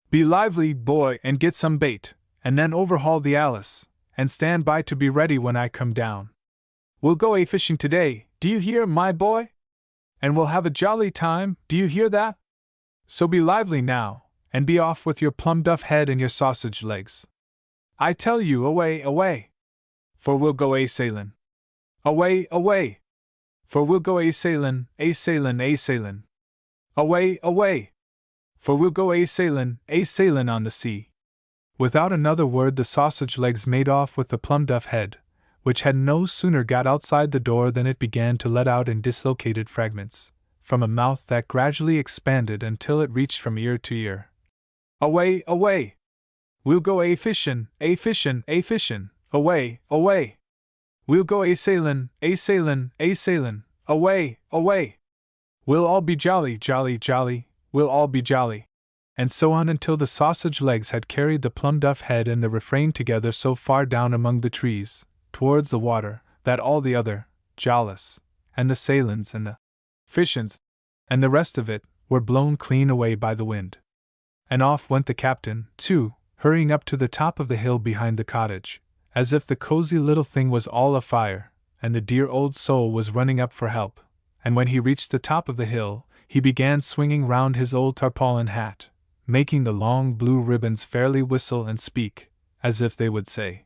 Be lively, boy, and get some bait, and then overhaul the Alice, and stand by to be ready when I come down. We'll go a-fishing today, do you hear, my boy? And we'll have a jolly time, do you hear that? So be lively now, and be off with your plum-duff head and your sausage legs. I tell you, away, for we'll go a-sailin'. Away, for we'll go a-sailin', Away, for we'll go a-sailin' on the sea. Without another word the sausage legs made off with the plum-duff head, which had no sooner got outside the door than it began to let out in dislocated fragments, from a mouth that gradually expanded until it reached from ear to ear. Away! We'll go a-fishin', away! We'll go a-sailin', away! We'll all be jolly, we'll all be jolly. And so on until the sausage legs had carried the plum-duff head and the refrain together so far down among the trees, towards the water, that all the other jollies, and the sailins and the fishins, and the rest of it, were blown clean away by the wind. And off went the captain, too, hurrying up to the top of the hill behind the cottage, as if the cozy little thing was all afire, and the dear old soul was running up for help. And when he reached the top of the hill, he began swinging round his old tarpaulin hat, making the long blue ribbons fairly whistle and speak, as if they would say,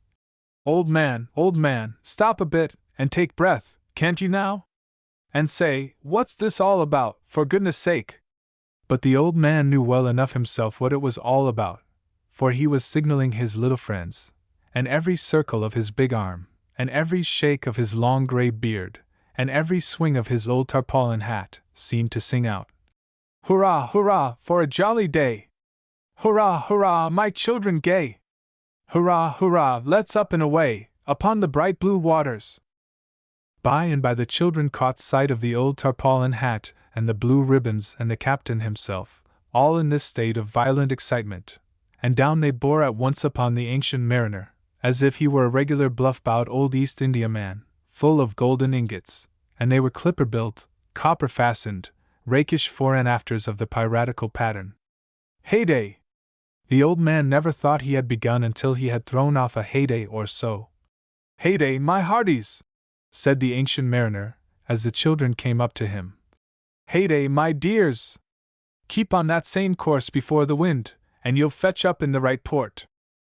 Old man, stop a bit, and take breath, can't you now? And say, what's this all about, for goodness sake? But the old man knew well enough himself what it was all about, for he was signaling his little friends, and every circle of his big arm, and every shake of his long gray beard, and every swing of his old tarpaulin hat, seemed to sing out, Hurrah, for a jolly day! Hurrah, my children gay! Hurrah, let's up and away, upon the bright blue waters! By and by the children caught sight of the old tarpaulin hat, and the blue ribbons, and the captain himself, all in this state of violent excitement, and down they bore at once upon the ancient mariner, as if he were a regular bluff-bowed old East Indiaman, full of golden ingots, and they were clipper-built, copper-fastened, rakish fore and afters of the piratical pattern. Heyday! The old man never thought he had begun until he had thrown off a heyday or so. Heyday, my hearties! Said the ancient mariner, as the children came up to him. Heyday, my dears! Keep on that same course before the wind, and you'll fetch up in the right port.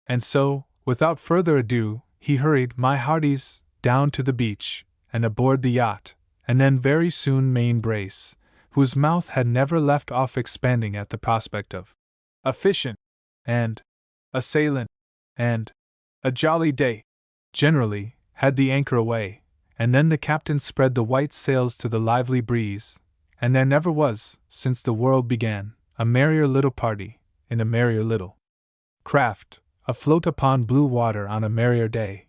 And so, without further ado, he hurried, my hearties, down to the beach, and aboard the yacht, and then very soon main brace, whose mouth had never left off expanding at the prospect of a fishin', and a sailin', and a jolly day, generally, had the anchor away, and then the captain spread the white sails to the lively breeze, and there never was, since the world began, a merrier little party, in a merrier little craft, afloat upon blue water on a merrier day.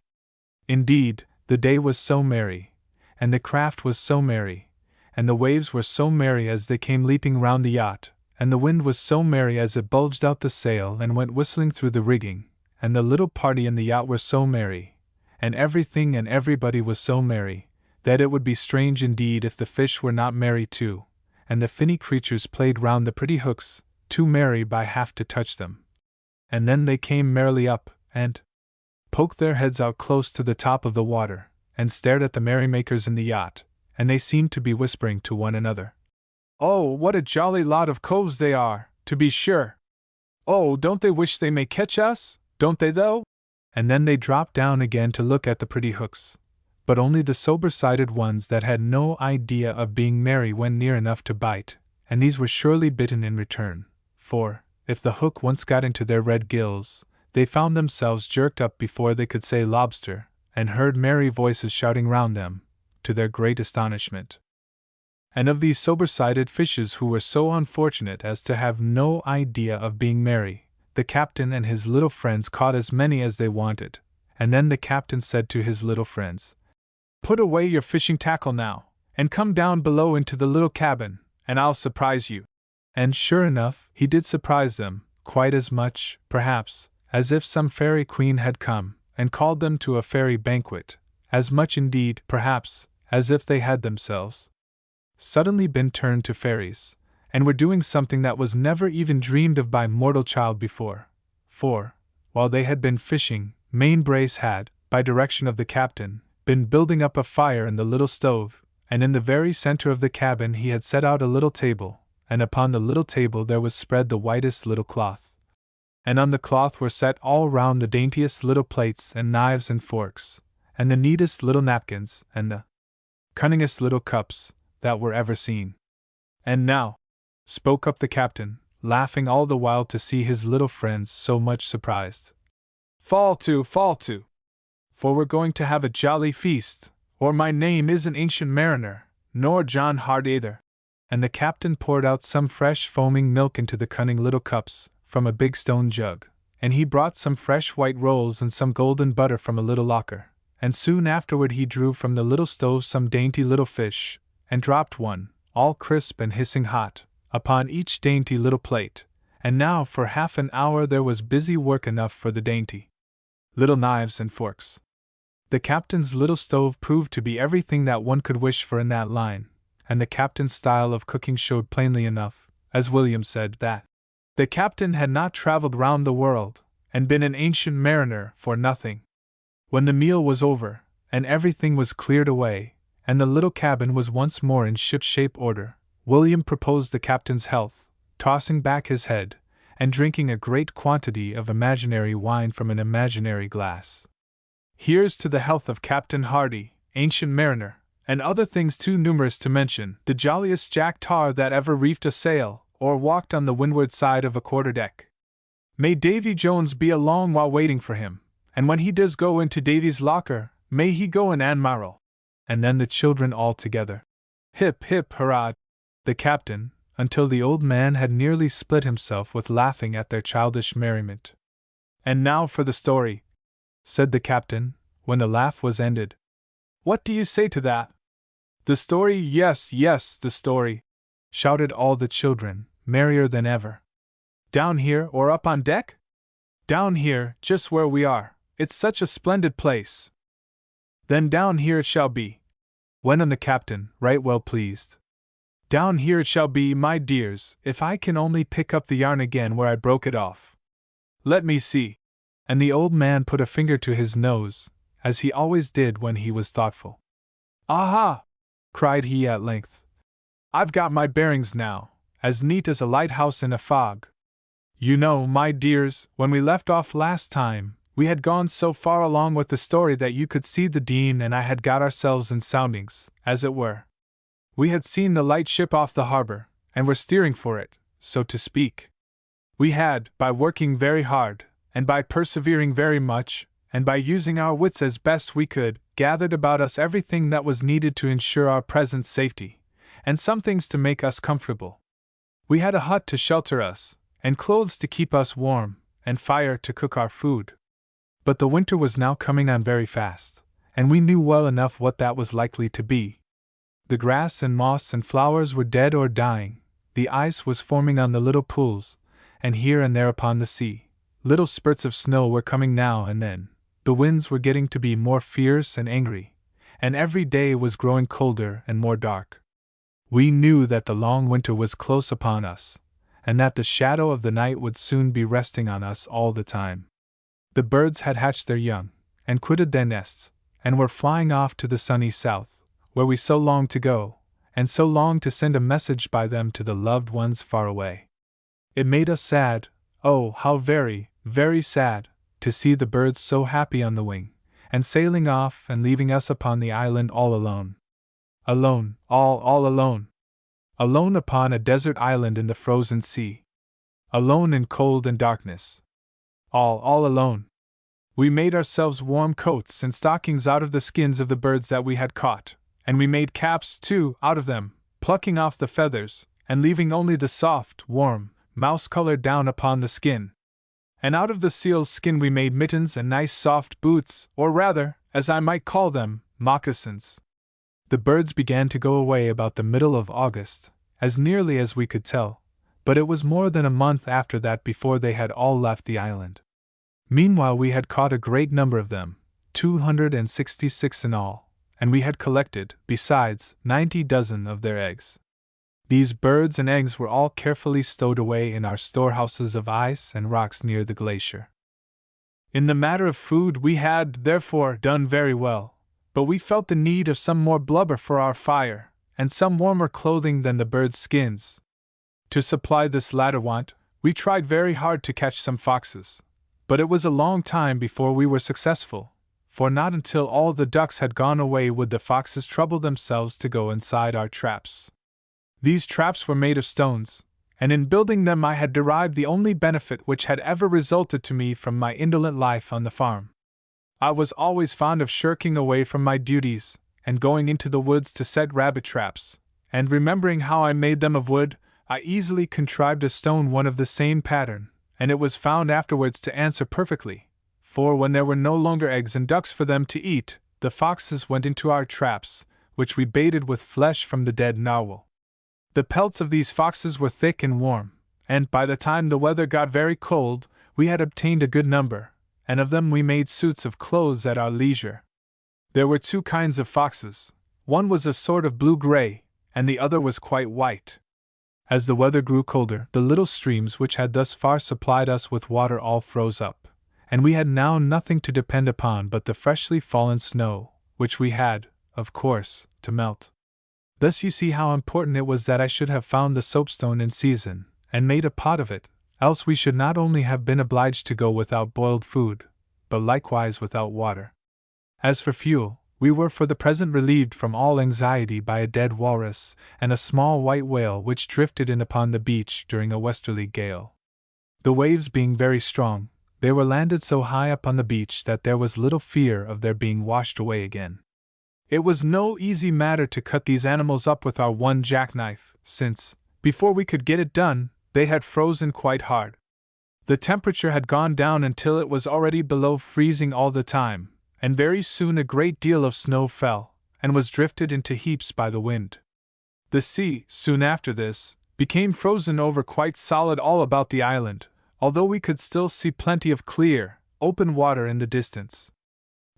Indeed, the day was so merry, and the craft was so merry, and the waves were so merry as they came leaping round the yacht, and the wind was so merry as it bulged out the sail and went whistling through the rigging, and the little party in the yacht were so merry, and everything and everybody was so merry, that it would be strange indeed if the fish were not merry too, and the finny creatures played round the pretty hooks, too merry by half to touch them. And then they came merrily up, and poked their heads out close to the top of the water, and stared at the merrymakers in the yacht, and they seemed to be whispering to one another, "Oh, what a jolly lot of coves they are, to be sure! Oh, don't they wish they may catch us, don't they though?" And then they dropped down again to look at the pretty hooks, but only the sober-sided ones that had no idea of being merry went near enough to bite, and these were surely bitten in return, for, if the hook once got into their red gills, they found themselves jerked up before they could say lobster, and heard merry voices shouting round them, to their great astonishment. And of these sober-sided fishes who were so unfortunate as to have no idea of being merry, the captain and his little friends caught as many as they wanted, and then the captain said to his little friends, "Put away your fishing tackle now, and come down below into the little cabin, and I'll surprise you." And sure enough, he did surprise them, quite as much, perhaps, as if some fairy queen had come, and called them to a fairy banquet, as much indeed, perhaps, as if they had themselves suddenly been turned to fairies, and were doing something that was never even dreamed of by mortal child before, for, while they had been fishing, Main Brace had, by direction of the captain, been building up a fire in the little stove, and in the very center of the cabin he had set out a little table, and upon the little table there was spread the whitest little cloth. And on the cloth were set all round the daintiest little plates and knives and forks, and the neatest little napkins, and the cunningest little cups, that were ever seen. "And now," spoke up the captain, laughing all the while to see his little friends so much surprised, fall to, for we're going to have a jolly feast, or my name isn't Ancient Mariner, nor John Hart either." And the captain poured out some fresh foaming milk into the cunning little cups, from a big stone jug, and he brought some fresh white rolls and some golden butter from a little locker, and soon afterward he drew from the little stove some dainty little fish, and dropped one, all crisp and hissing hot, upon each dainty little plate, and now for half an hour there was busy work enough for the dainty little knives and forks. The captain's little stove proved to be everything that one could wish for in that line, and the captain's style of cooking showed plainly enough, as William said, that the captain had not traveled round the world, and been an ancient mariner for nothing. When the meal was over, and everything was cleared away, and the little cabin was once more in ship-shape order, William proposed the captain's health, tossing back his head, and drinking a great quantity of imaginary wine from an imaginary glass. "Here's to the health of Captain Hardy, Ancient Mariner, and other things too numerous to mention, the jolliest Jack Tar that ever reefed a sail, or walked on the windward side of a quarter-deck. May Davy Jones be along while waiting for him, and when he does go into Davy's locker, may he go an admiral." And then the children all together, "Hip, hip, hurrah!" the captain, until the old man had nearly split himself with laughing at their childish merriment. "And now for the story," said the captain, when the laugh was ended. "What do you say to that?" "The story, yes, the story," shouted all the children, merrier than ever. "Down here or up on deck?" "Down here, just where we are, it's such a splendid place." "Then down here it shall be," went on the captain, right well pleased. "Down here it shall be, my dears, if I can only pick up the yarn again where I broke it off. Let me see." And the old man put a finger to his nose, as he always did when he was thoughtful. "Aha!" cried he at length. I've got my bearings now, as neat as a lighthouse in a fog. You know, my dears, when we left off last time, we had gone so far along with the story that you could see the Dean and I had got ourselves in soundings, as it were. We had seen the light ship off the harbor, and were steering for it, so to speak. We had, by working very hard, and by persevering very much, and by using our wits as best we could, gathered about us everything that was needed to ensure our present safety, and some things to make us comfortable. We had a hut to shelter us, and clothes to keep us warm, and fire to cook our food. But the winter was now coming on very fast, and we knew well enough what that was likely to be. The grass and moss and flowers were dead or dying, the ice was forming on the little pools, and here and there upon the sea, little spurts of snow were coming now and then. The winds were getting to be more fierce and angry, and every day was growing colder and more dark. We knew that the long winter was close upon us, and that the shadow of the night would soon be resting on us all the time. The birds had hatched their young, and quitted their nests, and were flying off to the sunny south, where we so longed to go, and so longed to send a message by them to the loved ones far away. It made us sad, oh, how very, very sad, to see the birds so happy on the wing, and sailing off and leaving us upon the island all alone. Alone, all alone. Alone upon a desert island in the frozen sea. Alone in cold and darkness. All alone. We made ourselves warm coats and stockings out of the skins of the birds that we had caught, and we made caps, too, out of them, plucking off the feathers, and leaving only the soft, warm, mouse-colored down upon the skin. And out of the seal's skin we made mittens and nice soft boots, or rather, as I might call them, moccasins. The birds began to go away about the middle of August, as nearly as we could tell, but it was more than a month after that before they had all left the island. Meanwhile we had caught a great number of them, 266 in all, and we had collected, besides, 90 dozen of their eggs. These birds and eggs were all carefully stowed away in our storehouses of ice and rocks near the glacier. In the matter of food we had, therefore, done very well, but we felt the need of some more blubber for our fire, and some warmer clothing than the birds' skins. To supply this latter want, we tried very hard to catch some foxes, but it was a long time before we were successful, for not until all the ducks had gone away would the foxes trouble themselves to go inside our traps. These traps were made of stones, and in building them I had derived the only benefit which had ever resulted to me from my indolent life on the farm. I was always fond of shirking away from my duties, and going into the woods to set rabbit traps, and remembering how I made them of wood, I easily contrived a stone one of the same pattern, and it was found afterwards to answer perfectly, for when there were no longer eggs and ducks for them to eat, the foxes went into our traps, which we baited with flesh from the dead narwhal. The pelts of these foxes were thick and warm, and by the time the weather got very cold, we had obtained a good number, and of them we made suits of clothes at our leisure. There were two kinds of foxes, one was a sort of blue-gray, and the other was quite white. As the weather grew colder, the little streams which had thus far supplied us with water all froze up, and we had now nothing to depend upon but the freshly fallen snow, which we had, of course, to melt. Thus you see how important it was that I should have found the soapstone in season, and made a pot of it, else we should not only have been obliged to go without boiled food, but likewise without water. As for fuel, we were for the present relieved from all anxiety by a dead walrus and a small white whale which drifted in upon the beach during a westerly gale. The waves being very strong, they were landed so high up on the beach that there was little fear of their being washed away again. It was no easy matter to cut these animals up with our one jackknife, since, before we could get it done, they had frozen quite hard. The temperature had gone down until it was already below freezing all the time, and very soon a great deal of snow fell, and was drifted into heaps by the wind. The sea, soon after this, became frozen over quite solid all about the island, although we could still see plenty of clear, open water in the distance.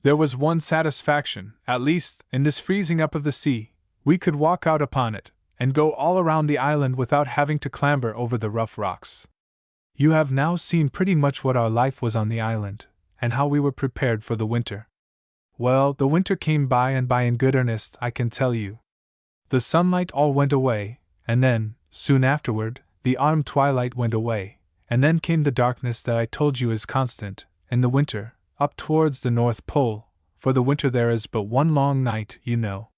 There was one satisfaction, at least, in this freezing up of the sea: we could walk out upon it, and go all around the island without having to clamber over the rough rocks. You have now seen pretty much what our life was on the island, and how we were prepared for the winter. Well, the winter came by and by in good earnest, I can tell you. The sunlight all went away, and then, soon afterward, the autumn twilight went away, and then came the darkness that I told you is constant, in the winter, up towards the North Pole, for the winter there is but one long night, you know.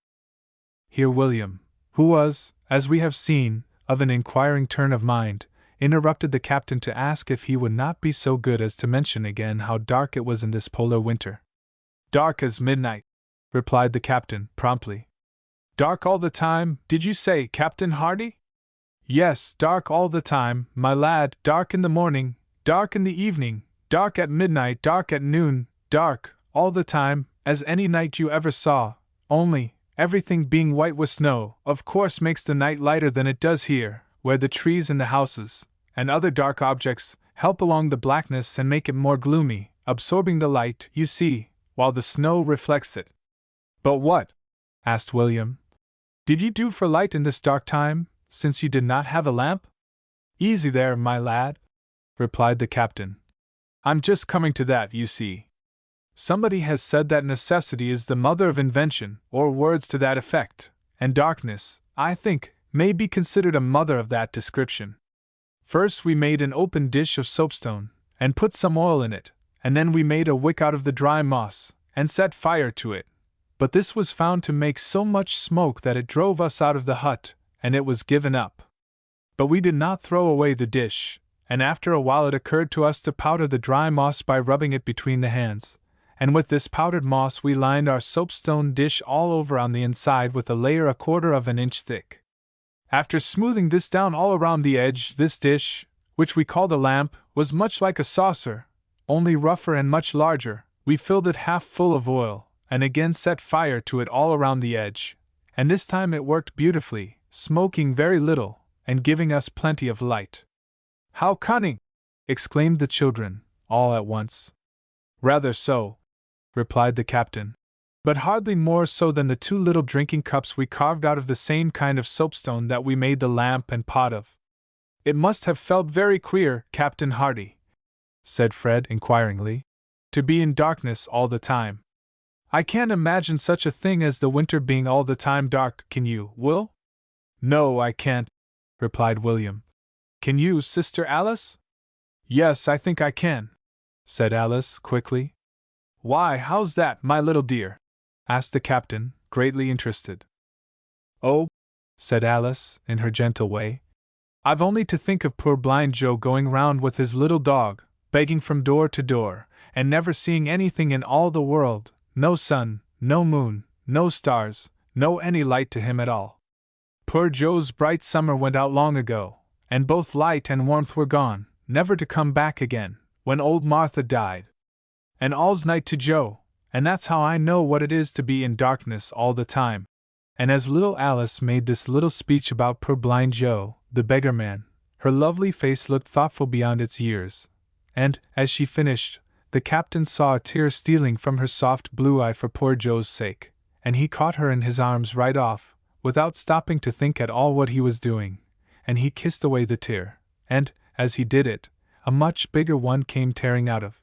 Here William, who was, as we have seen, of an inquiring turn of mind, interrupted the captain to ask if he would not be so good as to mention again how dark it was in this polar winter. Dark as midnight, replied the captain, promptly. Dark all the time, did you say, Captain Hardy? Yes, dark all the time, my lad, dark in the morning, dark in the evening, dark at midnight, dark at noon, dark, all the time, as any night you ever saw, only, everything being white with snow, of course makes the night lighter than it does here, where the trees and the houses, and other dark objects, help along the blackness and make it more gloomy, absorbing the light, you see, while the snow reflects it. But what, asked William, did you do for light in this dark time, since you did not have a lamp? Easy there, my lad, replied the captain. I'm just coming to that, you see. Somebody has said that necessity is the mother of invention, or words to that effect, and darkness, I think, may be considered a mother of that description. First we made an open dish of soapstone, and put some oil in it, and then we made a wick out of the dry moss, and set fire to it. But this was found to make so much smoke that it drove us out of the hut, and it was given up. But we did not throw away the dish, and after a while it occurred to us to powder the dry moss by rubbing it between the hands, and with this powdered moss we lined our soapstone dish all over on the inside with a layer 1/4 of an inch thick. After smoothing this down all around the edge, this dish, which we called a lamp, was much like a saucer, only rougher and much larger. We filled it half full of oil, and again set fire to it all around the edge, and this time it worked beautifully, smoking very little, and giving us plenty of light. How cunning! Exclaimed the children, all at once. Rather so, replied the captain, but hardly more so than the 2 little drinking cups we carved out of the same kind of soapstone that we made the lamp and pot of. It must have felt very queer, Captain Hardy, said Fred inquiringly, to be in darkness all the time. I can't imagine such a thing as the winter being all the time dark, can you, Will? No, I can't, replied William. Can you, Sister Alice? Yes, I think I can, said Alice quickly. Why, how's that, my little dear? Asked the captain, greatly interested. Oh, said Alice, in her gentle way, I've only to think of poor blind Joe going round with his little dog, begging from door to door, and never seeing anything in all the world, no sun, no moon, no stars, no any light to him at all. Poor Joe's bright summer went out long ago, and both light and warmth were gone, never to come back again, when old Martha died. And all's night to Joe, and that's how I know what it is to be in darkness all the time. And as little Alice made this little speech about poor blind Joe, the beggar man, her lovely face looked thoughtful beyond its years, and, as she finished, the captain saw a tear stealing from her soft blue eye for poor Joe's sake, and he caught her in his arms right off, without stopping to think at all what he was doing, and he kissed away the tear, and, as he did it, a much bigger one came tearing out of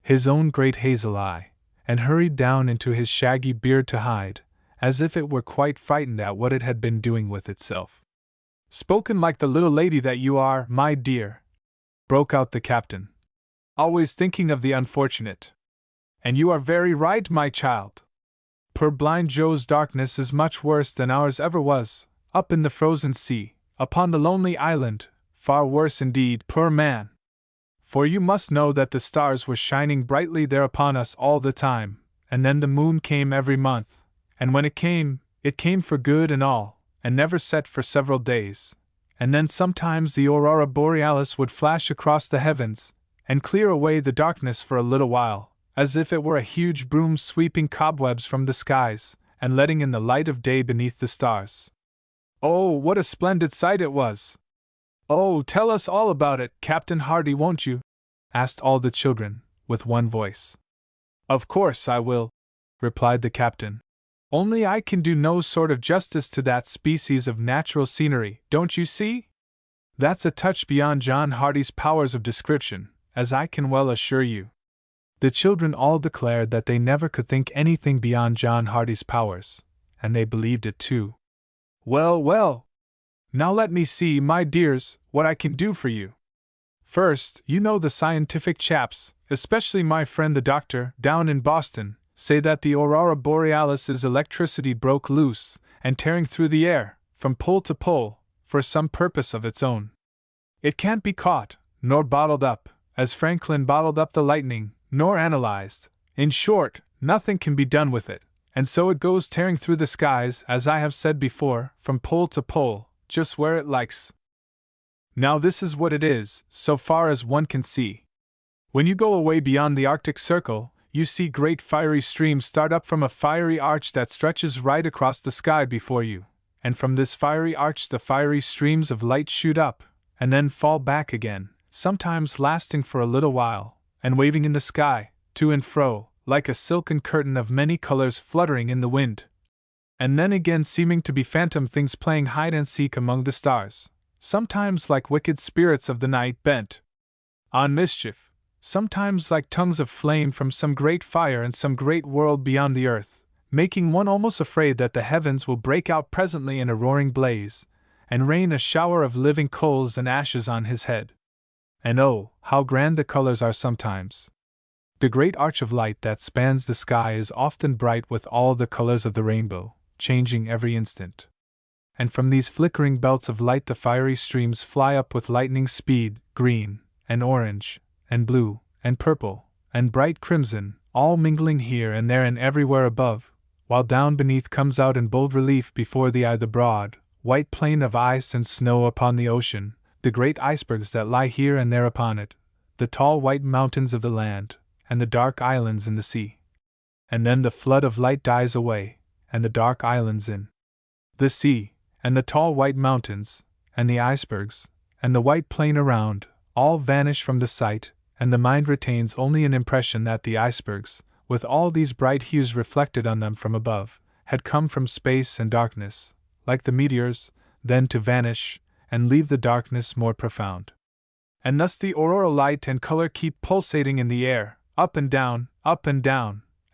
his own great hazel eye, and hurried down into his shaggy beard to hide, as if it were quite frightened at what it had been doing with itself. Spoken like the little lady that you are, my dear, broke out the captain. Always thinking of the unfortunate. And you are very right, my child. Poor blind Joe's darkness is much worse than ours ever was, up in the frozen sea, upon the lonely island, far worse indeed, poor man. For you must know that the stars were shining brightly there upon us all the time, and then the moon came every month, and when it came for good and all, and never set for several days, and then sometimes the aurora borealis would flash across the heavens, and clear away the darkness for a little while, as if it were a huge broom sweeping cobwebs from the skies, and letting in the light of day beneath the stars. Oh, what a splendid sight it was! Oh, tell us all about it, Captain Hardy, won't you? Asked all the children, with one voice. Of course I will, replied the captain. Only I can do no sort of justice to that species of natural scenery, don't you see? That's a touch beyond John Hardy's powers of description, as I can well assure you. The children all declared that they never could think anything beyond John Hardy's powers, and they believed it too. Well, well! Now let me see, my dears, what I can do for you. First, you know the scientific chaps, especially my friend the doctor, down in Boston, say that the aurora borealis is electricity broke loose and tearing through the air, from pole to pole, for some purpose of its own. It can't be caught, nor bottled up, as Franklin bottled up the lightning, nor analyzed. In short, nothing can be done with it, and so it goes tearing through the skies, as I have said before, from pole to pole, just where it likes. Now this is what it is, so far as one can see. When you go away beyond the Arctic Circle, you see great fiery streams start up from a fiery arch that stretches right across the sky before you, and from this fiery arch the fiery streams of light shoot up, and then fall back again, sometimes lasting for a little while, and waving in the sky, to and fro, like a silken curtain of many colors fluttering in the wind. And then again seeming to be phantom things playing hide and seek among the stars, sometimes like wicked spirits of the night bent on mischief, sometimes like tongues of flame from some great fire in some great world beyond the earth, making one almost afraid that the heavens will break out presently in a roaring blaze, and rain a shower of living coals and ashes on his head. And oh, how grand the colors are sometimes! The great arch of light that spans the sky is often bright with all the colors of the rainbow, changing every instant. And from these flickering belts of light the fiery streams fly up with lightning speed, green, and orange, and blue, and purple, and bright crimson, all mingling here and there and everywhere above, while down beneath comes out in bold relief before the eye the broad, white plain of ice and snow upon the ocean, the great icebergs that lie here and there upon it, the tall white mountains of the land, and the dark islands in the sea. And then the flood of light dies away, and the dark islands in the sea, and the tall white mountains, and the icebergs, and the white plain around, all vanish from the sight, and the mind retains only an impression that the icebergs, with all these bright hues reflected on them from above, had come from space and darkness, like the meteors, then to vanish, and leave the darkness more profound. And thus the auroral light and color keep pulsating in the air, up and down,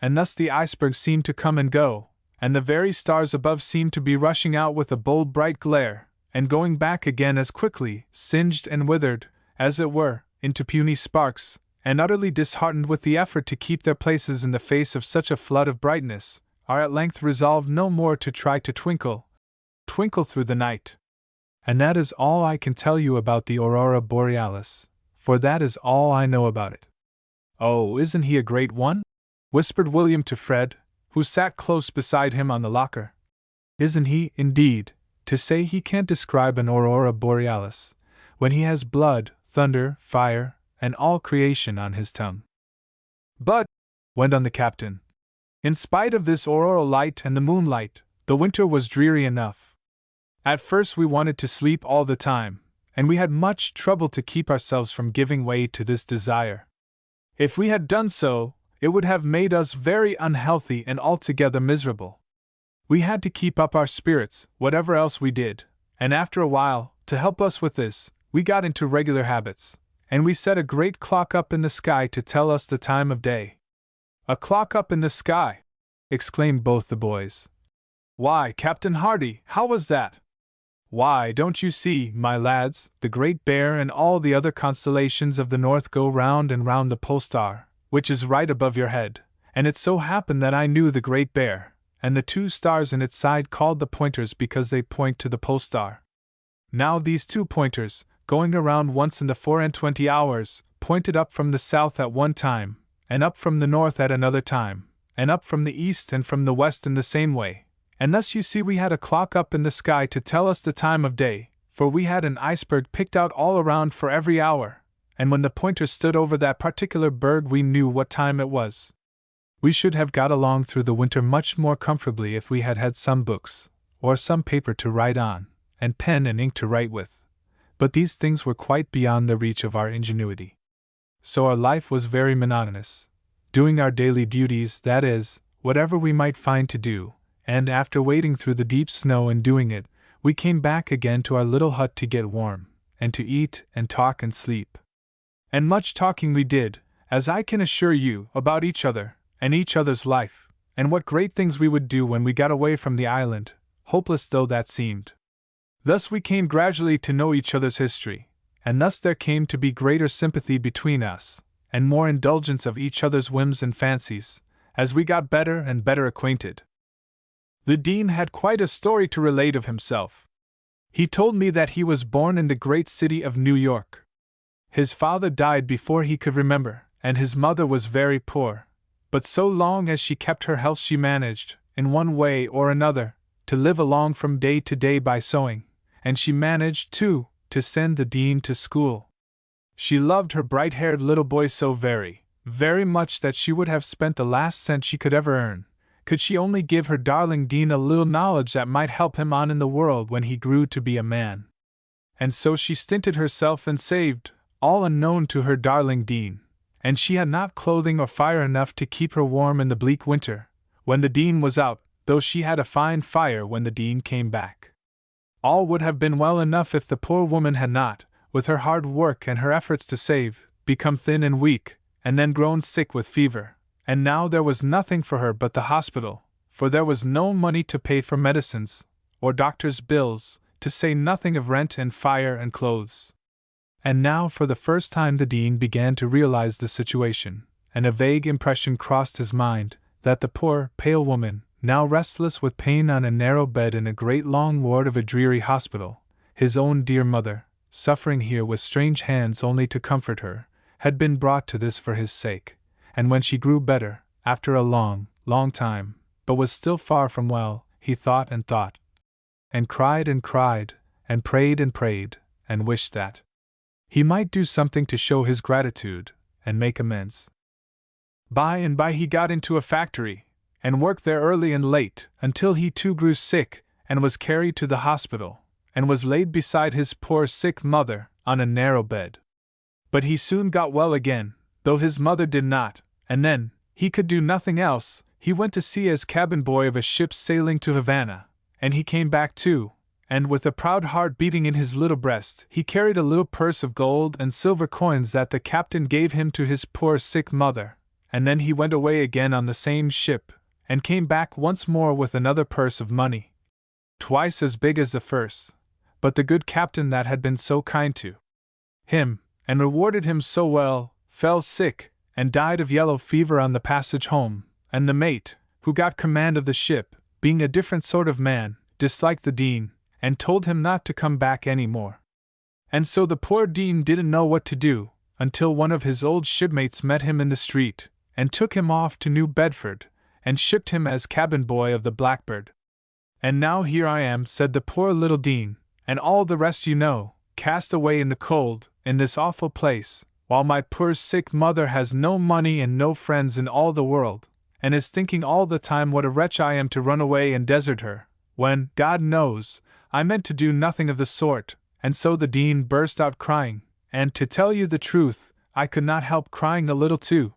and thus the icebergs seem to come and go, and the very stars above seem to be rushing out with a bold bright glare, and going back again as quickly, singed and withered, as it were, into puny sparks, and utterly disheartened with the effort to keep their places in the face of such a flood of brightness, are at length resolved no more to try to twinkle through the night. And that is all I can tell you about the aurora borealis, for that is all I know about it. Oh, isn't he a great one? Whispered William to Fred, who sat close beside him on the locker. Isn't he, indeed, to say he can't describe an aurora borealis, when he has blood, thunder, fire, and all creation on his tongue. But, went on the captain, in spite of this auroral light and the moonlight, the winter was dreary enough. At first we wanted to sleep all the time, and we had much trouble to keep ourselves from giving way to this desire. If we had done so, it would have made us very unhealthy and altogether miserable. We had to keep up our spirits, whatever else we did, and after a while, to help us with this, we got into regular habits, and we set a great clock up in the sky to tell us the time of day. A clock up in the sky! Exclaimed both the boys. Why, Captain Hardy, how was that? Why, don't you see, my lads, the Great Bear and all the other constellations of the north go round and round the pole star, which is right above your head, and it so happened that I knew the Great Bear, and the two stars in its side called the pointers because they point to the pole star. Now these two pointers, going around once in the 24 hours, pointed up from the south at one time, and up from the north at another time, and up from the east and from the west in the same way. And thus you see we had a clock up in the sky to tell us the time of day, for we had an iceberg picked out all around for every hour, and when the pointer stood over that particular berg we knew what time it was. We should have got along through the winter much more comfortably if we had had some books, or some paper to write on, and pen and ink to write with, but these things were quite beyond the reach of our ingenuity. So our life was very monotonous, doing our daily duties, that is, whatever we might find to do, and after wading through the deep snow and doing it, we came back again to our little hut to get warm, and to eat and talk and sleep. And much talking we did, as I can assure you, about each other, and each other's life, and what great things we would do when we got away from the island, hopeless though that seemed. Thus we came gradually to know each other's history, and thus there came to be greater sympathy between us, and more indulgence of each other's whims and fancies, as we got better and better acquainted. The Dean had quite a story to relate of himself. He told me that he was born in the great city of New York. His father died before he could remember, and his mother was very poor, but so long as she kept her health she managed, in one way or another, to live along from day to day by sewing, and she managed, too, to send the Dean to school. She loved her bright-haired little boy so very, very much that she would have spent the last cent she could ever earn, could she only give her darling Dean a little knowledge that might help him on in the world when he grew to be a man. And so she stinted herself and saved, all unknown to her darling Dean, and she had not clothing or fire enough to keep her warm in the bleak winter, when the Dean was out, though she had a fine fire when the Dean came back. All would have been well enough if the poor woman had not, with her hard work and her efforts to save, become thin and weak, and then grown sick with fever, and now there was nothing for her but the hospital, for there was no money to pay for medicines, or doctor's bills, to say nothing of rent and fire and clothes. And now for the first time the Dean began to realize the situation, and a vague impression crossed his mind, that the poor, pale woman, now restless with pain on a narrow bed in a great long ward of a dreary hospital, his own dear mother, suffering here with strange hands only to comfort her, had been brought to this for his sake, and when she grew better, after a long, long time, but was still far from well, he thought, and cried, and prayed, and wished that he might do something to show his gratitude, and make amends. By and by he got into a factory, and worked there early and late, until he too grew sick, and was carried to the hospital, and was laid beside his poor sick mother, on a narrow bed. But he soon got well again, though his mother did not, and then, he could do nothing else, he went to sea as cabin boy of a ship sailing to Havana, and he came back too, and with a proud heart beating in his little breast, he carried a little purse of gold and silver coins that the captain gave him to his poor sick mother, and then he went away again on the same ship, and came back once more with another purse of money, twice as big as the first, but the good captain that had been so kind to him, and rewarded him so well, fell sick, and died of yellow fever on the passage home, and the mate, who got command of the ship, being a different sort of man, disliked the Dean, and told him not to come back any more. And so the poor Dean didn't know what to do, until one of his old shipmates met him in the street, and took him off to New Bedford, and shipped him as cabin boy of the Blackbird. And now here I am, said the poor little Dean, and all the rest you know, cast away in the cold, in this awful place, while my poor sick mother has no money and no friends in all the world, and is thinking all the time what a wretch I am to run away and desert her, when, God knows, I meant to do nothing of the sort. And so the Dean burst out crying, and to tell you the truth, I could not help crying a little too.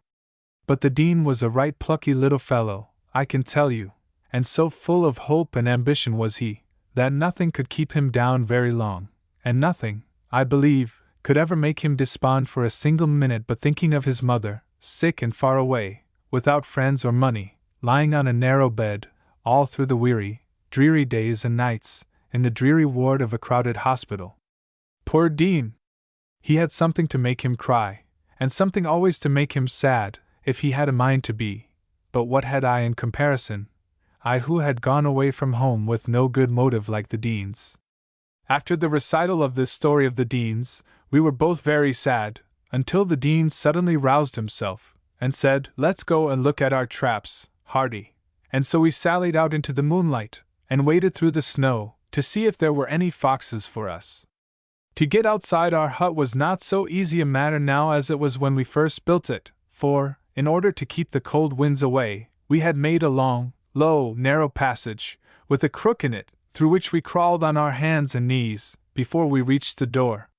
But the Dean was a right plucky little fellow, I can tell you, and so full of hope and ambition was he, that nothing could keep him down very long, and nothing, I believe, could ever make him despond for a single minute but thinking of his mother, sick and far away, without friends or money, lying on a narrow bed, all through the weary, dreary days and nights, in the dreary ward of a crowded hospital. Poor Dean! He had something to make him cry, and something always to make him sad, if he had a mind to be, but what had I in comparison, I who had gone away from home with no good motive like the Dean's? After the recital of this story of the Dean's, we were both very sad, until the Dean suddenly roused himself, and said, "Let's go and look at our traps, Hardy." And so we sallied out into the moonlight, and waded through the snow, to see if there were any foxes for us. To get outside our hut was not so easy a matter now as it was when we first built it, for, in order to keep the cold winds away, we had made a long, low, narrow passage, with a crook in it, through which we crawled on our hands and knees, before we reached the door.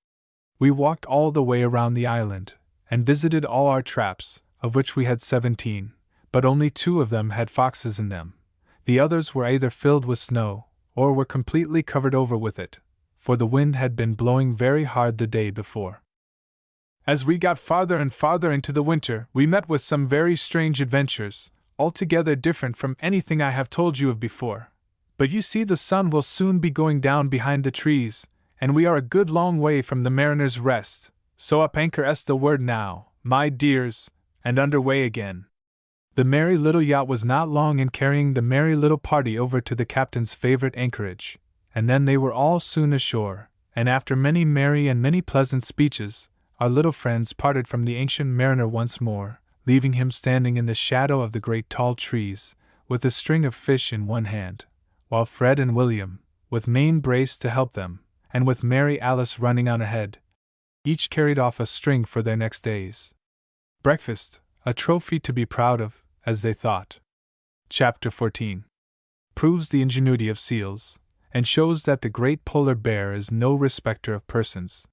We walked all the way around the island, and visited all our traps, of which we had 17, but only 2 of them had foxes in them. The others were either filled with snow, or were completely covered over with it, for the wind had been blowing very hard the day before. As we got farther and farther into the winter, we met with some very strange adventures, altogether different from anything I have told you of before. But you see the sun will soon be going down behind the trees, and we are a good long way from the Mariner's Rest, so up anchor the word now, my dears, and under way again." The merry little yacht was not long in carrying the merry little party over to the captain's favorite anchorage, and then they were all soon ashore, and after many merry and many pleasant speeches, our little friends parted from the Ancient Mariner once more, leaving him standing in the shadow of the great tall trees, with a string of fish in one hand, while Fred and William, with main brace to help them, and with Mary Alice running on ahead, each carried off a string for their next day's breakfast, a trophy to be proud of, as they thought. Chapter 14 proves the ingenuity of seals, and shows that the great polar bear is no respecter of persons.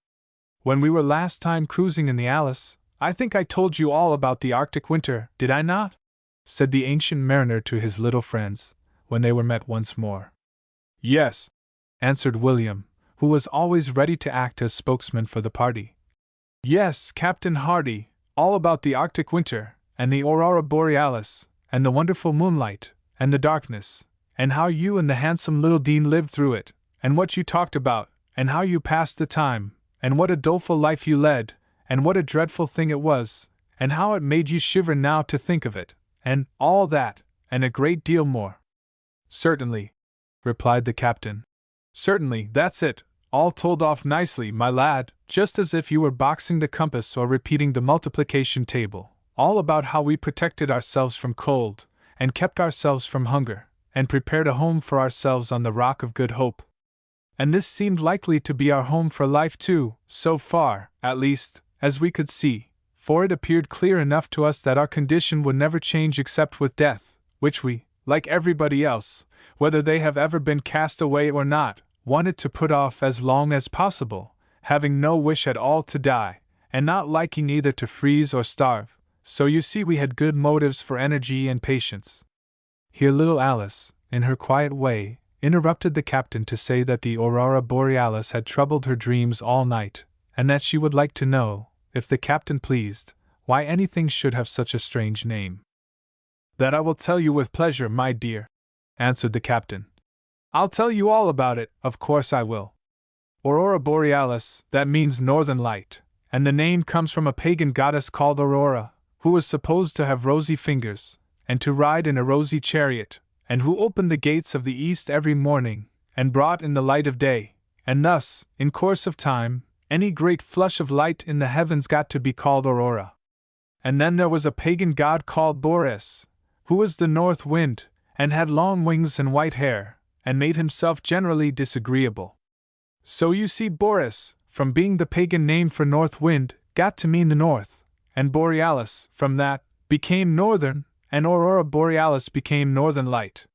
When we were last time cruising in the Alice, I think I told you all about the Arctic winter, did I not? Said the Ancient Mariner to his little friends, when they were met once more. Yes, answered William, who was always ready to act as spokesman for the party. Yes, Captain Hardy, all about the Arctic winter, and the aurora borealis, and the wonderful moonlight, and the darkness, and how you and the handsome little Dean lived through it, and what you talked about, and how you passed the time, and what a doleful life you led, and what a dreadful thing it was, and how it made you shiver now to think of it, and all that, and a great deal more. Certainly, replied the captain. Certainly, that's it, all told off nicely, my lad, just as if you were boxing the compass or repeating the multiplication table, all about how we protected ourselves from cold, and kept ourselves from hunger, and prepared a home for ourselves on the Rock of Good Hope. And this seemed likely to be our home for life too, so far, at least, as we could see, for it appeared clear enough to us that our condition would never change except with death, which we, like everybody else, whether they have ever been cast away or not, wanted to put off as long as possible, having no wish at all to die, and not liking either to freeze or starve, so you see we had good motives for energy and patience. Here little Alice, in her quiet way, interrupted the captain to say that the aurora borealis had troubled her dreams all night, and that she would like to know, if the captain pleased, why anything should have such a strange name. That I will tell you with pleasure, my dear, answered the captain. I'll tell you all about it, of course I will. Aurora borealis, that means northern light, and the name comes from a pagan goddess called Aurora, who was supposed to have rosy fingers, and to ride in a rosy chariot, and who opened the gates of the east every morning, and brought in the light of day, and thus, in course of time, any great flush of light in the heavens got to be called Aurora. And then there was a pagan god called Boreas, who was the north wind, and had long wings and white hair, and made himself generally disagreeable. So you see Boreas, from being the pagan name for north wind, got to mean the north, and Borealis, from that, became northern, and Aurora borealis became northern light.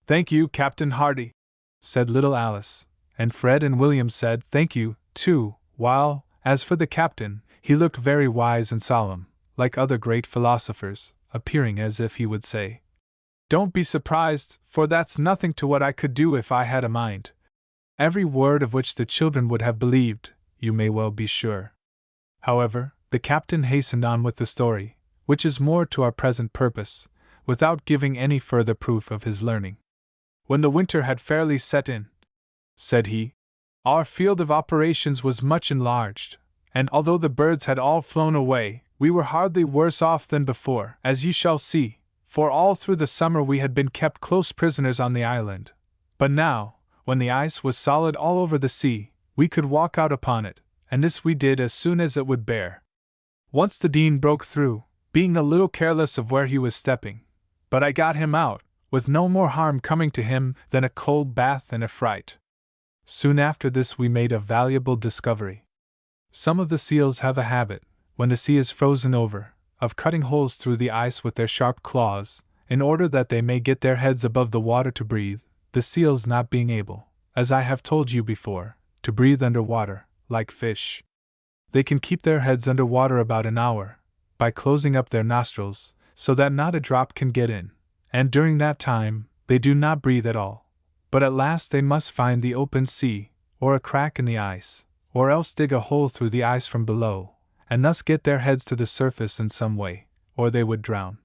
Thank you, Captain Hardy, said little Alice, and Fred and William said thank you, too, while, as for the captain, he looked very wise and solemn, like other great philosophers, appearing as if he would say, Don't be surprised, for that's nothing to what I could do if I had a mind. Every word of which the children would have believed, you may well be sure. However, the captain hastened on with the story, which is more to our present purpose, without giving any further proof of his learning. When the winter had fairly set in, said he, our field of operations was much enlarged, and although the birds had all flown away, we were hardly worse off than before, as you shall see, for all through the summer we had been kept close prisoners on the island. But now, when the ice was solid all over the sea, we could walk out upon it, and this we did as soon as it would bear. Once the Dean broke through, being a little careless of where he was stepping, but I got him out, with no more harm coming to him than a cold bath and a fright. Soon after this we made a valuable discovery. Some of the seals have a habit, when the sea is frozen over, of cutting holes through the ice with their sharp claws, in order that they may get their heads above the water to breathe, the seals not being able, as I have told you before, to breathe under water, like fish. They can keep their heads under water about an hour, by closing up their nostrils, so that not a drop can get in, and during that time, they do not breathe at all. But at last they must find the open sea, or a crack in the ice, or else dig a hole through the ice from below, and thus get their heads to the surface in some way, or they would drown.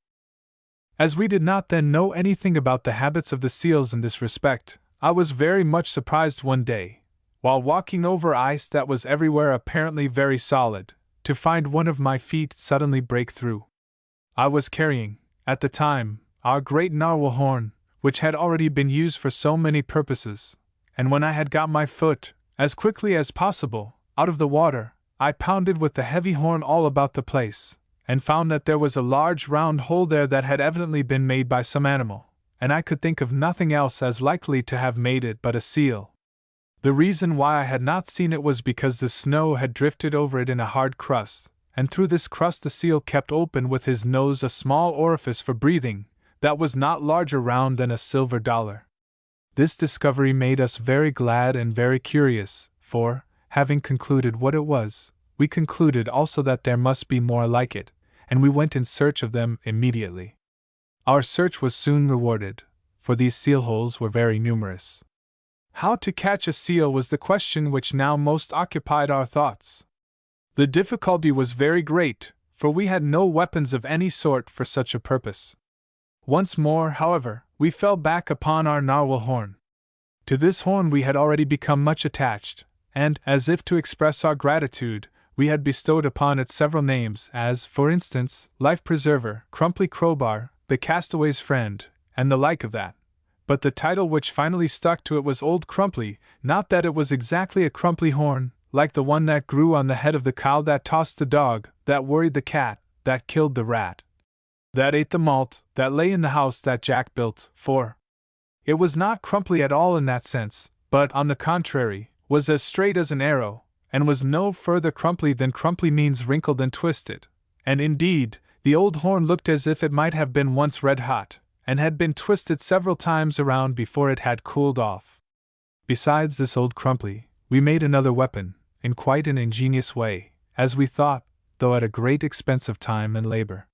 As we did not then know anything about the habits of the seals in this respect, I was very much surprised one day, while walking over ice that was everywhere apparently very solid, to find one of my feet suddenly break through. I was carrying, at the time, our great narwhal horn, which had already been used for so many purposes, and when I had got my foot, as quickly as possible, out of the water, I pounded with the heavy horn all about the place, and found that there was a large round hole there that had evidently been made by some animal, and I could think of nothing else as likely to have made it but a seal. The reason why I had not seen it was because the snow had drifted over it in a hard crust, and through this crust the seal kept open with his nose a small orifice for breathing, that was not larger round than a silver dollar. This discovery made us very glad and very curious, for, having concluded what it was, we concluded also that there must be more like it, and we went in search of them immediately. Our search was soon rewarded, for these seal holes were very numerous. How to catch a seal was the question which now most occupied our thoughts. The difficulty was very great, for we had no weapons of any sort for such a purpose. Once more, however, we fell back upon our narwhal horn. To this horn we had already become much attached, and, as if to express our gratitude, we had bestowed upon it several names, as, for instance, Life Preserver, Crumply Crowbar, the Castaway's Friend, and the like of that. But the title which finally stuck to it was Old Crumply, not that it was exactly a crumply horn, like the one that grew on the head of the cow that tossed the dog, that worried the cat, that killed the rat, that ate the malt, that lay in the house that Jack built, for it was not crumply at all in that sense, but, on the contrary, was as straight as an arrow, and was no further crumply than crumply means wrinkled and twisted, and indeed, the old horn looked as if it might have been once red hot, and had been twisted several times around before it had cooled off. Besides this old crumply, we made another weapon, in quite an ingenious way, as we thought, though at a great expense of time and labor.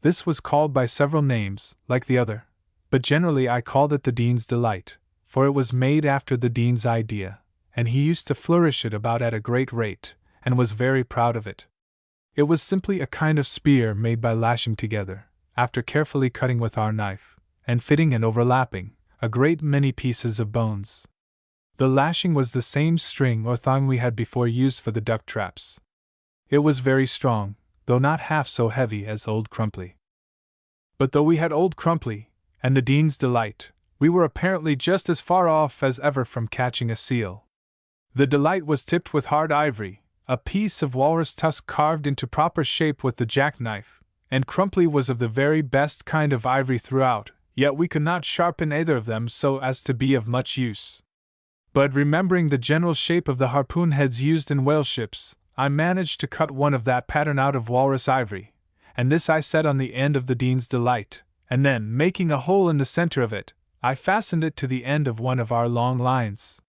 This was called by several names, like the other, but generally I called it the Dean's Delight, for it was made after the Dean's idea, and he used to flourish it about at a great rate, and was very proud of it. It was simply a kind of spear made by lashing together, after carefully cutting with our knife, and fitting and overlapping, a great many pieces of bones. The lashing was the same string or thong we had before used for the duck traps. It was very strong, though not half so heavy as Old Crumply. But though we had Old Crumply, and the Dean's Delight, we were apparently just as far off as ever from catching a seal. The Delight was tipped with hard ivory, a piece of walrus tusk carved into proper shape with the jackknife, and Crumply was of the very best kind of ivory throughout, yet we could not sharpen either of them so as to be of much use. But remembering the general shape of the harpoon heads used in whale ships, I managed to cut one of that pattern out of walrus ivory, and this I set on the end of the Dean's Delight, and then, making a hole in the center of it, I fastened it to the end of one of our long lines.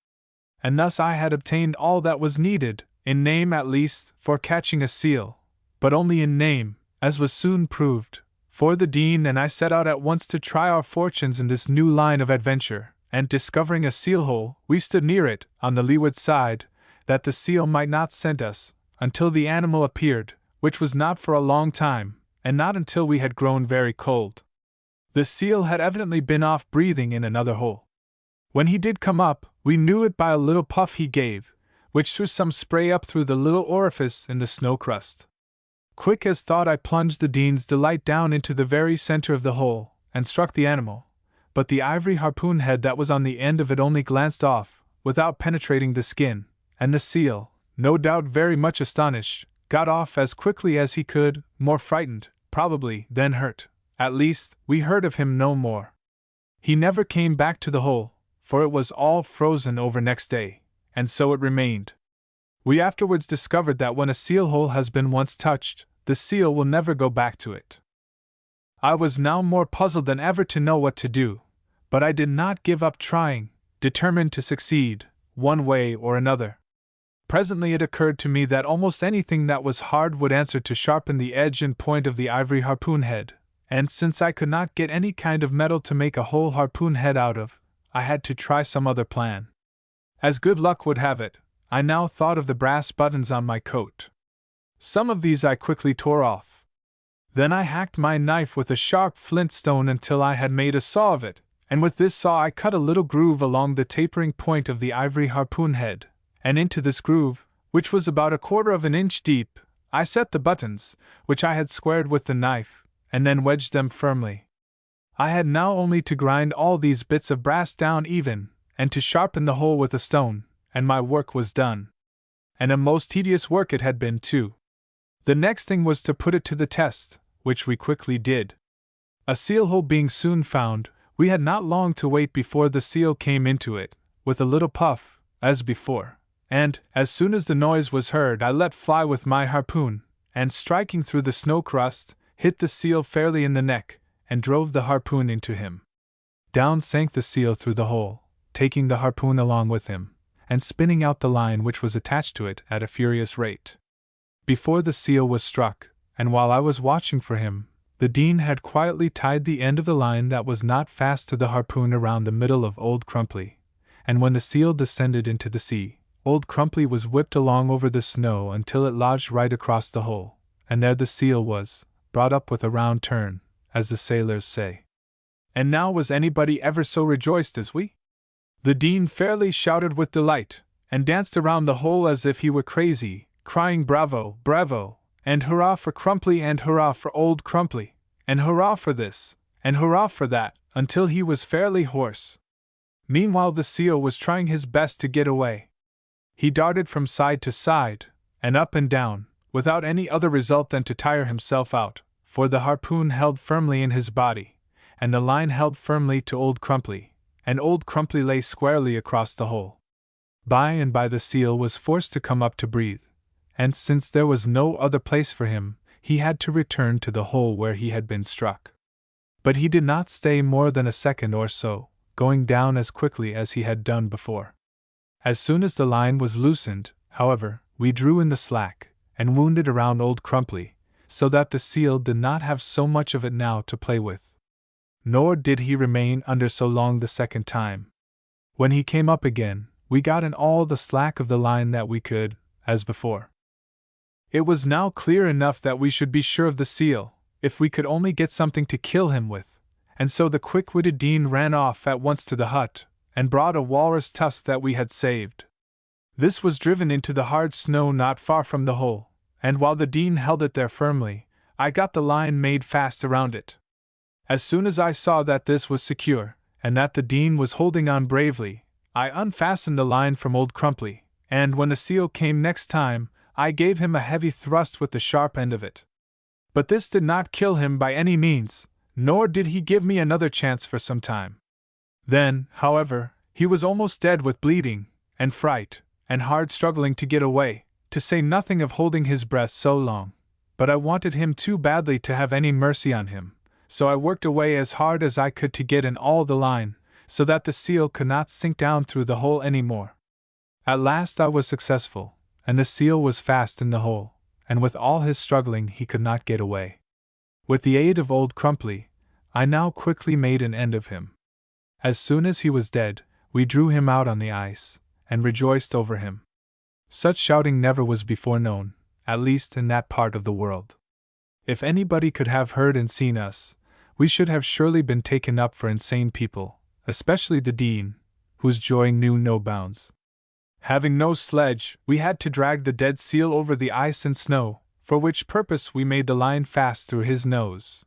And thus I had obtained all that was needed, in name at least, for catching a seal, but only in name, as was soon proved, for the Dean and I set out at once to try our fortunes in this new line of adventure, and discovering a seal hole, we stood near it, on the leeward side, that the seal might not scent us, until the animal appeared, which was not for a long time, and not until we had grown very cold. The seal had evidently been off breathing in another hole. When he did come up, we knew it by a little puff he gave, which threw some spray up through the little orifice in the snow crust. Quick as thought I plunged the Dean's Delight down into the very center of the hole, and struck the animal, but the ivory harpoon head that was on the end of it only glanced off, without penetrating the skin, and the seal, no doubt very much astonished, got off as quickly as he could, more frightened, probably, than hurt. At least, we heard of him no more. He never came back to the hole, for it was all frozen over next day, and so it remained. We afterwards discovered that when a seal hole has been once touched, the seal will never go back to it. I was now more puzzled than ever to know what to do, but I did not give up trying, determined to succeed, one way or another. Presently it occurred to me that almost anything that was hard would answer to sharpen the edge and point of the ivory harpoon head, and since I could not get any kind of metal to make a whole harpoon head out of, I had to try some other plan. As good luck would have it, I now thought of the brass buttons on my coat. Some of these I quickly tore off. Then I hacked my knife with a sharp flint stone until I had made a saw of it, and with this saw I cut a little groove along the tapering point of the ivory harpoon head, and into this groove, which was about 1/4 of an inch deep, I set the buttons, which I had squared with the knife, and then wedged them firmly. I had now only to grind all these bits of brass down even, and to sharpen the hole with a stone, and my work was done. And a most tedious work it had been, too. The next thing was to put it to the test, which we quickly did. A seal hole being soon found, we had not long to wait before the seal came into it, with a little puff, as before, and, as soon as the noise was heard, I let fly with my harpoon, and striking through the snow crust, hit the seal fairly in the neck, and drove the harpoon into him. Down sank the seal through the hole, taking the harpoon along with him, and spinning out the line which was attached to it at a furious rate. Before the seal was struck, and while I was watching for him, the Dean had quietly tied the end of the line that was not fast to the harpoon around the middle of Old Crumply, and when the seal descended into the sea, Old Crumply was whipped along over the snow until it lodged right across the hole, and there the seal was, brought up with a round turn, as the sailors say. And now was anybody ever so rejoiced as we? The Dean fairly shouted with delight, and danced around the hole as if he were crazy, crying bravo, bravo, and hurrah for Crumply, and hurrah for Old Crumply, and hurrah for this, and hurrah for that, until he was fairly hoarse. Meanwhile the seal was trying his best to get away. He darted from side to side, and up and down, without any other result than to tire himself out, for the harpoon held firmly in his body, and the line held firmly to Old Crumply, and Old Crumply lay squarely across the hole. By and by the seal was forced to come up to breathe, and since there was no other place for him, he had to return to the hole where he had been struck. But he did not stay more than a second or so, going down as quickly as he had done before. As soon as the line was loosened, however, we drew in the slack, and wound it around Old Crumply, so that the seal did not have so much of it now to play with. Nor did he remain under so long the second time. When he came up again, we got in all the slack of the line that we could, as before. It was now clear enough that we should be sure of the seal, if we could only get something to kill him with, and so the quick-witted Dean ran off at once to the hut, and brought a walrus tusk that we had saved. This was driven into the hard snow not far from the hole, and while the Dean held it there firmly, I got the line made fast around it. As soon as I saw that this was secure, and that the Dean was holding on bravely, I unfastened the line from Old Crumply, and when the seal came next time, I gave him a heavy thrust with the sharp end of it. But this did not kill him by any means, nor did he give me another chance for some time. Then, however, he was almost dead with bleeding, and fright, and hard struggling to get away, to say nothing of holding his breath so long. But I wanted him too badly to have any mercy on him, so I worked away as hard as I could to get in all the line, so that the seal could not sink down through the hole any more. At last I was successful, and the seal was fast in the hole, and with all his struggling he could not get away. With the aid of Old Crumply, I now quickly made an end of him. As soon as he was dead, we drew him out on the ice, and rejoiced over him. Such shouting never was before known, at least in that part of the world. If anybody could have heard and seen us, we should have surely been taken up for insane people, especially the Dean, whose joy knew no bounds. Having no sledge, we had to drag the dead seal over the ice and snow, for which purpose we made the line fast through his nose.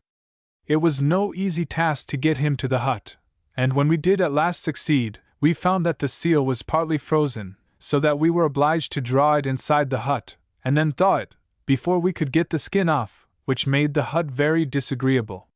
It was no easy task to get him to the hut, and when we did at last succeed, we found that the seal was partly frozen, so that we were obliged to draw it inside the hut, and then thaw it, before we could get the skin off, which made the hut very disagreeable.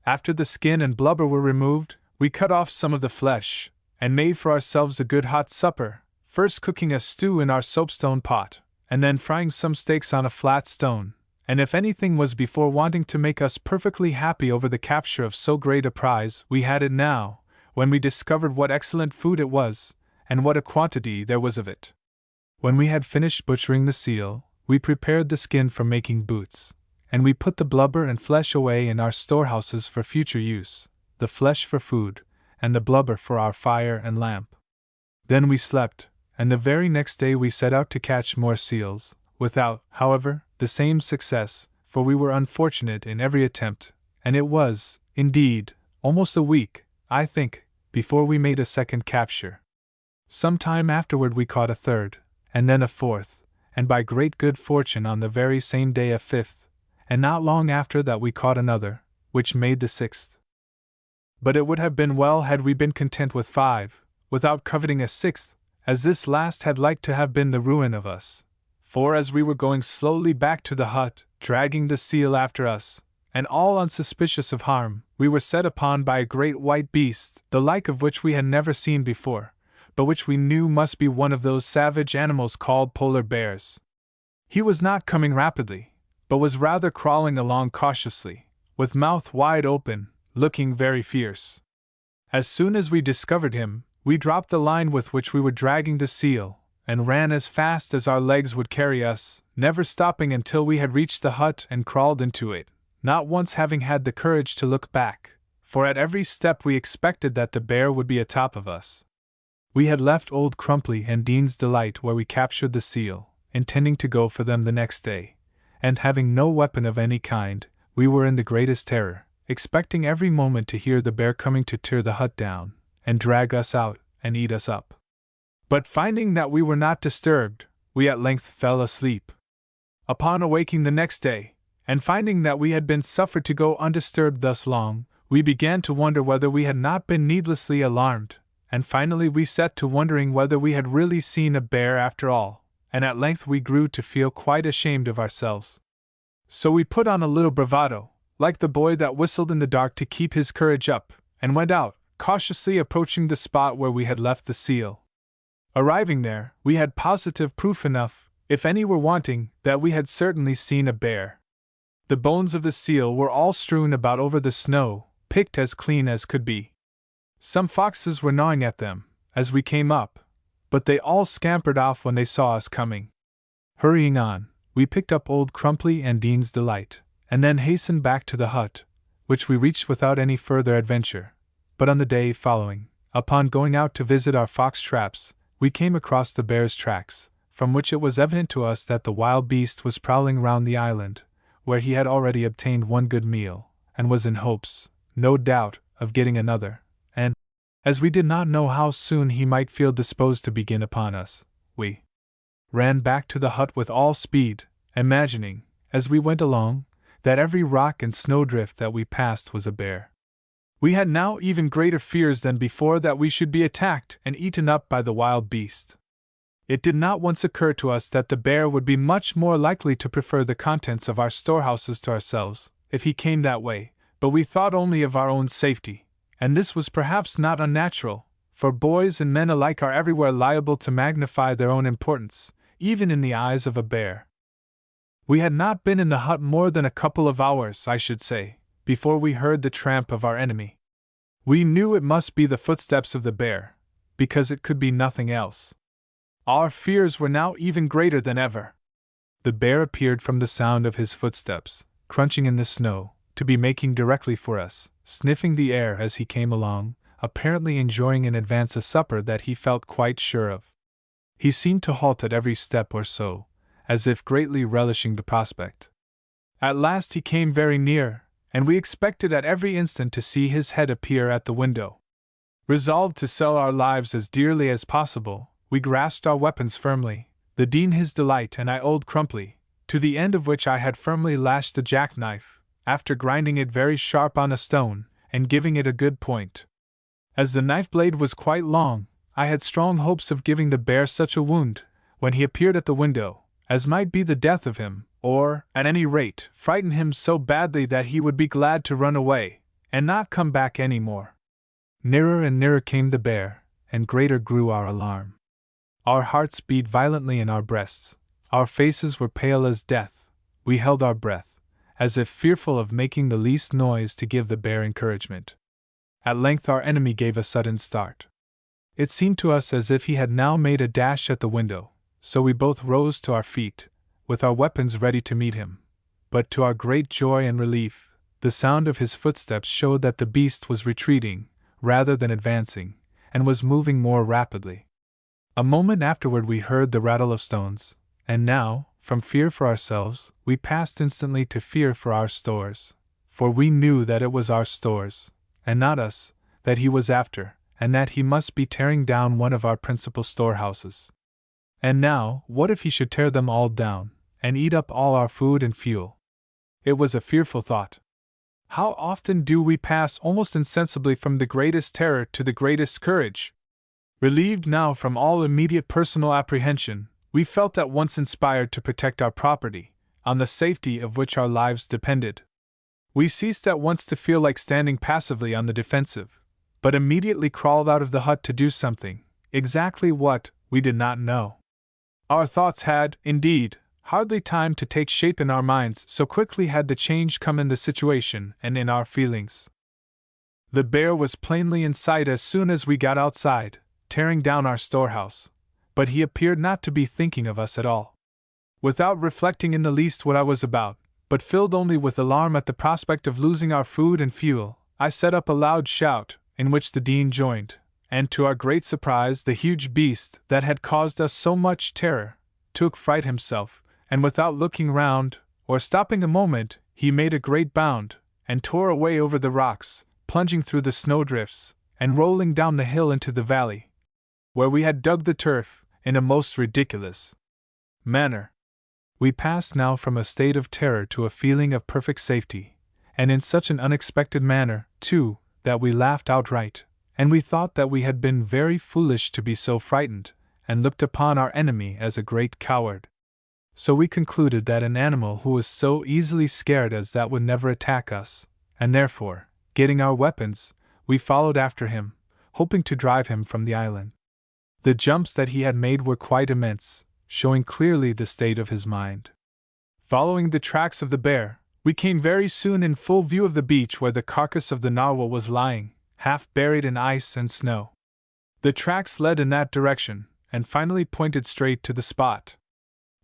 After the skin and blubber were removed, we cut off some of the flesh, and made for ourselves a good hot supper, first cooking a stew in our soapstone pot, and then frying some steaks on a flat stone, and if anything was before wanting to make us perfectly happy over the capture of so great a prize, we had it now, when we discovered what excellent food it was, and what a quantity there was of it. When we had finished butchering the seal, we prepared the skin for making boots, and we put the blubber and flesh away in our storehouses for future use, the flesh for food, and the blubber for our fire and lamp. Then we slept, and the very next day we set out to catch more seals, without, however, the same success, for we were unfortunate in every attempt, and it was, indeed, almost a week, I think, before we made a second capture. Some time afterward we caught a third, and then a fourth, and by great good fortune on the very same day a fifth, and not long after that we caught another, which made the sixth. But it would have been well had we been content with 5, without coveting a sixth, as this last had like to have been the ruin of us. For as we were going slowly back to the hut, dragging the seal after us, and all unsuspicious of harm, we were set upon by a great white beast, the like of which we had never seen before, but which we knew must be one of those savage animals called polar bears. He was not coming rapidly, but was rather crawling along cautiously, with mouth wide open, looking very fierce. As soon as we discovered him, we dropped the line with which we were dragging the seal, and ran as fast as our legs would carry us, never stopping until we had reached the hut and crawled into it, not once having had the courage to look back, for at every step we expected that the bear would be atop of us. We had left Old Crumply and Dean's Delight where we captured the seal, intending to go for them the next day, and having no weapon of any kind, we were in the greatest terror, expecting every moment to hear the bear coming to tear the hut down, and drag us out, and eat us up. But finding that we were not disturbed, we at length fell asleep. Upon awaking the next day, and finding that we had been suffered to go undisturbed thus long, we began to wonder whether we had not been needlessly alarmed, and finally we set to wondering whether we had really seen a bear after all, and at length we grew to feel quite ashamed of ourselves. So we put on a little bravado, like the boy that whistled in the dark to keep his courage up, and went out, cautiously approaching the spot where we had left the seal. Arriving there, we had positive proof enough, if any were wanting, that we had certainly seen a bear. The bones of the seal were all strewn about over the snow, picked as clean as could be. Some foxes were gnawing at them, as we came up, but they all scampered off when they saw us coming. Hurrying on, we picked up Old Crumply and Dean's Delight, and then hastened back to the hut, which we reached without any further adventure. But on the day following, upon going out to visit our fox traps, we came across the bear's tracks, from which it was evident to us that the wild beast was prowling round the island, where he had already obtained one good meal, and was in hopes, no doubt, of getting another, and, as we did not know how soon he might feel disposed to begin upon us, we ran back to the hut with all speed, imagining, as we went along, that every rock and snowdrift that we passed was a bear. We had now even greater fears than before that we should be attacked and eaten up by the wild beast. It did not once occur to us that the bear would be much more likely to prefer the contents of our storehouses to ourselves, if he came that way, but we thought only of our own safety, and this was perhaps not unnatural, for boys and men alike are everywhere liable to magnify their own importance, even in the eyes of a bear. We had not been in the hut more than a couple of hours, I should say, before we heard the tramp of our enemy. We knew it must be the footsteps of the bear, because it could be nothing else. Our fears were now even greater than ever. The bear appeared from the sound of his footsteps, crunching in the snow, to be making directly for us, sniffing the air as he came along, apparently enjoying in advance a supper that he felt quite sure of. He seemed to halt at every step or so, as if greatly relishing the prospect. At last he came very near, and we expected at every instant to see his head appear at the window. Resolved to sell our lives as dearly as possible, we grasped our weapons firmly, the Dean his Delight and I Old Crumply, to the end of which I had firmly lashed the jackknife, after grinding it very sharp on a stone, and giving it a good point. As the knife blade was quite long, I had strong hopes of giving the bear such a wound, when he appeared at the window, as might be the death of him, or, at any rate, frighten him so badly that he would be glad to run away, and not come back any more. Nearer and nearer came the bear, and greater grew our alarm. Our hearts beat violently in our breasts, our faces were pale as death, we held our breath, as if fearful of making the least noise to give the bear encouragement. At length our enemy gave a sudden start. It seemed to us as if he had now made a dash at the window, so we both rose to our feet, with our weapons ready to meet him. But to our great joy and relief, the sound of his footsteps showed that the beast was retreating, rather than advancing, and was moving more rapidly. A moment afterward we heard the rattle of stones, and now, from fear for ourselves, we passed instantly to fear for our stores, for we knew that it was our stores, and not us, that he was after, and that he must be tearing down one of our principal storehouses. And now, what if he should tear them all down, and eat up all our food and fuel? It was a fearful thought. How often do we pass almost insensibly from the greatest terror to the greatest courage? Relieved now from all immediate personal apprehension, we felt at once inspired to protect our property, on the safety of which our lives depended. We ceased at once to feel like standing passively on the defensive, but immediately crawled out of the hut to do something, exactly what, we did not know. Our thoughts had, indeed, hardly time to take shape in our minds, so quickly had the change come in the situation and in our feelings. The bear was plainly in sight as soon as we got outside, tearing down our storehouse, but he appeared not to be thinking of us at all. Without reflecting in the least what I was about, but filled only with alarm at the prospect of losing our food and fuel, I set up a loud shout, in which the Dean joined, and to our great surprise the huge beast that had caused us so much terror took fright himself, and without looking round, or stopping a moment, he made a great bound, and tore away over the rocks, plunging through the snowdrifts, and rolling down the hill into the valley, where we had dug the turf, in a most ridiculous manner. We passed now from a state of terror to a feeling of perfect safety, and in such an unexpected manner, too, that we laughed outright, and we thought that we had been very foolish to be so frightened, and looked upon our enemy as a great coward. So we concluded that an animal who was so easily scared as that would never attack us, and therefore, getting our weapons, we followed after him, hoping to drive him from the island. The jumps that he had made were quite immense, showing clearly the state of his mind. Following the tracks of the bear, we came very soon in full view of the beach where the carcass of the narwhal was lying, half buried in ice and snow. The tracks led in that direction, and finally pointed straight to the spot.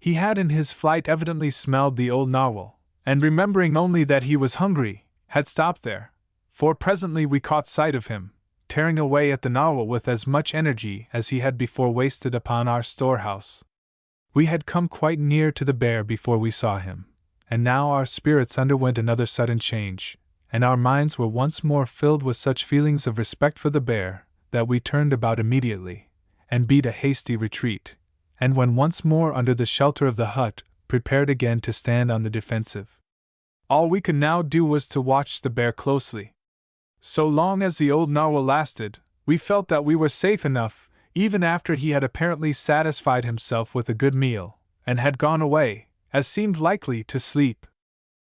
He had in his flight evidently smelled the old narwhal, and remembering only that he was hungry, had stopped there, for presently we caught sight of him, tearing away at the narwhal with as much energy as he had before wasted upon our storehouse. We had come quite near to the bear before we saw him, and now our spirits underwent another sudden change, and our minds were once more filled with such feelings of respect for the bear, that we turned about immediately, and beat a hasty retreat, and when once more under the shelter of the hut, prepared again to stand on the defensive. All we could now do was to watch the bear closely. So long as the old narwhal lasted, we felt that we were safe enough, even after he had apparently satisfied himself with a good meal, and had gone away, as seemed likely, to sleep.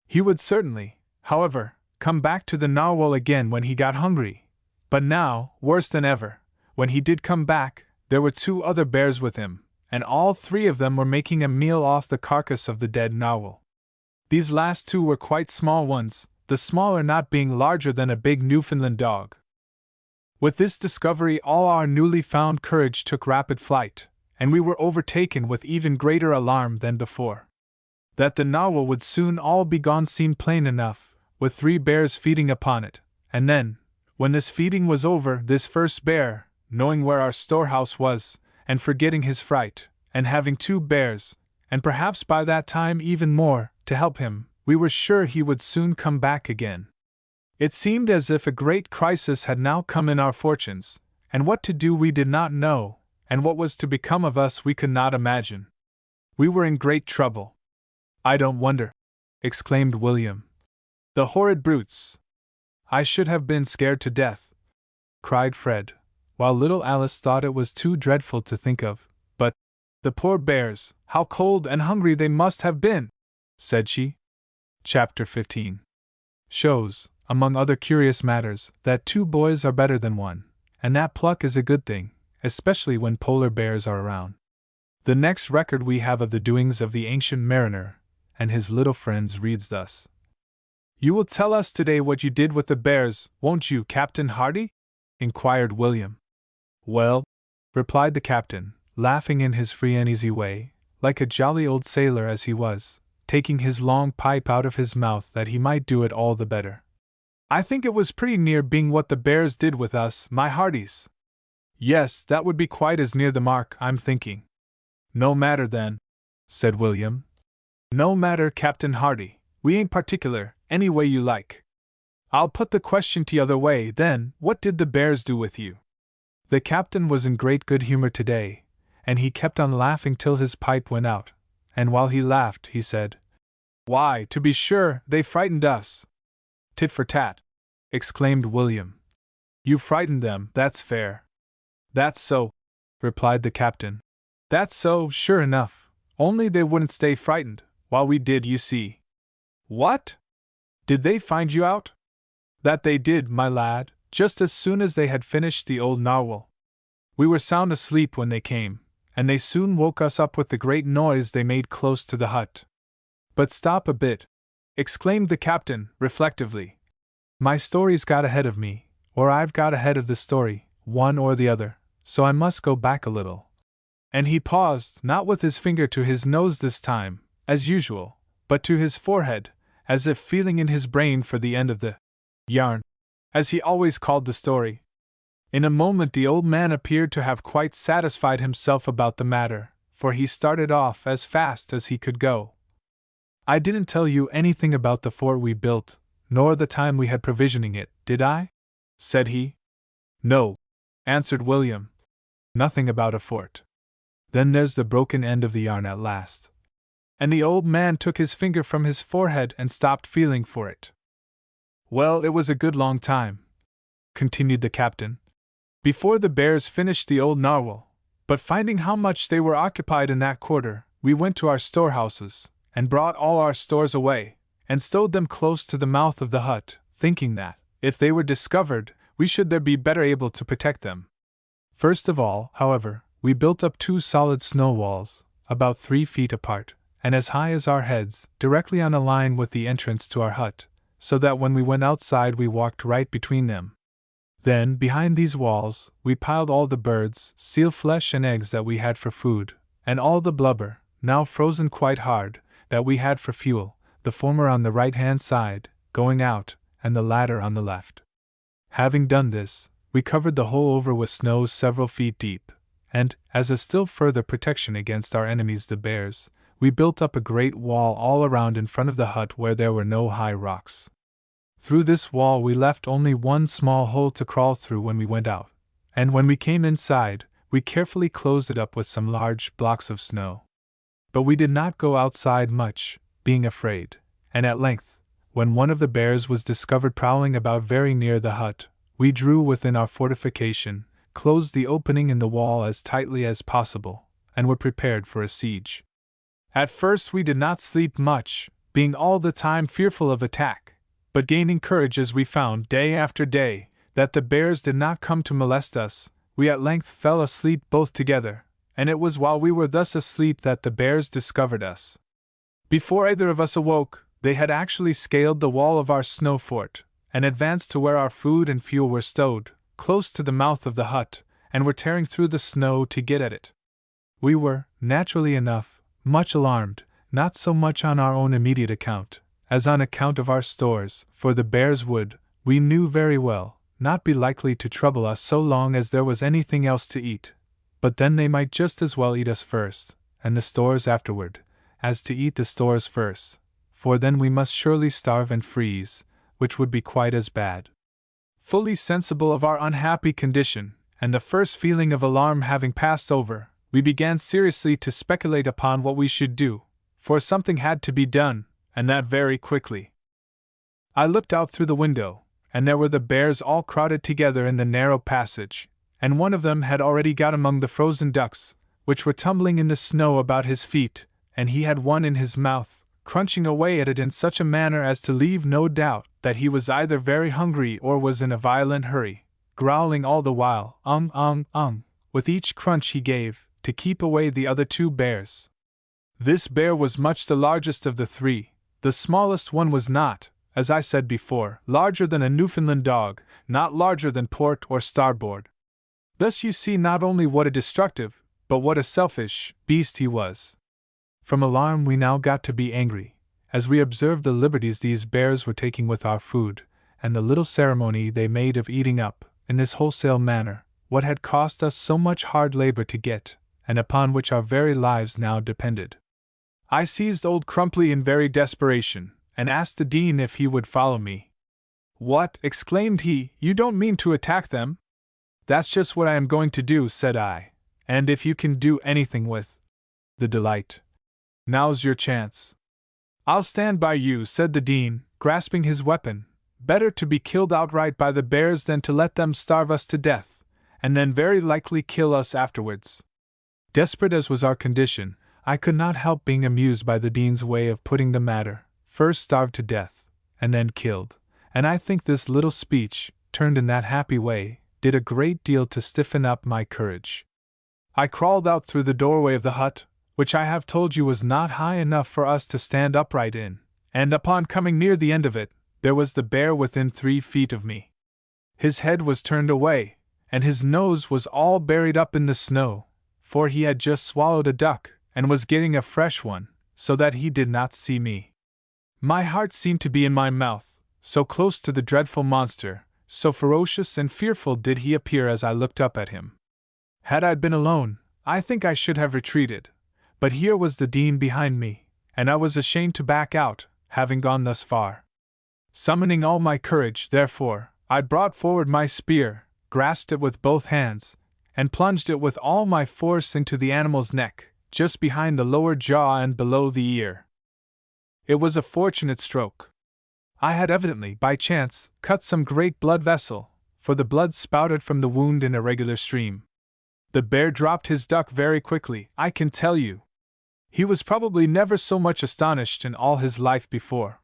He would certainly, however, come back to the narwhal again when he got hungry, but now, worse than ever, when he did come back, there were 2 other bears with him, and all 3 of them were making a meal off the carcass of the dead narwhal. These last 2 were quite small ones, the smaller not being larger than a big Newfoundland dog. With this discovery all our newly found courage took rapid flight, and we were overtaken with even greater alarm than before. That the narwhal would soon all be gone seemed plain enough, with 3 bears feeding upon it, and then, when this feeding was over, this first bear, knowing where our storehouse was, and forgetting his fright, and having 2 bears, and perhaps by that time even more, to help him, we were sure he would soon come back again. It seemed as if a great crisis had now come in our fortunes, and what to do we did not know, and what was to become of us we could not imagine. We were in great trouble. "I don't wonder," exclaimed William. "The horrid brutes! I should have been scared to death," cried Fred, while little Alice thought it was too dreadful to think of. "But the poor bears, how cold and hungry they must have been," said she. Chapter 15 shows, among other curious matters, that 2 boys are better than 1, and that pluck is a good thing, especially when polar bears are around. The next record we have of the doings of the ancient mariner and his little friends reads thus. "You will tell us today what you did with the bears, won't you, Captain Hardy?" inquired William. "Well," replied the captain, laughing in his free and easy way, like a jolly old sailor as he was, taking his long pipe out of his mouth that he might do it all the better. "I think it was pretty near being what the bears did with us, my hearties." "Yes, that would be quite as near the mark, I'm thinking." "No matter then," said William. No matter, Captain Hardy, we ain't particular, any way you like. I'll put the question the other way, then, what did the bears do with you? The captain was in great good humor today, and he kept on laughing till his pipe went out, and while he laughed, he said, "Why, to be sure, they frightened us." "Tit for tat," exclaimed William. "You frightened them, that's fair." "That's so," replied the captain. "That's so, sure enough, only they wouldn't stay frightened, while we did, you see." "What? Did they find you out?" "That they did, my lad, just as soon as they had finished the old narwhal. We were sound asleep when they came, and they soon woke us up with the great noise they made close to the hut." "But stop a bit," exclaimed the captain, reflectively. "My story's got ahead of me, or I've got ahead of the story, one or the other, so I must go back a little." And he paused, not with his finger to his nose this time, as usual, but to his forehead, as if feeling in his brain for the end of the yarn, as he always called the story. In a moment the old man appeared to have quite satisfied himself about the matter, for he started off as fast as he could go. "I didn't tell you anything about the fort we built, nor the time we had provisioning it, did I?" said he. "No," answered William. "Nothing about a fort." "Then there's the broken end of the yarn at last." And the old man took his finger from his forehead and stopped feeling for it. "Well, it was a good long time," continued the captain, "before the bears finished the old narwhal, but finding how much they were occupied in that quarter, we went to our storehouses, and brought all our stores away, and stowed them close to the mouth of the hut, thinking that, if they were discovered, we should there be better able to protect them. First of all, however, we built up 2 solid snow walls, about 3 feet apart, and as high as our heads, directly on a line with the entrance to our hut, so that when we went outside we walked right between them. Then, behind these walls, we piled all the birds, seal flesh and eggs that we had for food, and all the blubber, now frozen quite hard, that we had for fuel, the former on the right-hand side, going out, and the latter on the left. Having done this, we covered the whole over with snow several feet deep, and, as a still further protection against our enemies the bears, we built up a great wall all around in front of the hut where there were no high rocks. Through this wall we left only one small hole to crawl through when we went out, and when we came inside, we carefully closed it up with some large blocks of snow. But we did not go outside much, being afraid, and at length, when one of the bears was discovered prowling about very near the hut, we drew within our fortification, closed the opening in the wall as tightly as possible, and were prepared for a siege. At first we did not sleep much, being all the time fearful of attack, but gaining courage as we found, day after day, that the bears did not come to molest us, we at length fell asleep both together, and it was while we were thus asleep that the bears discovered us. Before either of us awoke, they had actually scaled the wall of our snow fort, and advanced to where our food and fuel were stowed, close to the mouth of the hut, and were tearing through the snow to get at it. We were, naturally enough, much alarmed, not so much on our own immediate account, as on account of our stores, for the bears would, we knew very well, not be likely to trouble us so long as there was anything else to eat, but then they might just as well eat us first, and the stores afterward, as to eat the stores first, for then we must surely starve and freeze, which would be quite as bad. Fully sensible of our unhappy condition, and the first feeling of alarm having passed over, we began seriously to speculate upon what we should do, for something had to be done, and that very quickly. I looked out through the window, and there were the bears all crowded together in the narrow passage, and one of them had already got among the frozen ducks, which were tumbling in the snow about his feet, and he had one in his mouth, crunching away at it in such a manner as to leave no doubt that he was either very hungry or was in a violent hurry, growling all the while, with each crunch he gave, to keep away the other 2 bears. This bear was much the largest of the 3, the smallest one was not, as I said before, larger than a Newfoundland dog, not larger than port or starboard. Thus you see not only what a destructive, but what a selfish, beast he was. From alarm we now got to be angry, as we observed the liberties these bears were taking with our food, and the little ceremony they made of eating up, in this wholesale manner, what had cost us so much hard labor to get, and upon which our very lives now depended. I seized old Crumply in very desperation, and asked the Dean if he would follow me. "What?" exclaimed he, "you don't mean to attack them?" "That's just what I am going to do," said I, "and if you can do anything with the delight, now's your chance." "I'll stand by you," said the Dean, grasping his weapon. "Better to be killed outright by the bears than to let them starve us to death, and then very likely kill us afterwards." Desperate as was our condition, I could not help being amused by the Dean's way of putting the matter: first starved to death, and then killed, and I think this little speech, turned in that happy way, did a great deal to stiffen up my courage. I crawled out through the doorway of the hut, which I have told you was not high enough for us to stand upright in, and upon coming near the end of it, there was the bear within 3 feet of me. His head was turned away, and his nose was all buried up in the snow, for he had just swallowed a duck, and was getting a fresh one, so that he did not see me. My heart seemed to be in my mouth, so close to the dreadful monster, so ferocious and fearful did he appear as I looked up at him. Had I been alone, I think I should have retreated, but here was the Dean behind me, and I was ashamed to back out, having gone thus far. Summoning all my courage, therefore, I brought forward my spear, grasped it with both hands, and plunged it with all my force into the animal's neck, just behind the lower jaw and below the ear. It was a fortunate stroke. I had evidently, by chance, cut some great blood vessel, for the blood spouted from the wound in a regular stream. The bear dropped his duck very quickly, I can tell you. He was probably never so much astonished in all his life before.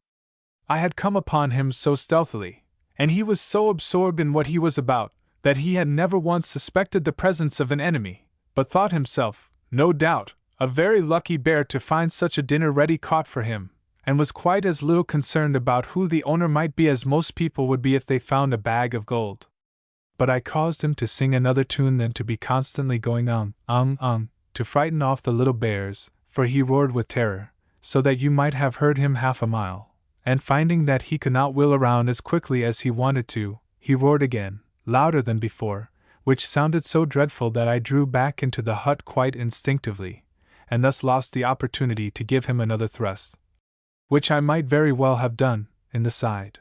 I had come upon him so stealthily, and he was so absorbed in what he was about, that he had never once suspected the presence of an enemy, but thought himself, no doubt, a very lucky bear to find such a dinner ready caught for him, and was quite as little concerned about who the owner might be as most people would be if they found a bag of gold. But I caused him to sing another tune than to be constantly going to frighten off the little bears, for he roared with terror, so that you might have heard him half a mile, and finding that he could not wheel around as quickly as he wanted to, he roared again, louder than before, which sounded so dreadful that I drew back into the hut quite instinctively, and thus lost the opportunity to give him another thrust, which I might very well have done, in the side.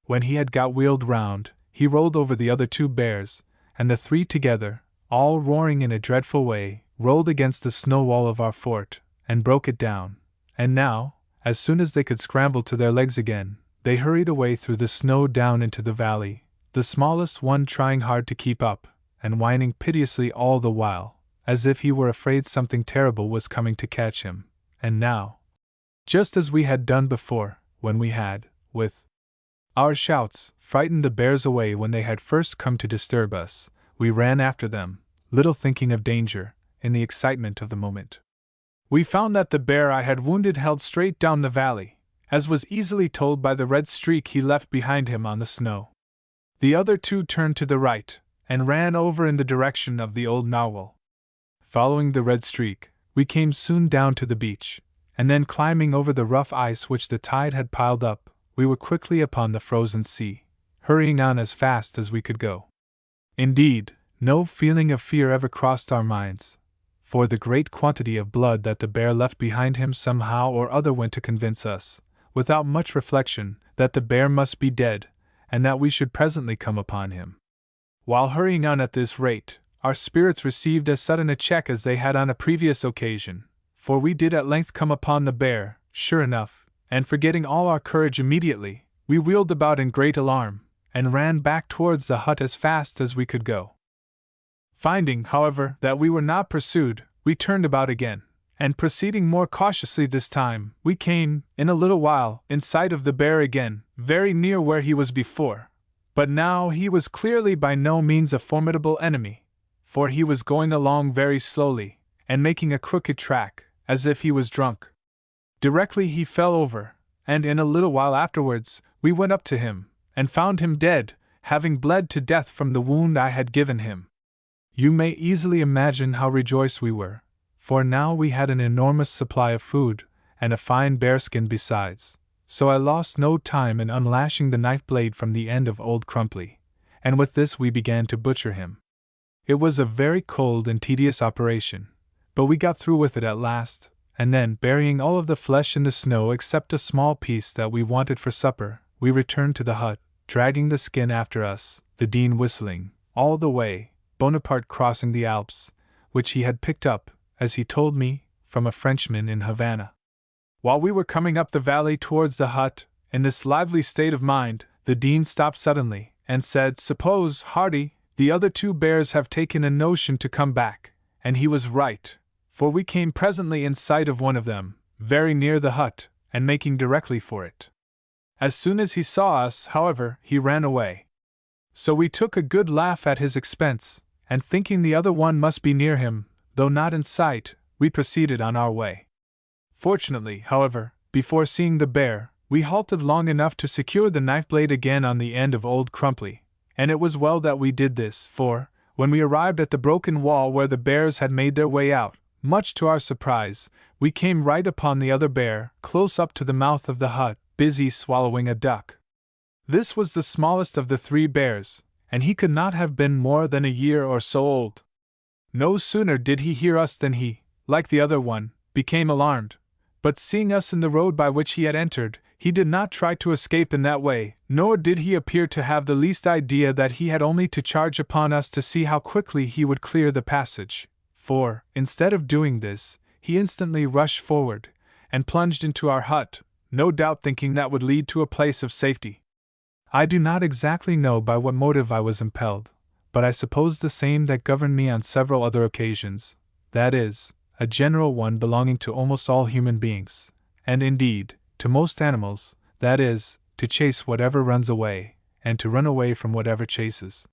When he had got wheeled round, he rolled over the other 2 bears, and the 3 together, all roaring in a dreadful way, rolled against the snow wall of our fort, and broke it down, and now, as soon as they could scramble to their legs again, they hurried away through the snow down into the valley, the smallest one trying hard to keep up, and whining piteously all the while, as if he were afraid something terrible was coming to catch him. And now, just as we had done before, when we had, with our shouts, frightened the bears away when they had first come to disturb us, we ran after them, little thinking of danger, in the excitement of the moment. We found that the bear I had wounded held straight down the valley, as was easily told by the red streak he left behind him on the snow. The other 2 turned to the right, and ran over in the direction of the old narwhal. Following the red streak, we came soon down to the beach, and then climbing over the rough ice which the tide had piled up, we were quickly upon the frozen sea, hurrying on as fast as we could go. Indeed, no feeling of fear ever crossed our minds, for the great quantity of blood that the bear left behind him somehow or other went to convince us, without much reflection, that the bear must be dead, and that we should presently come upon him. While hurrying on at this rate, our spirits received as sudden a check as they had on a previous occasion, for we did at length come upon the bear, sure enough, and forgetting all our courage immediately, we wheeled about in great alarm, and ran back towards the hut as fast as we could go. Finding, however, that we were not pursued, we turned about again, and proceeding more cautiously this time, we came, in a little while, in sight of the bear again, very near where he was before. But now he was clearly by no means a formidable enemy, for he was going along very slowly, and making a crooked track, as if he was drunk. Directly he fell over, and in a little while afterwards, we went up to him, and found him dead, having bled to death from the wound I had given him. You may easily imagine how rejoiced we were, for now we had an enormous supply of food, and a fine bearskin besides, so I lost no time in unlashing the knife blade from the end of old Crumply, and with this we began to butcher him. It was a very cold and tedious operation, but we got through with it at last, and then, burying all of the flesh in the snow except a small piece that we wanted for supper, we returned to the hut, dragging the skin after us, the Dean whistling, all the way, Bonaparte crossing the Alps, which he had picked up, as he told me, from a Frenchman in Havana. While we were coming up the valley towards the hut, in this lively state of mind, the Dean stopped suddenly, and said, "Suppose, Hardy, the other 2 bears have taken a notion to come back," and he was right, for we came presently in sight of one of them, very near the hut, and making directly for it. As soon as he saw us, however, he ran away. So we took a good laugh at his expense, and thinking the other one must be near him, though not in sight, we proceeded on our way. Fortunately, however, before seeing the bear, we halted long enough to secure the knife blade again on the end of Old Crumply, and it was well that we did this, for, when we arrived at the broken wall where the bears had made their way out, much to our surprise, we came right upon the other bear, close up to the mouth of the hut, busy swallowing a duck. This was the smallest of the 3 bears, and he could not have been more than a year or so old. No sooner did he hear us than he, like the other one, became alarmed, but seeing us in the road by which he had entered, he did not try to escape in that way, nor did he appear to have the least idea that he had only to charge upon us to see how quickly he would clear the passage, for, instead of doing this, he instantly rushed forward, and plunged into our hut, no doubt thinking that would lead to a place of safety. I do not exactly know by what motive I was impelled, but I suppose the same that governed me on several other occasions, that is, a general one belonging to almost all human beings, and indeed, to most animals, that is, to chase whatever runs away, and to run away from whatever chases.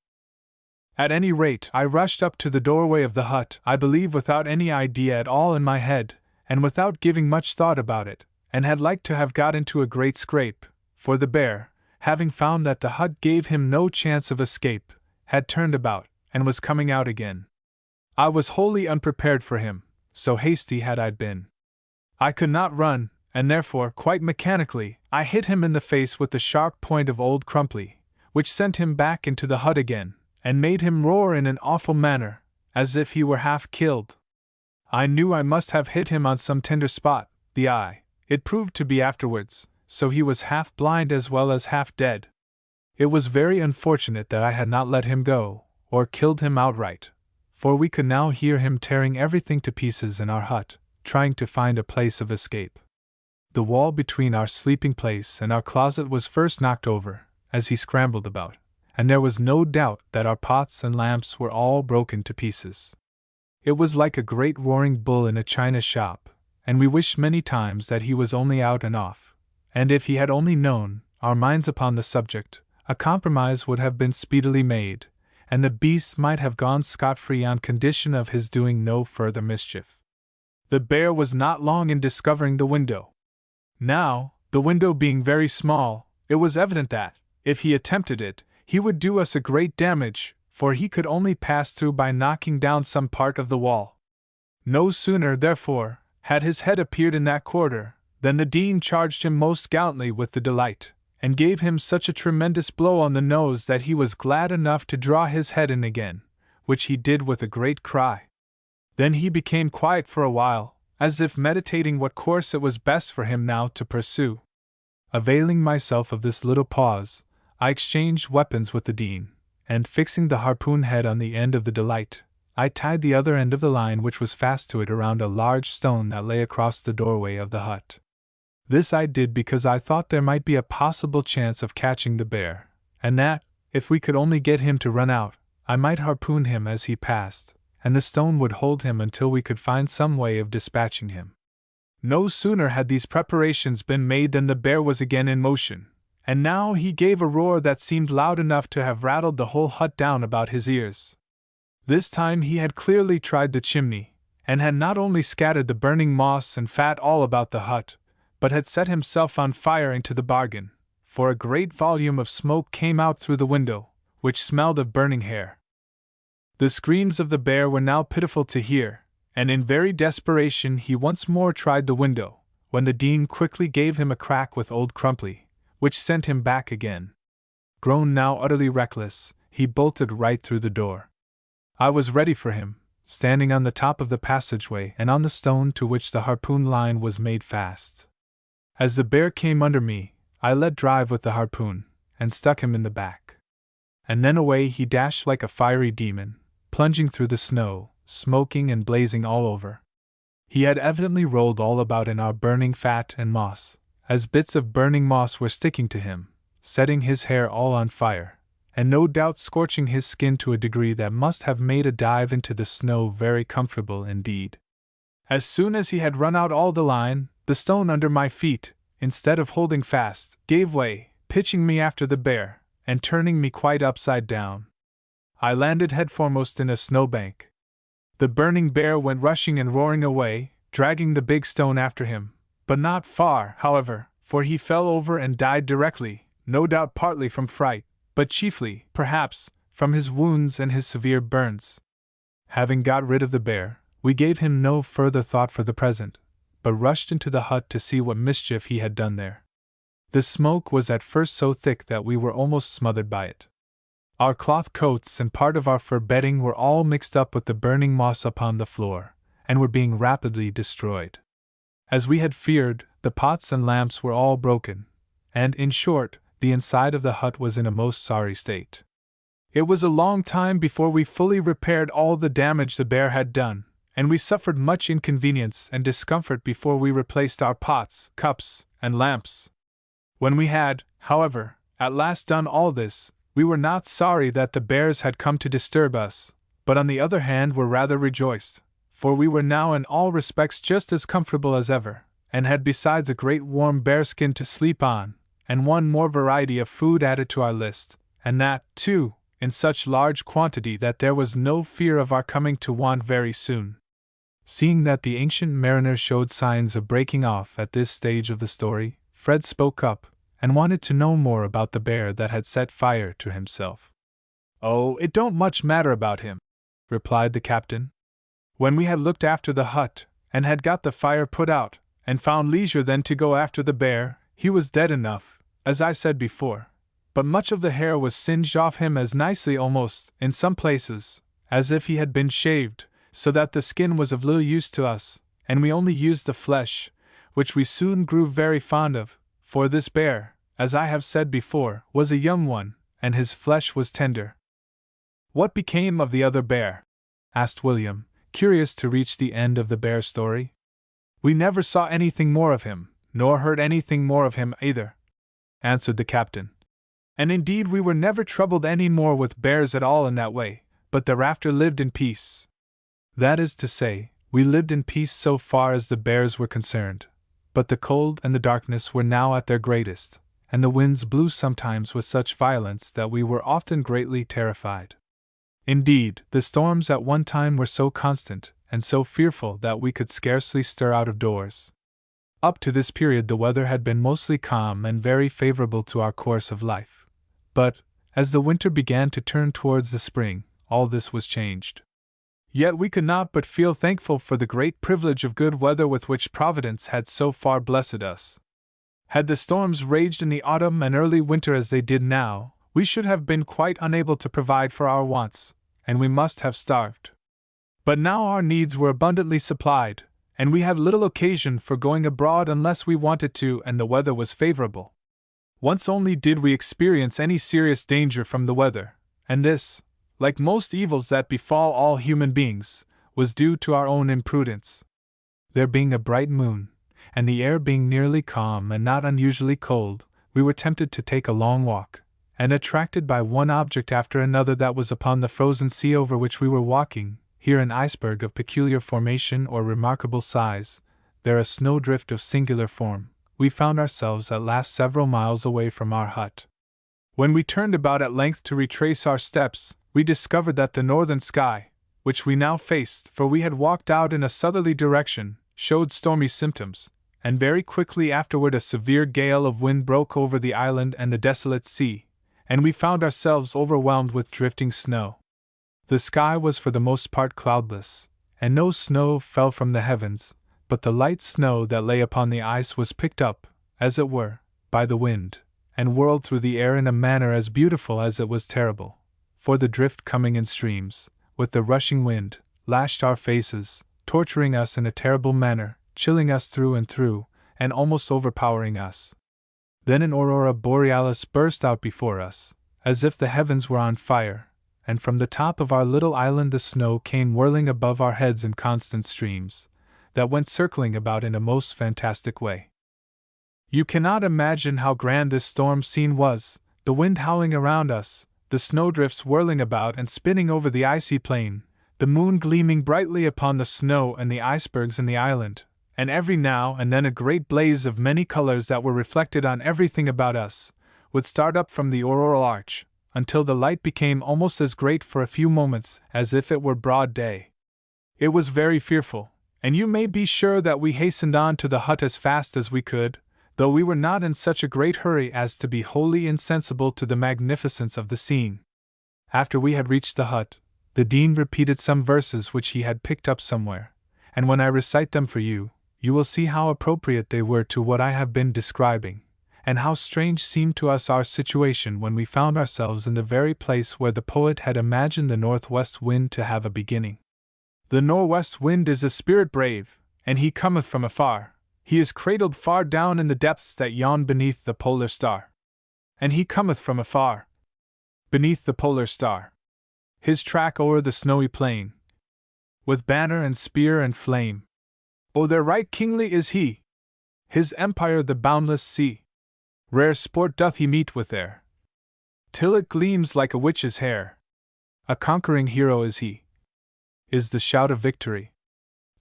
At any rate, I rushed up to the doorway of the hut, I believe without any idea at all in my head, and without giving much thought about it, and had like to have got into a great scrape, for the bear, having found that the hut gave him no chance of escape, had turned about, and was coming out again. I was wholly unprepared for him, so hasty had I been. I could not run, and therefore, quite mechanically, I hit him in the face with the sharp point of Old Crumply, which sent him back into the hut again, and made him roar in an awful manner, as if he were half killed. I knew I must have hit him on some tender spot, the eye, it proved to be afterwards, so he was half blind as well as half dead. It was very unfortunate that I had not let him go, or killed him outright, for we could now hear him tearing everything to pieces in our hut, trying to find a place of escape. The wall between our sleeping place and our closet was first knocked over, as he scrambled about, and there was no doubt that our pots and lamps were all broken to pieces. It was like a great roaring bull in a china shop, and we wished many times that he was only out and off, and if he had only known our minds upon the subject, a compromise would have been speedily made, and the beast might have gone scot-free on condition of his doing no further mischief. The bear was not long in discovering the window. Now, the window being very small, it was evident that, if he attempted it, he would do us a great damage, for he could only pass through by knocking down some part of the wall. No sooner, therefore, had his head appeared in that quarter, than the Dean charged him most gallantly with the delight, and gave him such a tremendous blow on the nose that he was glad enough to draw his head in again, which he did with a great cry. Then he became quiet for a while, as if meditating what course it was best for him now to pursue. Availing myself of this little pause, I exchanged weapons with the Dean, and fixing the harpoon head on the end of the delight, I tied the other end of the line which was fast to it around a large stone that lay across the doorway of the hut. This I did because I thought there might be a possible chance of catching the bear, and that, if we could only get him to run out, I might harpoon him as he passed, and the stone would hold him until we could find some way of dispatching him. No sooner had these preparations been made than the bear was again in motion, and now he gave a roar that seemed loud enough to have rattled the whole hut down about his ears. This time he had clearly tried the chimney, and had not only scattered the burning moss and fat all about the hut, but had set himself on fire into the bargain, for a great volume of smoke came out through the window, which smelled of burning hair. The screams of the bear were now pitiful to hear, and in very desperation he once more tried the window, when the Dean quickly gave him a crack with Old Crumply, which sent him back again. Grown now utterly reckless, he bolted right through the door. I was ready for him, standing on the top of the passageway and on the stone to which the harpoon line was made fast. As the bear came under me, I let drive with the harpoon, and stuck him in the back. And then away he dashed like a fiery demon, plunging through the snow, smoking and blazing all over. He had evidently rolled all about in our burning fat and moss, as bits of burning moss were sticking to him, setting his hair all on fire, and no doubt scorching his skin to a degree that must have made a dive into the snow very comfortable indeed. As soon as he had run out all the line, the stone under my feet, instead of holding fast, gave way, pitching me after the bear, and turning me quite upside down. I landed headforemost in a snowbank. The burning bear went rushing and roaring away, dragging the big stone after him, but not far, however, for he fell over and died directly, no doubt partly from fright, but chiefly, perhaps, from his wounds and his severe burns. Having got rid of the bear, we gave him no further thought for the present, but rushed into the hut to see what mischief he had done there. The smoke was at first so thick that we were almost smothered by it. Our cloth coats and part of our fur bedding were all mixed up with the burning moss upon the floor, and were being rapidly destroyed. As we had feared, the pots and lamps were all broken, and, in short, the inside of the hut was in a most sorry state. It was a long time before we fully repaired all the damage the bear had done, and we suffered much inconvenience and discomfort before we replaced our pots, cups, and lamps. When we had, however, at last done all this, we were not sorry that the bears had come to disturb us, but on the other hand were rather rejoiced, for we were now in all respects just as comfortable as ever, and had besides a great warm bearskin to sleep on, and one more variety of food added to our list, and that, too, in such large quantity that there was no fear of our coming to want very soon. Seeing that the ancient mariner showed signs of breaking off at this stage of the story, Fred spoke up, and wanted to know more about the bear that had set fire to himself. "Oh, it don't much matter about him," replied the captain. "When we had looked after the hut, and had got the fire put out, and found leisure then to go after the bear, he was dead enough, as I said before, but much of the hair was singed off him as nicely almost, in some places, as if he had been shaved, so that the skin was of little use to us, and we only used the flesh, which we soon grew very fond of, for this bear, as I have said before, was a young one, and his flesh was tender." "What became of the other bear?" asked William, curious to reach the end of the bear story. "We never saw anything more of him, nor heard anything more of him either," answered the captain. "And indeed we were never troubled any more with bears at all in that way, but thereafter lived in peace. That is to say, we lived in peace so far as the bears were concerned, but the cold and the darkness were now at their greatest, and the winds blew sometimes with such violence that we were often greatly terrified. Indeed, the storms at one time were so constant and so fearful that we could scarcely stir out of doors. Up to this period the weather had been mostly calm and very favorable to our course of life. But, as the winter began to turn towards the spring, all this was changed. Yet we could not but feel thankful for the great privilege of good weather with which Providence had so far blessed us. Had the storms raged in the autumn and early winter as they did now, we should have been quite unable to provide for our wants, and we must have starved. But now our needs were abundantly supplied, and we had little occasion for going abroad unless we wanted to and the weather was favorable. Once only did we experience any serious danger from the weather, and this, like most evils that befall all human beings, was due to our own imprudence. There being a bright moon, and the air being nearly calm and not unusually cold, we were tempted to take a long walk, and attracted by one object after another that was upon the frozen sea over which we were walking, here an iceberg of peculiar formation or remarkable size, there a snowdrift of singular form, we found ourselves at last several miles away from our hut. When we turned about at length to retrace our steps, we discovered that the northern sky, which we now faced, for we had walked out in a southerly direction, showed stormy symptoms, and very quickly afterward a severe gale of wind broke over the island and the desolate sea, and we found ourselves overwhelmed with drifting snow. The sky was for the most part cloudless, and no snow fell from the heavens, but the light snow that lay upon the ice was picked up, as it were, by the wind, and whirled through the air in a manner as beautiful as it was terrible, for the drift coming in streams, with the rushing wind, lashed our faces, torturing us in a terrible manner, chilling us through and through, and almost overpowering us. Then an aurora borealis burst out before us, as if the heavens were on fire, and from the top of our little island the snow came whirling above our heads in constant streams, that went circling about in a most fantastic way. You cannot imagine how grand this storm scene was, the wind howling around us, the snowdrifts whirling about and spinning over the icy plain, the moon gleaming brightly upon the snow and the icebergs in the island, and every now and then a great blaze of many colors that were reflected on everything about us, would start up from the auroral arch, until the light became almost as great for a few moments as if it were broad day. It was very fearful, and you may be sure that we hastened on to the hut as fast as we could, though we were not in such a great hurry as to be wholly insensible to the magnificence of the scene. After we had reached the hut, the dean repeated some verses which he had picked up somewhere, and when I recite them for you, you will see how appropriate they were to what I have been describing, and how strange seemed to us our situation when we found ourselves in the very place where the poet had imagined the northwest wind to have a beginning. The northwest wind is a spirit brave, and he cometh from afar. He is cradled far down in the depths that yawn beneath the polar star. And he cometh from afar, beneath the polar star. His track o'er the snowy plain, with banner and spear and flame. Oh, there right kingly is he! His empire the boundless sea. Rare sport doth he meet with there, till it gleams like a witch's hair. A conquering hero is he, is the shout of victory.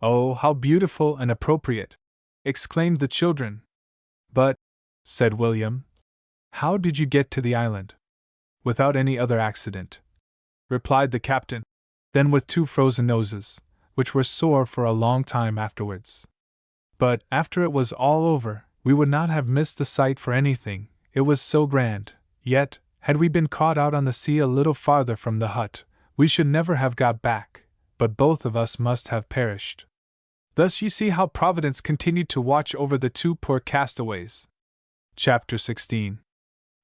Oh, how beautiful and appropriate! Exclaimed the children. But, said William, how did you get to the island? Without any other accident, replied the captain. Then with 2 frozen noses, which were sore for a long time afterwards. But, after it was all over, we would not have missed the sight for anything, it was so grand. Yet, had we been caught out on the sea a little farther from the hut, we should never have got back, but both of us must have perished. Thus you see how Providence continued to watch over the 2 poor castaways. Chapter 16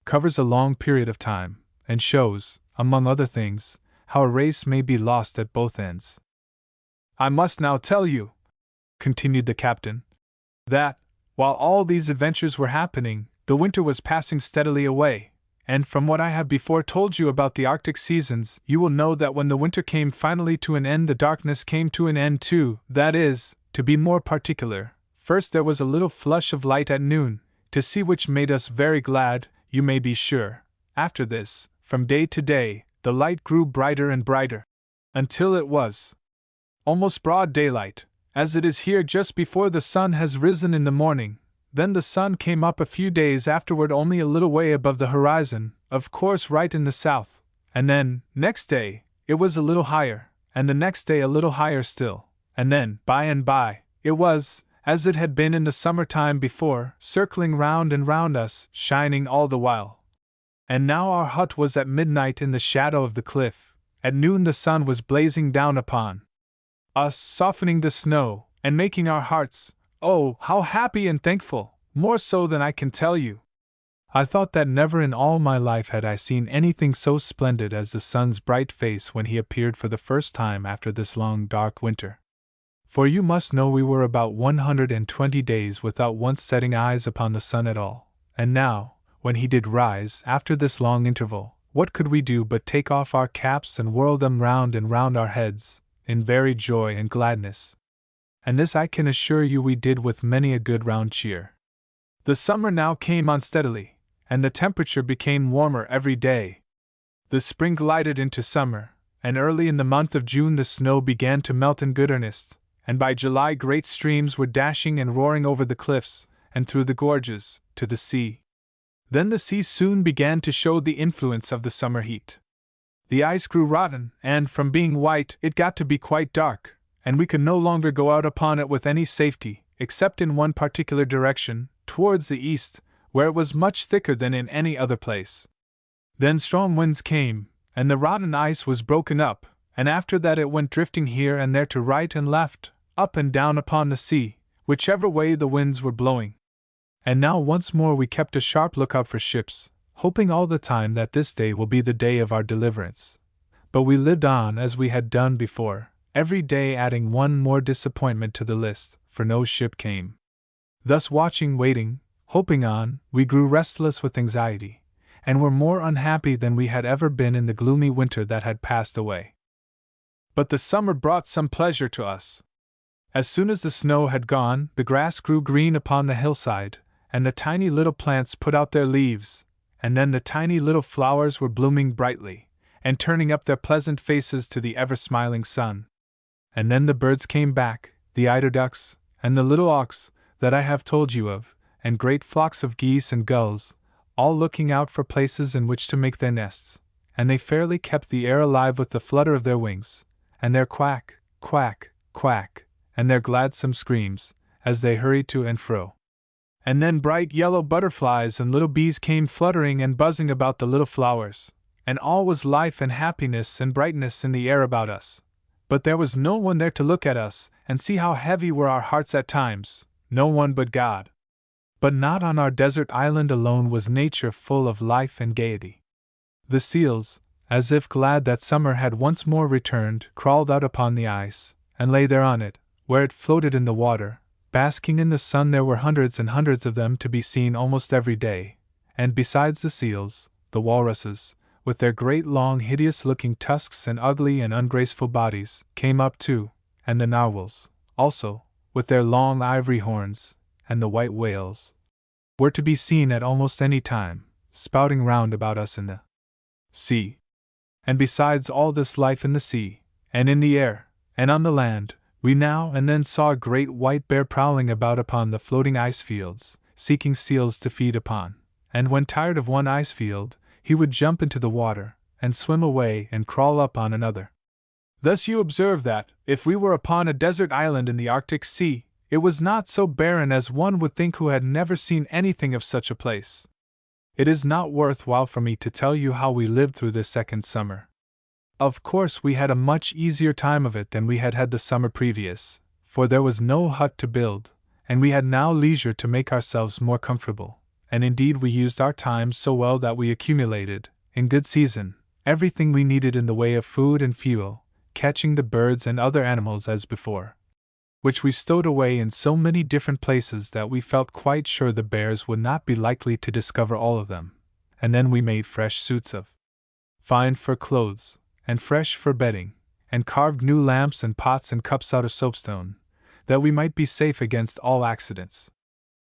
covers a long period of time, and shows, among other things, how a race may be lost at both ends. I must now tell you, continued the captain, that, while all these adventures were happening, the winter was passing steadily away, and from what I have before told you about the Arctic seasons, you will know that when the winter came finally to an end, the darkness came to an end too. That is, to be more particular, first there was a little flush of light at noon, to see which made us very glad, you may be sure. After this, from day to day, the light grew brighter and brighter, until it was almost broad daylight, as it is here just before the sun has risen in the morning. Then the sun came up a few days afterward only a little way above the horizon, of course right in the south, and then, next day, it was a little higher, and the next day a little higher still, and then, by and by, it was, as it had been in the summer-time before, circling round and round us, shining all the while. And now our hut was at midnight in the shadow of the cliff, at noon the sun was blazing down upon us, softening the snow, and making our hearts, oh, how happy and thankful, more so than I can tell you. I thought that never in all my life had I seen anything so splendid as the sun's bright face when he appeared for the first time after this long dark winter. For you must know we were about 120 days without once setting eyes upon the sun at all, and now, when he did rise after this long interval, what could we do but take off our caps and whirl them round and round our heads, in very joy and gladness. And this I can assure you we did with many a good round cheer. The summer now came on steadily, and the temperature became warmer every day. The spring glided into summer, and early in the month of June the snow began to melt in good earnest, and by July great streams were dashing and roaring over the cliffs, and through the gorges, to the sea. Then the sea soon began to show the influence of the summer heat. The ice grew rotten, and from being white it got to be quite dark, and we could no longer go out upon it with any safety, except in one particular direction, towards the east, where it was much thicker than in any other place. Then strong winds came, and the rotten ice was broken up, and after that it went drifting here and there to right and left, up and down upon the sea, whichever way the winds were blowing. And now once more we kept a sharp lookout for ships, hoping all the time that this day will be the day of our deliverance. But we lived on as we had done before, every day adding one more disappointment to the list, for no ship came. Thus watching, waiting, hoping on, we grew restless with anxiety, and were more unhappy than we had ever been in the gloomy winter that had passed away. But the summer brought some pleasure to us. As soon as the snow had gone, the grass grew green upon the hillside, and the tiny little plants put out their leaves, and then the tiny little flowers were blooming brightly, and turning up their pleasant faces to the ever-smiling sun. And then the birds came back, the eider ducks, and the little auks that I have told you of, and great flocks of geese and gulls, all looking out for places in which to make their nests, and they fairly kept the air alive with the flutter of their wings, and their quack, quack, quack, and their gladsome screams, as they hurried to and fro. And then bright yellow butterflies and little bees came fluttering and buzzing about the little flowers, and all was life and happiness and brightness in the air about us. But there was no one there to look at us and see how heavy were our hearts at times, no one but God. But not on our desert island alone was nature full of life and gaiety. The seals, as if glad that summer had once more returned, crawled out upon the ice, and lay there on it, where it floated in the water, basking in the sun. There were hundreds and hundreds of them to be seen almost every day, and besides the seals, the walruses, with their great long hideous-looking tusks and ugly and ungraceful bodies, came up too, and the narwhals, also, with their long ivory horns, and the white whales, were to be seen at almost any time, spouting round about us in the sea. And besides all this life in the sea, and in the air, and on the land, we now and then saw a great white bear prowling about upon the floating ice fields, seeking seals to feed upon, and when tired of one ice field, he would jump into the water, and swim away and crawl up on another. Thus you observe that, if we were upon a desert island in the Arctic Sea, it was not so barren as one would think who had never seen anything of such a place. It is not worth while for me to tell you how we lived through this second summer. Of course we had a much easier time of it than we had had the summer previous, for there was no hut to build, and we had now leisure to make ourselves more comfortable, and indeed we used our time so well that we accumulated, in good season, everything we needed in the way of food and fuel, catching the birds and other animals as before, which we stowed away in so many different places that we felt quite sure the bears would not be likely to discover all of them, and then we made fresh suits of fine fur clothes, and fresh fur bedding, and carved new lamps and pots and cups out of soapstone, that we might be safe against all accidents.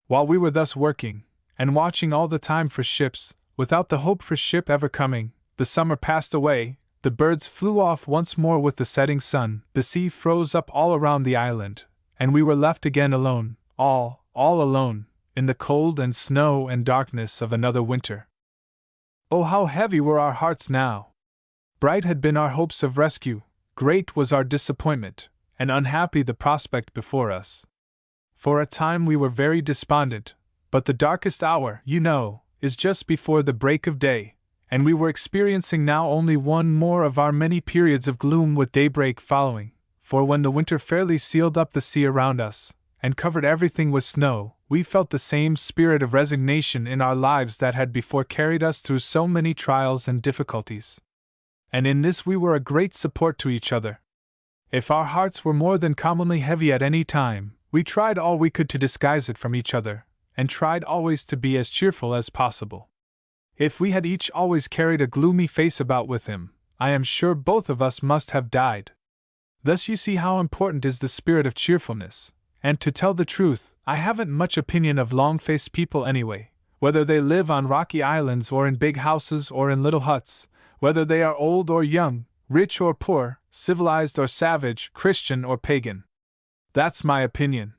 While we were thus working, and watching all the time for ships, without the hope for ship ever coming, the summer passed away, the birds flew off once more with the setting sun, the sea froze up all around the island, and we were left again alone, all alone, in the cold and snow and darkness of another winter. Oh, how heavy were our hearts now! Bright had been our hopes of rescue, great was our disappointment, and unhappy the prospect before us. For a time we were very despondent, but the darkest hour, you know, is just before the break of day, and we were experiencing now only one more of our many periods of gloom with daybreak following, for when the winter fairly sealed up the sea around us, and covered everything with snow, we felt the same spirit of resignation in our lives that had before carried us through so many trials and difficulties. And in this we were a great support to each other. If our hearts were more than commonly heavy at any time, we tried all we could to disguise it from each other, and tried always to be as cheerful as possible. If we had each always carried a gloomy face about with him, I am sure both of us must have died. Thus you see how important is the spirit of cheerfulness, and to tell the truth, I haven't much opinion of long-faced people anyway, whether they live on rocky islands or in big houses or in little huts, whether they are old or young, rich or poor, civilized or savage, Christian or pagan. That's my opinion.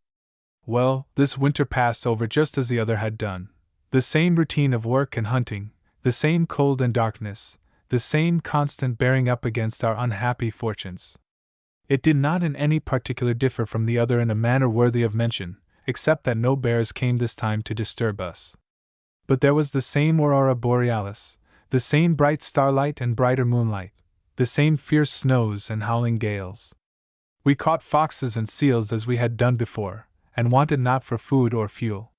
Well, this winter passed over just as the other had done. The same routine of work and hunting, the same cold and darkness, the same constant bearing up against our unhappy fortunes. It did not in any particular differ from the other in a manner worthy of mention, except that no bears came this time to disturb us. But there was the same aurora borealis, the same bright starlight and brighter moonlight, the same fierce snows and howling gales. We caught foxes and seals as we had done before, and wanted not for food or fuel.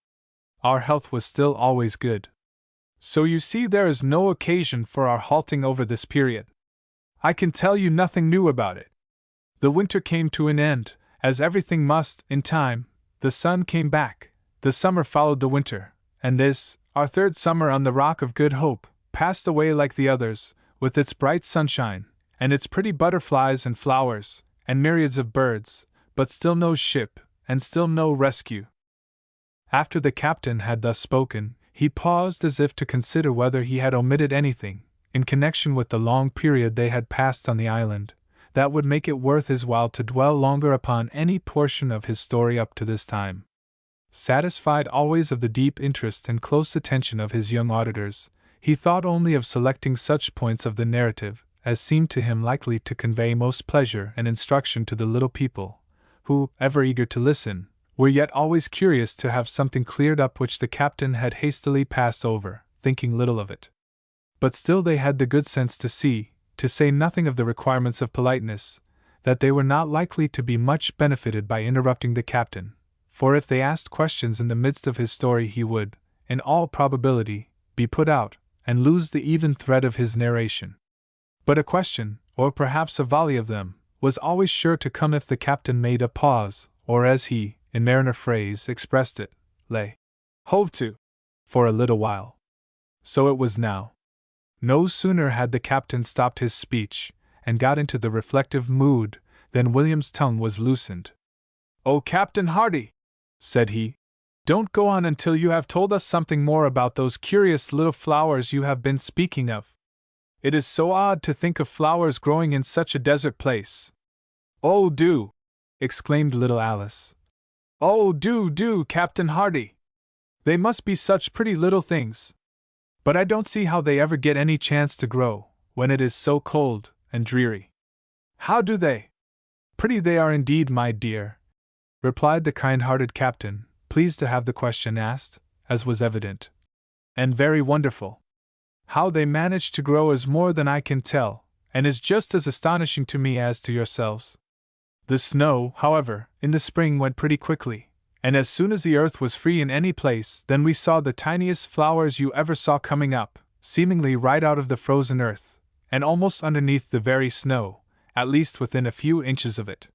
Our health was still always good. So you see there is no occasion for our halting over this period. I can tell you nothing new about it. The winter came to an end, as everything must, in time. The sun came back, the summer followed the winter, and this, our third summer on the Rock of Good Hope, passed away like the others, with its bright sunshine, and its pretty butterflies and flowers, and myriads of birds, but still no ship, and still no rescue. After the captain had thus spoken, he paused as if to consider whether he had omitted anything, in connection with the long period they had passed on the island, that would make it worth his while to dwell longer upon any portion of his story up to this time. Satisfied always of the deep interest and close attention of his young auditors, he thought only of selecting such points of the narrative as seemed to him likely to convey most pleasure and instruction to the little people, who, ever eager to listen, were yet always curious to have something cleared up which the captain had hastily passed over, thinking little of it. But still they had the good sense to see, to say nothing of the requirements of politeness, that they were not likely to be much benefited by interrupting the captain, for if they asked questions in the midst of his story he would, in all probability, be put out, and lose the even thread of his narration. But a question, or perhaps a volley of them, was always sure to come if the captain made a pause, or as he, in mariner phrase, expressed it, lay hove to, for a little while. So it was now. No sooner had the captain stopped his speech, and got into the reflective mood, than William's tongue was loosened. "Oh, Captain Hardy," said he, "don't go on until you have told us something more about those curious little flowers you have been speaking of. It is so odd to think of flowers growing in such a desert place." "Oh, do!" exclaimed little Alice. "Oh, do, Captain Hardy! They must be such pretty little things. But I don't see how they ever get any chance to grow, when it is so cold and dreary." "How do they?" "Pretty they are indeed, my dear," replied the kind-hearted captain, pleased to have the question asked, as was evident. "And very wonderful. How they manage to grow is more than I can tell, and is just as astonishing to me as to yourselves. The snow, however, in the spring went pretty quickly, and as soon as the earth was free in any place, then we saw the tiniest flowers you ever saw coming up, seemingly right out of the frozen earth, and almost underneath the very snow, at least within a few inches of it.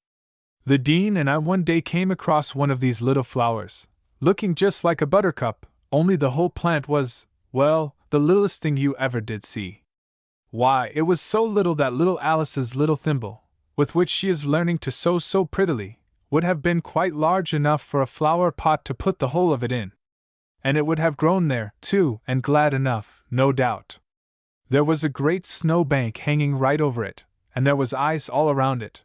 The Dean and I one day came across one of these little flowers, looking just like a buttercup, only the whole plant was, well, the littlest thing you ever did see. Why, it was so little that little Alice's little thimble, with which she is learning to sew so prettily, would have been quite large enough for a flower pot to put the whole of it in. And it would have grown there, too, and glad enough, no doubt. There was a great snow bank hanging right over it, and there was ice all around it.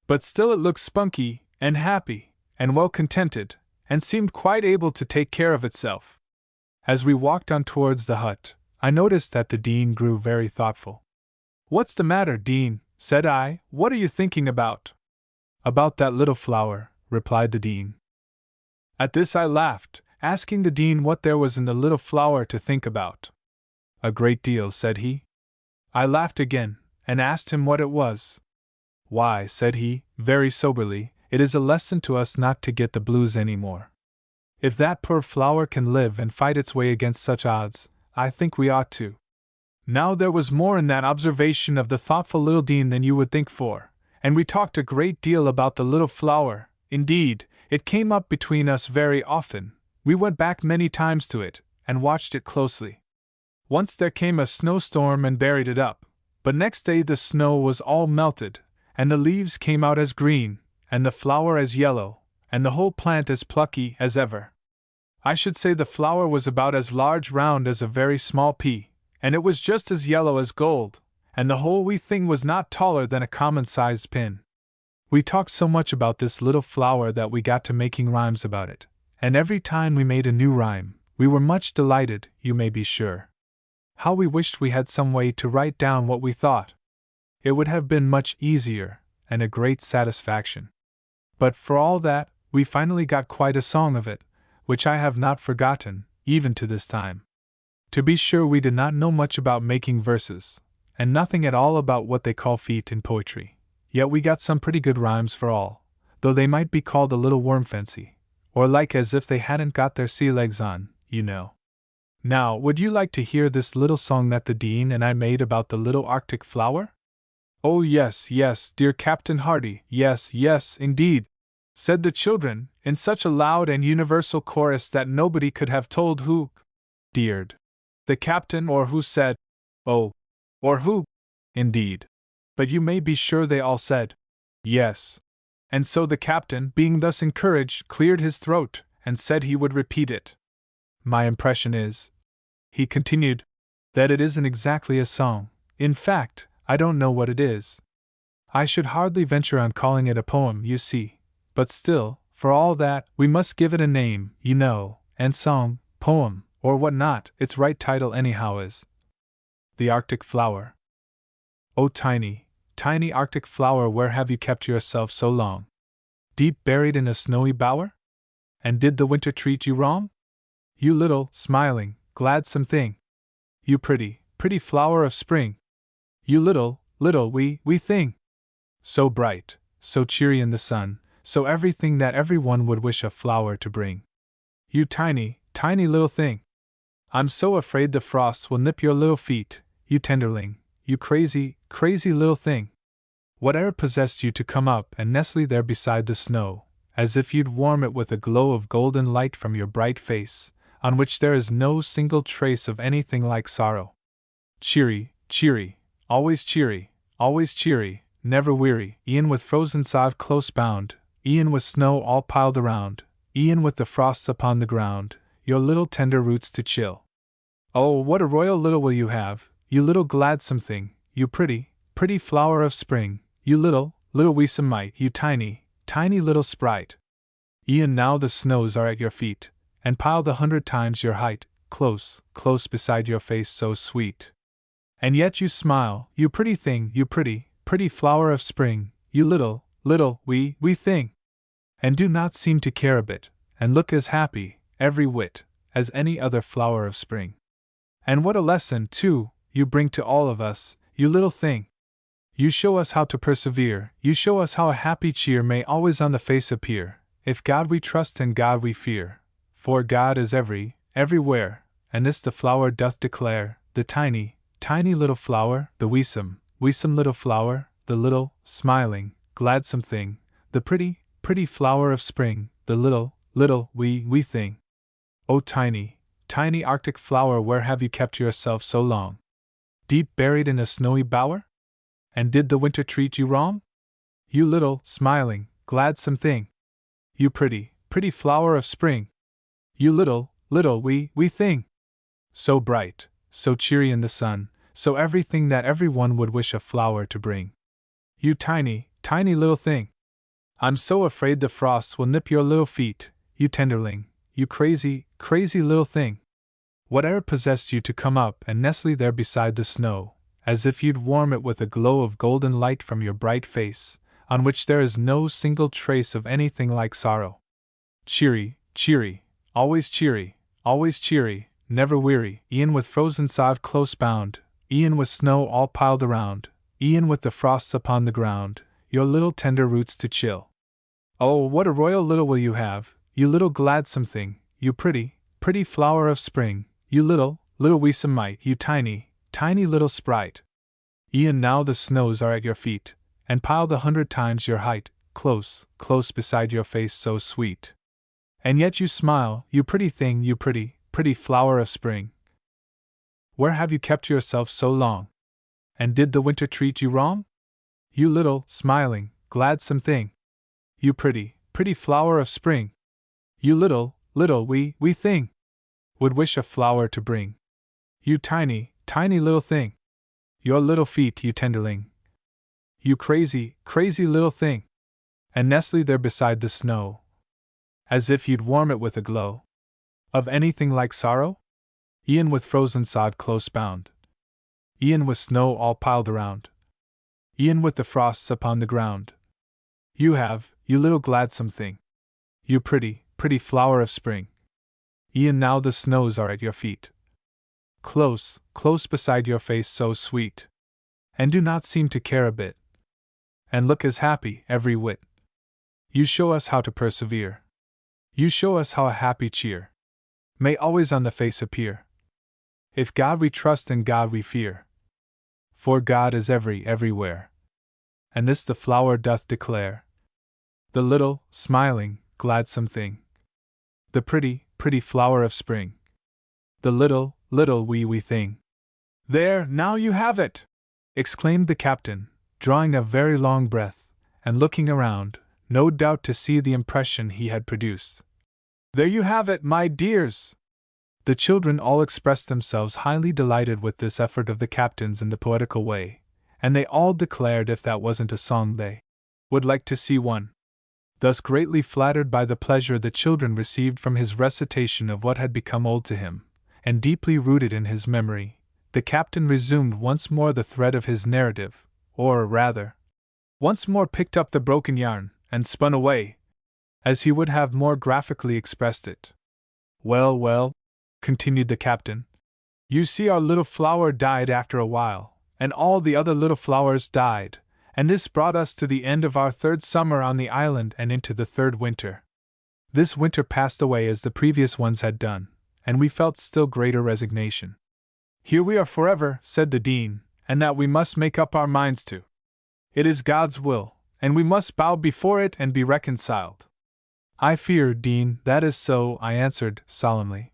But still it looked spunky, and happy, and well contented, and seemed quite able to take care of itself. As we walked on towards the hut, I noticed that the Dean grew very thoughtful. "What's the matter, Dean?" said I. "What are you thinking about?" "About that little flower," replied the Dean. At this I laughed, asking the Dean what there was in the little flower to think about. "A great deal," said he. I laughed again, and asked him what it was. "Why," said he, very soberly, "it is a lesson to us not to get the blues any more. If that poor flower can live and fight its way against such odds, I think we ought to." Now there was more in that observation of the thoughtful little Dean than you would think for, and we talked a great deal about the little flower. Indeed, it came up between us very often. We went back many times to it, and watched it closely. Once there came a snowstorm and buried it up, but next day the snow was all melted, and the leaves came out as green, and the flower as yellow, and the whole plant as plucky as ever. I should say the flower was about as large round as a very small pea, and it was just as yellow as gold, and the whole wee thing was not taller than a common-sized pin. We talked so much about this little flower that we got to making rhymes about it, and every time we made a new rhyme, we were much delighted, you may be sure. How we wished we had some way to write down what we thought! It would have been much easier, and a great satisfaction. But for all that, we finally got quite a song of it, which I have not forgotten, even to this time. To be sure, we did not know much about making verses, and nothing at all about what they call feet in poetry, yet we got some pretty good rhymes for all, though they might be called a little worm fancy, or like as if they hadn't got their sea legs on, you know. Now, would you like to hear this little song that the Dean and I made about the little Arctic flower? Oh, yes, yes, dear Captain Hardy, yes, yes, indeed, said the children, in such a loud and universal chorus that nobody could have told who deared the captain or who said, oh, or who, indeed. But you may be sure they all said, yes. And so the captain, being thus encouraged, cleared his throat and said he would repeat it. My impression is, he continued, that it isn't exactly a song. In fact, I don't know what it is. I should hardly venture on calling it a poem, you see. But still, for all that, we must give it a name, you know, and song, poem, or what not, its right title anyhow is The Arctic Flower. Oh, tiny, tiny Arctic flower, where have you kept yourself so long? Deep buried in a snowy bower? And did the winter treat you wrong? You little, smiling, gladsome thing. You pretty, pretty flower of spring. You little, little wee thing. So bright, so cheery in the sun, so everything that everyone would wish a flower to bring. You tiny, tiny little thing. I'm so afraid the frosts will nip your little feet, you tenderling, you crazy, crazy little thing. Whatever possessed you to come up and nestle there beside the snow, as if you'd warm it with a glow of golden light from your bright face, on which there is no single trace of anything like sorrow. Cheery, cheery, always cheery, never weary, e'en with frozen sod close bound, e'en with snow all piled around, e'en with the frosts upon the ground, your little tender roots to chill. Oh, what a royal little will you have, you little gladsome thing, you pretty, pretty flower of spring, you little, little weesome mite, you tiny, tiny little sprite. E'en now the snows are at your feet, and piled 100 times your height, close, close beside your face so sweet. And yet you smile, you pretty thing, you pretty, pretty flower of spring, you little, little wee thing. And do not seem to care a bit, and look as happy, every whit, as any other flower of spring. And what a lesson, too, you bring to all of us, you little thing. You show us how to persevere, you show us how a happy cheer may always on the face appear, if God we trust and God we fear. For God is everywhere, and this the flower doth declare, the tiny, tiny little flower, the weesome little flower, the little, smiling, gladsome thing, the pretty, pretty flower of spring, the little, little wee thing. Oh, tiny, tiny Arctic flower, where have you kept yourself so long? Deep buried in a snowy bower? And did the winter treat you wrong? You little, smiling, gladsome thing. You pretty, pretty flower of spring. You little, little wee thing. So bright, so cheery in the sun, so everything that everyone would wish a flower to bring. You tiny, tiny little thing. I'm so afraid the frosts will nip your little feet, you tenderling, you crazy, crazy little thing. Whatever possessed you to come up and nestle there beside the snow, as if you'd warm it with a glow of golden light from your bright face, on which there is no single trace of anything like sorrow. Cheery, cheery, always cheery, never weary, e'en with frozen sod close bound, e'en with snow all piled around, e'en with the frosts upon the ground, your little tender roots to chill. Oh, what a royal little will you have, you little gladsome thing, you pretty, pretty flower of spring, you little, little weesome mite, you tiny, tiny little sprite. E'en now the snows are at your feet, and piled 100 times your height, close, close beside your face so sweet. And yet you smile, you pretty thing, you pretty, pretty flower of spring. Where have you kept yourself so long? And did the winter treat you wrong? You little, smiling, gladsome thing. You pretty, pretty flower of spring. You little, little wee thing. Would wish a flower to bring. You tiny, tiny little thing. Your little feet, you tenderling. You crazy, crazy little thing. And nestle there beside the snow, as if you'd warm it with a glow of anything like sorrow? E'en with frozen sod close bound, e'en with snow all piled around, e'en with the frosts upon the ground. You have, you little gladsome thing. You pretty, pretty flower of spring. E'en now the snows are at your feet, close, close beside your face so sweet. And do not seem to care a bit, and look as happy, every whit. You show us how to persevere. You show us how a happy cheer may always on the face appear, if God we trust and God we fear. For God is everywhere, and this the flower doth declare. The little, smiling, gladsome thing. The pretty, pretty flower of spring. The little, little wee thing. There, now you have it! Exclaimed the captain, drawing a very long breath, and looking around, no doubt to see the impression he had produced. There you have it, my dears! The children all expressed themselves highly delighted with this effort of the captain's in the poetical way, and they all declared if that wasn't a song they would like to see one. Thus greatly flattered by the pleasure the children received from his recitation of what had become old to him, and deeply rooted in his memory, the captain resumed once more the thread of his narrative, or, rather, once more picked up the broken yarn, and spun away, as he would have more graphically expressed it. Well, continued the captain, you see our little flower died after a while, and all the other little flowers died, and this brought us to the end of our third summer on the island and into the third winter. This winter passed away as the previous ones had done, and we felt still greater resignation. Here we are forever, said the dean, and that we must make up our minds to. It is God's will, and we must bow before it and be reconciled. I fear, Dean, that is so, I answered solemnly.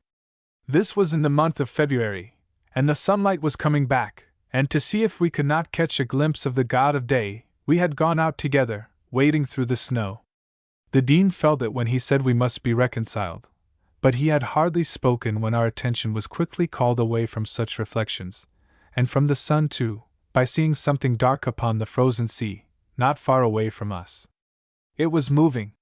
This was in the month of February, and the sunlight was coming back, and to see if we could not catch a glimpse of the God of day, we had gone out together, wading through the snow. The dean felt it when he said we must be reconciled, but he had hardly spoken when our attention was quickly called away from such reflections, and from the sun too, by seeing something dark upon the frozen sea, not far away from us. It was moving.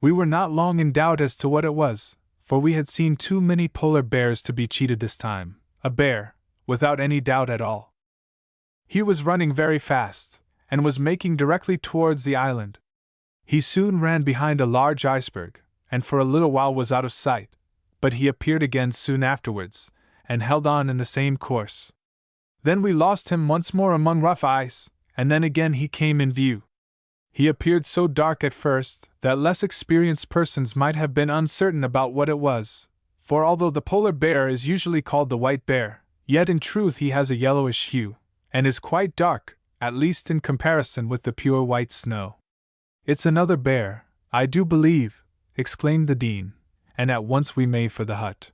We were not long in doubt as to what it was, for we had seen too many polar bears to be cheated this time. A bear, without any doubt at all. He was running very fast, and was making directly towards the island. He soon ran behind a large iceberg, and for a little while was out of sight, but he appeared again soon afterwards, and held on in the same course. Then we lost him once more among rough ice, and then again he came in view. He appeared so dark at first that less experienced persons might have been uncertain about what it was, for although the polar bear is usually called the white bear, yet in truth he has a yellowish hue, and is quite dark, at least in comparison with the pure white snow. It's another bear, I do believe, exclaimed the dean, and at once we made for the hut.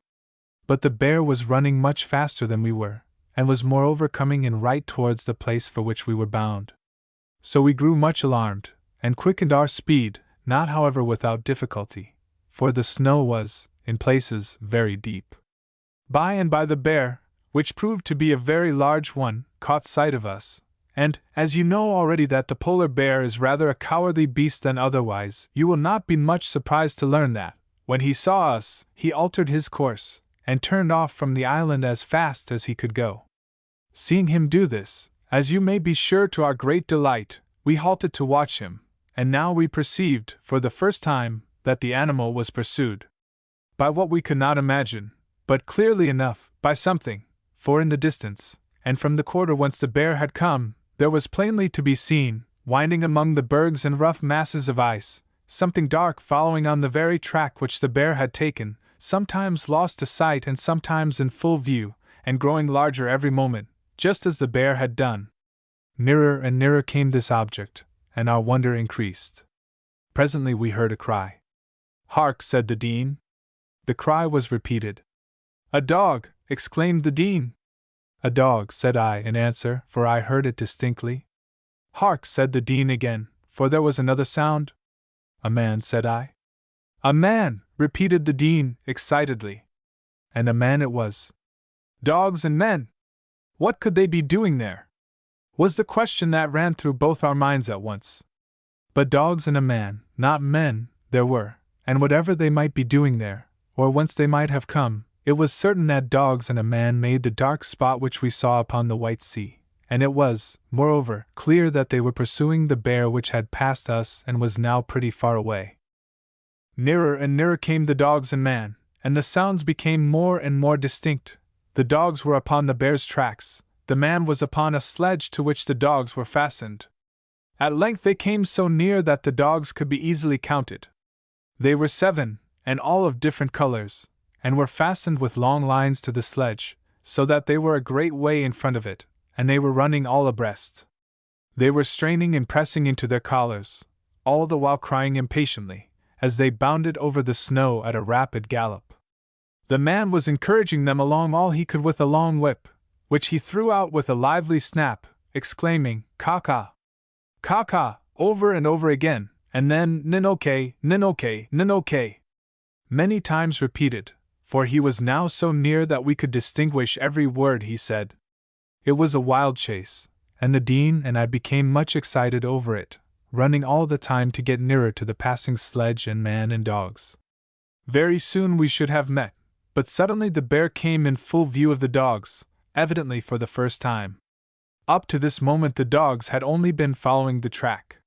But the bear was running much faster than we were, and was moreover coming in right towards the place for which we were bound. So we grew much alarmed, and quickened our speed, not however without difficulty, for the snow was, in places, very deep. By and by the bear, which proved to be a very large one, caught sight of us, and, as you know already that the polar bear is rather a cowardly beast than otherwise, you will not be much surprised to learn that, when he saw us, he altered his course, and turned off from the island as fast as he could go. Seeing him do this, as you may be sure to our great delight, we halted to watch him, and now we perceived, for the first time, that the animal was pursued. By what we could not imagine, but clearly enough, by something, for in the distance, and from the quarter whence the bear had come, there was plainly to be seen, winding among the bergs and rough masses of ice, something dark following on the very track which the bear had taken, sometimes lost to sight and sometimes in full view, and growing larger every moment, just as the bear had done. Nearer and nearer came this object, and our wonder increased. Presently we heard a cry. "Hark!" said the dean. The cry was repeated. "A dog!" exclaimed the dean. "A dog," said I in answer, for I heard it distinctly. "Hark!" said the dean again, for there was another sound. "A man," said I. "A man!" repeated the dean, excitedly. And a man it was. Dogs and men! What could they be doing there? Was the question that ran through both our minds at once. But dogs and a man, not men, there were, and whatever they might be doing there, or whence they might have come, it was certain that dogs and a man made the dark spot which we saw upon the white sea, and it was, moreover, clear that they were pursuing the bear which had passed us and was now pretty far away. Nearer and nearer came the dogs and man, and the sounds became more and more distinct. The dogs were upon the bear's tracks, the man was upon a sledge to which the dogs were fastened. At length they came so near that the dogs could be easily counted. They were 7, and all of different colors, and were fastened with long lines to the sledge, so that they were a great way in front of it, and they were running all abreast. They were straining and pressing into their collars, all the while crying impatiently, as they bounded over the snow at a rapid gallop. The man was encouraging them along all he could with a long whip, which he threw out with a lively snap, exclaiming, "Ka-ka! Ka-ka!" over and over again, and then, "Ninoke, Ninoke, Ninoke!" many times repeated, for he was now so near that we could distinguish every word he said. It was a wild chase, and the Dean and I became much excited over it, running all the time to get nearer to the passing sledge and man and dogs. Very soon we should have met, but suddenly the bear came in full view of the dogs, evidently for the first time. Up to this moment the dogs had only been following the track.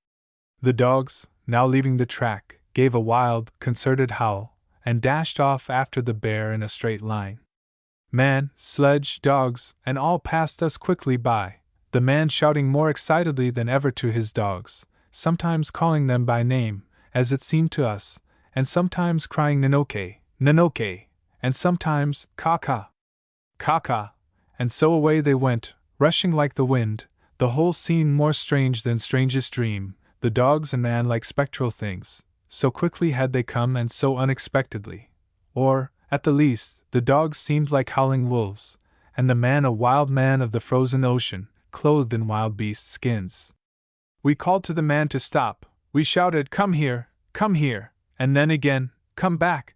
The dogs, now leaving the track, gave a wild, concerted howl, and dashed off after the bear in a straight line. Man, sledge, dogs, and all passed us quickly by, the man shouting more excitedly than ever to his dogs, sometimes calling them by name, as it seemed to us, and sometimes crying "Ninoke, Ninoke," and sometimes "Ka-ka, Ka-ka," and so away they went, rushing like the wind, the whole scene more strange than strangest dream, the dogs and man like spectral things, so quickly had they come and so unexpectedly. Or, at the least, the dogs seemed like howling wolves, and the man a wild man of the frozen ocean, clothed in wild beast skins. We called to the man to stop, we shouted, "Come here," and then again, come back,"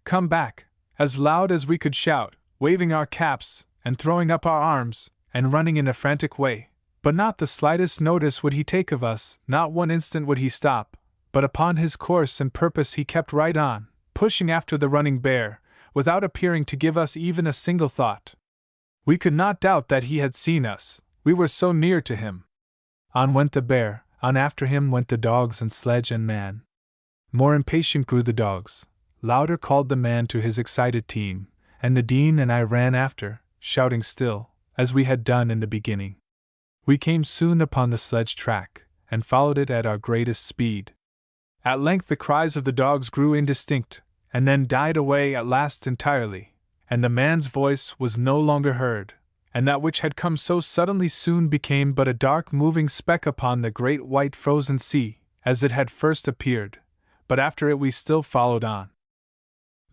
as loud as we could shout, waving our caps, and throwing up our arms, and running in a frantic way, but not the slightest notice would he take of us, not one instant would he stop, but upon his course and purpose he kept right on, pushing after the running bear, without appearing to give us even a single thought. We could not doubt that he had seen us, we were so near to him. On went the bear, on after him went the dogs and sledge and man. More impatient grew the dogs, louder called the man to his excited team, and the Dean and I ran after, shouting still, as we had done in the beginning. We came soon upon the sledge track, and followed it at our greatest speed. At length the cries of the dogs grew indistinct, and then died away at last entirely, and the man's voice was no longer heard, and that which had come so suddenly soon became but a dark moving speck upon the great white frozen sea, as it had first appeared, but after it we still followed on.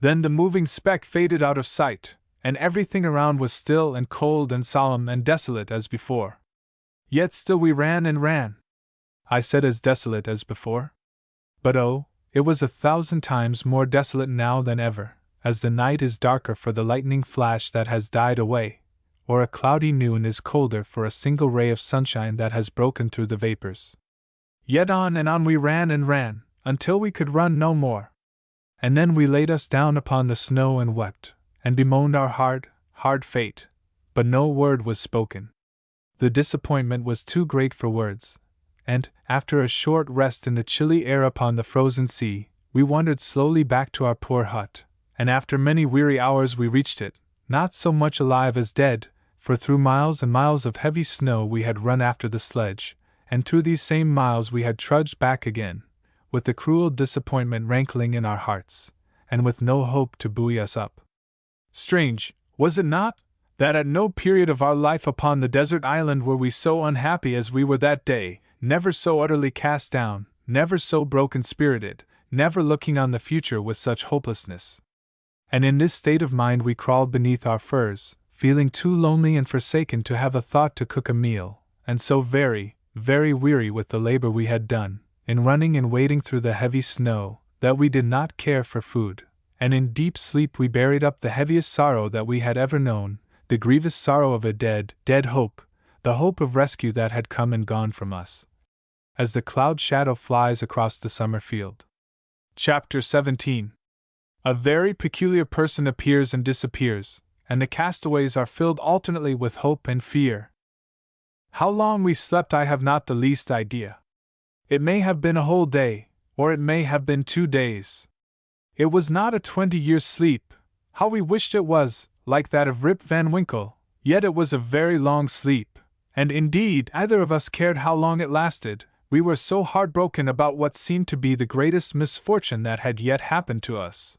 Then the moving speck faded out of sight, and everything around was still and cold and solemn and desolate as before. Yet still we ran and ran. I said as desolate as before? But oh, it was 1,000 times more desolate now than ever, as the night is darker for the lightning flash that has died away, or a cloudy noon is colder for a single ray of sunshine that has broken through the vapors. Yet on and on we ran and ran, until we could run no more. And then we laid us down upon the snow and wept, and bemoaned our hard, hard fate, but no word was spoken. The disappointment was too great for words, and, after a short rest in the chilly air upon the frozen sea, we wandered slowly back to our poor hut, and after many weary hours we reached it, not so much alive as dead, for through miles and miles of heavy snow we had run after the sledge, and through these same miles we had trudged back again, with the cruel disappointment rankling in our hearts, and with no hope to buoy us up. Strange, was it not, that at no period of our life upon the desert island were we so unhappy as we were that day, never so utterly cast down, never so broken-spirited, never looking on the future with such hopelessness. And in this state of mind we crawled beneath our furs, feeling too lonely and forsaken to have a thought to cook a meal, and so very, very weary with the labor we had done, in running and wading through the heavy snow, that we did not care for food, and in deep sleep we buried up the heaviest sorrow that we had ever known, the grievous sorrow of a dead hope, the hope of rescue that had come and gone from us, as the cloud shadow flies across the summer field. Chapter 17. A very peculiar person appears and disappears, and the castaways are filled alternately with hope and fear. How long we slept I have not the least idea. It may have been a whole day, or it may have been 2 days. It was not a 20-year sleep. How we wished it was, like that of Rip Van Winkle, yet it was a very long sleep, and indeed either of us cared how long it lasted, we were so heartbroken about what seemed to be the greatest misfortune that had yet happened to us.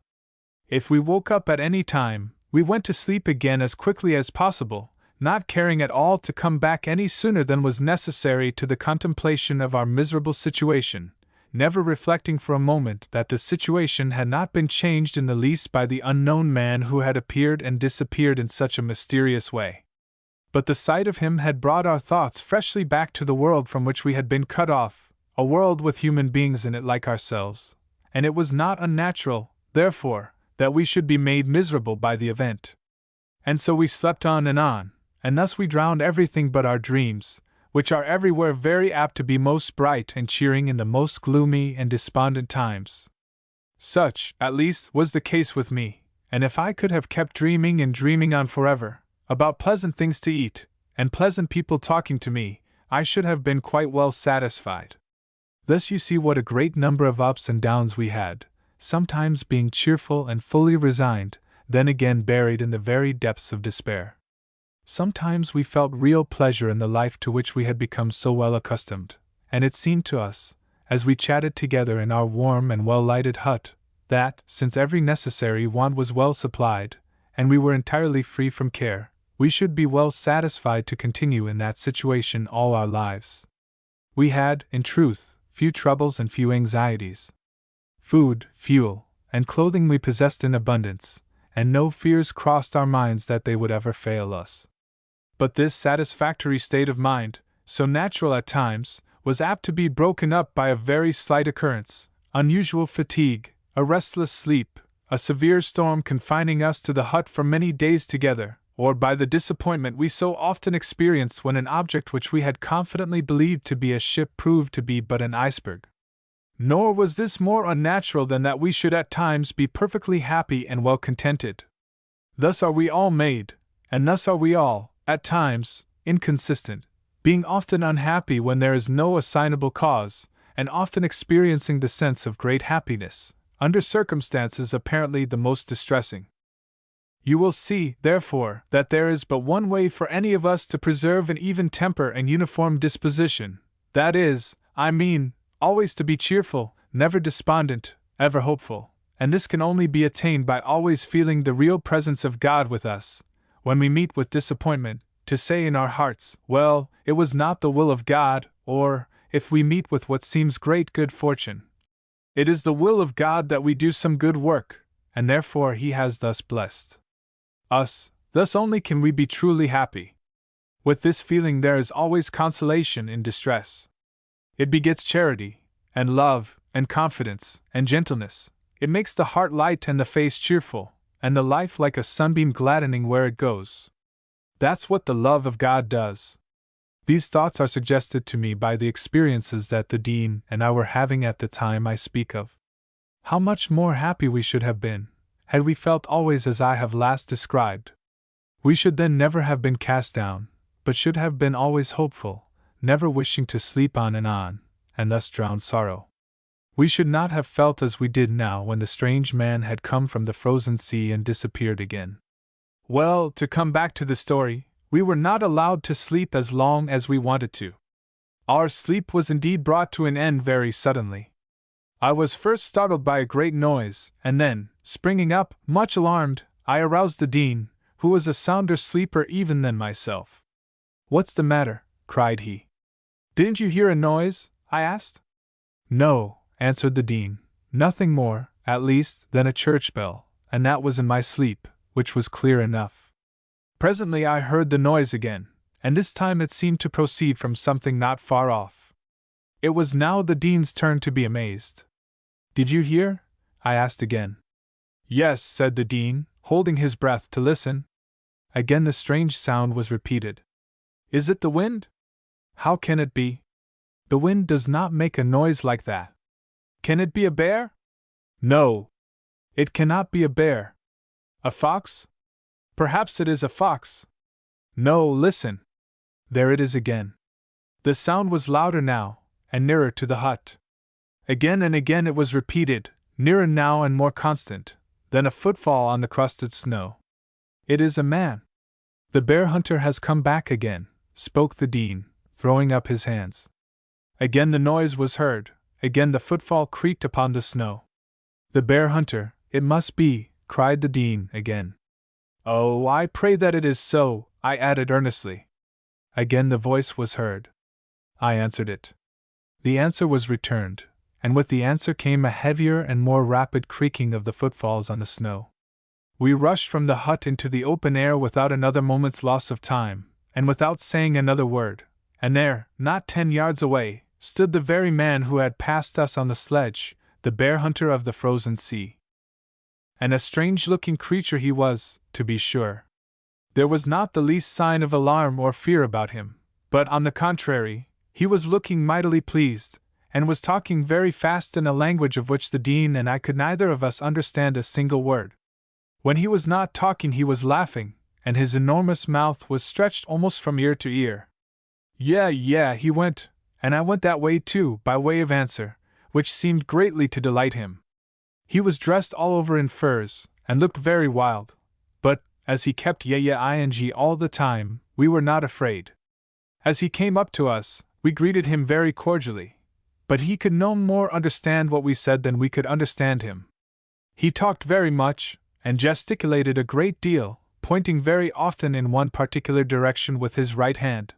If we woke up at any time, we went to sleep again as quickly as possible, not caring at all to come back any sooner than was necessary to the contemplation of our miserable situation, never reflecting for a moment that the situation had not been changed in the least by the unknown man who had appeared and disappeared in such a mysterious way. But the sight of him had brought our thoughts freshly back to the world from which we had been cut off, a world with human beings in it like ourselves, and it was not unnatural, therefore, that we should be made miserable by the event. And so we slept on, and thus we drowned everything but our dreams, which are everywhere very apt to be most bright and cheering in the most gloomy and despondent times. Such, at least, was the case with me, and if I could have kept dreaming and dreaming on forever, about pleasant things to eat, and pleasant people talking to me, I should have been quite well satisfied. Thus you see what a great number of ups and downs we had, sometimes being cheerful and fully resigned, then again buried in the very depths of despair. Sometimes we felt real pleasure in the life to which we had become so well accustomed, and it seemed to us, as we chatted together in our warm and well-lighted hut, that, since every necessary want was well supplied, and we were entirely free from care, we should be well satisfied to continue in that situation all our lives. We had, in truth, few troubles and few anxieties. Food, fuel, and clothing we possessed in abundance, and no fears crossed our minds that they would ever fail us. But this satisfactory state of mind, so natural at times, was apt to be broken up by a very slight occurrence, unusual fatigue, a restless sleep, a severe storm confining us to the hut for many days together, or by the disappointment we so often experienced when an object which we had confidently believed to be a ship proved to be but an iceberg. Nor was this more unnatural than that we should at times be perfectly happy and well contented. Thus are we all made, and thus are we all, at times, inconsistent, being often unhappy when there is no assignable cause, and often experiencing the sense of great happiness, under circumstances apparently the most distressing. You will see, therefore, that there is but one way for any of us to preserve an even temper and uniform disposition, that is, always to be cheerful, never despondent, ever hopeful, and this can only be attained by always feeling the real presence of God with us. When we meet with disappointment, to say in our hearts, well, it was not the will of God, or, if we meet with what seems great good fortune, it is the will of God that we do some good work, and therefore He has thus blessed us. Thus only can we be truly happy. With this feeling there is always consolation in distress. It begets charity, and love, and confidence, and gentleness. It makes the heart light and the face cheerful, and the life like a sunbeam gladdening where it goes. That's what the love of God does. These thoughts are suggested to me by the experiences that the Dean and I were having at the time I speak of. How much more happy we should have been, had we felt always as I have last described. We should then never have been cast down, but should have been always hopeful, never wishing to sleep on, and thus drown sorrow. We should not have felt as we did now when the strange man had come from the frozen sea and disappeared again. Well, to come back to the story, we were not allowed to sleep as long as we wanted to. Our sleep was indeed brought to an end very suddenly. I was first startled by a great noise, and then, springing up, much alarmed, I aroused the Dean, who was a sounder sleeper even than myself. "What's the matter?" cried he. "Didn't you hear a noise?" I asked. "No," answered the Dean, "nothing more, at least, than a church bell, and that was in my sleep, which was clear enough. Presently I heard the noise again, and this time it seemed to proceed from something not far off." It was now the Dean's turn to be amazed. "Did you hear?" I asked again. "Yes," said the Dean, holding his breath to listen. Again the strange sound was repeated. "Is it the wind?" "How can it be? The wind does not make a noise like that." "Can it be a bear?" "No. It cannot be a bear." "A fox?" "Perhaps it is a fox." "No, listen. There it is again." The sound was louder now, and nearer to the hut. Again and again it was repeated, nearer now and more constant, then a footfall on the crusted snow. "It is a man. The bear hunter has come back again," spoke the Dean, throwing up his hands. Again the noise was heard, again the footfall creaked upon the snow. "The bear hunter, it must be," cried the Dean again. "Oh, I pray that it is so," I added earnestly. Again the voice was heard. I answered it. The answer was returned, and with the answer came a heavier and more rapid creaking of the footfalls on the snow. We rushed from the hut into the open air without another moment's loss of time, and without saying another word, and there, not 10 yards away, stood the very man who had passed us on the sledge, the bear hunter of the frozen sea. And a strange-looking creature he was, to be sure. There was not the least sign of alarm or fear about him, but, on the contrary, he was looking mightily pleased, and was talking very fast in a language of which the Dean and I could neither of us understand a single word. When he was not talking he was laughing, and his enormous mouth was stretched almost from ear to ear. Yeah, he went, and I went that way too, by way of answer, which seemed greatly to delight him. He was dressed all over in furs, and looked very wild, but, as he kept ing all the time, we were not afraid. As he came up to us, we greeted him very cordially, but he could no more understand what we said than we could understand him. He talked very much, and gesticulated a great deal, pointing very often in one particular direction with his right hand.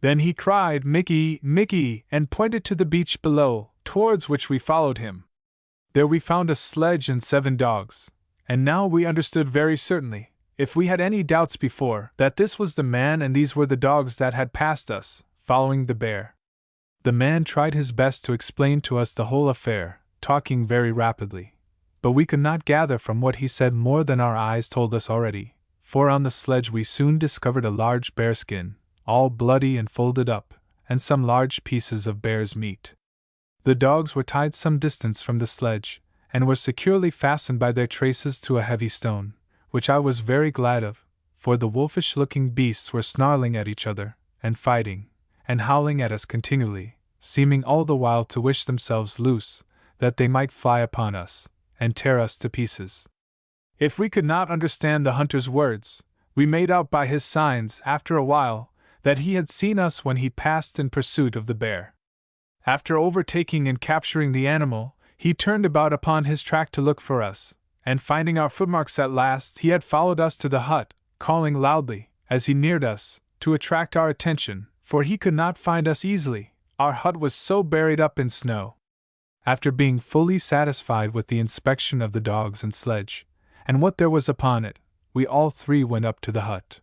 Then he cried, "Mickey, Mickey," and pointed to the beach below, towards which we followed him. There we found a sledge and 7 dogs, and now we understood very certainly, if we had any doubts before, that this was the man and these were the dogs that had passed us, following the bear. The man tried his best to explain to us the whole affair, talking very rapidly, but we could not gather from what he said more than our eyes told us already, for on the sledge we soon discovered a large bearskin, all bloody and folded up, and some large pieces of bear's meat. The dogs were tied some distance from the sledge, and were securely fastened by their traces to a heavy stone, which I was very glad of, for the wolfish-looking beasts were snarling at each other, and fighting, and howling at us continually, seeming all the while to wish themselves loose, that they might fly upon us, and tear us to pieces. If we could not understand the hunter's words, we made out by his signs, after a while, that he had seen us when he passed in pursuit of the bear. After overtaking and capturing the animal, he turned about upon his track to look for us, and finding our footmarks at last, he had followed us to the hut, calling loudly, as he neared us, to attract our attention, for he could not find us easily, our hut was so buried up in snow. After being fully satisfied with the inspection of the dogs and sledge, and what there was upon it, we all 3 went up to the hut.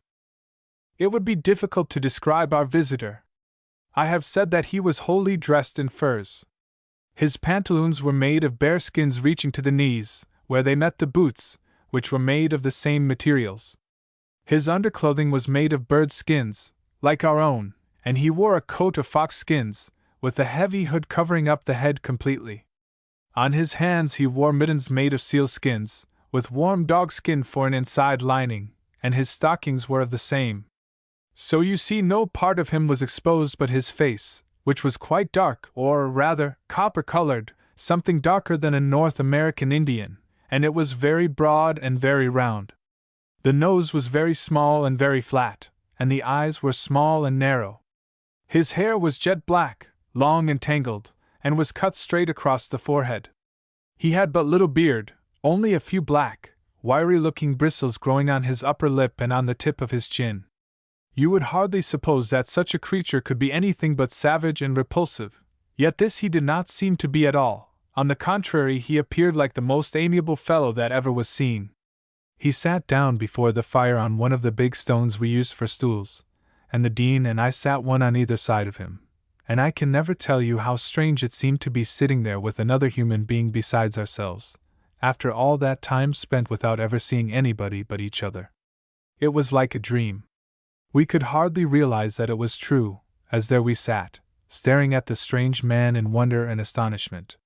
It would be difficult to describe our visitor. I have said that he was wholly dressed in furs. His pantaloons were made of bearskins reaching to the knees, where they met the boots, which were made of the same materials. His underclothing was made of bird skins, like our own, and he wore a coat of fox skins, with a heavy hood covering up the head completely. On his hands he wore mittens made of seal skins, with warm dog skin for an inside lining, and his stockings were of the same. So you see no part of him was exposed but his face, which was quite dark, or rather, copper-colored, something darker than a North American Indian, and it was very broad and very round. The nose was very small and very flat, and the eyes were small and narrow. His hair was jet black, long and tangled, and was cut straight across the forehead. He had but little beard, only a few black, wiry-looking bristles growing on his upper lip and on the tip of his chin. You would hardly suppose that such a creature could be anything but savage and repulsive, yet this he did not seem to be at all. On the contrary, he appeared like the most amiable fellow that ever was seen. He sat down before the fire on one of the big stones we used for stools, and the Dean and I sat one on either side of him, and I can never tell you how strange it seemed to be sitting there with another human being besides ourselves, after all that time spent without ever seeing anybody but each other. It was like a dream. We could hardly realize that it was true, as there we sat, staring at the strange man in wonder and astonishment.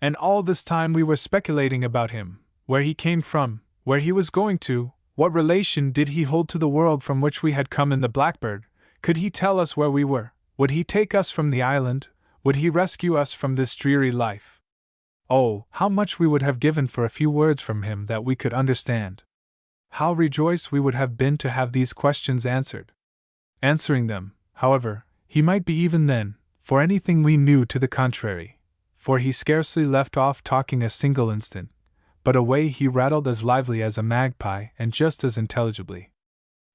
And all this time we were speculating about him, where he came from, where he was going to, what relation did he hold to the world from which we had come in the Blackbird, could he tell us where we were, would he take us from the island, would he rescue us from this dreary life? Oh, how much we would have given for a few words from him that we could understand! How rejoiced we would have been to have these questions answered. Answering them, however, he might be even then, for anything we knew to the contrary, for he scarcely left off talking a single instant, but away he rattled as lively as a magpie and just as intelligibly.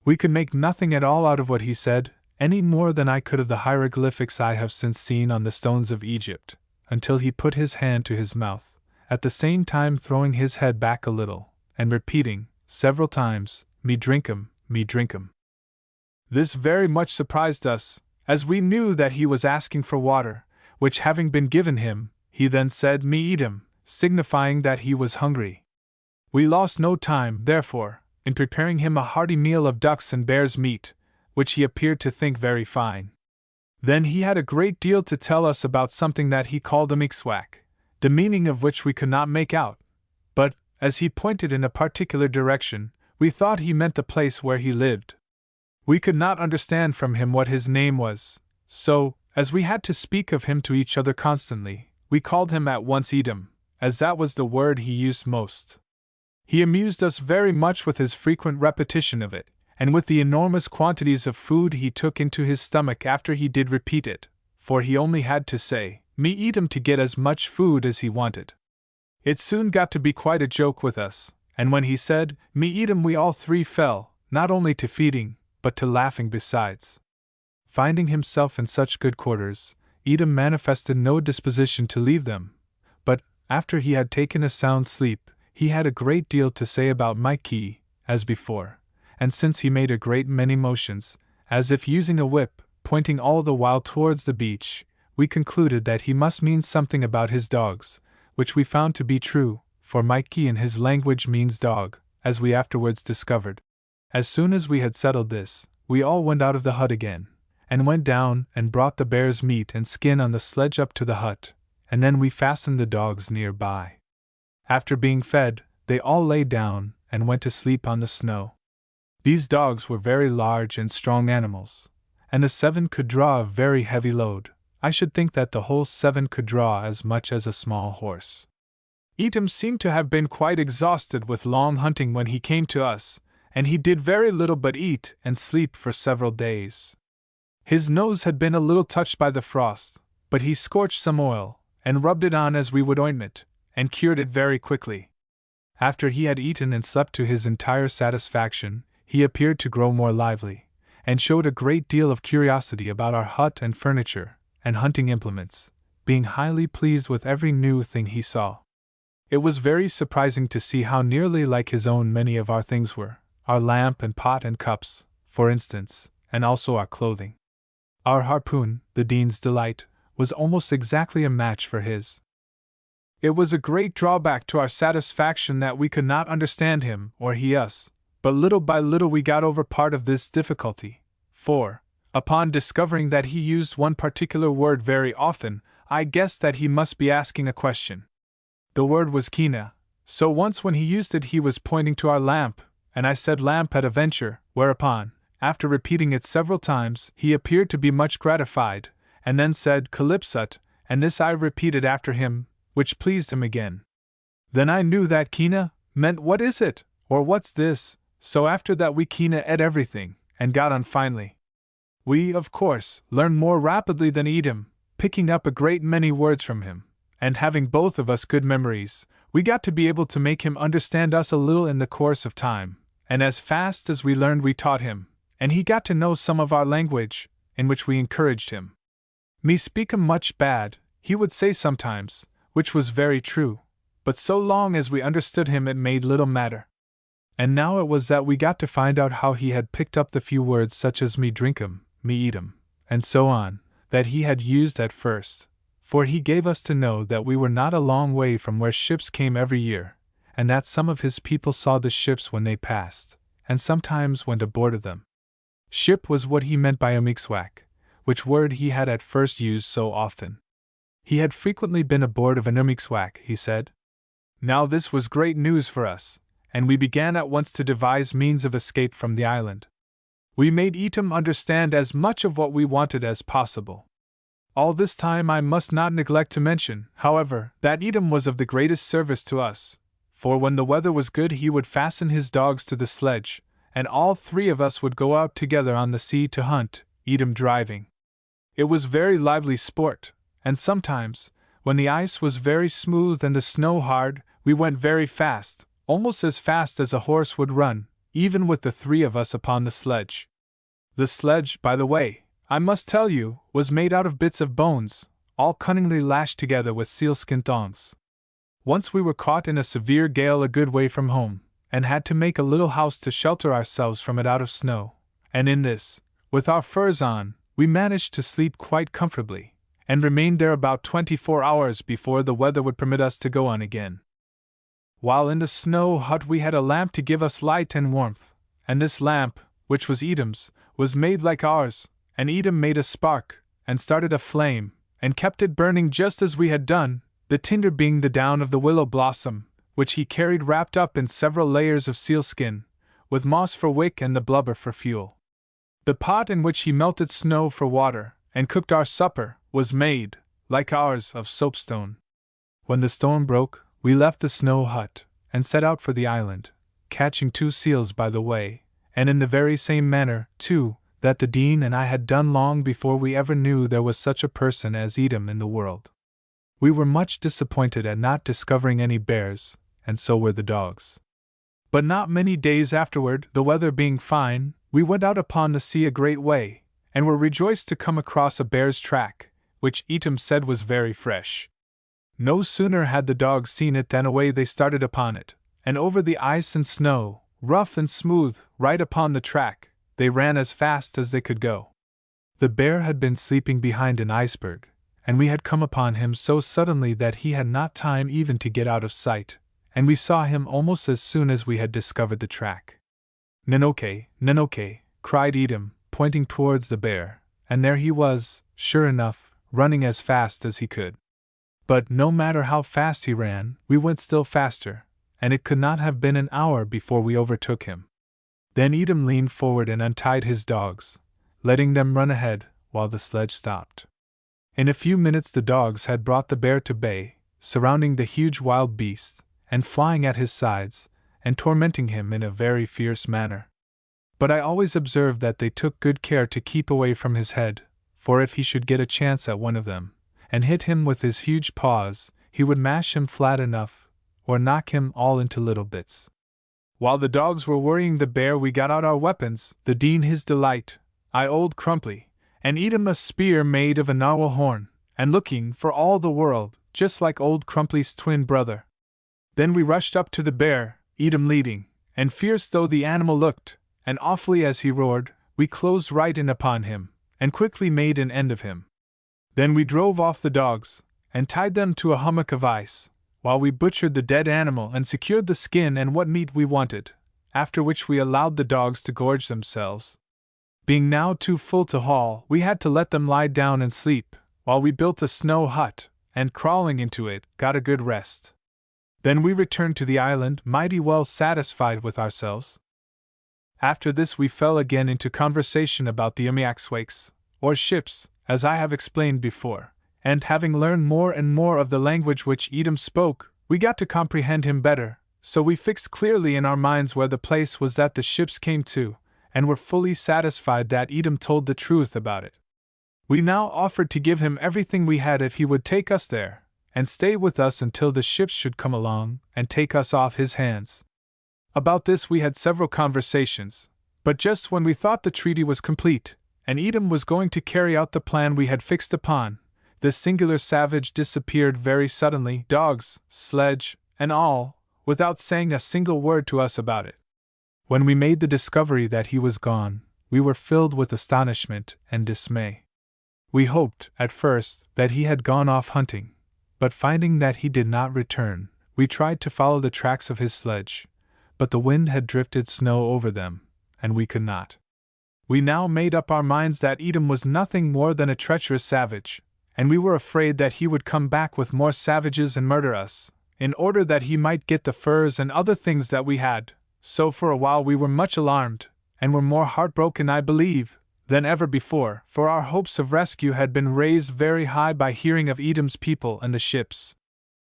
We could make nothing at all out of what he said, any more than I could of the hieroglyphics I have since seen on the stones of Egypt, until he put his hand to his mouth, at the same time throwing his head back a little, and repeating, several times, "Me drinkum, me drinkum." This very much surprised us, as we knew that he was asking for water, which having been given him, he then said, "Me eat him," signifying that he was hungry. We lost no time, therefore, in preparing him a hearty meal of duck's and bear's meat, which he appeared to think very fine. Then he had a great deal to tell us about something that he called a mixwak, the meaning of which we could not make out, but, as he pointed in a particular direction, we thought he meant the place where he lived. We could not understand from him what his name was, so, as we had to speak of him to each other constantly, we called him at once Edom, as that was the word he used most. He amused us very much with his frequent repetition of it, and with the enormous quantities of food he took into his stomach after he did repeat it, for he only had to say, "Me eat him," to get as much food as he wanted. It soon got to be quite a joke with us, and when he said, "Me eat him," we all three fell, not only to feeding, but to laughing besides. Finding himself in such good quarters, Edom manifested no disposition to leave them, but, after he had taken a sound sleep, he had a great deal to say about Mikey, as before, and since he made a great many motions, as if using a whip, pointing all the while towards the beach, we concluded that he must mean something about his dogs, which we found to be true, for Mikey in his language means dog, as we afterwards discovered. As soon as we had settled this, we all went out of the hut again, and went down and brought the bear's meat and skin on the sledge up to the hut, and then we fastened the dogs near by. After being fed, they all lay down and went to sleep on the snow. These dogs were very large and strong animals, and the 7 could draw a very heavy load. I should think that the whole 7 could draw as much as a small horse. Edom seemed to have been quite exhausted with long hunting when he came to us, and he did very little but eat and sleep for several days. His nose had been a little touched by the frost, but he scorched some oil, and rubbed it on as we would ointment, and cured it very quickly. After he had eaten and slept to his entire satisfaction, he appeared to grow more lively, and showed a great deal of curiosity about our hut and furniture, and hunting implements, being highly pleased with every new thing he saw. It was very surprising to see how nearly like his own many of our things were, our lamp and pot and cups, for instance, and also our clothing. Our harpoon, the Dean's delight, was almost exactly a match for his. It was a great drawback to our satisfaction that we could not understand him, or he us, but little by little we got over part of this difficulty, for, upon discovering that he used one particular word very often, I guessed that he must be asking a question. The word was kina, so once when he used it he was pointing to our lamp, and I said lamp at a venture, whereupon, after repeating it several times, he appeared to be much gratified, and then said calypsut, and this I repeated after him, which pleased him again. Then I knew that kina meant what is it, or what's this, so after that we kina ate everything, and got on finely. We, of course, learned more rapidly than Edom, picking up a great many words from him, and having both of us good memories, we got to be able to make him understand us a little in the course of time, and as fast as we learned we taught him, and he got to know some of our language, in which we encouraged him. "Me speak 'em much bad," he would say sometimes, which was very true, but so long as we understood him it made little matter. And now it was that we got to find out how he had picked up the few words such as me drink 'em, me eat 'em, and so on, that he had used at first, for he gave us to know that we were not a long way from where ships came every year, and that some of his people saw the ships when they passed, and sometimes went aboard of them. Ship was what he meant by a mixwak, which word he had at first used so often. He had frequently been aboard of an umixwak, he said. Now this was great news for us, and we began at once to devise means of escape from the island. We made Etam understand as much of what we wanted as possible. All this time I must not neglect to mention, however, that Etam was of the greatest service to us, for when the weather was good he would fasten his dogs to the sledge, and all three of us would go out together on the sea to hunt, Etam driving. It was very lively sport, and sometimes, when the ice was very smooth and the snow hard, we went very fast, almost as fast as a horse would run, even with the three of us upon the sledge. The sledge, by the way, I must tell you, was made out of bits of bones, all cunningly lashed together with sealskin thongs. Once we were caught in a severe gale a good way from home, and had to make a little house to shelter ourselves from it out of snow, and in this, with our furs on, we managed to sleep quite comfortably, and remained there about 24 hours before the weather would permit us to go on again. While in the snow hut we had a lamp to give us light and warmth, and this lamp, which was Edom's, was made like ours, and Edom made a spark, and started a flame, and kept it burning just as we had done, the tinder being the down of the willow blossom, which he carried wrapped up in several layers of sealskin, with moss for wick and the blubber for fuel. The pot in which he melted snow for water, and cooked our supper, was made, like ours, of soapstone. When the storm broke, we left the snow hut, and set out for the island, catching 2 seals by the way, and in the very same manner, too, that the Dean and I had done long before we ever knew there was such a person as Edom in the world. We were much disappointed at not discovering any bears, and so were the dogs. But not many days afterward, the weather being fine, we went out upon the sea a great way, and were rejoiced to come across a bear's track, which Edom said was very fresh. No sooner had the dogs seen it than away they started upon it, and over the ice and snow, rough and smooth, right upon the track, they ran as fast as they could go. The bear had been sleeping behind an iceberg, and we had come upon him so suddenly that he had not time even to get out of sight, and we saw him almost as soon as we had discovered the track. "Nenoke, Nenoke," cried Edom, pointing towards the bear, and there he was, sure enough, running as fast as he could. But no matter how fast he ran, we went still faster, and it could not have been an hour before we overtook him. Then Edom leaned forward and untied his dogs, letting them run ahead while the sledge stopped. In a few minutes the dogs had brought the bear to bay, surrounding the huge wild beast, and flying at his sides, and tormenting him in a very fierce manner. But I always observed that they took good care to keep away from his head, for if he should get a chance at one of them, and hit him with his huge paws, he would mash him flat enough, or knock him all into little bits. While the dogs were worrying the bear, we got out our weapons, the Dean his delight, I old Crumply, and Edom a spear made of a narwhal horn, and looking, for all the world, just like old Crumply's twin brother. Then we rushed up to the bear, Edom leading, and fierce though the animal looked, and awfully as he roared, we closed right in upon him, and quickly made an end of him. Then we drove off the dogs, and tied them to a hummock of ice, while we butchered the dead animal and secured the skin and what meat we wanted, after which we allowed the dogs to gorge themselves. Being now too full to haul, we had to let them lie down and sleep, while we built a snow hut, and crawling into it, got a good rest. Then we returned to the island, mighty well satisfied with ourselves. After this we fell again into conversation about the Umiaxwakes, or ships, as I have explained before, and having learned more and more of the language which Edom spoke, we got to comprehend him better, so we fixed clearly in our minds where the place was that the ships came to, and were fully satisfied that Edom told the truth about it. We now offered to give him everything we had if he would take us there, and stay with us until the ships should come along and take us off his hands. About this we had several conversations, but just when we thought the treaty was complete, and Edom was going to carry out the plan we had fixed upon, the singular savage disappeared very suddenly, dogs, sledge, and all, without saying a single word to us about it. When we made the discovery that he was gone, we were filled with astonishment and dismay. We hoped, at first, that he had gone off hunting, but finding that he did not return, we tried to follow the tracks of his sledge, but the wind had drifted snow over them, and we could not. We now made up our minds that Edom was nothing more than a treacherous savage, and we were afraid that he would come back with more savages and murder us, in order that he might get the furs and other things that we had. So for a while we were much alarmed, and were more heartbroken, I believe, than ever before, for our hopes of rescue had been raised very high by hearing of Edom's people and the ships.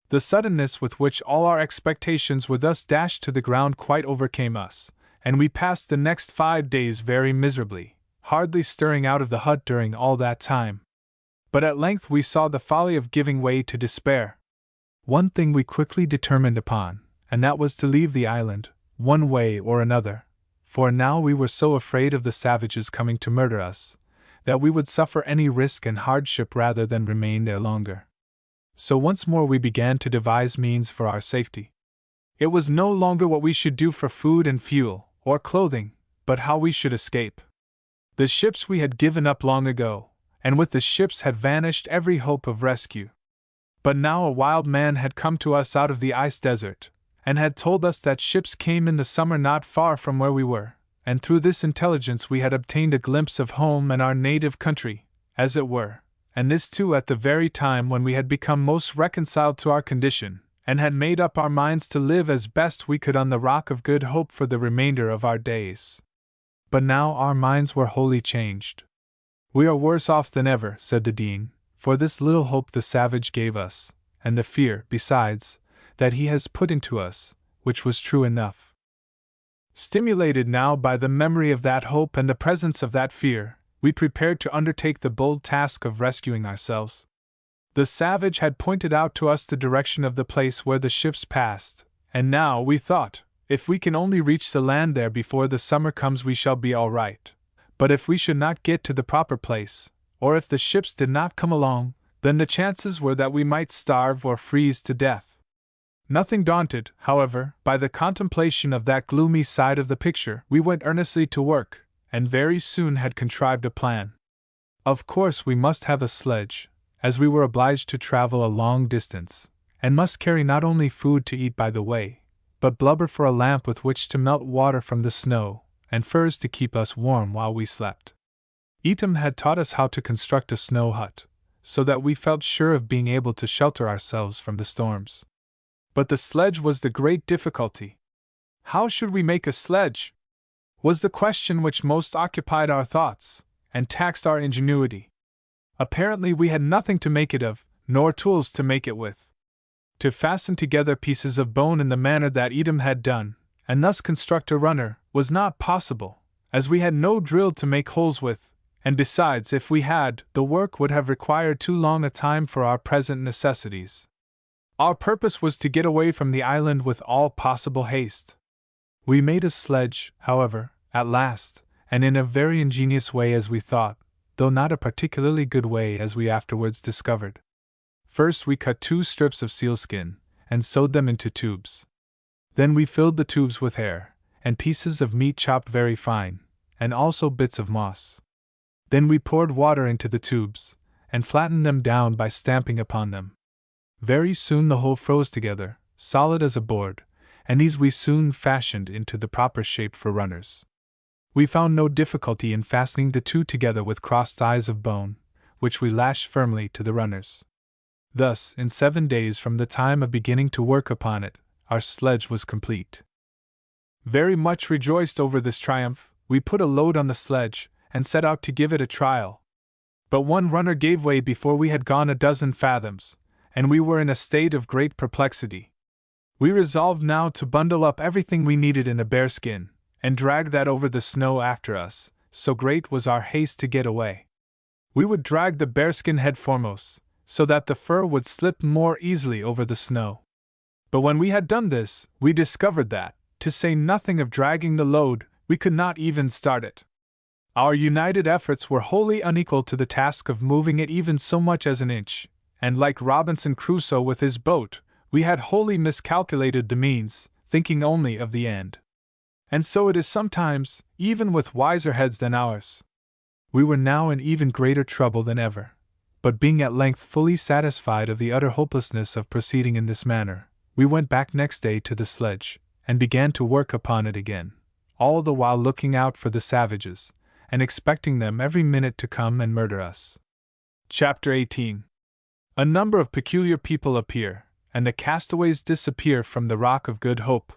The suddenness with which all our expectations were thus dashed to the ground quite overcame us, and we passed the next 5 days very miserably, hardly stirring out of the hut during all that time. But at length we saw the folly of giving way to despair. One thing we quickly determined upon, and that was to leave the island, one way or another, for now we were so afraid of the savages coming to murder us, that we would suffer any risk and hardship rather than remain there longer. So once more we began to devise means for our safety. It was no longer what we should do for food and fuel, or clothing, but how we should escape. The ships we had given up long ago, and with the ships had vanished every hope of rescue. But now a wild man had come to us out of the ice desert, and had told us that ships came in the summer not far from where we were, and through this intelligence we had obtained a glimpse of home and our native country, as it were, and this too at the very time when we had become most reconciled to our condition, and had made up our minds to live as best we could on the rock of good hope for the remainder of our days. But now our minds were wholly changed. "We are worse off than ever," said the Dean, "for this little hope the savage gave us, and the fear, besides, that he has put into us, which was true enough." Stimulated now by the memory of that hope and the presence of that fear, we prepared to undertake the bold task of rescuing ourselves. The savage had pointed out to us the direction of the place where the ships passed, and now, we thought, if we can only reach the land there before the summer comes we shall be all right. But if we should not get to the proper place, or if the ships did not come along, then the chances were that we might starve or freeze to death. Nothing daunted, however, by the contemplation of that gloomy side of the picture, we went earnestly to work, and very soon had contrived a plan. Of course we must have a sledge, as we were obliged to travel a long distance, and must carry not only food to eat by the way, but blubber for a lamp with which to melt water from the snow, and furs to keep us warm while we slept. Etam had taught us how to construct a snow hut, so that we felt sure of being able to shelter ourselves from the storms. But the sledge was the great difficulty. How should we make a sledge? Was the question which most occupied our thoughts, and taxed our ingenuity. Apparently we had nothing to make it of, nor tools to make it with. To fasten together pieces of bone in the manner that Etam had done, and thus construct a runner, was not possible, as we had no drill to make holes with, and besides, if we had, the work would have required too long a time for our present necessities. Our purpose was to get away from the island with all possible haste. We made a sledge, however, at last, and in a very ingenious way as we thought, though not a particularly good way as we afterwards discovered. First we cut 2 strips of sealskin, and sewed them into tubes. Then we filled the tubes with air, and pieces of meat chopped very fine, and also bits of moss. Then we poured water into the tubes, and flattened them down by stamping upon them. Very soon the whole froze together, solid as a board, and these we soon fashioned into the proper shape for runners. We found no difficulty in fastening the 2 together with crossed eyes of bone, which we lashed firmly to the runners. Thus, in 7 days from the time of beginning to work upon it, our sledge was complete. Very much rejoiced over this triumph, we put a load on the sledge, and set out to give it a trial. But one runner gave way before we had gone a dozen fathoms, and we were in a state of great perplexity. We resolved now to bundle up everything we needed in a bearskin, and drag that over the snow after us, so great was our haste to get away. We would drag the bearskin head foremost, so that the fur would slip more easily over the snow. But when we had done this, we discovered that, to say nothing of dragging the load, we could not even start it. Our united efforts were wholly unequal to the task of moving it even so much as an inch, and like Robinson Crusoe with his boat, we had wholly miscalculated the means, thinking only of the end. And so it is sometimes, even with wiser heads than ours. We were now in even greater trouble than ever, but being at length fully satisfied of the utter hopelessness of proceeding in this manner, we went back next day to the sledge, and began to work upon it again, all the while looking out for the savages, and expecting them every minute to come and murder us. Chapter 18. A number of peculiar people appear, and the castaways disappear from the Rock of Good Hope.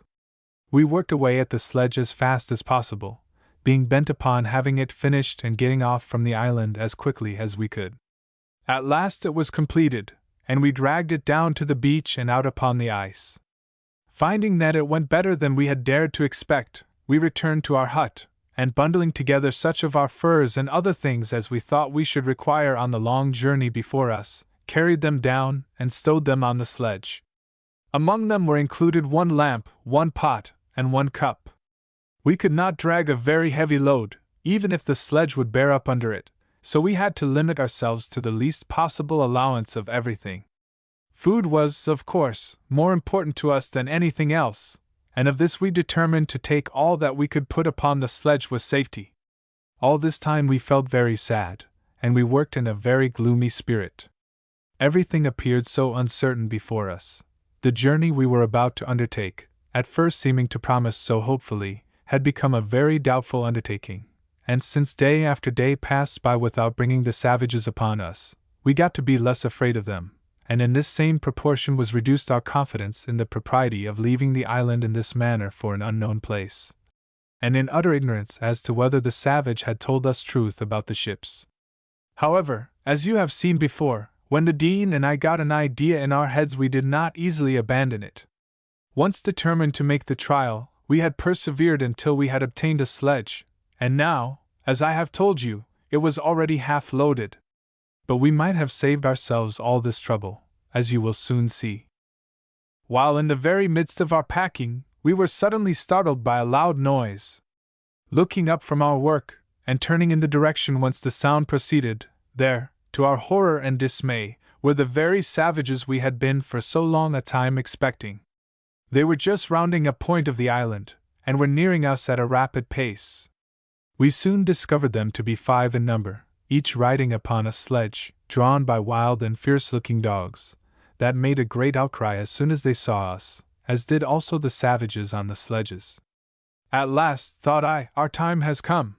We worked away at the sledge as fast as possible, being bent upon having it finished and getting off from the island as quickly as we could. At last it was completed, and we dragged it down to the beach and out upon the ice. Finding that it went better than we had dared to expect, we returned to our hut, and bundling together such of our furs and other things as we thought we should require on the long journey before us, carried them down and stowed them on the sledge. Among them were included 1 lamp, 1 pot, and 1 cup. We could not drag a very heavy load, even if the sledge would bear up under it, so we had to limit ourselves to the least possible allowance of everything. Food was, of course, more important to us than anything else, and of this we determined to take all that we could put upon the sledge with safety. All this time we felt very sad, and we worked in a very gloomy spirit. Everything appeared so uncertain before us. The journey we were about to undertake, at first seeming to promise so hopefully, had become a very doubtful undertaking, and since day after day passed by without bringing the savages upon us, we got to be less afraid of them, and in this same proportion was reduced our confidence in the propriety of leaving the island in this manner for an unknown place, and in utter ignorance as to whether the savage had told us truth about the ships. However, as you have seen before, when the Dean and I got an idea in our heads we did not easily abandon it. Once determined to make the trial, we had persevered until we had obtained a sledge, and now, as I have told you, it was already half loaded. But we might have saved ourselves all this trouble, as you will soon see. While in the very midst of our packing, we were suddenly startled by a loud noise. Looking up from our work, and turning in the direction whence the sound proceeded, there, to our horror and dismay, were the very savages we had been for so long a time expecting. They were just rounding a point of the island, and were nearing us at a rapid pace. We soon discovered them to be 5 in number, each riding upon a sledge, drawn by wild and fierce-looking dogs, that made a great outcry as soon as they saw us, as did also the savages on the sledges. At last, thought I, our time has come.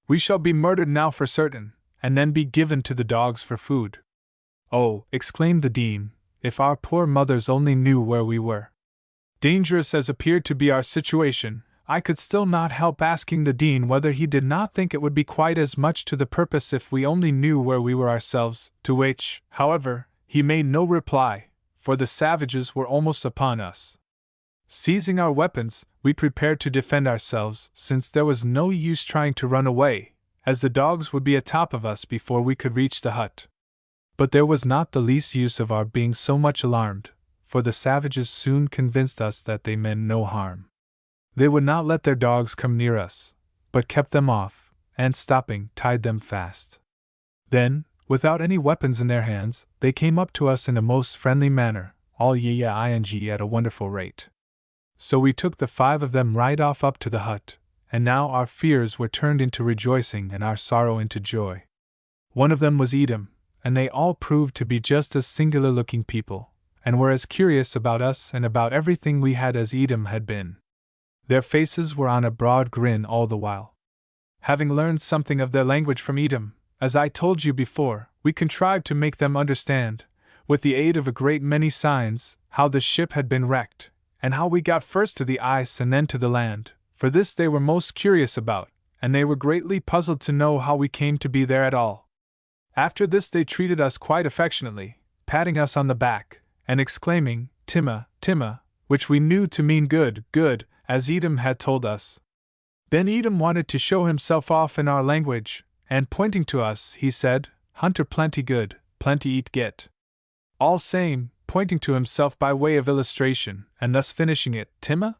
We shall be murdered now for certain, and then be given to the dogs for food. Oh, exclaimed the Dean, if our poor mothers only knew where we were. Dangerous as appeared to be our situation, I could still not help asking the Dean whether he did not think it would be quite as much to the purpose if we only knew where we were ourselves, to which, however, he made no reply, for the savages were almost upon us. Seizing our weapons, we prepared to defend ourselves, since there was no use trying to run away, as the dogs would be atop of us before we could reach the hut. But there was not the least use of our being so much alarmed, for the savages soon convinced us that they meant no harm. They would not let their dogs come near us, but kept them off, and stopping, tied them fast. Then, without any weapons in their hands, they came up to us in a most friendly manner, all ing at a wonderful rate. So we took the 5 of them right off up to the hut, and now our fears were turned into rejoicing and our sorrow into joy. One of them was Edom, and they all proved to be just as singular-looking people, and were as curious about us and about everything we had as Edom had been. Their faces were on a broad grin all the while. Having learned something of their language from Edom, as I told you before, we contrived to make them understand, with the aid of a great many signs, how the ship had been wrecked, and how we got first to the ice and then to the land, for this they were most curious about, and they were greatly puzzled to know how we came to be there at all. After this they treated us quite affectionately, patting us on the back, and exclaiming, Timma, Timma, which we knew to mean good, good, as Edom had told us. Then Edom wanted to show himself off in our language, and pointing to us, he said, Hunter plenty good, plenty eat get. All same, pointing to himself by way of illustration, and thus finishing it, Timma?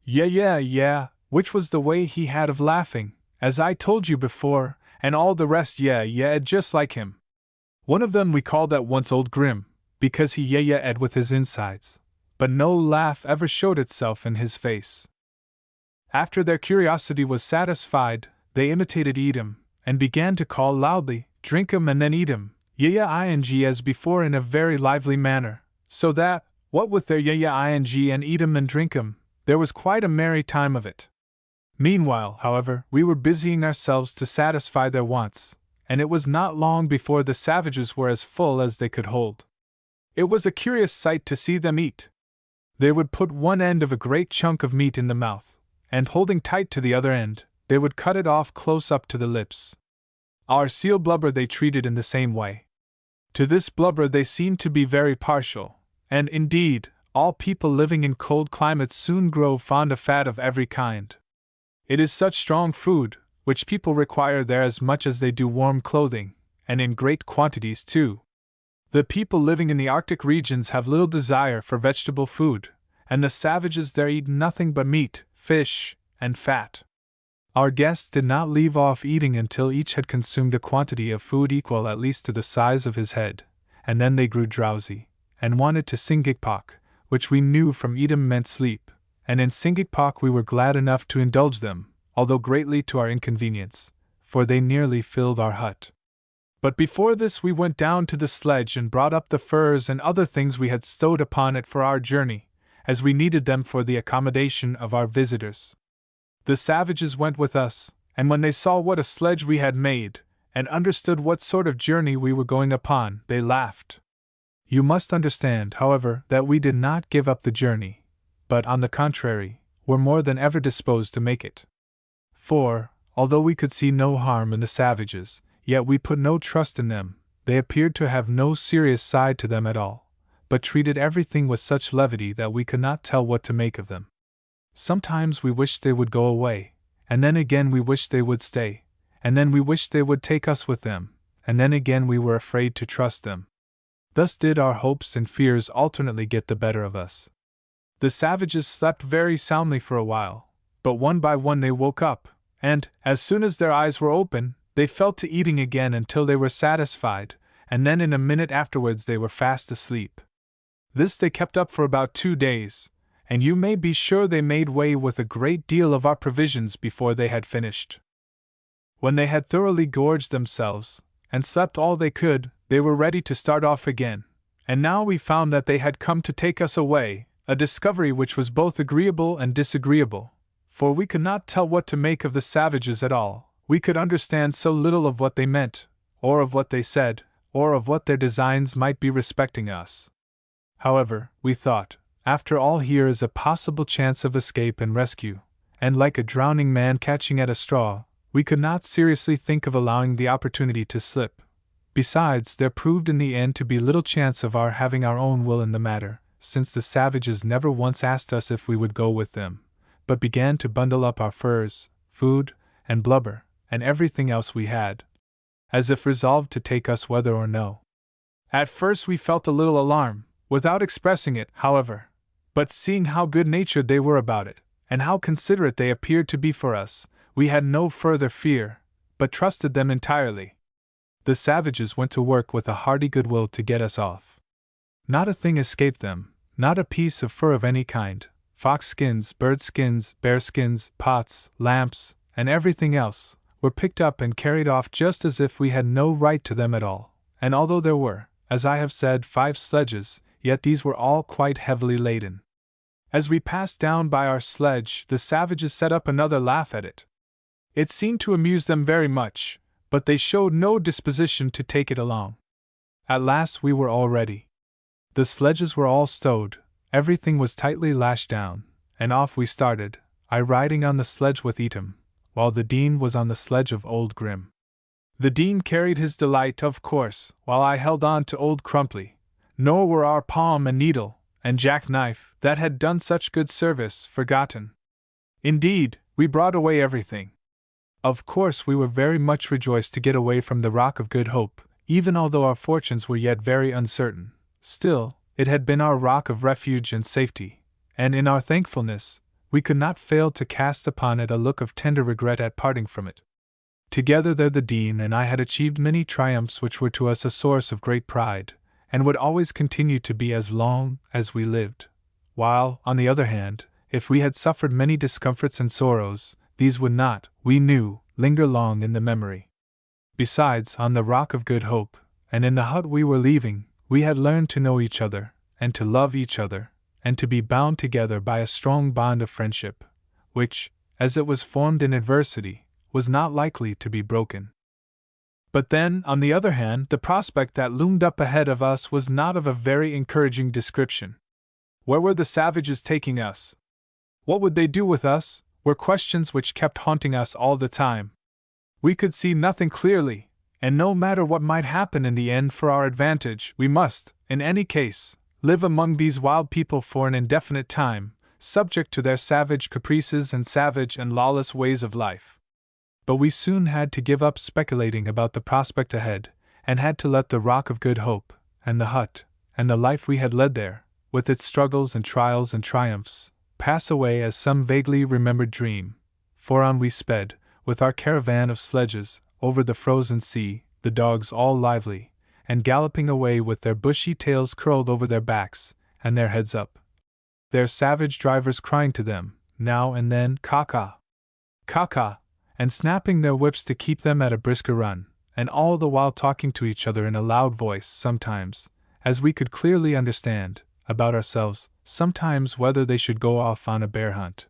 Yeah, which was the way he had of laughing, as I told you before, and all the rest yeah, just like him. One of them we called at once Old Grim, because he yeah-ed with his insides, but no laugh ever showed itself in his face. After their curiosity was satisfied, they imitated Edom, and began to call loudly, Drinkum and then Edom, ing as before in a very lively manner, so that, what with their ing and Edom and Drinkum, there was quite a merry time of it. Meanwhile, however, we were busying ourselves to satisfy their wants, and it was not long before the savages were as full as they could hold. It was a curious sight to see them eat. They would put one end of a great chunk of meat in the mouth, and holding tight to the other end, they would cut it off close up to the lips. Our seal blubber they treated in the same way. To this blubber they seemed to be very partial, and indeed, all people living in cold climates soon grow fond of fat of every kind. It is such strong food, which people require there as much as they do warm clothing, and in great quantities too. The people living in the Arctic regions have little desire for vegetable food, and the savages there eat nothing but meat, fish, and fat. Our guests did not leave off eating until each had consumed a quantity of food equal at least to the size of his head, and then they grew drowsy, and wanted to singikpak, which we knew from Edom meant sleep, and in singikpak we were glad enough to indulge them, although greatly to our inconvenience, for they nearly filled our hut. But before this we went down to the sledge and brought up the furs and other things we had stowed upon it for our journey, as we needed them for the accommodation of our visitors. The savages went with us, and when they saw what a sledge we had made, and understood what sort of journey we were going upon, they laughed. You must understand, however, that we did not give up the journey, but, on the contrary, were more than ever disposed to make it. For, although we could see no harm in the savages, yet we put no trust in them. They appeared to have no serious side to them at all, but treated everything with such levity that we could not tell what to make of them. Sometimes we wished they would go away, and then again we wished they would stay, and then we wished they would take us with them, and then again we were afraid to trust them. Thus did our hopes and fears alternately get the better of us. The savages slept very soundly for a while, but one by one they woke up, and, as soon as their eyes were open, they fell to eating again until they were satisfied, and then in a minute afterwards they were fast asleep. This they kept up for about 2 days, and you may be sure they made way with a great deal of our provisions before they had finished. When they had thoroughly gorged themselves, and slept all they could, they were ready to start off again, and now we found that they had come to take us away, a discovery which was both agreeable and disagreeable, for we could not tell what to make of the savages at all. We could understand so little of what they meant, or of what they said, or of what their designs might be respecting us. However, we thought, after all, here is a possible chance of escape and rescue, and like a drowning man catching at a straw, we could not seriously think of allowing the opportunity to slip. Besides, there proved in the end to be little chance of our having our own will in the matter, since the savages never once asked us if we would go with them, but began to bundle up our furs, food, and blubber, and everything else we had, as if resolved to take us whether or no. At first we felt a little alarm, without expressing it, however, but seeing how good-natured they were about it, and how considerate they appeared to be for us, we had no further fear, but trusted them entirely. The savages went to work with a hearty goodwill to get us off. Not a thing escaped them, not a piece of fur of any kind, fox skins, bird skins, bear skins, pots, lamps, and everything else, were picked up and carried off just as if we had no right to them at all, and although there were, as I have said, 5 sledges, yet these were all quite heavily laden. As we passed down by our sledge, the savages set up another laugh at it. It seemed to amuse them very much, but they showed no disposition to take it along. At last we were all ready. The sledges were all stowed, everything was tightly lashed down, and off we started, I riding on the sledge with Etam, while the Dean was on the sledge of Old Grim. The Dean carried his Delight, of course, while I held on to Old Crumply, nor were our palm and needle, and jackknife, that had done such good service, forgotten. Indeed, we brought away everything. Of course we were very much rejoiced to get away from the Rock of Good Hope, even although our fortunes were yet very uncertain. Still, it had been our rock of refuge and safety, and in our thankfulness, we could not fail to cast upon it a look of tender regret at parting from it. Together there the Dean and I had achieved many triumphs which were to us a source of great pride, and would always continue to be as long as we lived, while, on the other hand, if we had suffered many discomforts and sorrows, these would not, we knew, linger long in the memory. Besides, on the Rock of Good Hope, and in the hut we were leaving, we had learned to know each other, and to love each other, and to be bound together by a strong bond of friendship, which, as it was formed in adversity, was not likely to be broken. But then, on the other hand, the prospect that loomed up ahead of us was not of a very encouraging description. Where were the savages taking us? What would they do with us? Were questions which kept haunting us all the time. We could see nothing clearly, and no matter what might happen in the end for our advantage, we must, in any case, live among these wild people for an indefinite time, subject to their savage caprices and savage and lawless ways of life. But we soon had to give up speculating about the prospect ahead, and had to let the Rock of Good Hope, and the hut, and the life we had led there, with its struggles and trials and triumphs, pass away as some vaguely remembered dream, for on we sped, with our caravan of sledges, over the frozen sea, the dogs all lively, and galloping away with their bushy tails curled over their backs, and their heads up. Their savage drivers crying to them, now and then, caw-caw, caw-caw, and snapping their whips to keep them at a brisker run, and all the while talking to each other in a loud voice, sometimes, as we could clearly understand, about ourselves, sometimes whether they should go off on a bear hunt.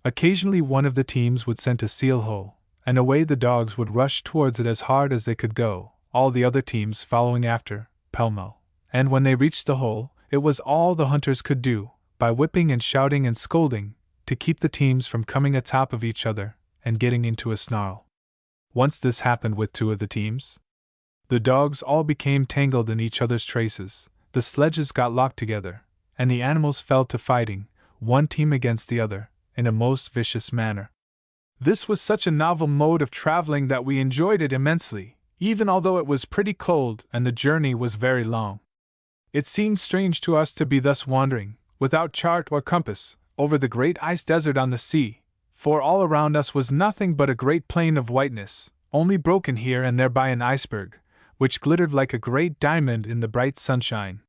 Occasionally one of the teams would scent a seal hole, and away the dogs would rush towards it as hard as they could go, all the other teams following after, pell-mell. And when they reached the hole, it was all the hunters could do, by whipping and shouting and scolding, to keep the teams from coming atop of each other and getting into a snarl. Once this happened with two of the teams. The dogs all became tangled in each other's traces, the sledges got locked together, and the animals fell to fighting, one team against the other, in a most vicious manner. This was such a novel mode of traveling that we enjoyed it immensely, even although it was pretty cold and the journey was very long. It seemed strange to us to be thus wandering, without chart or compass, over the great ice desert on the sea, for all around us was nothing but a great plain of whiteness, only broken here and there by an iceberg, which glittered like a great diamond in the bright sunshine.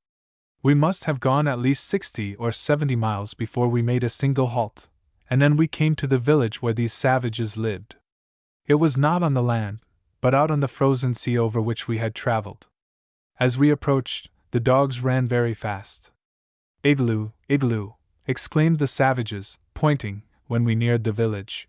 We must have gone at least 60 or 70 miles before we made a single halt, and then we came to the village where these savages lived. It was not on the land, but out on the frozen sea over which we had traveled. As we approached, the dogs ran very fast. "Igloo, igloo," exclaimed the savages, pointing, when we neared the village.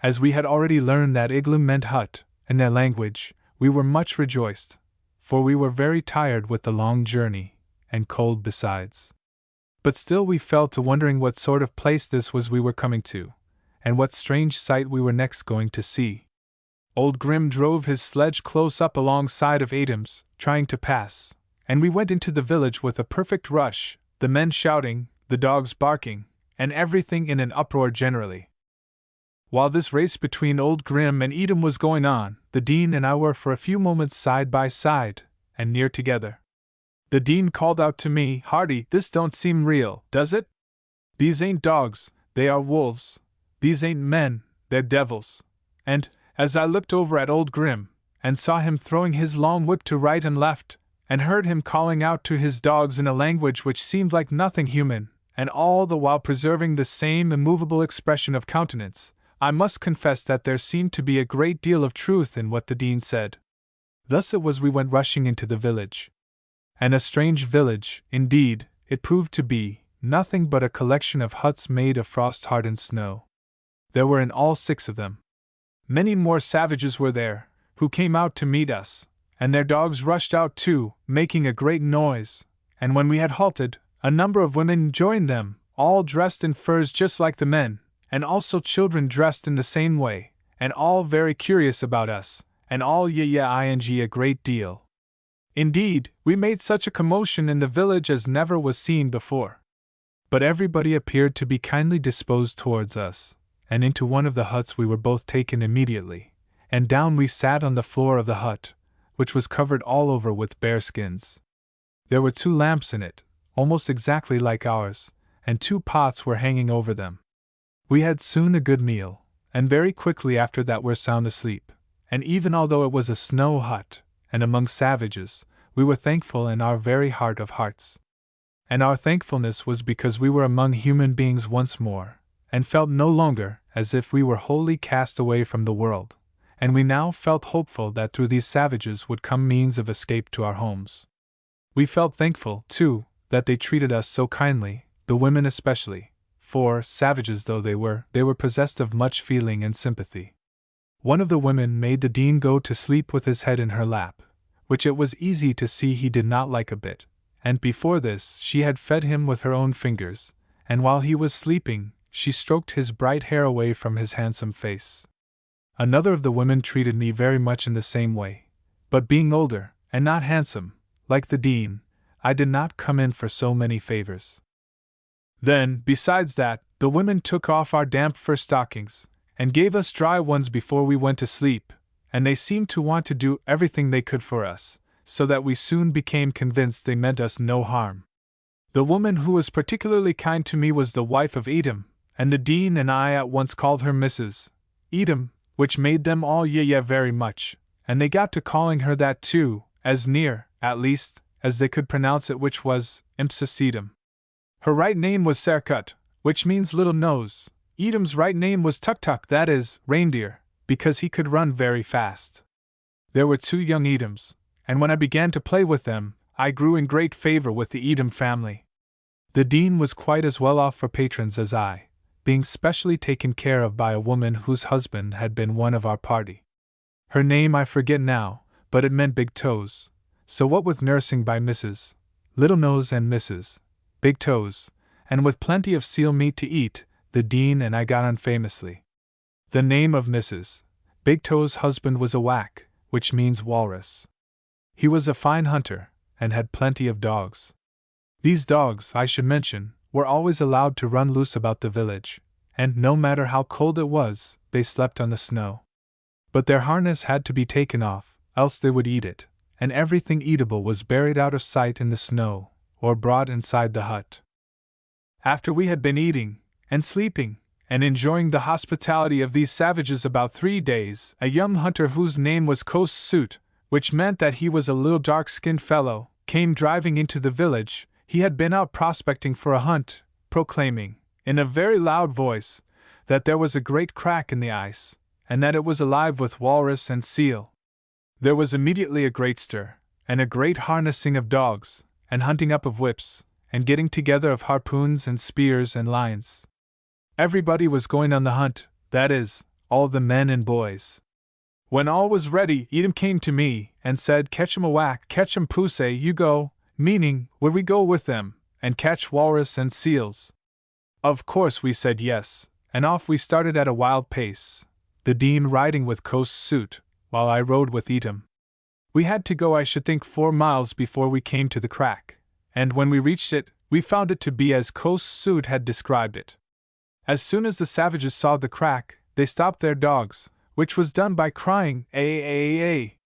As we had already learned that igloo meant hut, in their language, we were much rejoiced, for we were very tired with the long journey, and cold besides. But still we fell to wondering what sort of place this was we were coming to, and what strange sight we were next going to see. Old Grim drove his sledge close up alongside of Adam's, trying to pass, and we went into the village with a perfect rush, the men shouting, the dogs barking, and everything in an uproar generally. While this race between Old Grim and Edom was going on, the Dean and I were for a few moments side by side, and near together. The Dean called out to me, "Hardy, this don't seem real, does it? These ain't dogs, they are wolves. These ain't men, they're devils." And, as I looked over at Old Grim, and saw him throwing his long whip to right and left, and heard him calling out to his dogs in a language which seemed like nothing human, and all the while preserving the same immovable expression of countenance, I must confess that there seemed to be a great deal of truth in what the Dean said. Thus it was we went rushing into the village. And a strange village, indeed, it proved to be, nothing but a collection of huts made of frost-hardened snow. There were in all 6 of them. Many more savages were there, who came out to meet us, and their dogs rushed out too, making a great noise, and when we had halted, a number of women joined them, all dressed in furs just like the men, and also children dressed in the same way, and all very curious about us, and all ing a great deal. Indeed, we made such a commotion in the village as never was seen before. But everybody appeared to be kindly disposed towards us, and into one of the huts we were both taken immediately, and down we sat on the floor of the hut, which was covered all over with bearskins. There were 2 lamps in it, almost exactly like ours, and 2 pots were hanging over them. We had soon a good meal, and very quickly after that were sound asleep, and even although it was a snow hut, and among savages, we were thankful in our very heart of hearts. And our thankfulness was because we were among human beings once more, and felt no longer as if we were wholly cast away from the world, and we now felt hopeful that through these savages would come means of escape to our homes. We felt thankful, too, that they treated us so kindly, the women especially, for, savages though they were possessed of much feeling and sympathy. One of the women made the Dean go to sleep with his head in her lap, which it was easy to see he did not like a bit, and before this she had fed him with her own fingers, and while he was sleeping, she stroked his bright hair away from his handsome face. Another of the women treated me very much in the same way, but being older, and not handsome, like the Dean, I did not come in for so many favors. Then, besides that, the women took off our damp fur stockings, and gave us dry ones before we went to sleep, and they seemed to want to do everything they could for us, so that we soon became convinced they meant us no harm. The woman who was particularly kind to me was the wife of Edom, and the Dean and I at once called her Mrs., Edom, which made them all yeah very much, and they got to calling her that too, as near, at least, as they could pronounce it, which was Edom. Her right name was Serkut, which means little nose. Edom's right name was Tuk-Tuk, that is, reindeer, because he could run very fast. There were 2 young Edoms, and when I began to play with them, I grew in great favor with the Edom family. The dean was quite as well off for patrons as I, being specially taken care of by a woman whose husband had been one of our party. Her name I forget now, but it meant Big Toes, so what with nursing by Mrs. Little Nose and Mrs. Big Toes, and with plenty of seal meat to eat, the dean and I got on famously. The name of Mrs. Big Toes' husband was a whack, which means walrus. He was a fine hunter, and had plenty of dogs. These dogs, I should mention, were always allowed to run loose about the village, and no matter how cold it was, they slept on the snow. But their harness had to be taken off, else they would eat it, and everything eatable was buried out of sight in the snow, or brought inside the hut. After we had been eating, and sleeping, and enjoying the hospitality of these savages about 3 days, a young hunter whose name was Kos Soot, which meant that he was a little dark-skinned fellow, came driving into the village. He had been out prospecting for a hunt, proclaiming, in a very loud voice, that there was a great crack in the ice, and that it was alive with walrus and seal. There was immediately a great stir, and a great harnessing of dogs, and hunting up of whips, and getting together of harpoons and spears and lines. Everybody was going on the hunt, that is, all the men and boys. When all was ready, Edom came to me, and said, "Catch 'em a whack, catch 'em Pousse, you go," meaning, would we go with them, and catch walrus and seals? Of course we said yes, and off we started at a wild pace, the dean riding with Kos Soot, while I rode with Edom. We had to go, I should think, 4 miles before we came to the crack, and when we reached it, we found it to be as Kos Soot had described it. As soon as the savages saw the crack, they stopped their dogs, which was done by crying "A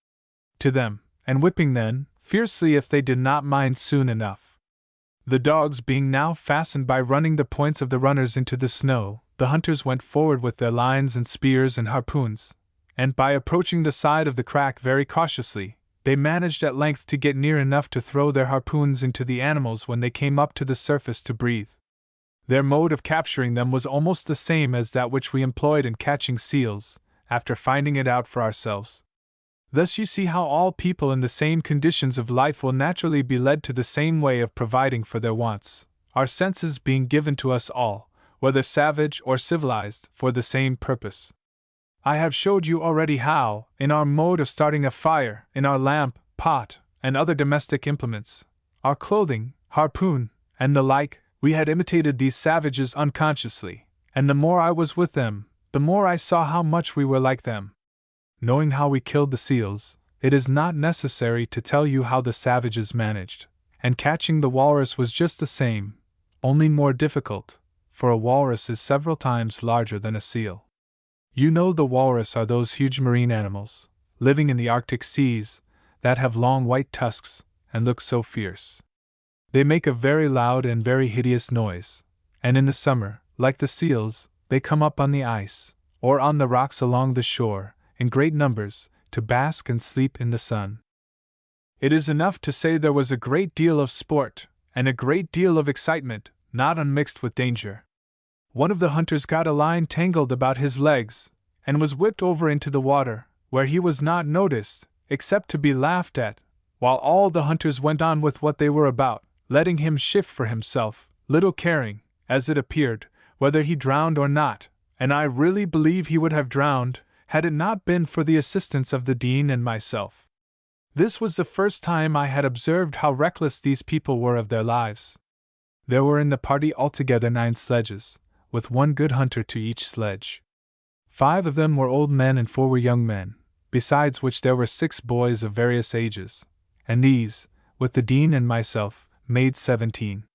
to them, and whipping them fiercely if they did not mind soon enough. The dogs being now fastened by running the points of the runners into the snow, the hunters went forward with their lines and spears and harpoons, and by approaching the side of the crack very cautiously, they managed at length to get near enough to throw their harpoons into the animals when they came up to the surface to breathe. Their mode of capturing them was almost the same as that which we employed in catching seals, after finding it out for ourselves. Thus you see how all people in the same conditions of life will naturally be led to the same way of providing for their wants, our senses being given to us all, whether savage or civilized, for the same purpose. I have showed you already how, in our mode of starting a fire, in our lamp, pot, and other domestic implements, our clothing, harpoon, and the like, we had imitated these savages unconsciously, and the more I was with them, the more I saw how much we were like them. Knowing how we killed the seals, it is not necessary to tell you how the savages managed, and catching the walrus was just the same, only more difficult, for a walrus is several times larger than a seal. You know the walrus are those huge marine animals, living in the Arctic seas, that have long white tusks, and look so fierce. They make a very loud and very hideous noise, and in the summer, like the seals, they come up on the ice, or on the rocks along the shore, in great numbers, to bask and sleep in the sun. It is enough to say there was a great deal of sport, and a great deal of excitement, not unmixed with danger. One of the hunters got a line tangled about his legs, and was whipped over into the water, where he was not noticed, except to be laughed at, while all the hunters went on with what they were about, letting him shift for himself, little caring, as it appeared, whether he drowned or not, and I really believe he would have drowned, had it not been for the assistance of the dean and myself. This was the first time I had observed how reckless these people were of their lives. There were in the party altogether 9 sledges, with 1 good hunter to each sledge. 5 of them were old men and 4 were young men, besides which there were 6 boys of various ages, and these, with the dean and myself, made 17.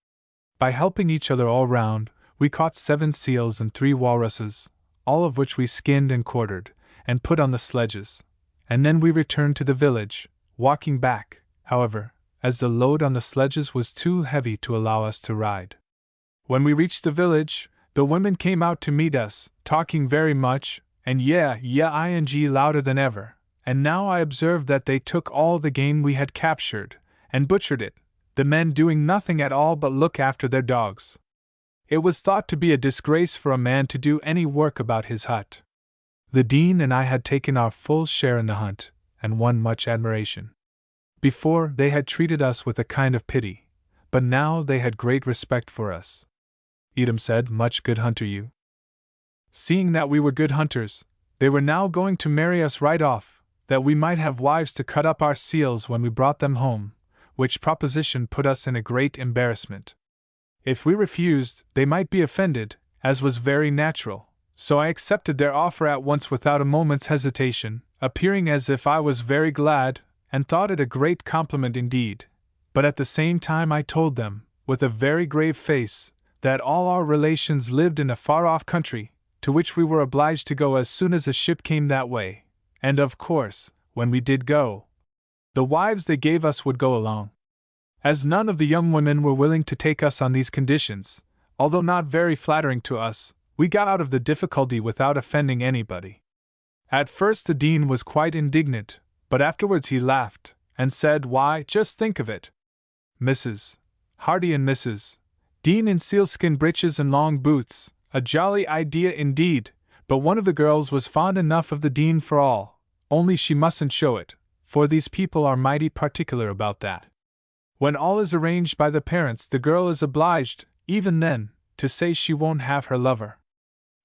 By helping each other all round, we caught 7 seals and 3 walruses, all of which we skinned and quartered, and put on the sledges, and then we returned to the village, walking back, however, as the load on the sledges was too heavy to allow us to ride. When we reached the village, the women came out to meet us, talking very much, and ing louder than ever, and now I observed that they took all the game we had captured, and butchered it, the men doing nothing at all but look after their dogs. It was thought to be a disgrace for a man to do any work about his hut. The Dean and I had taken our full share in the hunt, and won much admiration. Before, they had treated us with a kind of pity, but now they had great respect for us. Edom said, "Much good hunter you." Seeing that we were good hunters, they were now going to marry us right off, that we might have wives to cut up our seals when we brought them home, which proposition put us in a great embarrassment. If we refused, they might be offended, as was very natural, so I accepted their offer at once without a moment's hesitation, appearing as if I was very glad, and thought it a great compliment indeed. But at the same time I told them, with a very grave face, that all our relations lived in a far-off country, to which we were obliged to go as soon as a ship came that way, and of course, when we did go, the wives they gave us would go along. As none of the young women were willing to take us on these conditions, although not very flattering to us, we got out of the difficulty without offending anybody. At first the Dean was quite indignant, but afterwards he laughed, and said, "Why, just think of it. Mrs. Hardy and Mrs. Dean in sealskin breeches and long boots, a jolly idea indeed, but one of the girls was fond enough of the Dean for all, only she mustn't show it, for these people are mighty particular about that. When all is arranged by the parents, the girl is obliged, even then, to say she won't have her lover.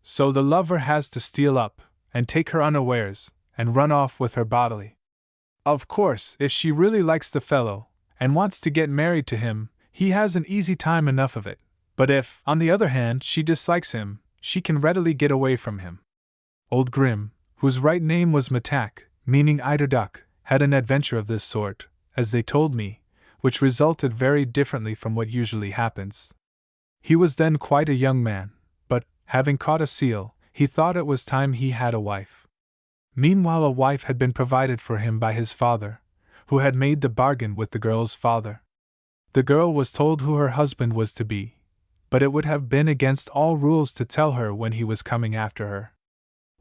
So the lover has to steal up, and take her unawares, and run off with her bodily. Of course, if she really likes the fellow, and wants to get married to him, he has an easy time enough of it, but if, on the other hand, she dislikes him, she can readily get away from him." Old Grim, whose right name was Matak, meaning Eiderduck, had an adventure of this sort, as they told me, which resulted very differently from what usually happens. He was then quite a young man, but, having caught a seal, he thought it was time he had a wife. Meanwhile a wife had been provided for him by his father, who had made the bargain with the girl's father. The girl was told who her husband was to be, but it would have been against all rules to tell her when he was coming after her.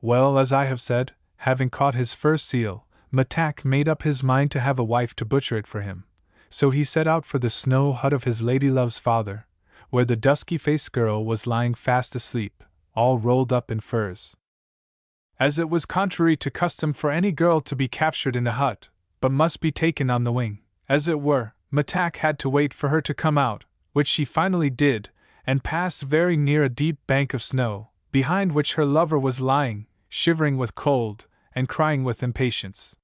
Well, as I have said, having caught his first seal, Matak made up his mind to have a wife to butcher it for him, so he set out for the snow hut of his ladylove's father, where the dusky-faced girl was lying fast asleep, all rolled up in furs. As it was contrary to custom for any girl to be captured in a hut, but must be taken on the wing, as it were, Matak had to wait for her to come out, which she finally did, and passed very near a deep bank of snow, behind which her lover was lying, shivering with cold, and crying with impatience.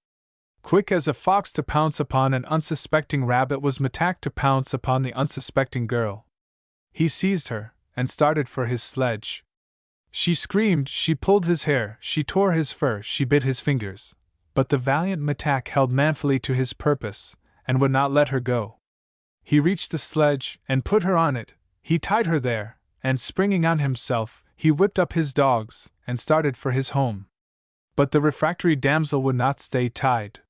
Quick as a fox to pounce upon an unsuspecting rabbit was Matak to pounce upon the unsuspecting girl. He seized her, and started for his sledge. She screamed, she pulled his hair, she tore his fur, she bit his fingers, but the valiant Matak held manfully to his purpose, and would not let her go. He reached the sledge, and put her on it, he tied her there, and springing on himself, he whipped up his dogs, and started for his home. But the refractory damsel would not stay tied.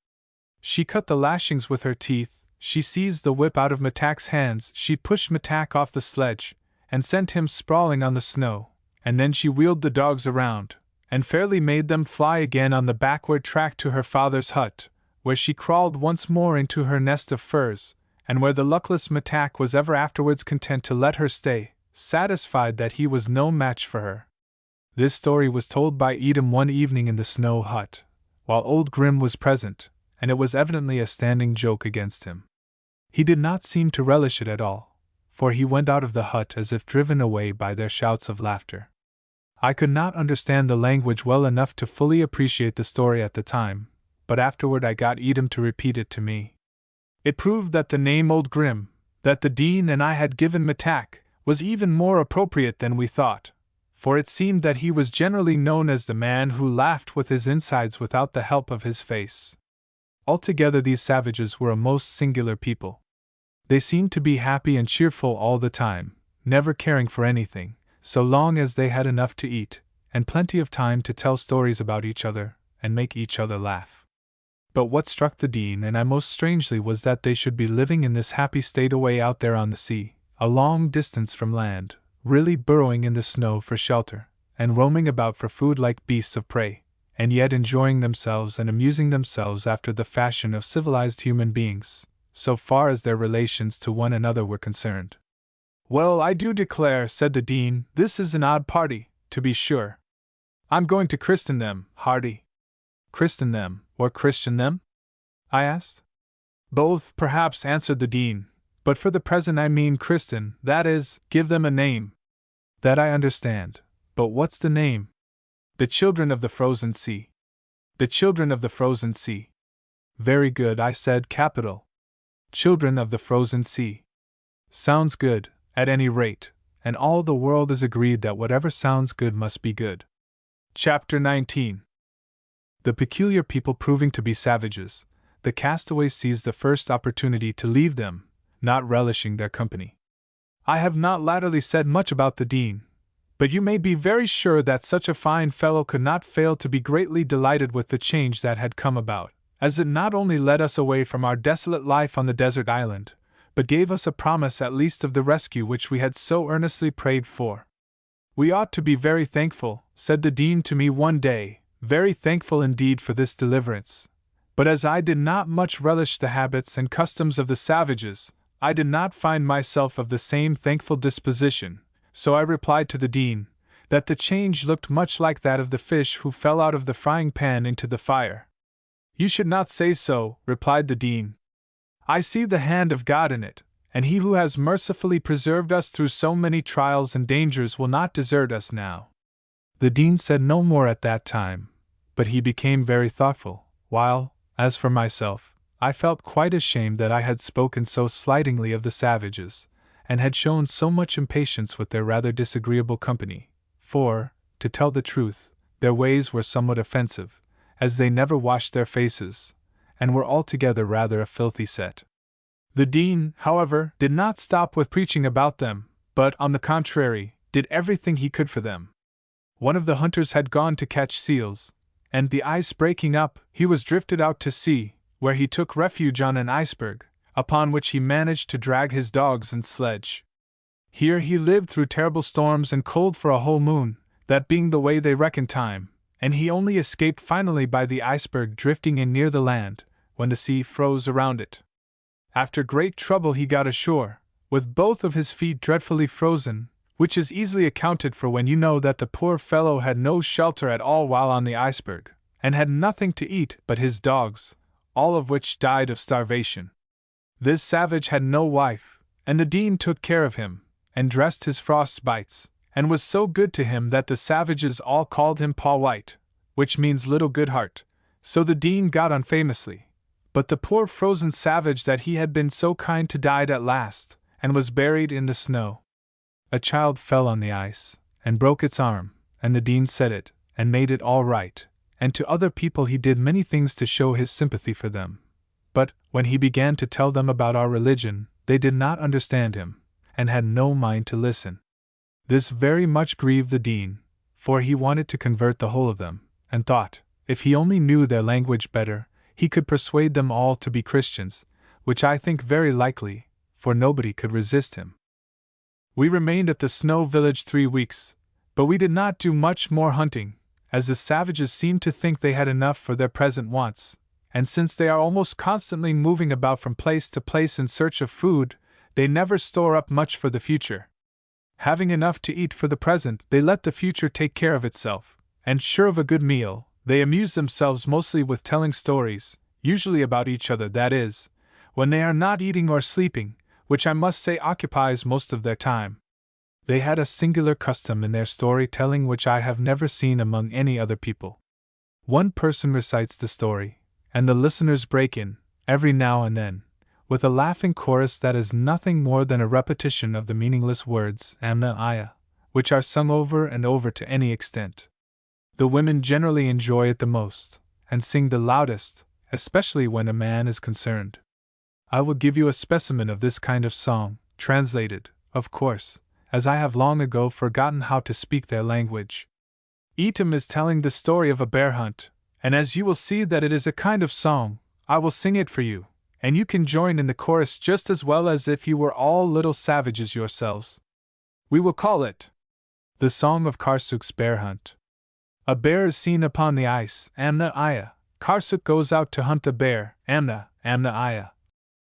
She cut the lashings with her teeth, she seized the whip out of Matak's hands, she pushed Matak off the sledge, and sent him sprawling on the snow, and then she wheeled the dogs around, and fairly made them fly again on the backward track to her father's hut, where she crawled once more into her nest of furs, and where the luckless Matak was ever afterwards content to let her stay, satisfied that he was no match for her. This story was told by Edom one evening in the snow hut, while Old Grim was present, and it was evidently a standing joke against him. He did not seem to relish it at all, for he went out of the hut as if driven away by their shouts of laughter. I could not understand the language well enough to fully appreciate the story at the time, but afterward I got Edom to repeat it to me. It proved that the name Old Grim, that the Dean and I had given Matak, was even more appropriate than we thought, for it seemed that he was generally known as the man who laughed with his insides without the help of his face. Altogether these savages were a most singular people. They seemed to be happy and cheerful all the time, never caring for anything, so long as they had enough to eat, and plenty of time to tell stories about each other, and make each other laugh. But what struck the Dean and I most strangely was that they should be living in this happy state away out there on the sea, a long distance from land, really burrowing in the snow for shelter, and roaming about for food like beasts of prey, and yet enjoying themselves and amusing themselves after the fashion of civilized human beings, so far as their relations to one another were concerned. "Well, I do declare," said the dean, "this is an odd party, to be sure. I'm going to christen them, Hardy." "Christen them, or Christian them?" I asked. "Both, perhaps," answered the dean, "but for the present I mean christen, that is, give them a name." "That I understand, but what's the name?" "The Children of the Frozen Sea." "The Children of the Frozen Sea." "Very good," I said, "capital. Children of the Frozen Sea. Sounds good, at any rate, and all the world is agreed that whatever sounds good must be good." Chapter 19. The peculiar people proving to be savages, the castaways seized the first opportunity to leave them, not relishing their company. I have not latterly said much about the dean, but you may be very sure that such a fine fellow could not fail to be greatly delighted with the change that had come about, as it not only led us away from our desolate life on the desert island, but gave us a promise at least of the rescue which we had so earnestly prayed for. "We ought to be very thankful," said the dean to me one day, "very thankful indeed for this deliverance. But as I did not much relish the habits and customs of the savages, I did not find myself of the same thankful disposition, so I replied to the dean, that the change looked much like that of the fish who fell out of the frying pan into the fire." "You should not say so," replied the dean. "I see the hand of God in it, and He who has mercifully preserved us through so many trials and dangers will not desert us now." The dean said no more at that time, but he became very thoughtful, while, as for myself, I felt quite ashamed that I had spoken so slightingly of the savages, and had shown so much impatience with their rather disagreeable company, for, to tell the truth, their ways were somewhat offensive, as they never washed their faces, and were altogether rather a filthy set. The dean, however, did not stop with preaching about them, but, on the contrary, did everything he could for them. One of the hunters had gone to catch seals, and, the ice breaking up, he was drifted out to sea, where he took refuge on an iceberg, upon which he managed to drag his dogs and sledge. Here he lived through terrible storms and cold for a whole moon, that being the way they reckon time, and he only escaped finally by the iceberg drifting in near the land, when the sea froze around it. After great trouble he got ashore, with both of his feet dreadfully frozen, which is easily accounted for when you know that the poor fellow had no shelter at all while on the iceberg, and had nothing to eat but his dogs, all of which died of starvation. This savage had no wife, and the dean took care of him, and dressed his frostbites, and was so good to him that the savages all called him Paw White, which means Little Good Heart, so the dean got on famously. But the poor frozen savage that he had been so kind to died at last, and was buried in the snow. A child fell on the ice, and broke its arm, and the dean set it, and made it all right, and to other people he did many things to show his sympathy for them. But, when he began to tell them about our religion, they did not understand him, and had no mind to listen. This very much grieved the dean, for he wanted to convert the whole of them, and thought, if he only knew their language better, he could persuade them all to be Christians, which I think very likely, for nobody could resist him. We remained at the snow village 3 weeks, but we did not do much more hunting, as the savages seemed to think they had enough for their present wants, and since they are almost constantly moving about from place to place in search of food, they never store up much for the future. Having enough to eat for the present, they let the future take care of itself, and sure of a good meal, they amuse themselves mostly with telling stories, usually about each other, that is, when they are not eating or sleeping, which I must say occupies most of their time. They had a singular custom in their story-telling which I have never seen among any other people. One person recites the story, and the listeners break in, every now and then, with a laughing chorus that is nothing more than a repetition of the meaningless words "Amna Aya," which are sung over and over to any extent. The women generally enjoy it the most, and sing the loudest, especially when a man is concerned. I will give you a specimen of this kind of song, translated, of course, as I have long ago forgotten how to speak their language. Etam is telling the story of a bear hunt, and as you will see that it is a kind of song, I will sing it for you, and you can join in the chorus just as well as if you were all little savages yourselves. We will call it The Song of Karsuk's Bear Hunt. A bear is seen upon the ice, Amna Aya. Karsuk goes out to hunt the bear, Amna Aya.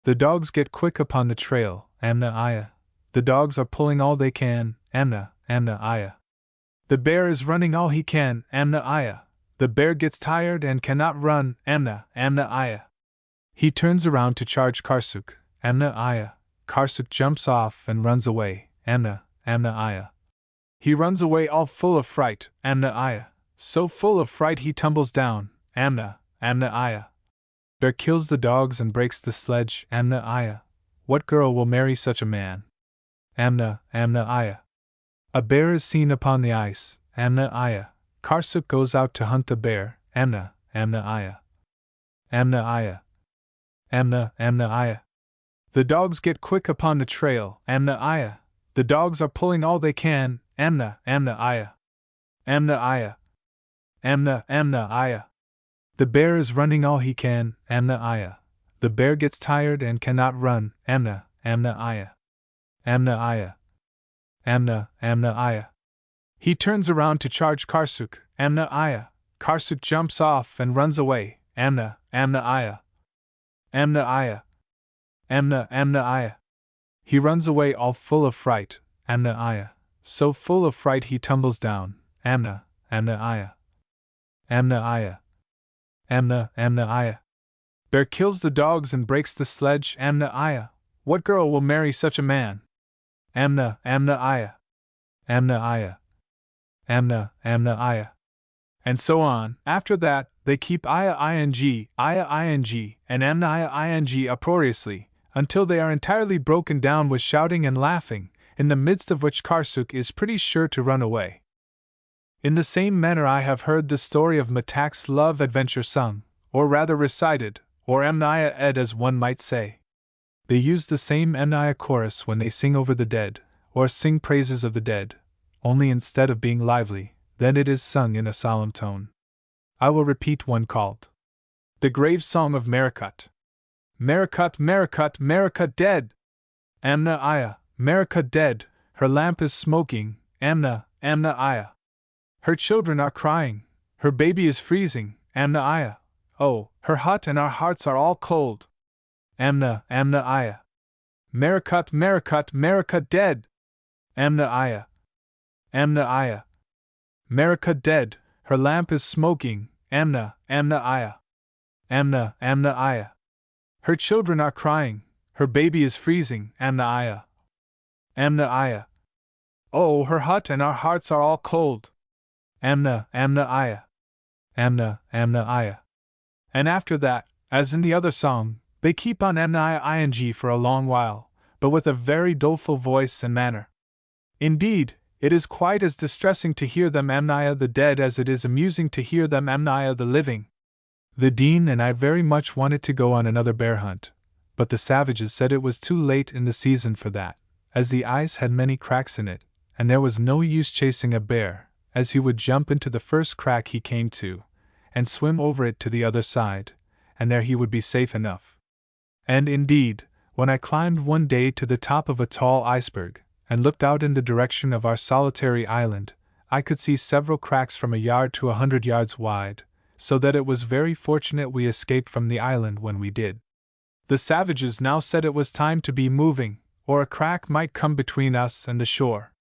The dogs get quick upon the trail, Amna Aya. The dogs are pulling all they can, Amna Aya. The bear is running all he can, Amna Aya. The bear gets tired and cannot run, Amna Aya. He turns around to charge Karsuk, Amna Aya. Karsuk jumps off and runs away, Amna Aya. He runs away all full of fright, Amna Aya. So full of fright he tumbles down, Amna Aya. Bear kills the dogs and breaks the sledge, Amna Aya. What girl will marry such a man? Amna Aya. A bear is seen upon the ice, Amna Aya. Karsuk goes out to hunt the bear, Amna Aya. Amna Aya. Amna Aya. The dogs get quick upon the trail, Amna Aya. The dogs are pulling all they can, Amna Aya. Amna Aya. Amna Aya. The bear is running all he can, Amna Aya. The bear gets tired and cannot run, Amna Aya. Amna Aya. Amna Aya. He turns around to charge Karsuk, Amna Aya. Karsuk jumps off and runs away, Amna Aya. Amna Aya. Amna Aya. He runs away all full of fright, Amna Aya. So full of fright he tumbles down, Amna Aya. Amna Aya. Amna Aya. Bear kills the dogs and breaks the sledge, Amna Aya. What girl will marry such a man? Amna Aya. Amna Aya. Amna Aya. And so on. After that, they keep Aya ing, and Amna ing uproariously, until they are entirely broken down with shouting and laughing, in the midst of which Karsuk is pretty sure to run away. In the same manner I have heard the story of Matak's love adventure sung, or rather recited, or Amnaya ed as one might say. They use the same Amnaya chorus when they sing over the dead, or sing praises of the dead, only instead of being lively, then it is sung in a solemn tone. I will repeat one called The Grave Song of Marikut. Marikut dead! Amna Aya, Marikut dead, her lamp is smoking, Amna Aya. Her children are crying, her baby is freezing, Amna Aya. Oh, her hut and our hearts are all cold. Amna Aya. Marikut dead! Amna Aya. Amna Aya. Marikut dead, her lamp is smoking, Amna Aya. Amna Aya. Her children are crying, her baby is freezing, Amna Aya. Amna Aya. Oh, her hut and our hearts are all cold. Amna Aya. Amna Aya. And after that, as in the other song, they keep on Amna ing for a long while, but with a very doleful voice and manner. Indeed, it is quite as distressing to hear them Amnaya the dead as it is amusing to hear them Amnaya the living. The Dean and I very much wanted to go on another bear hunt, but the savages said it was too late in the season for that, as the ice had many cracks in it, and there was no use chasing a bear, as he would jump into the first crack he came to, and swim over it to the other side, and there he would be safe enough. And indeed, when I climbed one day to the top of a tall iceberg, and looked out in the direction of our solitary island, I could see several cracks from a yard to 100 yards wide, so that it was very fortunate we escaped from the island when we did. The savages now said it was time to be moving, or a crack might come between us and the shore.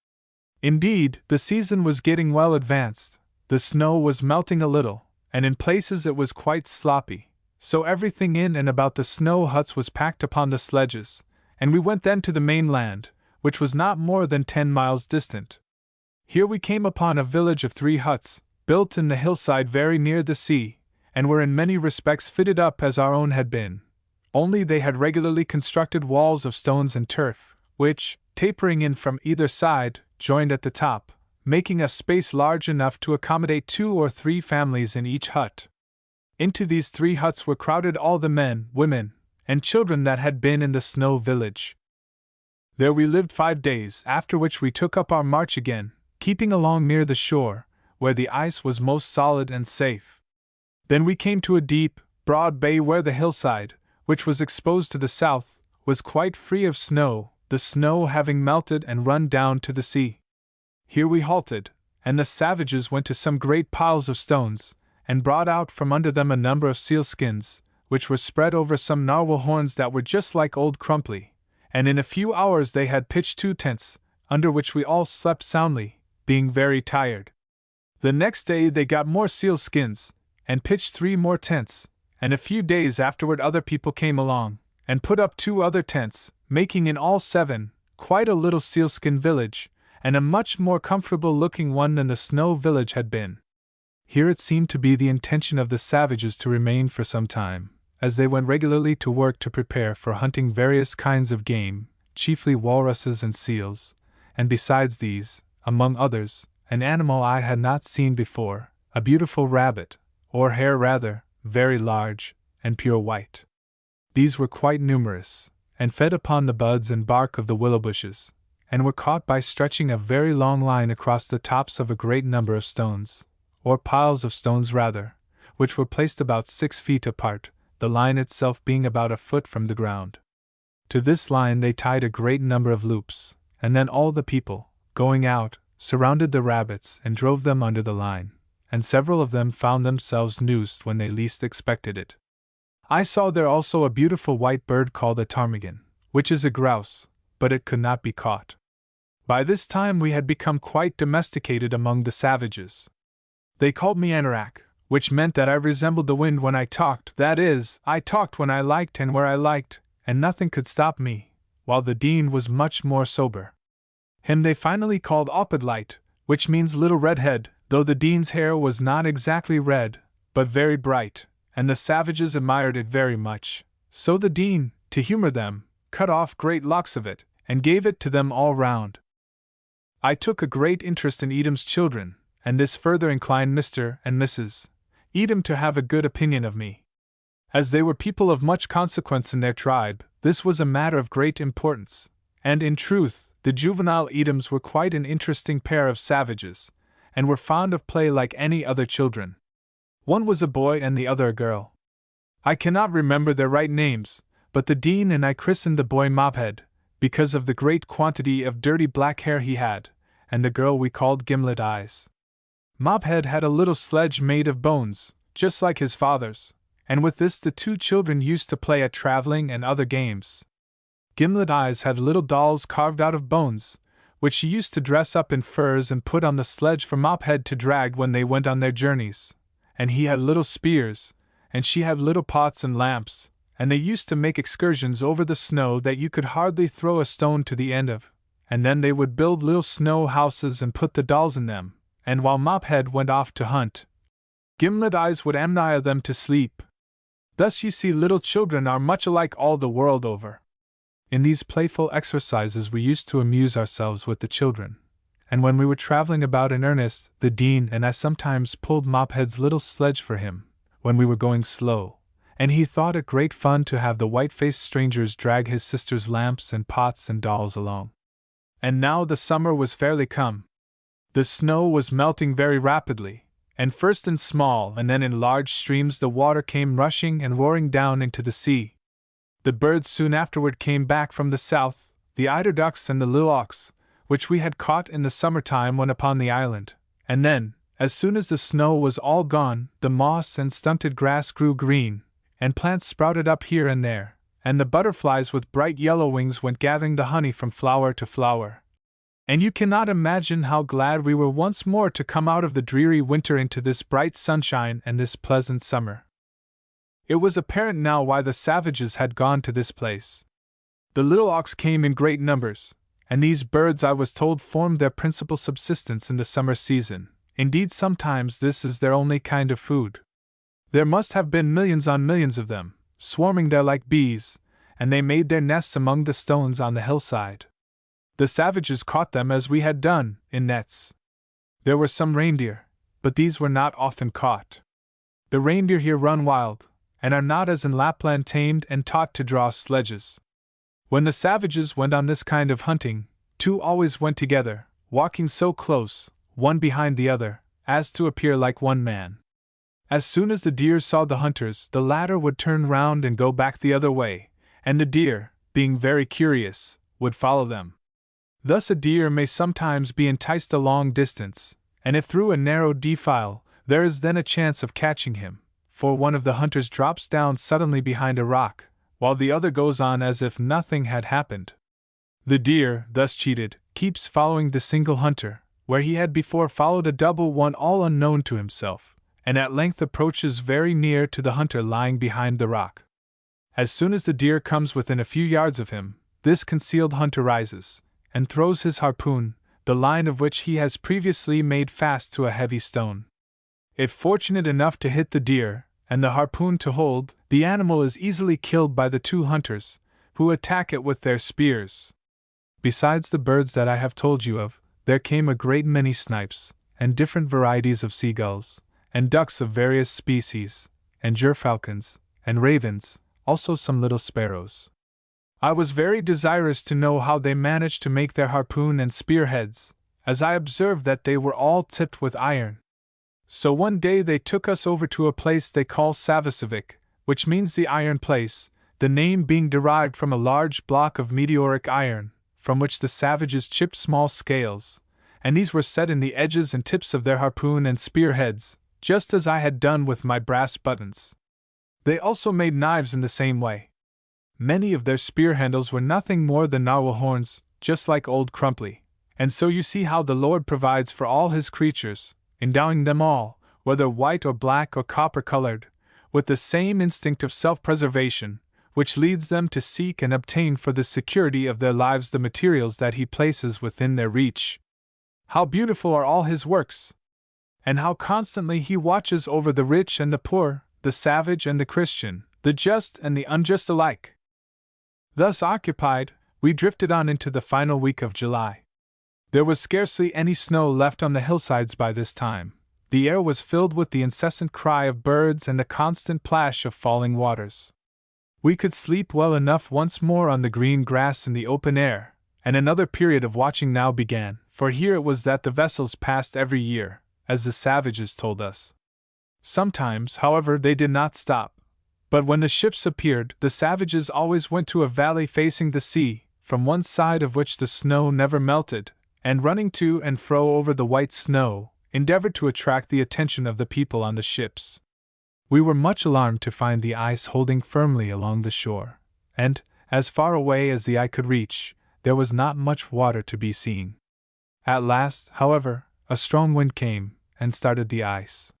Indeed, the season was getting well advanced, the snow was melting a little, and in places it was quite sloppy, so everything in and about the snow huts was packed upon the sledges, and we went then to the mainland, which was not more than 10 miles distant. Here we came upon a village of 3 huts, built in the hillside very near the sea, and were in many respects fitted up as our own had been, only they had regularly constructed walls of stones and turf, which, tapering in from either side, joined at the top, making a space large enough to accommodate 2 or 3 families in each hut. Into these 3 huts were crowded all the men, women, and children that had been in the snow village. There we lived 5 days, after which we took up our march again, keeping along near the shore, where the ice was most solid and safe. Then we came to a deep, broad bay where the hillside, which was exposed to the south, was quite free of snow, the snow having melted and run down to the sea. Here we halted, and the savages went to some great piles of stones, and brought out from under them a number of seal skins, which were spread over some narwhal horns that were just like old Crumply, and in a few hours they had pitched 2 tents, under which we all slept soundly, being very tired. The next day they got more seal skins, and pitched 3 more tents, and a few days afterward other people came along, and put up 2 other tents, making in all 7, quite a little sealskin village, and a much more comfortable-looking one than the snow village had been. Here it seemed to be the intention of the savages to remain for some time, as they went regularly to work to prepare for hunting various kinds of game, chiefly walruses and seals, and besides these, among others, an animal I had not seen before, a beautiful rabbit, or hare rather, very large, and pure white. These were quite numerous, and fed upon the buds and bark of the willow bushes, and were caught by stretching a very long line across the tops of a great number of stones, or piles of stones rather, which were placed about 6 feet apart, the line itself being about a foot from the ground. To this line they tied a great number of loops, and then all the people, going out, surrounded the rabbits and drove them under the line, and several of them found themselves noosed when they least expected it. I saw there also a beautiful white bird called a ptarmigan, which is a grouse, but it could not be caught. By this time we had become quite domesticated among the savages. They called me Anorak, which meant that I resembled the wind when I talked, that is, I talked when I liked and where I liked, and nothing could stop me, while the Dean was much more sober. Him they finally called Opodlight, which means little redhead, though the Dean's hair was not exactly red, but very bright, and the savages admired it very much, so the Dean, to humor them, cut off great locks of it, and gave it to them all round. I took a great interest in Edom's children, and this further inclined Mr. and Mrs. Edom to have a good opinion of me. As they were people of much consequence in their tribe, this was a matter of great importance, and in truth, the juvenile Edoms were quite an interesting pair of savages, and were fond of play like any other children. One was a boy and the other a girl. I cannot remember their right names, but the Dean and I christened the boy Mobhead, because of the great quantity of dirty black hair he had, and the girl we called Gimlet Eyes. Mobhead had a little sledge made of bones, just like his father's, and with this the 2 children used to play at traveling and other games. Gimlet Eyes had little dolls carved out of bones, which she used to dress up in furs and put on the sledge for Mobhead to drag when they went on their journeys, and he had little spears, and she had little pots and lamps, and they used to make excursions over the snow that you could hardly throw a stone to the end of, and then they would build little snow houses and put the dolls in them, and while Mobhead went off to hunt, Gimlet Eyes would amnire them to sleep. Thus you see little children are much alike all the world over. In these playful exercises we used to amuse ourselves with the children, and when we were traveling about in earnest, the Dean and I sometimes pulled Mobhead's little sledge for him, when we were going slow, and he thought it great fun to have the white-faced strangers drag his sister's lamps and pots and dolls along. And now the summer was fairly come. The snow was melting very rapidly, and first in small and then in large streams the water came rushing and roaring down into the sea. The birds soon afterward came back from the south, the eider ducks and the little auks, which we had caught in the summer-time when upon the island, and then, as soon as the snow was all gone, the moss and stunted grass grew green, and plants sprouted up here and there, and the butterflies with bright yellow wings went gathering the honey from flower to flower. And you cannot imagine how glad we were once more to come out of the dreary winter into this bright sunshine and this pleasant summer. It was apparent now why the savages had gone to this place. The little auks came in great numbers, and these birds I was told formed their principal subsistence in the summer season. Indeed, sometimes this is their only kind of food. There must have been millions on millions of them, swarming there like bees, and they made their nests among the stones on the hillside. The savages caught them as we had done, in nets. There were some reindeer, but these were not often caught. The reindeer here run wild, and are not as in Lapland tamed and taught to draw sledges. When the savages went on this kind of hunting, 2 always went together, walking so close, one behind the other, as to appear like one man. As soon as the deer saw the hunters, the latter would turn round and go back the other way, and the deer, being very curious, would follow them. Thus a deer may sometimes be enticed a long distance, and if through a narrow defile, there is then a chance of catching him, for one of the hunters drops down suddenly behind a rock, while the other goes on as if nothing had happened. The deer, thus cheated, keeps following the single hunter, where he had before followed a double one all unknown to himself, and at length approaches very near to the hunter lying behind the rock. As soon as the deer comes within a few yards of him, this concealed hunter rises, and throws his harpoon, the line of which he has previously made fast to a heavy stone. If fortunate enough to hit the deer, and the harpoon to hold, the animal is easily killed by the two hunters, who attack it with their spears. Besides the birds that I have told you of, there came a great many snipes, and different varieties of seagulls, and ducks of various species, and gerfalcons, and ravens, also some little sparrows. I was very desirous to know how they managed to make their harpoon and spear heads, as I observed that they were all tipped with iron. So one day they took us over to a place they call Savasavik, which means the iron place, the name being derived from a large block of meteoric iron, from which the savages chipped small scales, and these were set in the edges and tips of their harpoon and spear heads, just as I had done with my brass buttons. They also made knives in the same way. Many of their spear handles were nothing more than narwhal horns, just like old Crumply, and so you see how the Lord provides for all his creatures, endowing them all, whether white or black or copper-colored, with the same instinct of self-preservation, which leads them to seek and obtain for the security of their lives the materials that he places within their reach. How beautiful are all his works! And how constantly he watches over the rich and the poor, the savage and the Christian, the just and the unjust alike. Thus occupied, we drifted on into the final week of July. There was scarcely any snow left on the hillsides by this time. The air was filled with the incessant cry of birds and the constant plash of falling waters. We could sleep well enough once more on the green grass in the open air, and another period of watching now began, for here it was that the vessels passed every year, as the savages told us. Sometimes, however, they did not stop. But when the ships appeared, the savages always went to a valley facing the sea, from one side of which the snow never melted, and running to and fro over the white snow, endeavored to attract the attention of the people on the ships. We were much alarmed to find the ice holding firmly along the shore, and, as far away as the eye could reach, there was not much water to be seen. At last, however, a strong wind came, and started the ice.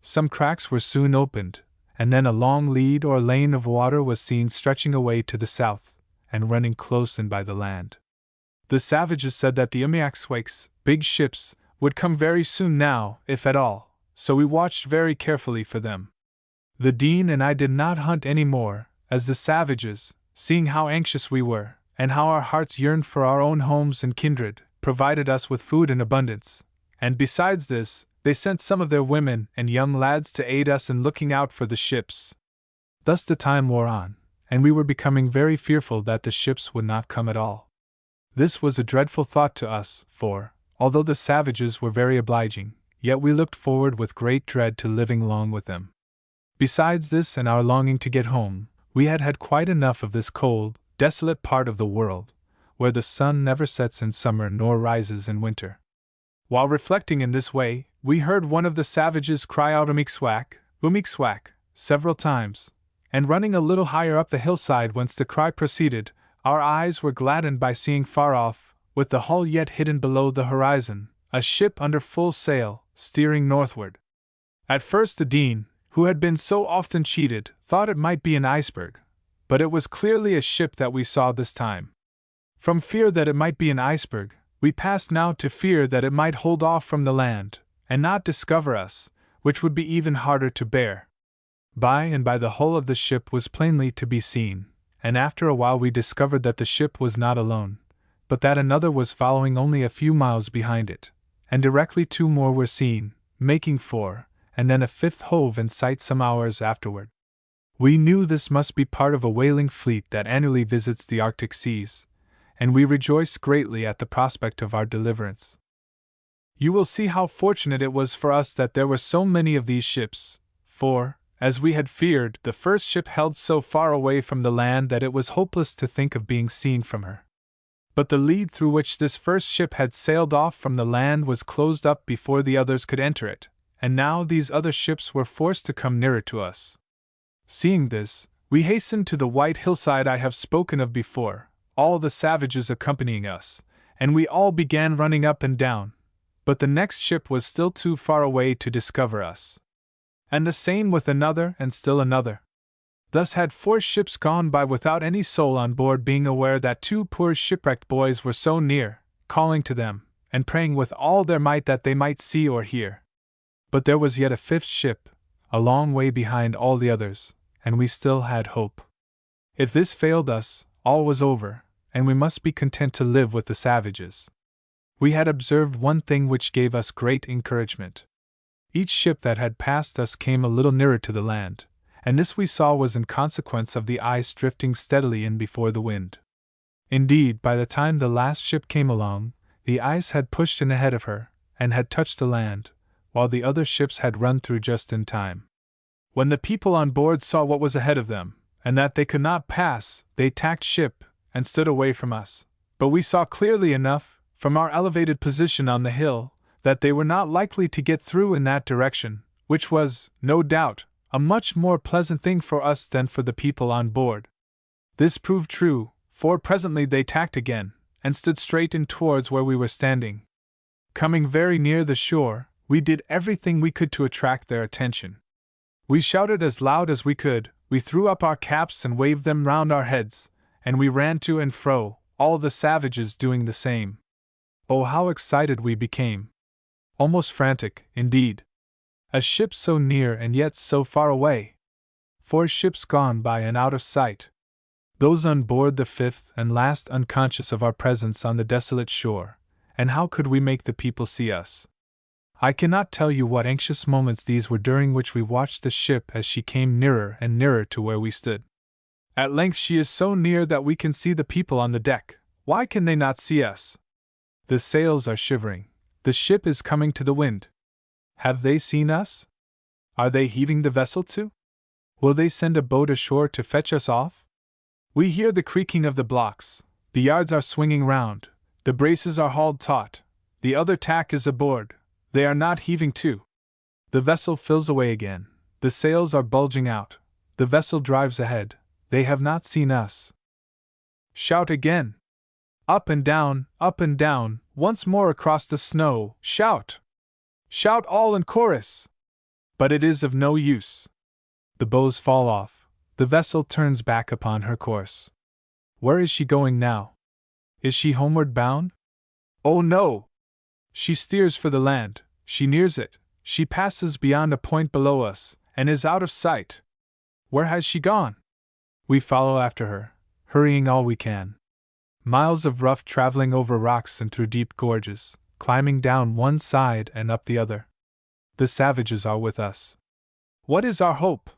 Some cracks were soon opened, and then a long lead or lane of water was seen stretching away to the south, and running close in by the land. The savages said that the Umiakswakes, big ships, would come very soon now, if at all, so we watched very carefully for them. The Dean and I did not hunt any more, as the savages, seeing how anxious we were, and how our hearts yearned for our own homes and kindred, provided us with food in abundance, and besides this, they sent some of their women and young lads to aid us in looking out for the ships. Thus the time wore on, and we were becoming very fearful that the ships would not come at all. This was a dreadful thought to us, for, although the savages were very obliging, yet we looked forward with great dread to living long with them. Besides this and our longing to get home, we had had quite enough of this cold, desolate part of the world, where the sun never sets in summer nor rises in winter. While reflecting in this way, we heard one of the savages cry out Umikswak, several times, and running a little higher up the hillside whence the cry proceeded, our eyes were gladdened by seeing far off, with the hull yet hidden below the horizon, a ship under full sail, steering northward. At first the Dean, who had been so often cheated, thought it might be an iceberg, but it was clearly a ship that we saw this time. From fear that it might be an iceberg, we passed now to fear that it might hold off from the land, and not discover us, which would be even harder to bear. By and by the hull of the ship was plainly to be seen, and after a while we discovered that the ship was not alone, but that another was following only a few miles behind it, and directly two more were seen, making four, and then a fifth hove in sight some hours afterward. We knew this must be part of a whaling fleet that annually visits the Arctic seas, and we rejoiced greatly at the prospect of our deliverance. You will see how fortunate it was for us that there were so many of these ships, for, as we had feared, the first ship held so far away from the land that it was hopeless to think of being seen from her. But the lead through which this first ship had sailed off from the land was closed up before the others could enter it, and now these other ships were forced to come nearer to us. Seeing this, we hastened to the white hillside I have spoken of before, all the savages accompanying us, and we all began running up and down, but the next ship was still too far away to discover us. And the same with another and still another. Thus had 4 ships gone by without any soul on board being aware that 2 poor shipwrecked boys were so near, calling to them, and praying with all their might that they might see or hear. But there was yet a 5th ship, a long way behind all the others, and we still had hope. If this failed us, all was over, and we must be content to live with the savages. We had observed one thing which gave us great encouragement. Each ship that had passed us came a little nearer to the land, and this we saw was in consequence of the ice drifting steadily in before the wind. Indeed, by the time the last ship came along, the ice had pushed in ahead of her, and had touched the land, while the other ships had run through just in time. When the people on board saw what was ahead of them, and that they could not pass, they tacked ship, and stood away from us. But we saw clearly enough, from our elevated position on the hill, that they were not likely to get through in that direction, which was, no doubt, a much more pleasant thing for us than for the people on board. This proved true, for presently they tacked again, and stood straight in towards where we were standing. Coming very near the shore, we did everything we could to attract their attention. We shouted as loud as we could, we threw up our caps and waved them round our heads, and we ran to and fro, all the savages doing the same. Oh, how excited we became! Almost frantic, indeed. A ship so near and yet so far away. 4 ships gone by and out of sight. Those on board the 5th and last unconscious of our presence on the desolate shore, and how could we make the people see us? I cannot tell you what anxious moments these were during which we watched the ship as she came nearer and nearer to where we stood. At length she is so near that we can see the people on the deck. Why can they not see us? The sails are shivering. The ship is coming to the wind. Have they seen us? Are they heaving the vessel to? Will they send a boat ashore to fetch us off? We hear the creaking of the blocks. The yards are swinging round. The braces are hauled taut. The other tack is aboard. They are not heaving to. The vessel fills away again. The sails are bulging out. The vessel drives ahead. They have not seen us. Shout again! Up and down, once more across the snow, shout! Shout all in chorus! But it is of no use. The bows fall off. The vessel turns back upon her course. Where is she going now? Is she homeward bound? Oh no! She steers for the land, she nears it, she passes beyond a point below us, and is out of sight. Where has she gone? We follow after her, hurrying all we can. Miles of rough traveling over rocks and through deep gorges, climbing down one side and up the other. The savages are with us. What is our hope?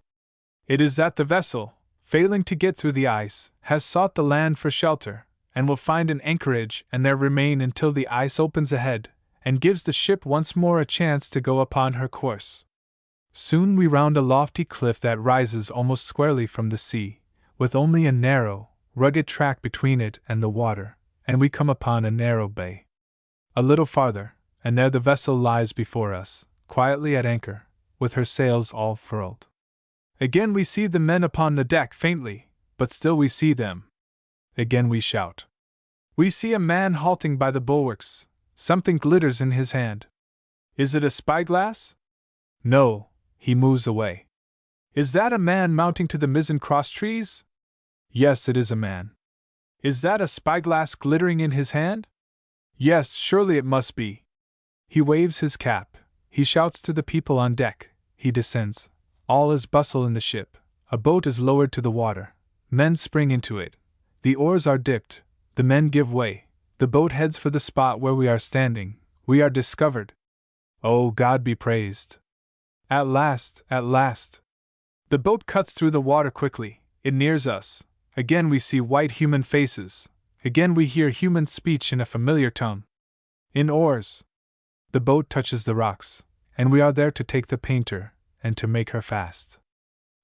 It is that the vessel, failing to get through the ice, has sought the land for shelter, and will find an anchorage and there remain until the ice opens ahead, and gives the ship once more a chance to go upon her course. Soon we round a lofty cliff that rises almost squarely from the sea, with only a narrow, rugged track between it and the water, and we come upon a narrow bay. A little farther, and there the vessel lies before us, quietly at anchor, with her sails all furled. Again we see the men upon the deck faintly, but still we see them. Again we shout. We see a man halting by the bulwarks. Something glitters in his hand. Is it a spyglass? No, he moves away. Is that a man mounting to the mizzen cross trees? Yes, it is a man. Is that a spyglass glittering in his hand? Yes, surely it must be. He waves his cap, he shouts to the people on deck, he descends. All is bustle in the ship. A boat is lowered to the water. Men spring into it. The oars are dipped. The men give way. The boat heads for the spot where we are standing. We are discovered. Oh, God be praised. At last, at last. The boat cuts through the water quickly. It nears us. Again we see white human faces. Again we hear human speech in a familiar tongue. In oars. The boat touches the rocks, and we are there to take the painter, and to make her fast.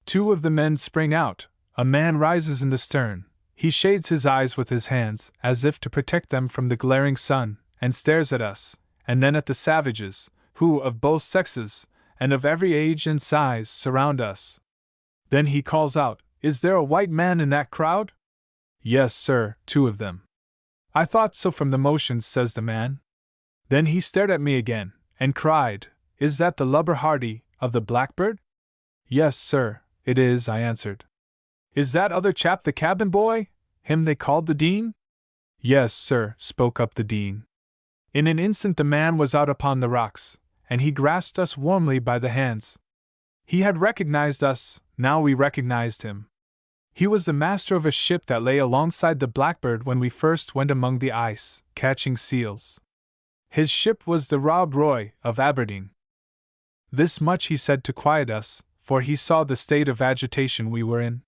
2 of the men spring out. A man rises in the stern. He shades his eyes with his hands, as if to protect them from the glaring sun, and stares at us, and then at the savages, who, of both sexes, and of every age and size, surround us. Then he calls out, "Is there a white man in that crowd?" "Yes, sir, 2 of them." "I thought so from the motions," says the man. Then he stared at me again, and cried, "Is that the lubber Hardy, of the Blackbird?" "Yes, sir, it is," I answered. "Is that other chap the cabin boy, him they called the Dean?" "Yes, sir," spoke up the Dean. In an instant the man was out upon the rocks, and he grasped us warmly by the hands. He had recognized us, now we recognized him. He was the master of a ship that lay alongside the Blackbird when we first went among the ice, catching seals. His ship was the Rob Roy, of Aberdeen. This much he said to quiet us, for he saw the state of agitation we were in.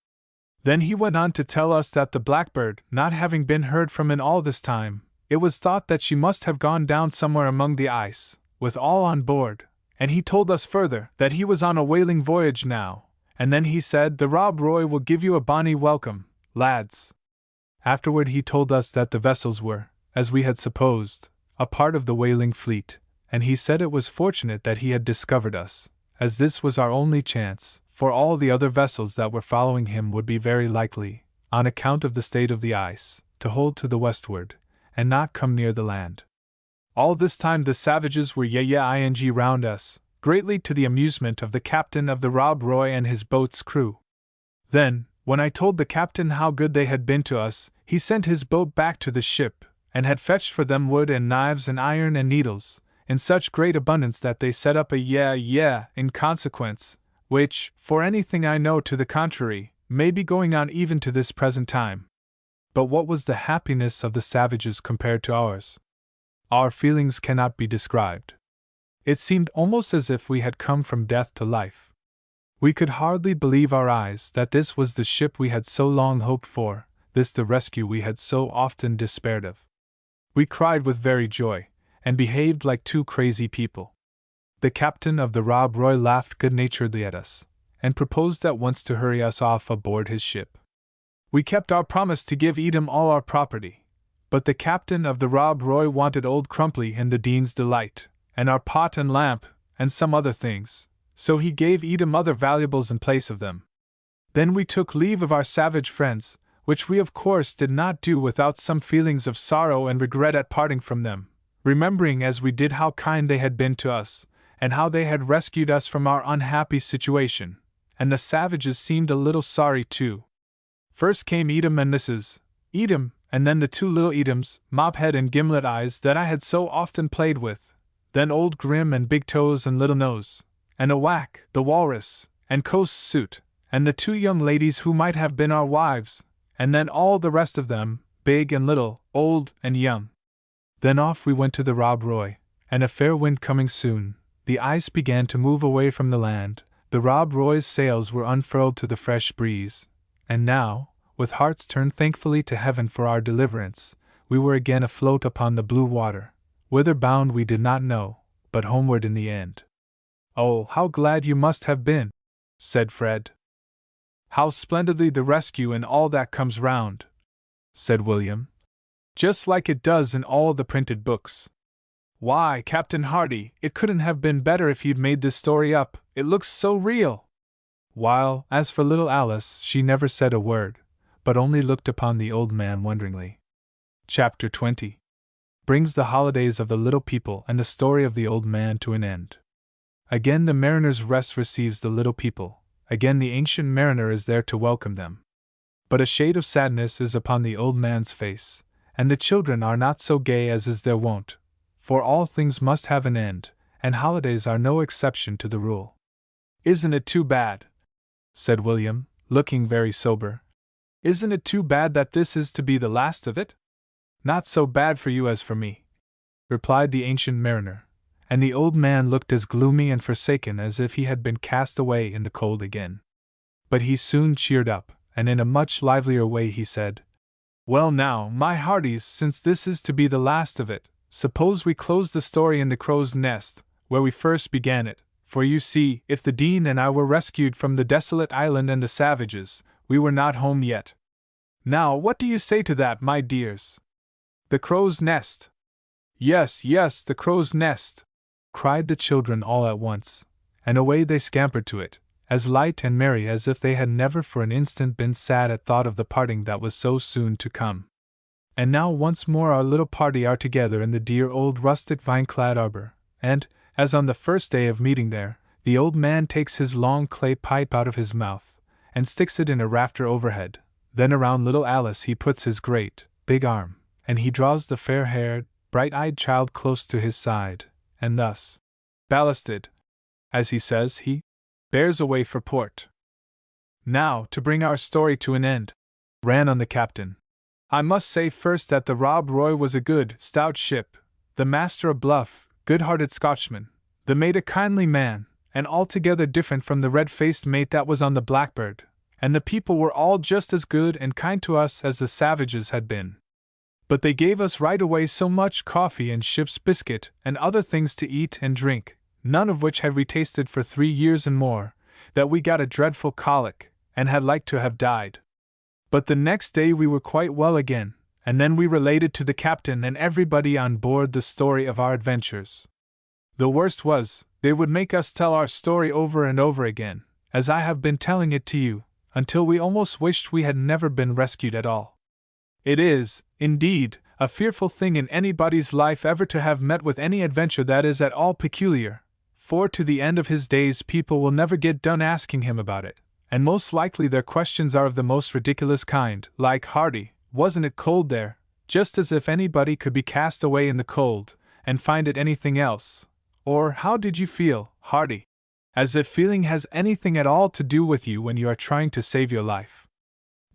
Then he went on to tell us that the Blackbird, not having been heard from in all this time, it was thought that she must have gone down somewhere among the ice, with all on board, and he told us further that he was on a whaling voyage now, and then he said, "The Rob Roy will give you a bonny welcome, lads." Afterward he told us that the vessels were, as we had supposed, a part of the whaling fleet, and he said it was fortunate that he had discovered us, as this was our only chance, for all the other vessels that were following him would be very likely, on account of the state of the ice, to hold to the westward, and not come near the land. All this time the savages were ing round us, greatly to the amusement of the captain of the Rob Roy and his boat's crew. Then, when I told the captain how good they had been to us, he sent his boat back to the ship, and had fetched for them wood and knives and iron and needles, in such great abundance that they set up a yeah in consequence, which, for anything I know to the contrary, may be going on even to this present time. But what was the happiness of the savages compared to ours? Our feelings cannot be described. It seemed almost as if we had come from death to life. We could hardly believe our eyes that this was the ship we had so long hoped for, this the rescue we had so often despaired of. We cried with very joy, and behaved like 2 crazy people. The captain of the Rob Roy laughed good-naturedly at us, and proposed at once to hurry us off aboard his ship. We kept our promise to give Edom all our property, but the captain of the Rob Roy wanted old Crumply and the Dean's Delight, and our pot and lamp, and some other things, so he gave Edom other valuables in place of them. Then we took leave of our savage friends, which we of course did not do without some feelings of sorrow and regret at parting from them, remembering as we did how kind they had been to us, and how they had rescued us from our unhappy situation, and the savages seemed a little sorry too. First came Edom and Mrs. Edom, and then the 2 little Edoms, Mophead and Gimlet Eyes that I had so often played with, then Old Grim and Big Toes and Little Nose, and Awak, the Walrus, and Coast Suit, and the 2 young ladies who might have been our wives, and then all the rest of them, big and little, old and young. Then off we went to the Rob Roy, and a fair wind coming soon, the ice began to move away from the land, the Rob Roy's sails were unfurled to the fresh breeze, and now, with hearts turned thankfully to heaven for our deliverance, we were again afloat upon the blue water, whither bound we did not know, but homeward in the end. "Oh, how glad you must have been," said Fred. "How splendidly the rescue and all that comes round," said William. "Just like it does in all the printed books. Why, Captain Hardy, it couldn't have been better if you'd made this story up, it looks so real." While, as for little Alice, she never said a word, but only looked upon the old man wonderingly. Chapter 20 brings the holidays of the little people and the story of the old man to an end. Again the mariner's rest receives the little people, again the ancient mariner is there to welcome them. But a shade of sadness is upon the old man's face, and the children are not so gay as is their wont, for all things must have an end, and holidays are no exception to the rule. "Isn't it too bad?" said William, looking very sober. "Isn't it too bad that this is to be the last of it?" "Not so bad for you as for me," replied the ancient mariner, and the old man looked as gloomy and forsaken as if he had been cast away in the cold again. But he soon cheered up, and in a much livelier way he said, "Well now, my hearties, since this is to be the last of it, suppose we close the story in the crow's nest, where we first began it, for you see, if the Dean and I were rescued from the desolate island and the savages, we were not home yet." Now, what do you say to that, my dears? The crow's nest. Yes, yes, the crow's nest, cried the children all at once, and away they scampered to it, as light and merry as if they had never for an instant been sad at thought of the parting that was so soon to come. And now once more our little party are together in the dear old rustic vine-clad arbor, and, as on the first day of meeting there, the old man takes his long clay pipe out of his mouth, and sticks it in a rafter overhead. Then around little Alice he puts his great, big arm, and he draws the fair-haired, bright-eyed child close to his side, and thus, ballasted, as he says, he bears away for port. Now, to bring our story to an end, ran on the captain. I must say first that the Rob Roy was a good, stout ship, the master a bluff, good-hearted Scotchman, the mate a kindly man, and altogether different from the red-faced mate that was on the Blackbird, and the people were all just as good and kind to us as the savages had been. But they gave us right away so much coffee and ship's biscuit and other things to eat and drink, none of which had we tasted for 3 years and more, that we got a dreadful colic, and had like to have died. But the next day we were quite well again, and then we related to the captain and everybody on board the story of our adventures. The worst was, they would make us tell our story over and over again, as I have been telling it to you, until we almost wished we had never been rescued at all. It is, indeed, a fearful thing in anybody's life ever to have met with any adventure that is at all peculiar, for to the end of his days people will never get done asking him about it, and most likely their questions are of the most ridiculous kind, like, Hardy, wasn't it cold there? Just as if anybody could be cast away in the cold, and find it anything else. Or, how did you feel, Hardy? As if feeling has anything at all to do with you when you are trying to save your life.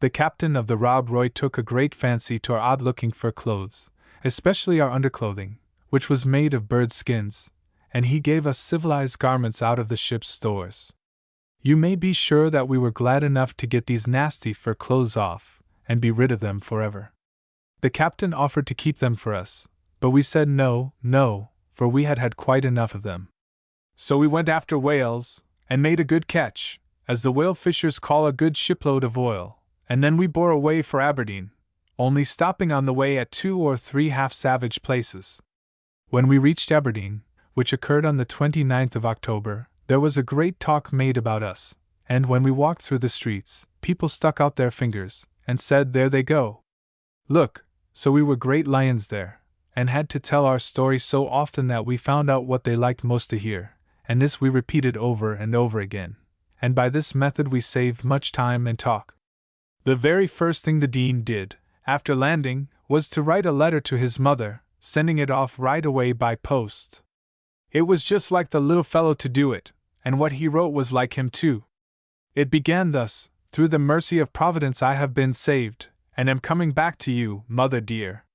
The captain of the Rob Roy took a great fancy to our odd-looking fur clothes, especially our underclothing, which was made of bird skins, and he gave us civilized garments out of the ship's stores. You may be sure that we were glad enough to get these nasty fur clothes off, and be rid of them forever. The captain offered to keep them for us, but we said no, no, for we had had quite enough of them. So we went after whales, and made a good catch, as the whale fishers call a good shipload of oil, and then we bore away for Aberdeen, only stopping on the way at 2 or 3 half-savage places. When we reached Aberdeen, which occurred on the 29th of October, there was a great talk made about us, and when we walked through the streets, people stuck out their fingers, and said, "There they go. Look," so we were great lions there, and had to tell our story so often that we found out what they liked most to hear, and this we repeated over and over again, and by this method we saved much time and talk. The very first thing the Dean did, after landing, was to write a letter to his mother, sending it off right away by post. It was just like the little fellow to do it, and what he wrote was like him too. It began thus: "Through the mercy of Providence I have been saved, and am coming back to you, mother dear."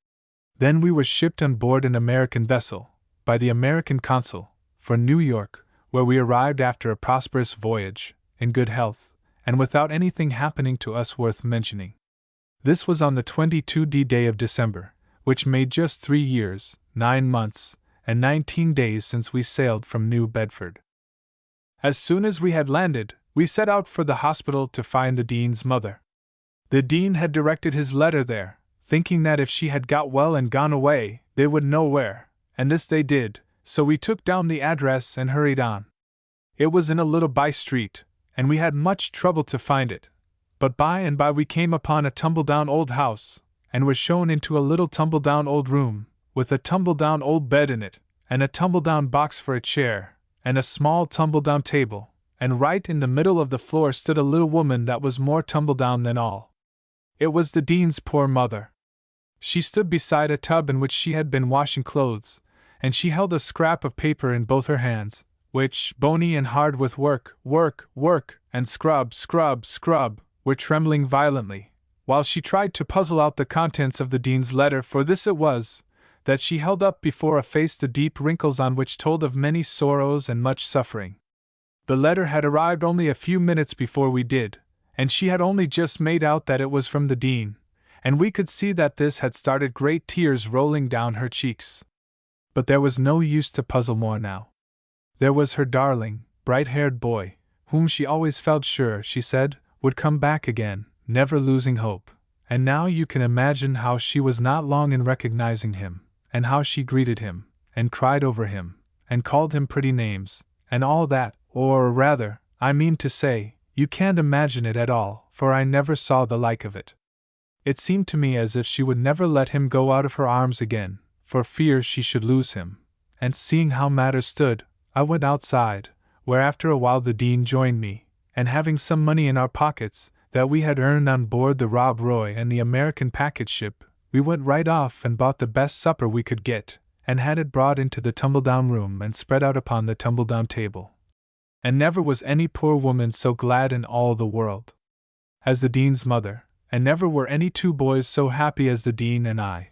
Then we were shipped on board an American vessel, by the American consul, for New York, where we arrived after a prosperous voyage, in good health, and without anything happening to us worth mentioning. This was on the 22nd day of December, which made just 3 years, 9 months, and 19 days since we sailed from New Bedford. As soon as we had landed, we set out for the hospital to find the Dean's mother. The Dean had directed his letter there, thinking that if she had got well and gone away, they would know where, and this they did, so we took down the address and hurried on. It was in a little by-street, and we had much trouble to find it, but by and by we came upon a tumble-down old house, and were shown into a little tumble-down old room, with a tumble-down old bed in it, and a tumble-down box for a chair, and a small tumble-down table, and right in the middle of the floor stood a little woman that was more tumble-down than all. It was the Dean's poor mother. She stood beside a tub in which she had been washing clothes, and she held a scrap of paper in both her hands, which, bony and hard with work, and scrub, were trembling violently, while she tried to puzzle out the contents of the Dean's letter, for this it was, that she held up before a face the deep wrinkles on which told of many sorrows and much suffering. The letter had arrived only a few minutes before we did, and she had only just made out that it was from the Dean, and we could see that this had started great tears rolling down her cheeks. But there was no use to puzzle more now. There was her darling, bright-haired boy, whom she always felt sure, she said, would come back again, never losing hope, and now you can imagine how she was not long in recognizing him, and how she greeted him, and cried over him, and called him pretty names, and all that, or rather, I mean to say, you can't imagine it at all, for I never saw the like of it. It seemed to me as if she would never let him go out of her arms again, for fear she should lose him, and seeing how matters stood, I went outside, where after a while the Dean joined me, and having some money in our pockets, that we had earned on board the Rob Roy and the American packet ship, we went right off and bought the best supper we could get, and had it brought into the tumble-down room and spread out upon the tumble-down table. And never was any poor woman so glad in all the world as the Dean's mother, and never were any two boys so happy as the Dean and I.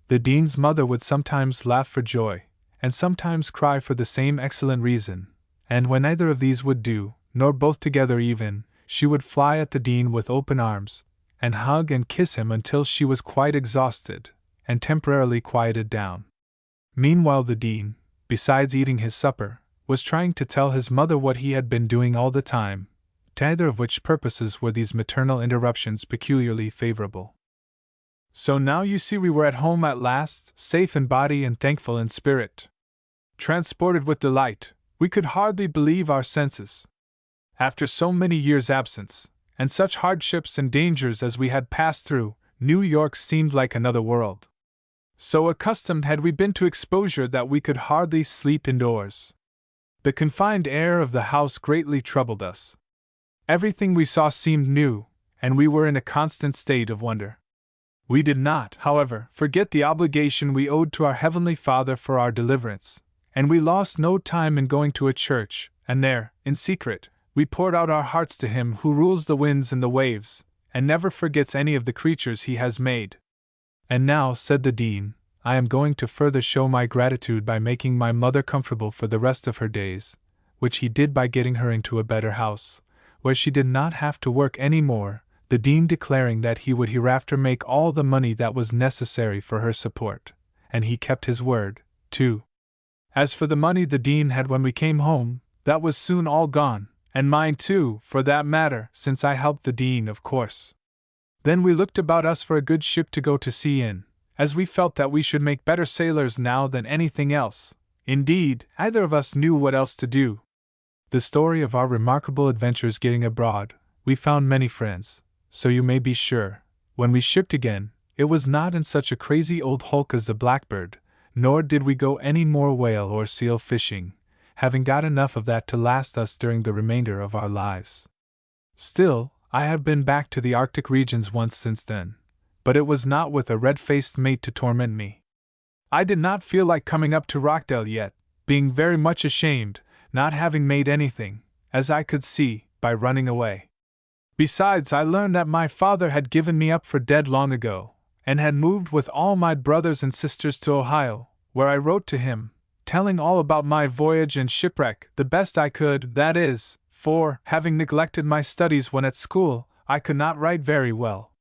The Dean's mother would sometimes laugh for joy, and sometimes cry for the same excellent reason, and when neither of these would do, nor both together even, she would fly at the Dean with open arms, and hug and kiss him until she was quite exhausted, and temporarily quieted down. Meanwhile the Dean, besides eating his supper, was trying to tell his mother what he had been doing all the time, to either of which purposes were these maternal interruptions peculiarly favorable. So now you see we were at home at last, safe in body and thankful in spirit. Transported with delight, we could hardly believe our senses. After so many years' absence, and such hardships and dangers as we had passed through, New York seemed like another world. So accustomed had we been to exposure that we could hardly sleep indoors. The confined air of the house greatly troubled us. Everything we saw seemed new, and we were in a constant state of wonder. We did not, however, forget the obligation we owed to our Heavenly Father for our deliverance, and we lost no time in going to a church, and there, in secret, we poured out our hearts to Him who rules the winds and the waves, and never forgets any of the creatures He has made. And now, said the Dean, I am going to further show my gratitude by making my mother comfortable for the rest of her days, which he did by getting her into a better house, where she did not have to work any more, the Dean declaring that he would hereafter make all the money that was necessary for her support, and he kept his word, too. As for the money the Dean had when we came home, that was soon all gone, and mine too, for that matter, since I helped the Dean, of course. Then we looked about us for a good ship to go to sea in, as we felt that we should make better sailors now than anything else. Indeed, either of us knew what else to do. The story of our remarkable adventures getting abroad, we found many friends, so you may be sure, when we shipped again, it was not in such a crazy old hulk as the Blackbird, nor did we go any more whale or seal fishing, having got enough of that to last us during the remainder of our lives. Still, I have been back to the Arctic regions once since then, but it was not with a red-faced mate to torment me. I did not feel like coming up to Rockdale yet, being very much ashamed, not having made anything, as I could see, by running away. Besides, I learned that my father had given me up for dead long ago, and had moved with all my brothers and sisters to Ohio, where I wrote to him, telling all about my voyage and shipwreck, the best I could, that is, for, having neglected my studies when at school, I could not write very well.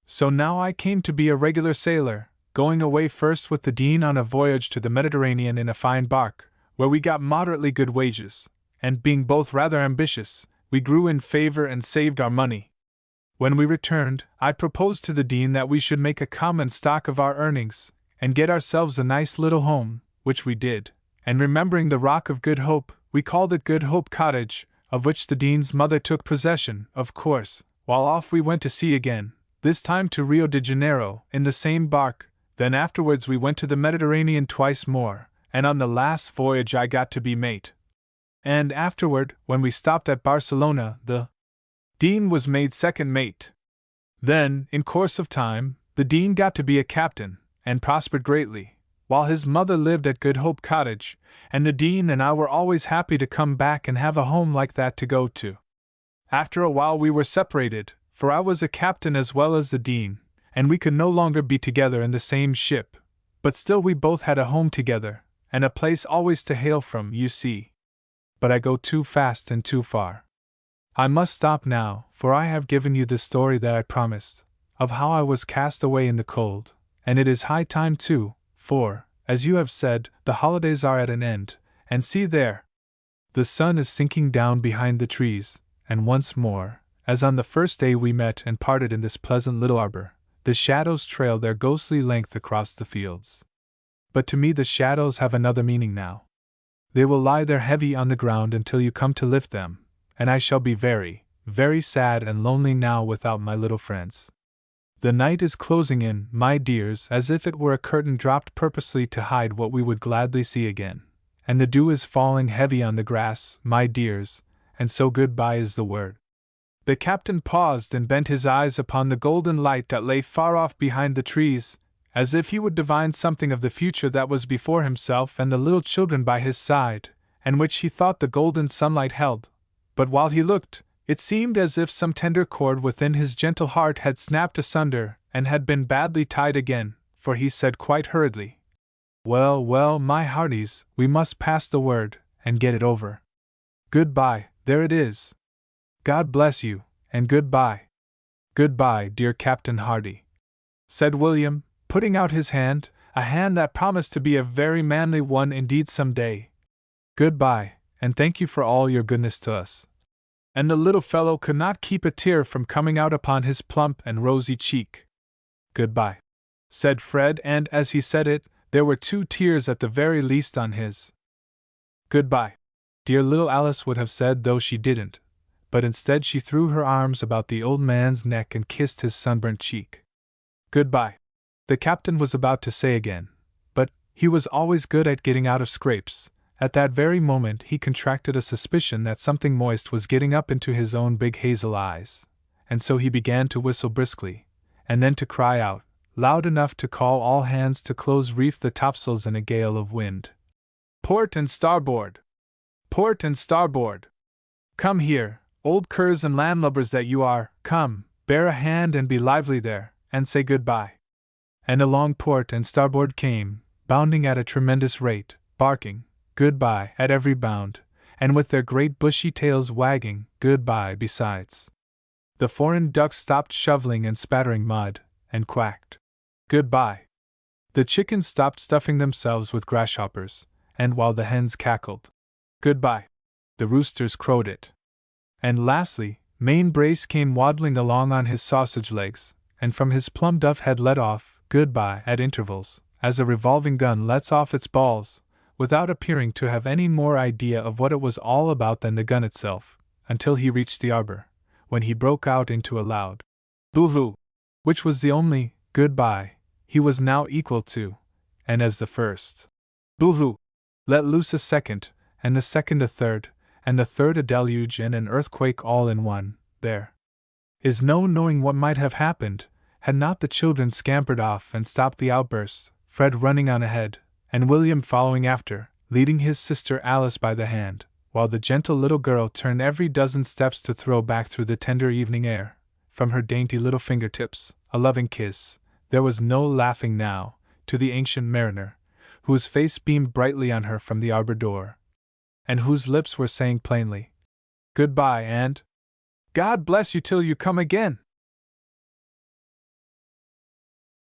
So now I came to be a regular sailor, going away first with the Dean on a voyage to the Mediterranean in a fine bark, where we got moderately good wages, and being both rather ambitious, we grew in favor and saved our money. When we returned, I proposed to the Dean that we should make a common stock of our earnings, and get ourselves a nice little home, which we did, and remembering the Rock of Good Hope, we called it Good Hope Cottage, of which the Dean's mother took possession, of course, while off we went to sea again, this time to Rio de Janeiro, in the same bark. Then afterwards we went to the Mediterranean twice more, and on the last voyage I got to be mate. And afterward, when we stopped at Barcelona, the Dean was made second mate. Then, in course of time, the Dean got to be a captain, and prospered greatly, while his mother lived at Good Hope Cottage, and the Dean and I were always happy to come back and have a home like that to go to. After a while we were separated, for I was a captain as well as the Dean, and we could no longer be together in the same ship, but still we both had a home together, and a place always to hail from, you see. But I go too fast and too far. I must stop now, for I have given you the story that I promised, of how I was cast away in the cold, and it is high time too, for, as you have said, the holidays are at an end, and see there! The sun is sinking down behind the trees, and once more, as on the first day we met and parted in this pleasant little arbor, the shadows trailed their ghostly length across the fields. But to me the shadows have another meaning now. They will lie there heavy on the ground until you come to lift them, and I shall be very, very sad and lonely now without my little friends. The night is closing in, my dears, as if it were a curtain dropped purposely to hide what we would gladly see again, and the dew is falling heavy on the grass, my dears, and so goodbye is the word. The captain paused and bent his eyes upon the golden light that lay far off behind the trees, as if he would divine something of the future that was before himself and the little children by his side, and which he thought the golden sunlight held. But while he looked, it seemed as if some tender cord within his gentle heart had snapped asunder and had been badly tied again, for he said quite hurriedly, "Well, well, my hearties, we must pass the word, and get it over. Goodbye, there it is. God bless you, and goodbye." "Goodbye, dear Captain Hardy," said William, putting out his hand, a hand that promised to be a very manly one indeed some day. "Goodbye, and thank you for all your goodness to us." And the little fellow could not keep a tear from coming out upon his plump and rosy cheek. "Goodbye," said Fred, and as he said it, there were 2 tears at the very least on his. "Goodbye," dear little Alice would have said, though she didn't, but instead she threw her arms about the old man's neck and kissed his sunburnt cheek. "Goodbye," the captain was about to say again, but he was always good at getting out of scrapes. At that very moment he contracted a suspicion that something moist was getting up into his own big hazel eyes, and so he began to whistle briskly, and then to cry out, loud enough to call all hands to close reef the topsails in a gale of wind. "Port and starboard! Port and starboard! Come here, old curs and landlubbers that you are, come, bear a hand and be lively there, and say goodbye." And along port and starboard came, bounding at a tremendous rate, barking goodbye at every bound, and with their great bushy tails wagging goodbye besides. The foreign ducks stopped shoveling and spattering mud, and quacked goodbye. The chickens stopped stuffing themselves with grasshoppers, and while the hens cackled goodbye, the roosters crowed it. And lastly, Mainbrace came waddling along on his sausage legs, and from his plum duff head let off goodbye at intervals, as a revolving gun lets off its balls, without appearing to have any more idea of what it was all about than the gun itself, until he reached the arbor, when he broke out into a loud boo-hoo, which was the only goodbye he was now equal to, and as the first boo-hoo let loose a second, and the second a third, and the third a deluge and an earthquake all in one, there is no knowing what might have happened, had not the children scampered off and stopped the outburst, Fred running on ahead, and William following after, leading his sister Alice by the hand, while the gentle little girl turned every dozen steps to throw back through the tender evening air, from her dainty little fingertips, a loving kiss. There was no laughing now, to the ancient mariner, whose face beamed brightly on her from the arbor door, and whose lips were saying plainly, "Goodbye and God bless you till you come again!"